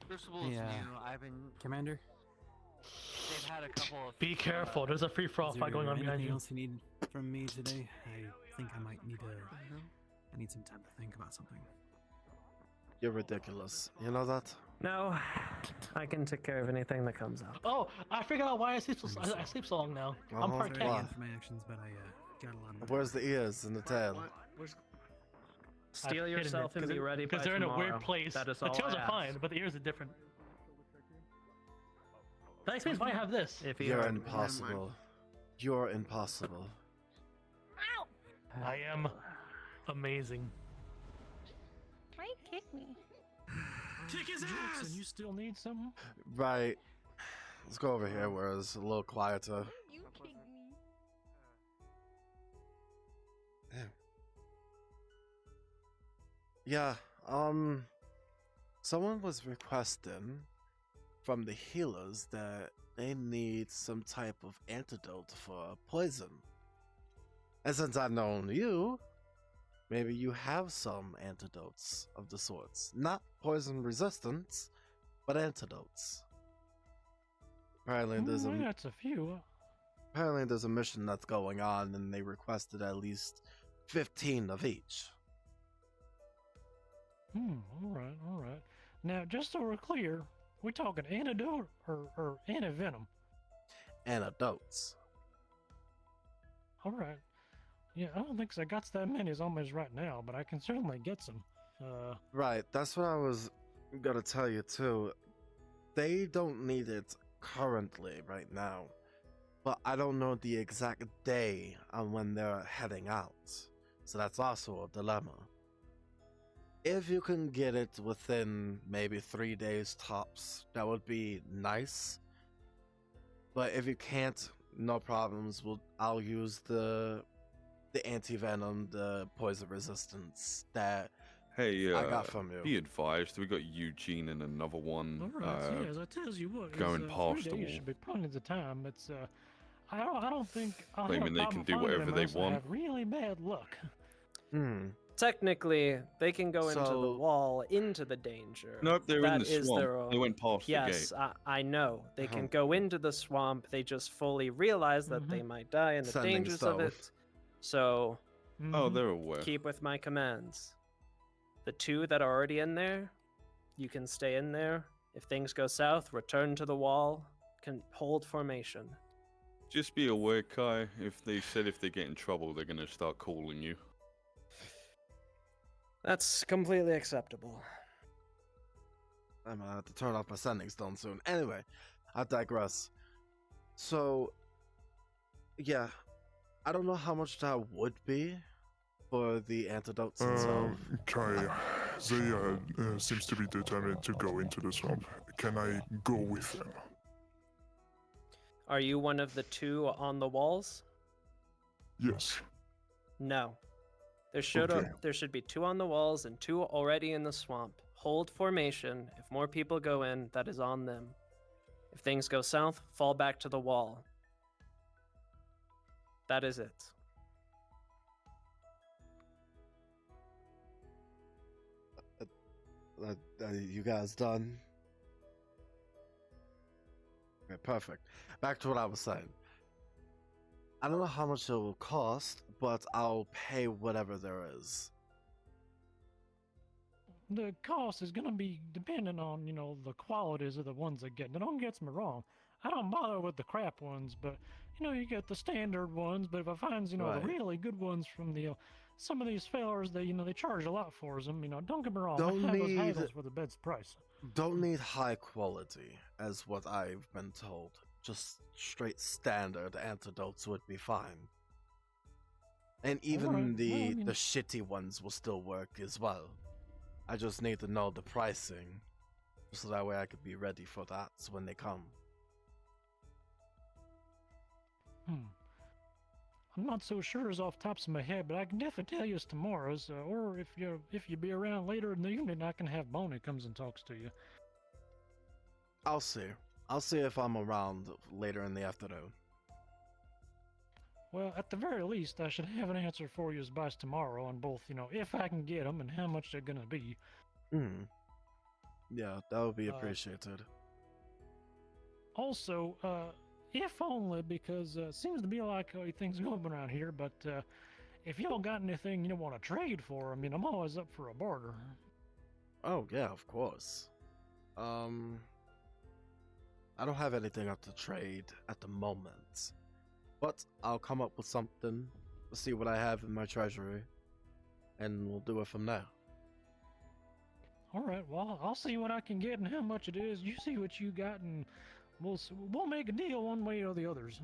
S11: Crucible is
S8: Yeah.
S11: new. I've been.
S8: Commander?
S11: They've had a couple of.
S17: Be careful. There's a free for all
S8: Is
S17: fight
S8: there
S17: going on behind
S8: anything
S17: you.
S8: else you need from me today? I think I might need I need some time to think about something.
S5: You're ridiculous. You know that?
S3: No, I can take care of anything that comes up.
S17: Oh, I figured out why I sleep so long now. I'm part
S5: Sorry again
S17: cat.
S8: For my actions, but I got a lot of.
S5: Where's the ears and the tail?
S3: Steal yourself and be ready by
S17: because they're in a
S3: tomorrow.
S17: weird place.
S3: That is
S17: The
S3: all
S17: tails
S3: I
S17: are
S3: ask.
S17: fine, but the ears are different. That explains why I have this.
S3: If
S5: You're
S3: are
S5: impossible. You're impossible.
S8: I am amazing.
S19: Why you kick me?
S16: Kick his
S8: Jackson,
S16: ass!
S8: you still need something?
S5: Right. Let's go over here where it's a little quieter.
S19: You kicked me.
S5: Yeah, someone was requesting from the healers that they need some type of antidote for poison. And since I've known you, maybe you have some antidotes of the sorts. Not poison resistance, but antidotes. Apparently there's a
S8: That's a few.
S5: apparently there's a mission that's going on and they requested at least 15 of each.
S8: Alright, alright. Now, just so we're clear, we talking antidote or antivenom?
S5: Antidotes.
S8: Alright. Yeah, I don't think I got that many zombies right now, but I can certainly get some.
S5: Right, that's what I was gonna tell you too. They don't need it currently right now, but I don't know the exact day on when they're heading out, so that's also a dilemma. If you can get it within maybe 3 days tops, that would be nice. But if you can't, no problems. I'll use the anti-venom, the poison resistance that
S6: Hey,
S5: I got from you.
S6: be advised, we got Eugene and another one.
S8: Alright, so yeah, as I tells you what,
S6: going past
S8: 3
S6: the
S8: days
S6: wall.
S8: should be plenty of time. It's I don't think I'll
S6: Claiming
S8: have a
S6: they can
S8: problem
S6: do
S8: finding
S6: whatever
S8: them
S6: they
S8: unless I
S6: want.
S8: have really bad luck.
S3: Technically, they can go into the
S5: So-
S3: wall into the danger.
S6: Nope, they're in
S3: That
S6: the
S3: is
S6: swamp.
S3: their own.
S6: They went past the
S3: Yes,
S6: gate.
S3: I know. They can
S5: Uh-huh.
S3: go into the swamp. They just fully realize that they might die and the
S5: Sending
S3: dangers of
S5: stuff.
S3: it. So,
S6: Oh, they're aware.
S3: keep with my commands. The 2 that are already in there, you can stay in there. If things go south, return to the wall. Can hold formation.
S6: Just be aware, Kai, if they get in trouble, they're gonna start calling you.
S3: That's completely acceptable.
S5: I'm gonna have to turn off my sending stone soon. Anyway, I digress. So, yeah, I don't know how much that would be for the antidotes itself.
S21: Kai, they seems to be determined to go into the swamp. Can I go with them?
S3: Are you one of the 2 on the walls?
S21: Yes.
S3: No. There should be 2 on the walls and 2 already in the swamp. Hold formation. If more people go in, that is on them. If things go south, fall back to the wall. That is it.
S5: You guys done? Okay, perfect. Back to what I was saying. I don't know how much it will cost, but I'll pay whatever there is.
S8: The cost is gonna be dependent on, the qualities of the ones I get. Now, don't get me wrong, I don't bother with the crap ones, but you get the standard ones. But if I find,
S5: Right.
S8: the really good ones from the some of these fellers, they charge a lot for them. Don't get me wrong,
S5: Don't
S8: I have those
S5: need-
S8: haggles for the best price.
S5: Don't need high quality, as what I've been told. Just straight standard antidotes would be fine. And even
S8: Alright,
S5: the
S8: well, I mean-
S5: the shitty ones will still work as well. I just need to know the pricing, so that way I could be ready for that when they come.
S8: I'm not so sure as off the tops of my head, but I can definitely tell you it's tomorrow's. Or if you be around later in the evening, I can have Bonnie comes and talks to you.
S5: I'll see. I'll see if I'm around later in the afternoon.
S8: Well, at the very least, I should have an answer for you by tomorrow on both, if I can get them and how much they're gonna be.
S5: Yeah, that would be appreciated.
S8: Also, if only because seems to be like things going around here, but if y'all got anything you want to trade for, I'm always up for a barter.
S5: Oh yeah, of course. I don't have anything up to trade at the moment, but I'll come up with something. See what I have in my treasury, and we'll do it from there.
S8: All right, well, I'll see what I can get and how much it is. You see what you got, and we'll make a deal one way or the others.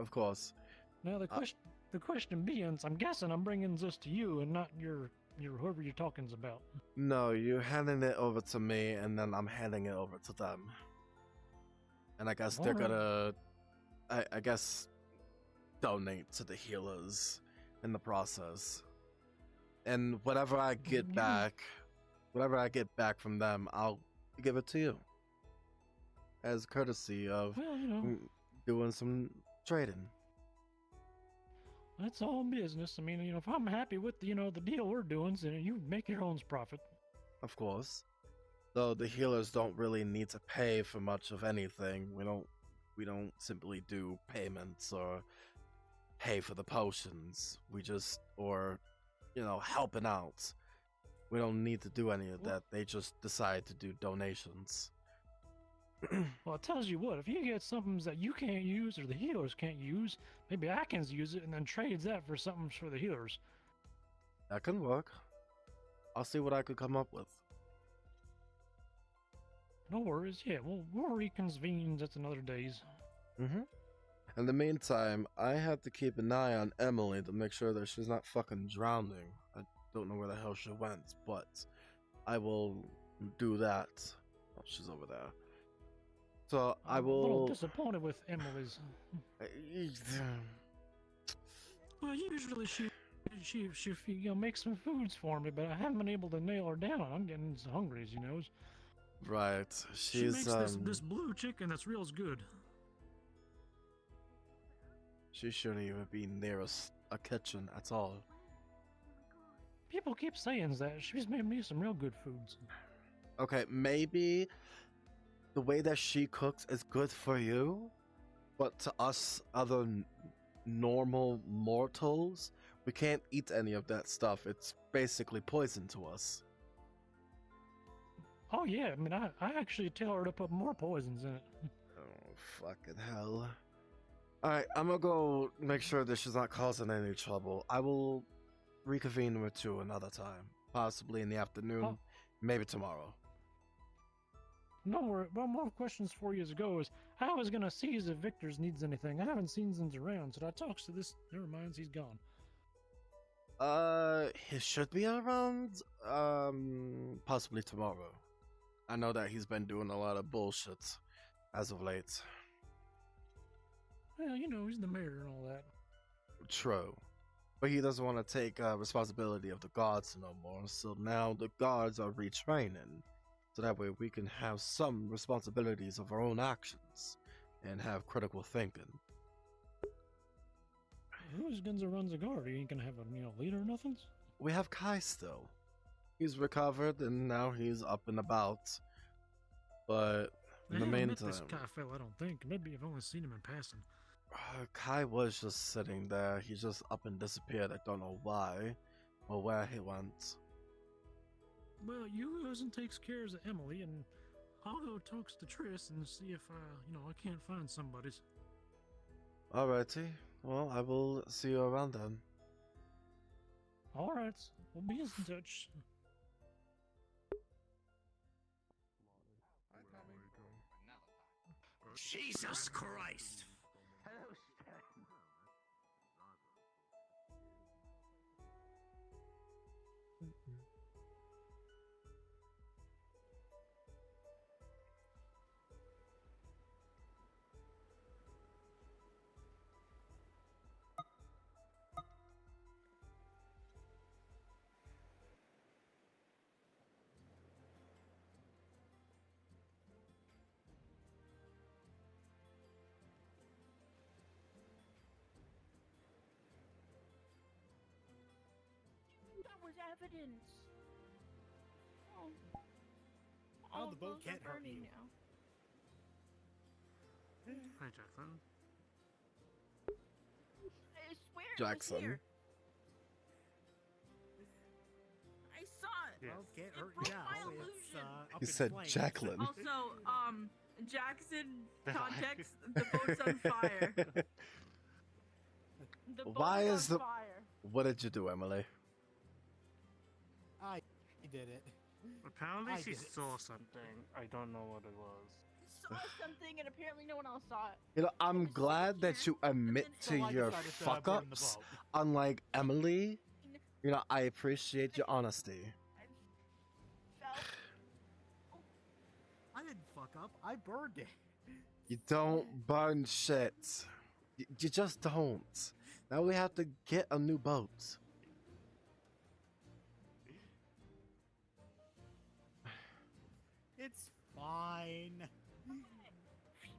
S5: of course.
S8: Now the question being, I'm guessing I'm bringing this to you and not your whoever you're talking about.
S5: No, you're handing it over to me, and then I'm handing it over to them. And I guess they're gonna, I guess, donate to the healers in the process. And whatever I get back from them, I'll give it to you. As courtesy of doing some trading.
S8: That's all business. I mean, if I'm happy with the deal we're doing, then you make your own profit.
S5: Of course. Though the healers don't really need to pay for much of anything. We don't simply do payments or pay for the potions. We just helping out. We don't need to do any of that. They just decide to do donations.
S8: Well, it tells you what, if you get something that you can't use or the healers can't use, maybe I can use it and then trades that for something for the healers.
S5: That can work. I'll see what I could come up with.
S8: No worries, yeah, we'll reconvene at another days.
S5: In the meantime, I have to keep an eye on Emily to make sure that she's not fucking drowning. I don't know where the hell she went, but I will do that. Oh, she's over there. So I will.
S8: I'm a little disappointed with Emily's. Well, usually she makes some foods for me, but I haven't been able to nail her down. I'm getting hungry, as you know.
S5: Right,
S8: She makes this blue chicken that's real good.
S5: She shouldn't even be near a kitchen at all.
S8: People keep saying that. She's made me some real good foods.
S5: Okay, maybe the way that she cooks is good for you, but to us other normal mortals, we can't eat any of that stuff. It's basically poison to us.
S8: Oh yeah, I mean, I actually tell her to put more poisons in it.
S5: Oh, fucking hell. Alright, I'm gonna go make sure that she's not causing any trouble. I will reconvene with you another time. Possibly in the afternoon, maybe tomorrow.
S8: No worry, one more questions for you as goes. I was gonna see if Victor's needs anything. I haven't seen him around, so I talks to this. Never mind, he's gone.
S5: He should be around, possibly tomorrow. I know that he's been doing a lot of bullshit as of late.
S8: Well, he's the mayor and all that.
S5: True. But he doesn't want to take responsibility of the guards no more, so now the guards are retraining. So that way we can have some responsibilities of our own actions and have critical thinking.
S8: Who's gonna run the guard? You ain't gonna have a leader or nothing?
S5: We have Kai still. He's recovered and now he's up and about. But in the meantime,
S8: met this Kai fella, I don't think. Maybe I've only seen him in passing.
S5: Kai was just sitting there. He just up and disappeared. I don't know why or where he went.
S8: Well, you goes and takes care of Emily, and I'll go talks to Triss and see if I can't find somebody's.
S5: Alrighty. Well, I will see you around then.
S8: Alright, we'll be in touch.
S14: Jesus Christ!
S18: Hello, Stan.
S1: That was evidence.
S14: Oh, the boat can't hurt you.
S1: Now.
S8: Hi, Jackson.
S1: I swear
S5: Jackson.
S1: it was here. I saw it.
S14: Well, can't hurt
S1: broke
S14: you now.
S1: my
S14: It's
S1: illusion.
S14: up
S5: You
S14: in
S5: said
S14: flames.
S5: Jacqueline.
S1: Also, Jackson, context, the boat's on fire. The boat
S5: Why
S1: is
S5: is
S1: on
S5: the...
S1: fire.
S5: What did you do, Emily?
S14: I did it.
S3: Apparently
S14: I
S3: she
S14: did it.
S3: saw something. I don't know what it was.
S1: saw something, and apparently no one else saw it.
S5: You know, I'm glad that you admit to
S1: So I
S5: your
S1: decided to
S5: fuck
S1: burn the
S5: ups.
S1: boat.
S5: Unlike Emily, you know, I appreciate your honesty.
S14: I didn't fuck up. I burned it.
S5: You don't burn shit. You just don't. Now we have to get a new boat.
S14: It's fine.
S1: Just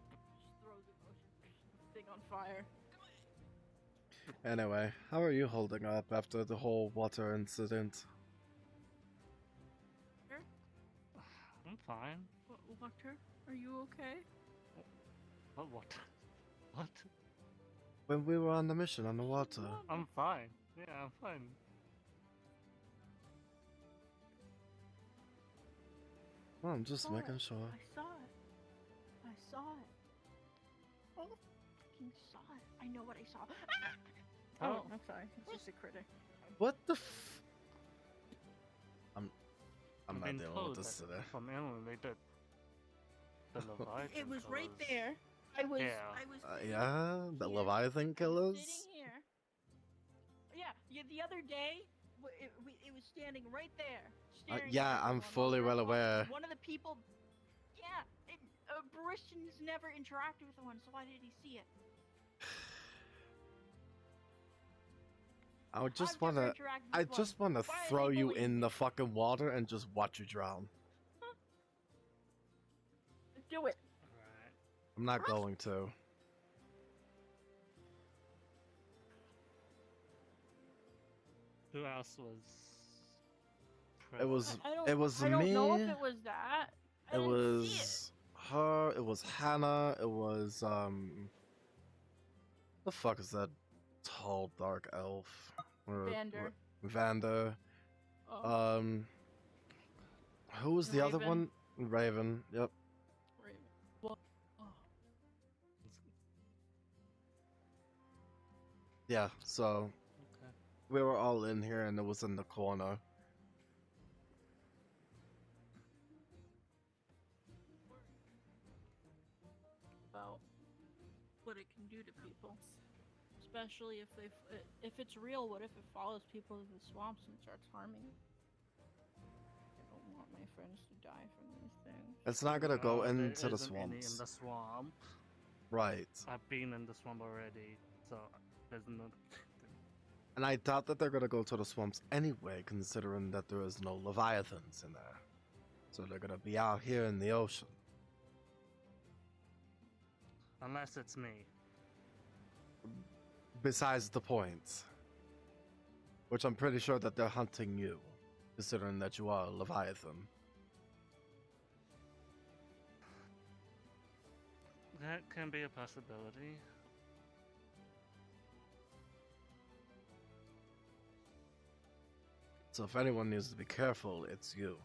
S1: throws the thing on fire.
S5: Anyway, how are you holding up after the whole water incident?
S3: I'm fine.
S19: Water, are you okay?
S3: What? What?
S5: When we were on the mission on the water.
S3: I'm fine. Yeah, I'm fine.
S5: Well, I'm just
S1: Saw
S5: making
S1: it.
S5: sure.
S1: I saw it. I saw it. I fucking saw it. I know what I saw. Ah! Oh, I'm sorry. It's just a critter.
S5: What the f... I'm
S3: I've
S5: not
S3: been
S5: dealing
S3: told
S5: with this
S3: that
S5: today.
S3: from Emily that the Leviathan
S1: It was right
S3: killers-
S1: there. I was.
S3: Yeah.
S1: I was.
S5: Yeah, the Leviathan killers?
S1: Sitting here. Yeah. The other day, it was standing right there. Staring
S5: Yeah,
S1: at
S5: I'm
S1: everyone
S5: fully
S1: while
S5: well
S1: we were
S5: aware.
S1: talking. One of the people. Yeah, Barishtan's never interacted with one, so why did he see it?
S5: I would just
S1: I've never
S5: wanna...
S1: interacted
S5: I
S1: with
S5: just
S1: one.
S5: wanna
S1: Why are they
S5: throw you
S1: bullying
S5: in
S1: me?
S5: the fucking water and just watch you drown.
S1: Do it.
S5: I'm not going to.
S3: Who else was?
S5: It was...
S1: I don't,
S5: It was
S1: I don't
S5: me.
S1: know if it was that. I
S5: It
S1: didn't see
S5: was her. It was Hannah. It was the fuck is that tall dark elf?
S1: Vander.
S5: Vander.
S1: Oh.
S5: Who was the other
S1: Raven.
S5: one? Raven. Yep.
S1: Well,
S5: Yeah. So we were all in here, and it was in the corner.
S1: about what it can do to people, especially if it's real. What if it follows people to the swamps and starts harming? I don't want my friends to die from these things.
S5: It's not gonna go
S3: There
S5: into the
S3: isn't any in
S5: swamps.
S3: the swamp.
S5: Right.
S3: I've been in the swamp already, so there's no.
S5: And I doubt that they're gonna go to the swamps anyway, considering that there is no leviathans in there. So they're gonna be out here in the ocean.
S3: Unless it's me.
S5: Besides the point. Which I'm pretty sure that they're hunting you, considering that you are a leviathan.
S3: That can be a possibility.
S5: So if anyone needs to be careful, it's you.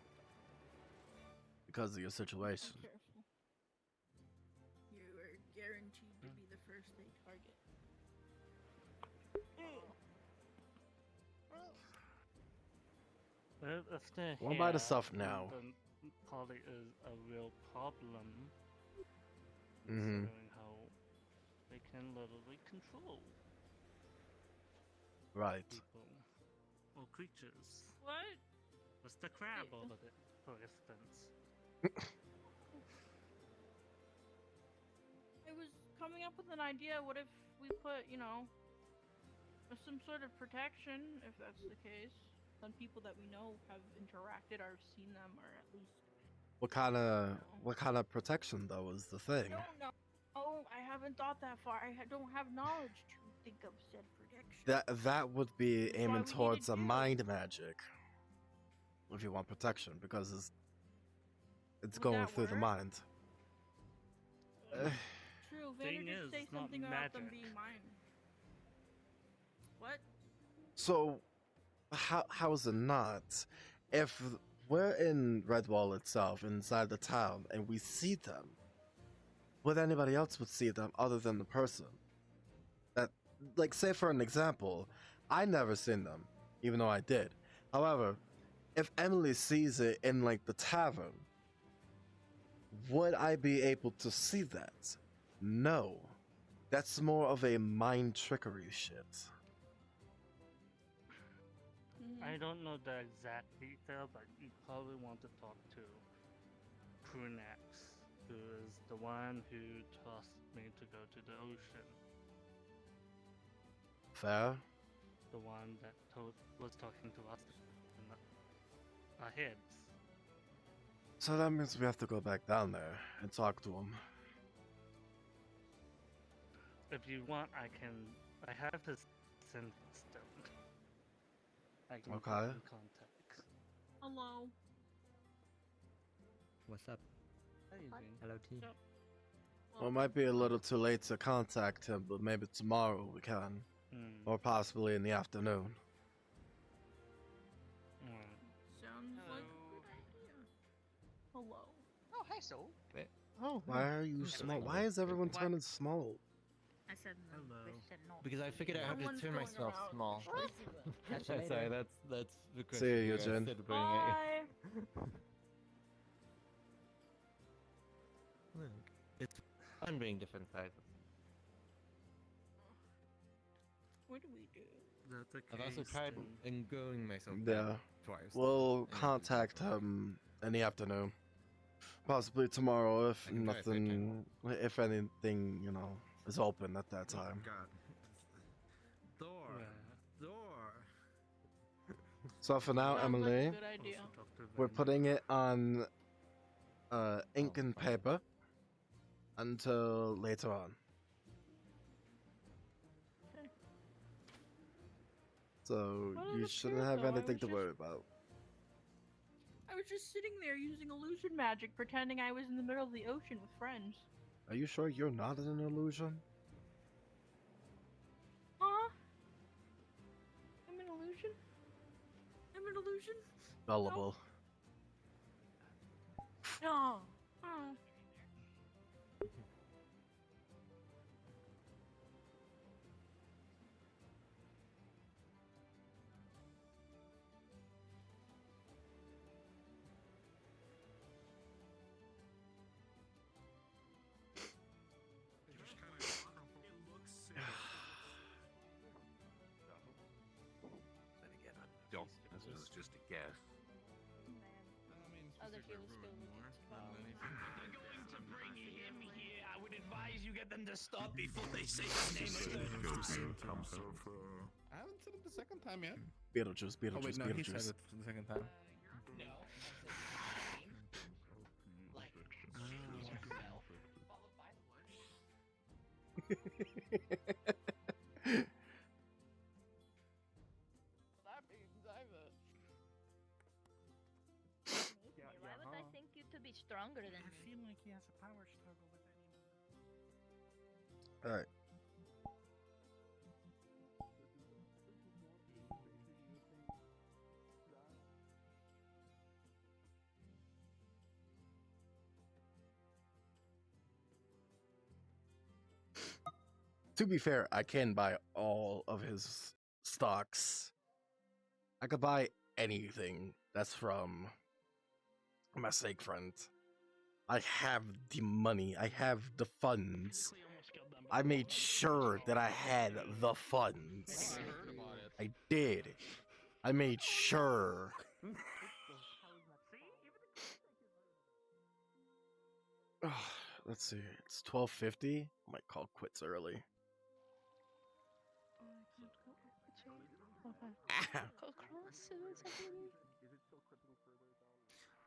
S5: Because of your situation.
S1: Careful. You are guaranteed to be the first they target.
S3: Well, if they're
S5: One by the
S3: here,
S5: stuff now.
S3: then probably is a real problem.
S5: Mm-hmm.
S3: Considering how they can literally control
S5: Right.
S3: people or creatures.
S1: What?
S3: Mr. Crab over there, for instance.
S1: I was coming up with an idea. What if we put, some sort of protection, if that's the case, on people that we know have interacted or seen them, or at least.
S5: What kind of protection though is the thing?
S1: I don't know. Oh, I haven't thought that far. I don't have knowledge to think of said protection.
S5: That would be
S1: That's why
S5: aiming
S1: we need
S5: towards
S1: to
S5: a
S1: do.
S5: mind magic. If you want protection, because it's
S1: Would
S5: going
S1: that
S5: through the
S1: work?
S5: mind.
S1: True,
S3: Thing
S1: Vander did
S3: is,
S1: say
S3: it's not
S1: something about them
S3: magic.
S1: being mine. What?
S5: So, how is it not? If we're in Redwall itself, inside the town, and we see them, would anybody else would see them other than the person? That, like, say for an example, I never seen them, even though I did. However, if Emily sees it in like the tavern, Would I be able to see that? No. That's more of a mind trickery shit.
S9: I don't know the exact detail, but you probably want to talk to Prunax, who is the one who trusted me to go to the ocean.
S5: Fair?
S9: The one that was talking to us in our heads.
S5: So that means we have to go back down there and talk to him.
S9: If you want, I have his synth stone. I can put
S5: Okay.
S9: you in contact.
S1: Hello.
S12: What's up? Hello, T.
S5: Well, it might be a little too late to contact him, but maybe tomorrow we can. Or possibly in the afternoon.
S1: Sounds like a good idea. Hello.
S11: Oh, hi, Soul.
S5: Oh, why are you small? Why is everyone turning small?
S19: I said no. Hello. Said no.
S12: Because I figured out how to
S1: Someone's
S12: turn
S1: going
S12: myself
S1: around.
S12: small.
S1: Catch
S12: Sorry,
S1: you later.
S12: that's the question.
S5: See you,
S12: you guys
S5: Eugene.
S12: did bring at you.
S1: Bye.
S12: Look, it's fun being different sizes.
S1: What do we do?
S12: I've also tried growing myself
S5: Yeah.
S12: back twice.
S5: We'll contact him in the afternoon. Possibly tomorrow if nothing, if anything, you know, is open at that time.
S16: Door. Door.
S5: So for now,
S1: Sounds like a
S5: Emily,
S1: good idea.
S5: we're putting it on ink and paper until later on.
S1: Okay.
S5: So
S1: Well,
S5: you
S1: that's
S5: shouldn't
S1: good,
S5: have
S1: though. I
S5: anything
S1: was
S5: to
S1: just-
S5: worry about.
S1: I was just sitting there using illusion magic, pretending I was in the middle of the ocean with friends.
S5: Are you sure you're not an illusion?
S1: Huh? I'm an illusion? I'm an illusion?
S5: Gullible.
S1: No. Oh.
S10: Don't. This is just a guess.
S1: Other heroes go
S22: They're going to bring him here. I would advise you get them to stop before they say his name again.
S15: I haven't said it the second time yet.
S5: Beetlejuice, Beetlejuice,
S15: Oh wait, no, he said
S5: Beetlejuice.
S15: it for the second time.
S11: That means either.
S19: Why would I think you to be stronger than
S17: I
S19: me?
S17: feel like he has a power struggle with anyone.
S5: Alright. To be fair, I can buy all of his stocks. I could buy anything that's from my snake friend. I have the money. I have the funds. I made sure that I had the funds. I did. I made sure. Let's see. It's 12:50. I might call quits early.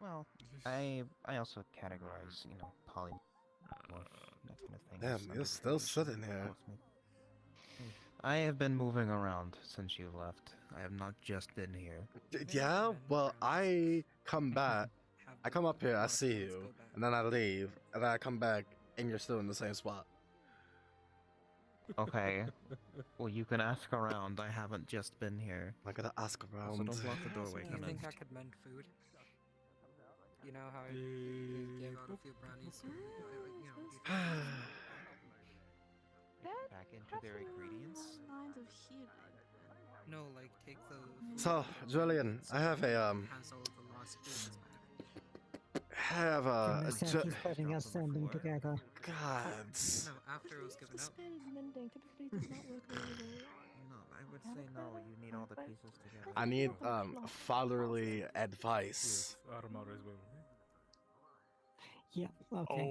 S12: Well, I also categorize, polymorph, that kind of thing.
S5: Damn, you're still sitting here.
S12: I have been moving around since you left. I have not just been here.
S5: Yeah, well, I come back. I come up here, I see you, and then I leave, and then I come back, and you're still in the same spot.
S12: Okay. Well, you can ask around. I haven't just been here.
S5: I gotta ask around.
S12: So don't block the doorway.
S13: You think I could mend food? You know how I gave out a few brownies?
S12: Back into their ingredients?
S7: Lines of healing.
S13: No, like take the.
S5: So, Julian, I have a
S13: Has all the lost bits.
S5: have a
S17: Goodness,
S5: ju-
S17: he's putting us sending together.
S5: God.
S13: No, after it was given out.
S1: Mending typically does not work very well.
S12: No, I would say no. You need all the pieces together.
S5: I need fatherly advice.
S8: Automotor as well.
S17: Yeah, okay.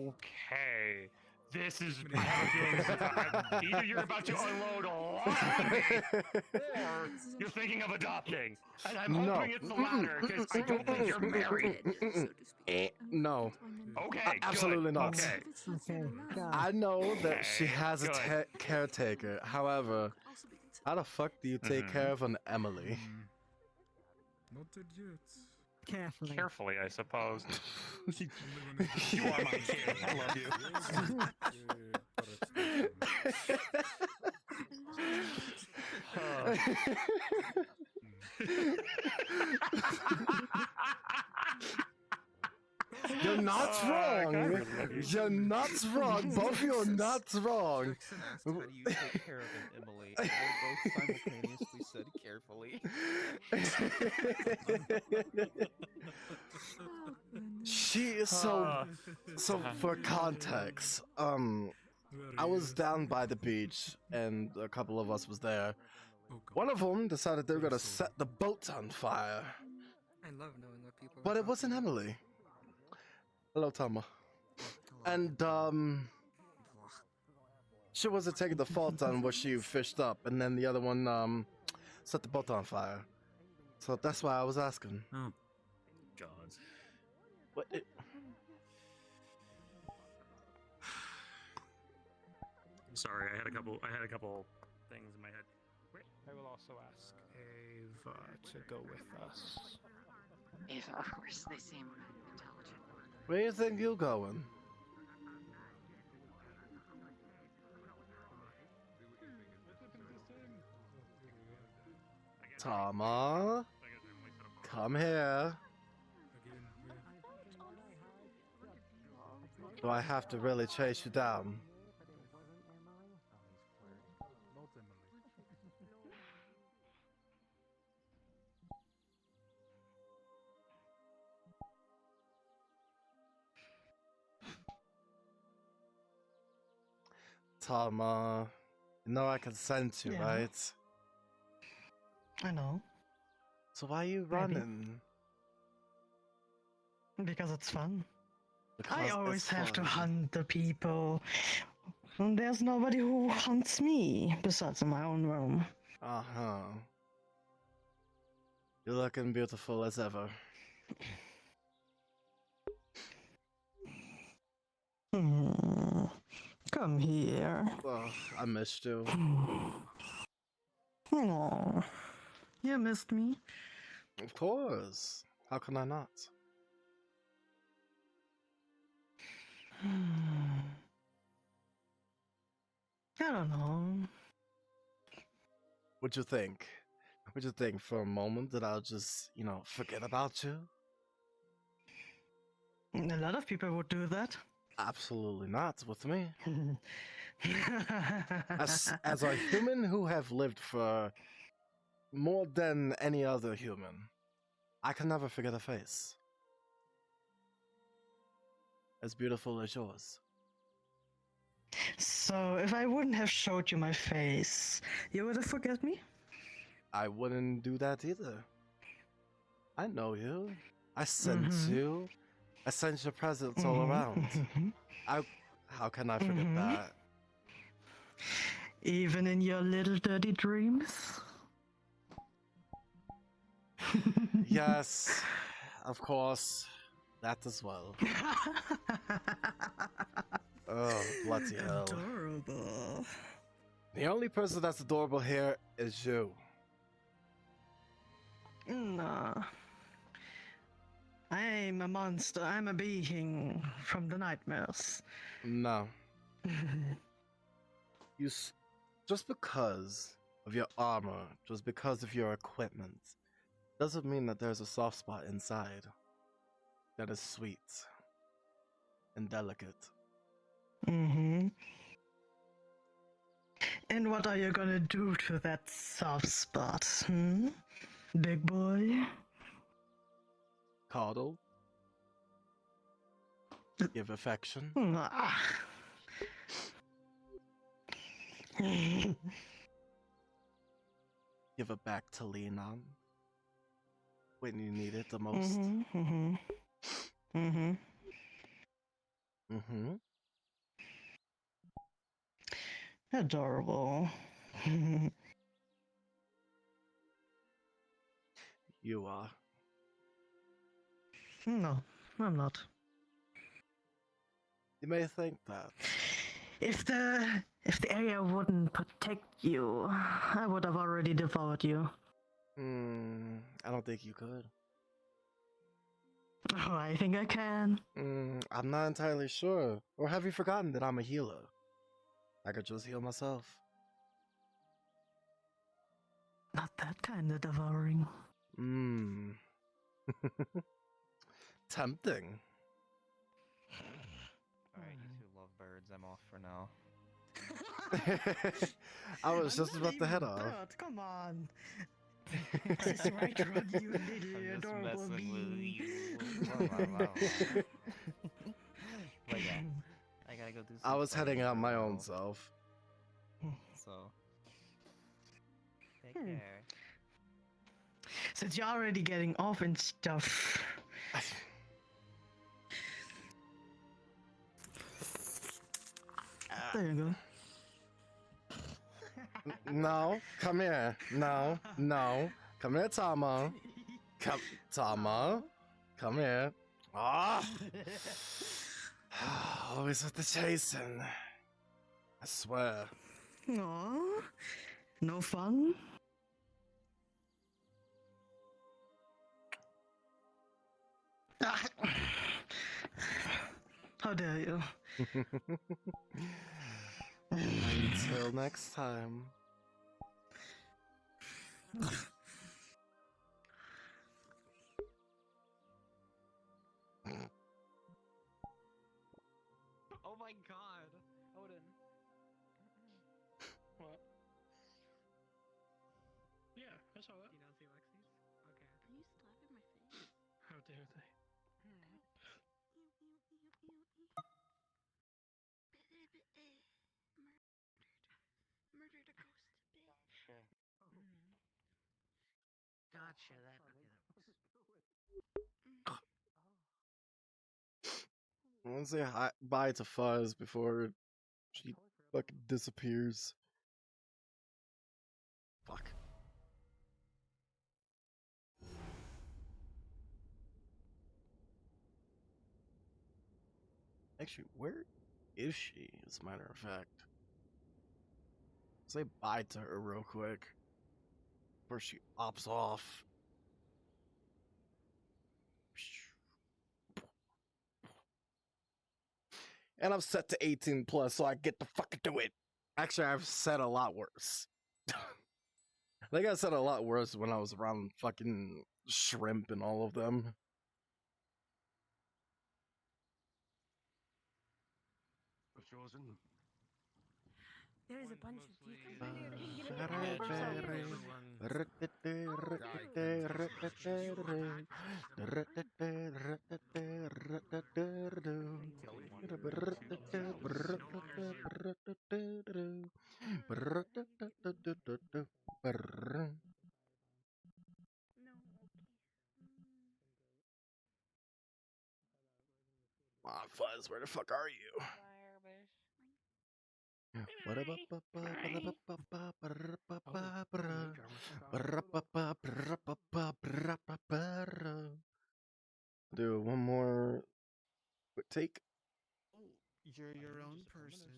S22: Okay. This is. I have a feeling this is. Either you're about to unload a lot on me, or you're thinking of adopting. And I'm
S5: No.
S22: hoping it's the latter, because I don't think you're married.
S5: No.
S22: Okay.
S5: Absolutely
S22: good.
S5: not.
S22: Okay.
S17: Okay, God.
S5: I know that she
S22: Okay,
S5: has a
S22: good.
S5: caretaker. However, how the fuck do you take care of an Emily?
S8: Not yet.
S17: Carefully.
S22: Carefully, I suppose. You are my kid. I love you.
S5: You're not wrong. You're not wrong. Both of you are not wrong.
S12: Asked, how do you take care of an Emily? And they both simultaneously said carefully.
S5: She is so for context, I was down by the beach and a couple of us was there. One of them decided they were gonna set the boat on fire.
S13: I love knowing what people.
S5: But it wasn't Emily. Hello, Tama. And she wasn't taking the fault on what she fished up, and then the other one set the boat on fire. So that's why I was asking.
S22: Oh, God.
S5: What?
S22: Sorry, I had a couple things in my head.
S8: I will also ask Ava to go with us.
S4: Ava, of course, they seem intelligent.
S5: Where do you think you're going? Tama, come here. Do I have to really chase you down? Tama, you know I can sense you,
S17: Yeah.
S5: right?
S17: I know.
S5: So why are you
S17: Maybe.
S5: running?
S17: Because it's fun.
S5: Because
S17: I
S5: it's
S17: always have to
S5: fun.
S17: hunt the people. And there's nobody who hunts me besides in my own room.
S5: Uh-huh. You're looking beautiful as ever.
S17: Come here.
S5: Oh, I missed you.
S17: Oh, you missed me.
S5: Of course. How can I not?
S17: I don't know.
S5: What'd you think? What'd you think for a moment that I'll just, forget about you?
S17: A lot of people would do that.
S5: Absolutely not with me. As a human who have lived for more than any other human, I can never forget a face as beautiful as yours.
S17: So, if I wouldn't have showed you my face, you would have forget me?
S5: I wouldn't do that either. I know you. I sense you. I sense your presence all around. How can I forget that?
S17: Even in your little dirty dreams?
S5: Yes, of course. That as well. Oh, bloody hell.
S17: Adorable.
S5: The only person that's adorable here is you.
S17: No. I'm a monster. I'm a being from the nightmares.
S5: No. Just because of your armor, just because of your equipment, doesn't mean that there's a soft spot inside that is sweet and delicate.
S17: And what are you gonna do to that soft spot, big boy?
S5: Coddle? Give affection. Give it back to lean on when you need it the most.
S2: Adorable.
S5: You are.
S2: No, I'm not.
S5: You may think that.
S2: If the area wouldn't protect you, I would have already devoured you.
S5: I don't think you could.
S2: Oh, I think I can.
S5: I'm not entirely sure. Or have you forgotten that I'm a healer? I could just heal myself.
S2: Not that kind of devouring.
S5: Tempting.
S12: Alright, you two love birds. I'm off for now.
S5: I was just about to head off.
S2: Come on. This is right, Rod, you little adorable bean.
S12: But yeah, I gotta go do some
S5: I was
S12: stuff
S5: heading out my
S12: now.
S5: own self.
S12: So, take care.
S2: Since you're already getting off and stuff. There you go.
S5: No, come here. No. Come here, Tama. Tama. Come here. Ah! Always with the chasing. I swear.
S2: Aww. No fun? How dare you?
S5: Until next time.
S15: Oh my god, Odin.
S8: What? Yeah, I saw that.
S15: Do you not see Lexi's? Okay.
S7: Are you slapping my face?
S8: How dare they?
S7: Murdered a ghost.
S11: Gotcha. Gotcha.
S5: I want to say bye to Fuzz before she fucking disappears. Fuck. Actually, where is she, as a matter of fact? Say bye to her real quick before she opts off. And I'm set to 18 plus, so I get to fucking do it. Actually, I've said a lot worse. I think I said a lot worse when I was around fucking Shrimp and all of them.
S10: Chosen.
S20: There's a bunch of people
S5: Come on, Fuzz, where the fuck are you? What about do one more quick take?
S15: You're your own person.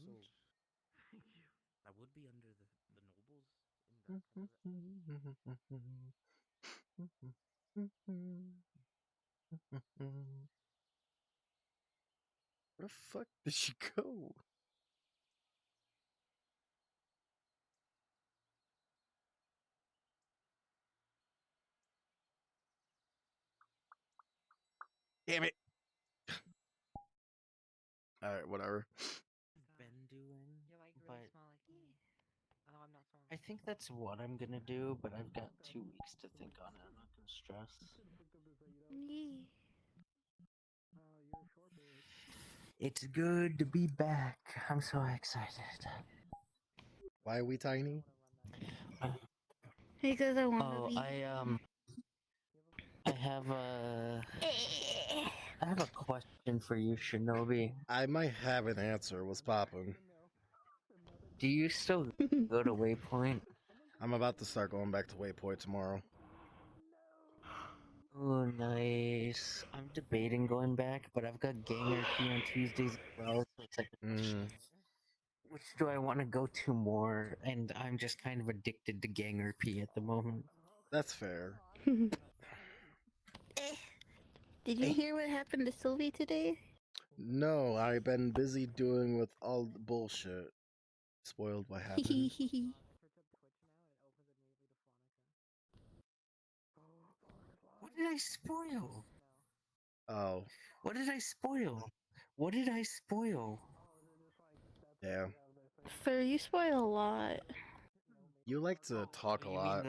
S13: I would be under the nobles
S5: Where the fuck did she go? Damn it. Alright, whatever.
S13: been doing,
S11: You like really
S13: but
S11: small like me. Oh, I'm not small.
S13: I think that's what I'm gonna do. But I've got 2 weeks to think on it. I'm not gonna stress.
S7: Yee.
S12: It's good to be back. I'm so excited.
S5: Why are we tiny?
S19: Because I want to
S12: Oh,
S19: be.
S12: I have a question for you, Shinobi.
S5: I might have an answer. What's poppin'?
S12: Do you still go to Waypoint?
S5: I'm about to start going back to Waypoint tomorrow.
S12: Oh, nice. I'm debating going back, but I've got Gang RP on Tuesdays as well, so it's like, which do I want to go to more? And I'm just kind of addicted to Gang RP at the moment.
S5: That's fair.
S19: Did you hear what happened to Sylvie today?
S5: No, I've been busy doing with all the bullshit. Spoiled what happened.
S12: What did I spoil?
S5: Oh.
S12: What did I spoil? What did I spoil?
S5: Yeah.
S19: Sir, you spoil a lot.
S5: You like to talk a lot.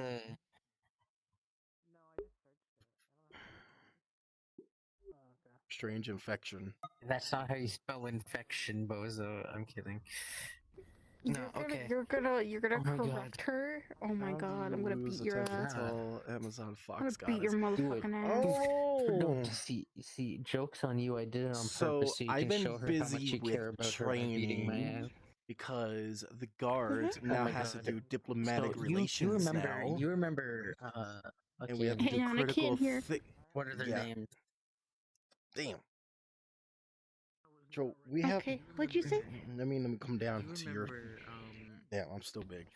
S5: Strange infection.
S12: That's not how you spell infection, Bozo. I'm kidding. No, okay.
S19: You're gonna
S12: Oh my
S19: correct her. Oh my
S5: How do
S19: god,
S5: you
S19: I'm gonna
S5: lose
S19: beat your
S5: attention
S19: ass.
S5: until Amazon
S19: I'm gonna
S5: Fox got
S19: beat your
S5: us?
S19: motherfucking ass.
S5: Oh!
S12: No, see, joke's on you. I did it on
S5: So
S12: purpose so you
S5: I've
S12: can
S5: been
S12: show her how much
S5: busy
S12: you
S5: with
S12: care about her by beating my
S5: training
S12: ass.
S5: because the guard
S12: Oh
S5: now
S12: my
S5: has to
S12: God.
S5: do diplomatic
S12: So
S5: relations now.
S12: you remember,
S5: And we have
S12: okay,
S5: to do
S19: Hang on, I
S5: critical
S19: can't hear.
S12: what are their
S5: yeah.
S12: names?
S5: Damn. So we have.
S19: Okay, what'd you say?
S5: Let me come down to your. Damn, I'm still big.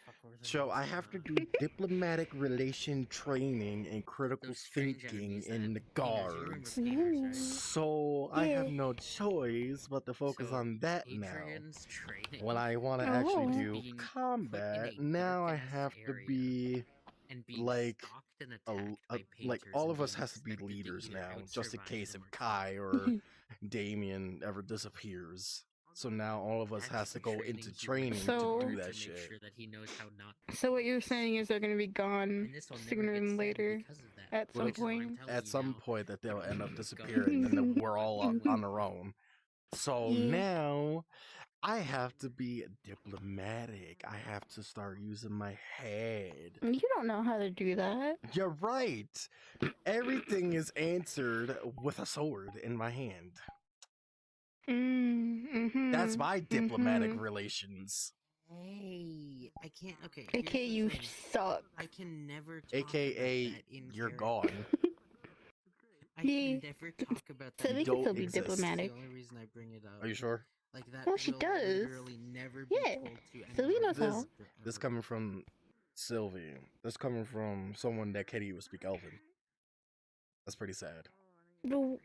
S5: So I have to do diplomatic relation training and critical thinking in the guards. So I have no choice but to focus on that now. When I want to actually do combat, now I have to be like like all of us has to be leaders now, just in case if Kai or Damien ever disappears. So now all of us has to go into training to do that shit.
S19: So what you're saying is they're gonna be gone sooner than later, at some point.
S5: At some point that they'll end up disappearing, and then we're all on our own. So now I have to be diplomatic. I have to start using my head.
S19: You don't know how to do that.
S5: You're right. Everything is answered with a sword in my hand. That's my diplomatic relations.
S12: Hey, I can't. Okay.
S19: AKA you suck.
S12: I can never.
S5: AKA you're gone.
S12: I can never talk about that.
S19: So they can still be diplomatic.
S12: That's the only reason I bring it up.
S5: Are you sure?
S12: Like that.
S19: Well, she
S12: will
S19: does.
S12: literally never be
S19: Yeah.
S12: told to
S19: Sylvie knows how.
S5: This coming from Sylvie. This coming from someone that can't even speak Elven. That's pretty sad.
S19: No,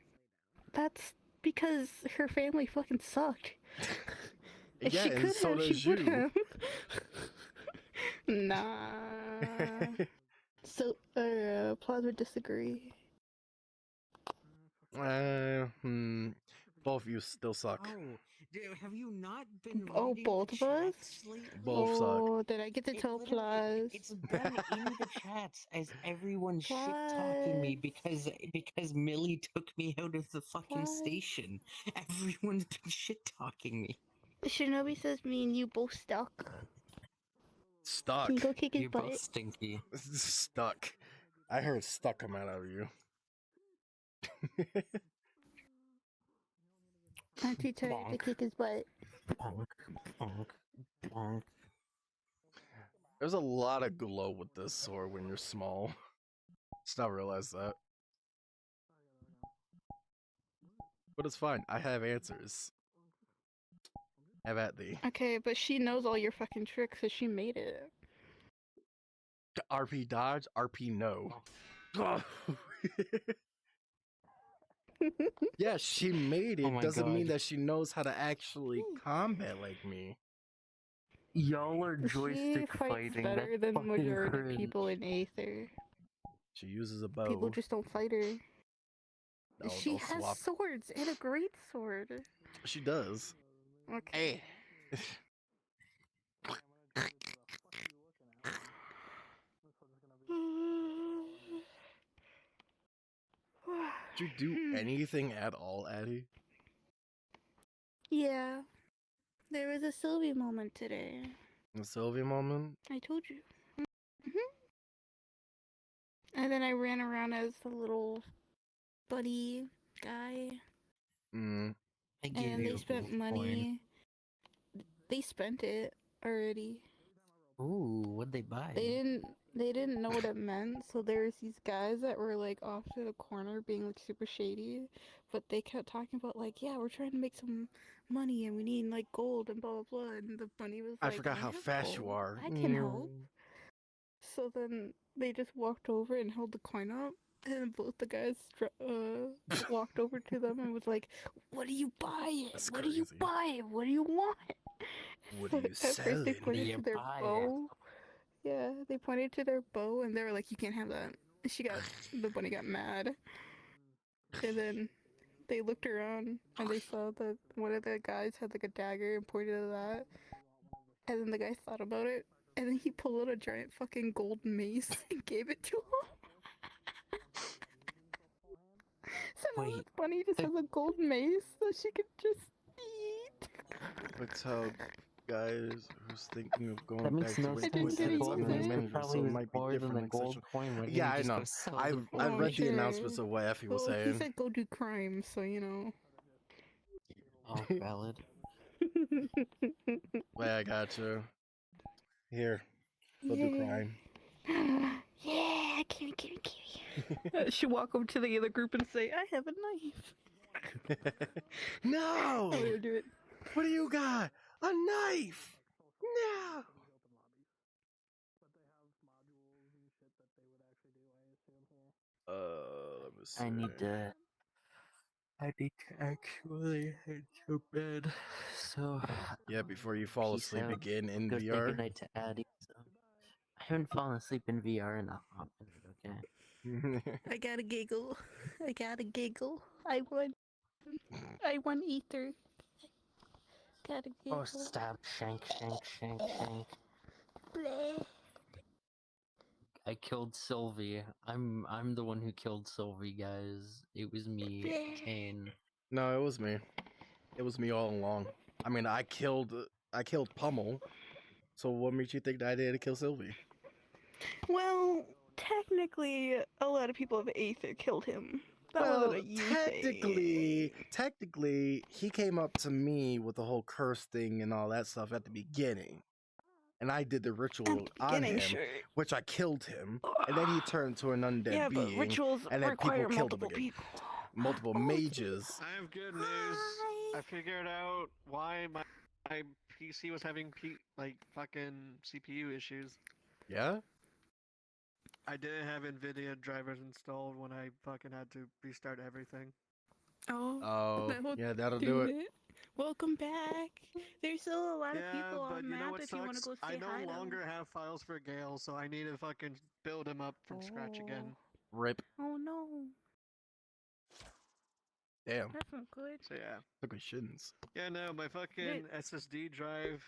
S19: that's because her family fucking sucked. If
S5: Yeah,
S19: she
S5: and
S19: could
S5: so
S19: have,
S5: does
S19: she would
S5: you.
S19: have. Nah. So, Plaza would disagree.
S5: Both of you still suck.
S12: Oh, dude, have you not been?
S19: Oh,
S12: reading
S19: both
S12: the
S19: of us?
S12: chats lately?
S5: Both suck.
S19: Oh, did I get to tell Plaz?
S12: It's been in the chats as everyone shit talking me because Millie took me out of the fucking station. Everyone's been shit talking me.
S19: Shinobi says me and you both stuck.
S5: Stuck.
S19: Can you go kick his
S12: You're
S19: butt?
S12: both stinky.
S5: Stuck. I heard stuck come out of you.
S19: I'm too tired to kick his butt.
S12: Bonk, bonk, bonk.
S5: There's a lot of glow with this sword when you're small. Just not realize that. But it's fine. I have answers. Have at thee.
S19: Okay, but she knows all your fucking tricks, so she made it.
S5: RP dodge, RP no. Yeah, she made it.
S12: Oh my
S5: Doesn't mean
S12: God.
S5: that she knows how to actually combat like me.
S12: Y'all are
S19: She
S12: joystick
S19: fights
S12: fighting.
S19: better
S12: That's
S19: than
S12: fucking
S19: majority
S12: cringe.
S19: of people in Aether.
S5: She uses a bow.
S19: People just don't fight her.
S5: No,
S19: She
S5: they'll
S19: has
S5: swap.
S19: swords and a great sword.
S5: She does.
S19: Okay.
S5: Hey. Did you do anything at all, Addie?
S19: Yeah. There was a Sylvie moment today.
S5: The Sylvia moment?
S19: I told you. And then I ran around as the little buddy guy.
S5: Mm.
S12: I gave
S19: And
S12: you
S19: they
S12: a
S19: spent
S12: gold coin.
S19: money. They spent it already.
S12: Ooh, what'd they buy?
S19: They didn't know what it meant, so there's these guys that were like off to the corner being like super shady, but they kept talking about like, yeah, we're trying to make some money and we need like gold and blah blah blah, and the bunny was
S5: I
S19: like,
S5: forgot how
S19: have
S5: fast you
S19: gold.
S5: are.
S19: I can help. So then they just walked over and held the coin up, and both the guys walked over to them and was like, "What do you buy?
S5: That's
S19: What do you
S5: crazy.
S19: buy? What do you want?"
S5: What are you
S19: At first they
S5: selling?
S19: pointed to their bow. Yeah, they pointed to their bow and they were like, "You can't have that." The bunny got mad, and then they looked around and they saw that one of the guys had like a dagger and pointed at that, and then the guy thought about it, and then he pulled out a giant fucking gold mace and gave it to him. So now this bunny just has a gold mace that she could just eat.
S5: But tell guys who's thinking of going
S12: That
S5: back
S12: makes
S5: to
S12: no
S5: Waypoint
S12: sense.
S5: that
S12: The
S5: it's
S12: gold
S5: unlimited
S12: mace
S5: manager,
S12: probably
S5: so it
S12: was
S5: might be
S12: more than
S5: different
S12: the
S5: next
S12: gold
S5: session.
S12: coin. Why didn't
S5: Yeah,
S12: you
S5: I
S12: just
S5: know.
S12: go sell
S5: I've
S12: the
S5: I've
S12: gold?
S5: read the announcements of what Effie was
S19: Well, he
S5: saying.
S19: said go do crime, so you know.
S12: Oh, valid.
S5: Wait, I got you. Here, go do crime.
S19: Yeah, give me. She walk over to the other group and say, "I have a knife."
S5: No!
S19: Oh, you do it.
S5: What do you got? A knife! No! Let me see.
S12: I need to actually head to bed. So
S5: Yeah, before you fall
S12: peace
S5: asleep
S12: out.
S5: again in
S12: Go say
S5: VR.
S12: goodnight to Addie. So I haven't fallen asleep in VR in a hot minute. Okay.
S19: I gotta giggle. I gotta giggle. I won Aether. Gotta giggle.
S12: Oh, stab! Shank! Shank! Shank! Shank!
S19: Bleh.
S12: I killed Sylvie. I'm the one who killed Sylvie, guys. It was me, Kane.
S5: No, it was me. It was me all along. I mean, I killed Pummel. So what made you think that I did to kill Sylvie?
S19: Well, technically, a lot of people of Aether killed him. That
S5: Well,
S19: wasn't a you thing.
S5: technically, he came up to me with the whole curse thing and all that stuff at the beginning. And I did the ritual on him,
S19: sure.
S5: which I killed him, and then he turned to an undead
S19: Yeah, but
S5: being,
S19: rituals
S5: and then
S19: require
S5: people killed him
S19: multiple
S5: again.
S19: people.
S5: Multiple mages.
S3: I have good news. I figured out why my PC was having like fucking CPU issues.
S5: Yeah?
S3: I didn't have NVIDIA drivers installed when I fucking had to restart everything.
S5: Oh, yeah, that'll do it.
S19: Welcome back. There's still a lot of people
S3: but
S19: on
S3: you know
S19: map
S3: what
S19: if you want to
S3: sucks?
S19: go say
S3: I
S19: hi
S3: no
S19: to
S3: longer have files for Gale, so I need to fucking build him up from scratch again.
S5: Rip.
S19: Oh no.
S5: Damn.
S19: That's not good.
S3: So yeah.
S5: Look at shins.
S3: Yeah, no, my fucking SSD drive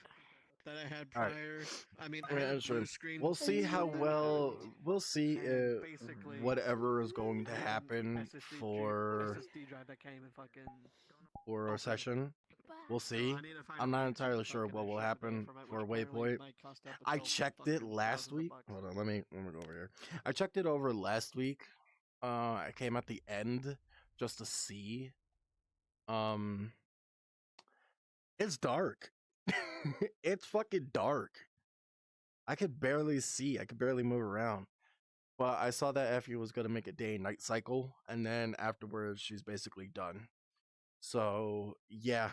S3: that I had
S5: All right.
S3: prior. I mean, I
S5: Yeah,
S3: had
S5: sure.
S3: blue screen.
S5: We'll see how well. We'll see if
S3: basically,
S5: whatever is going to happen for
S3: SSD drive that came in fucking.
S5: our session. We'll see. I'm not entirely sure what will happen for Waypoint. I checked it last week. Hold on, let me go over here. I checked it over last week. I came at the end just to see. It's dark. It's fucking dark. I could barely see. I could barely move around. But I saw that Effie was gonna make a day and night cycle, and then afterwards she's basically done. So yeah,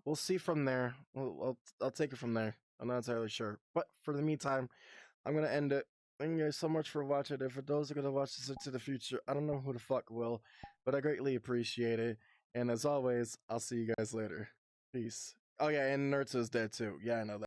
S5: we'll see from there. I'll take it from there. I'm not entirely sure, but for the meantime, I'm gonna end it. Thank you guys so much for watching. And for those who are gonna watch this into the future, I don't know who the fuck will, but I greatly appreciate it. And as always, I'll see you guys later. Peace. Oh yeah, and Nertz is dead too. Yeah, I know that.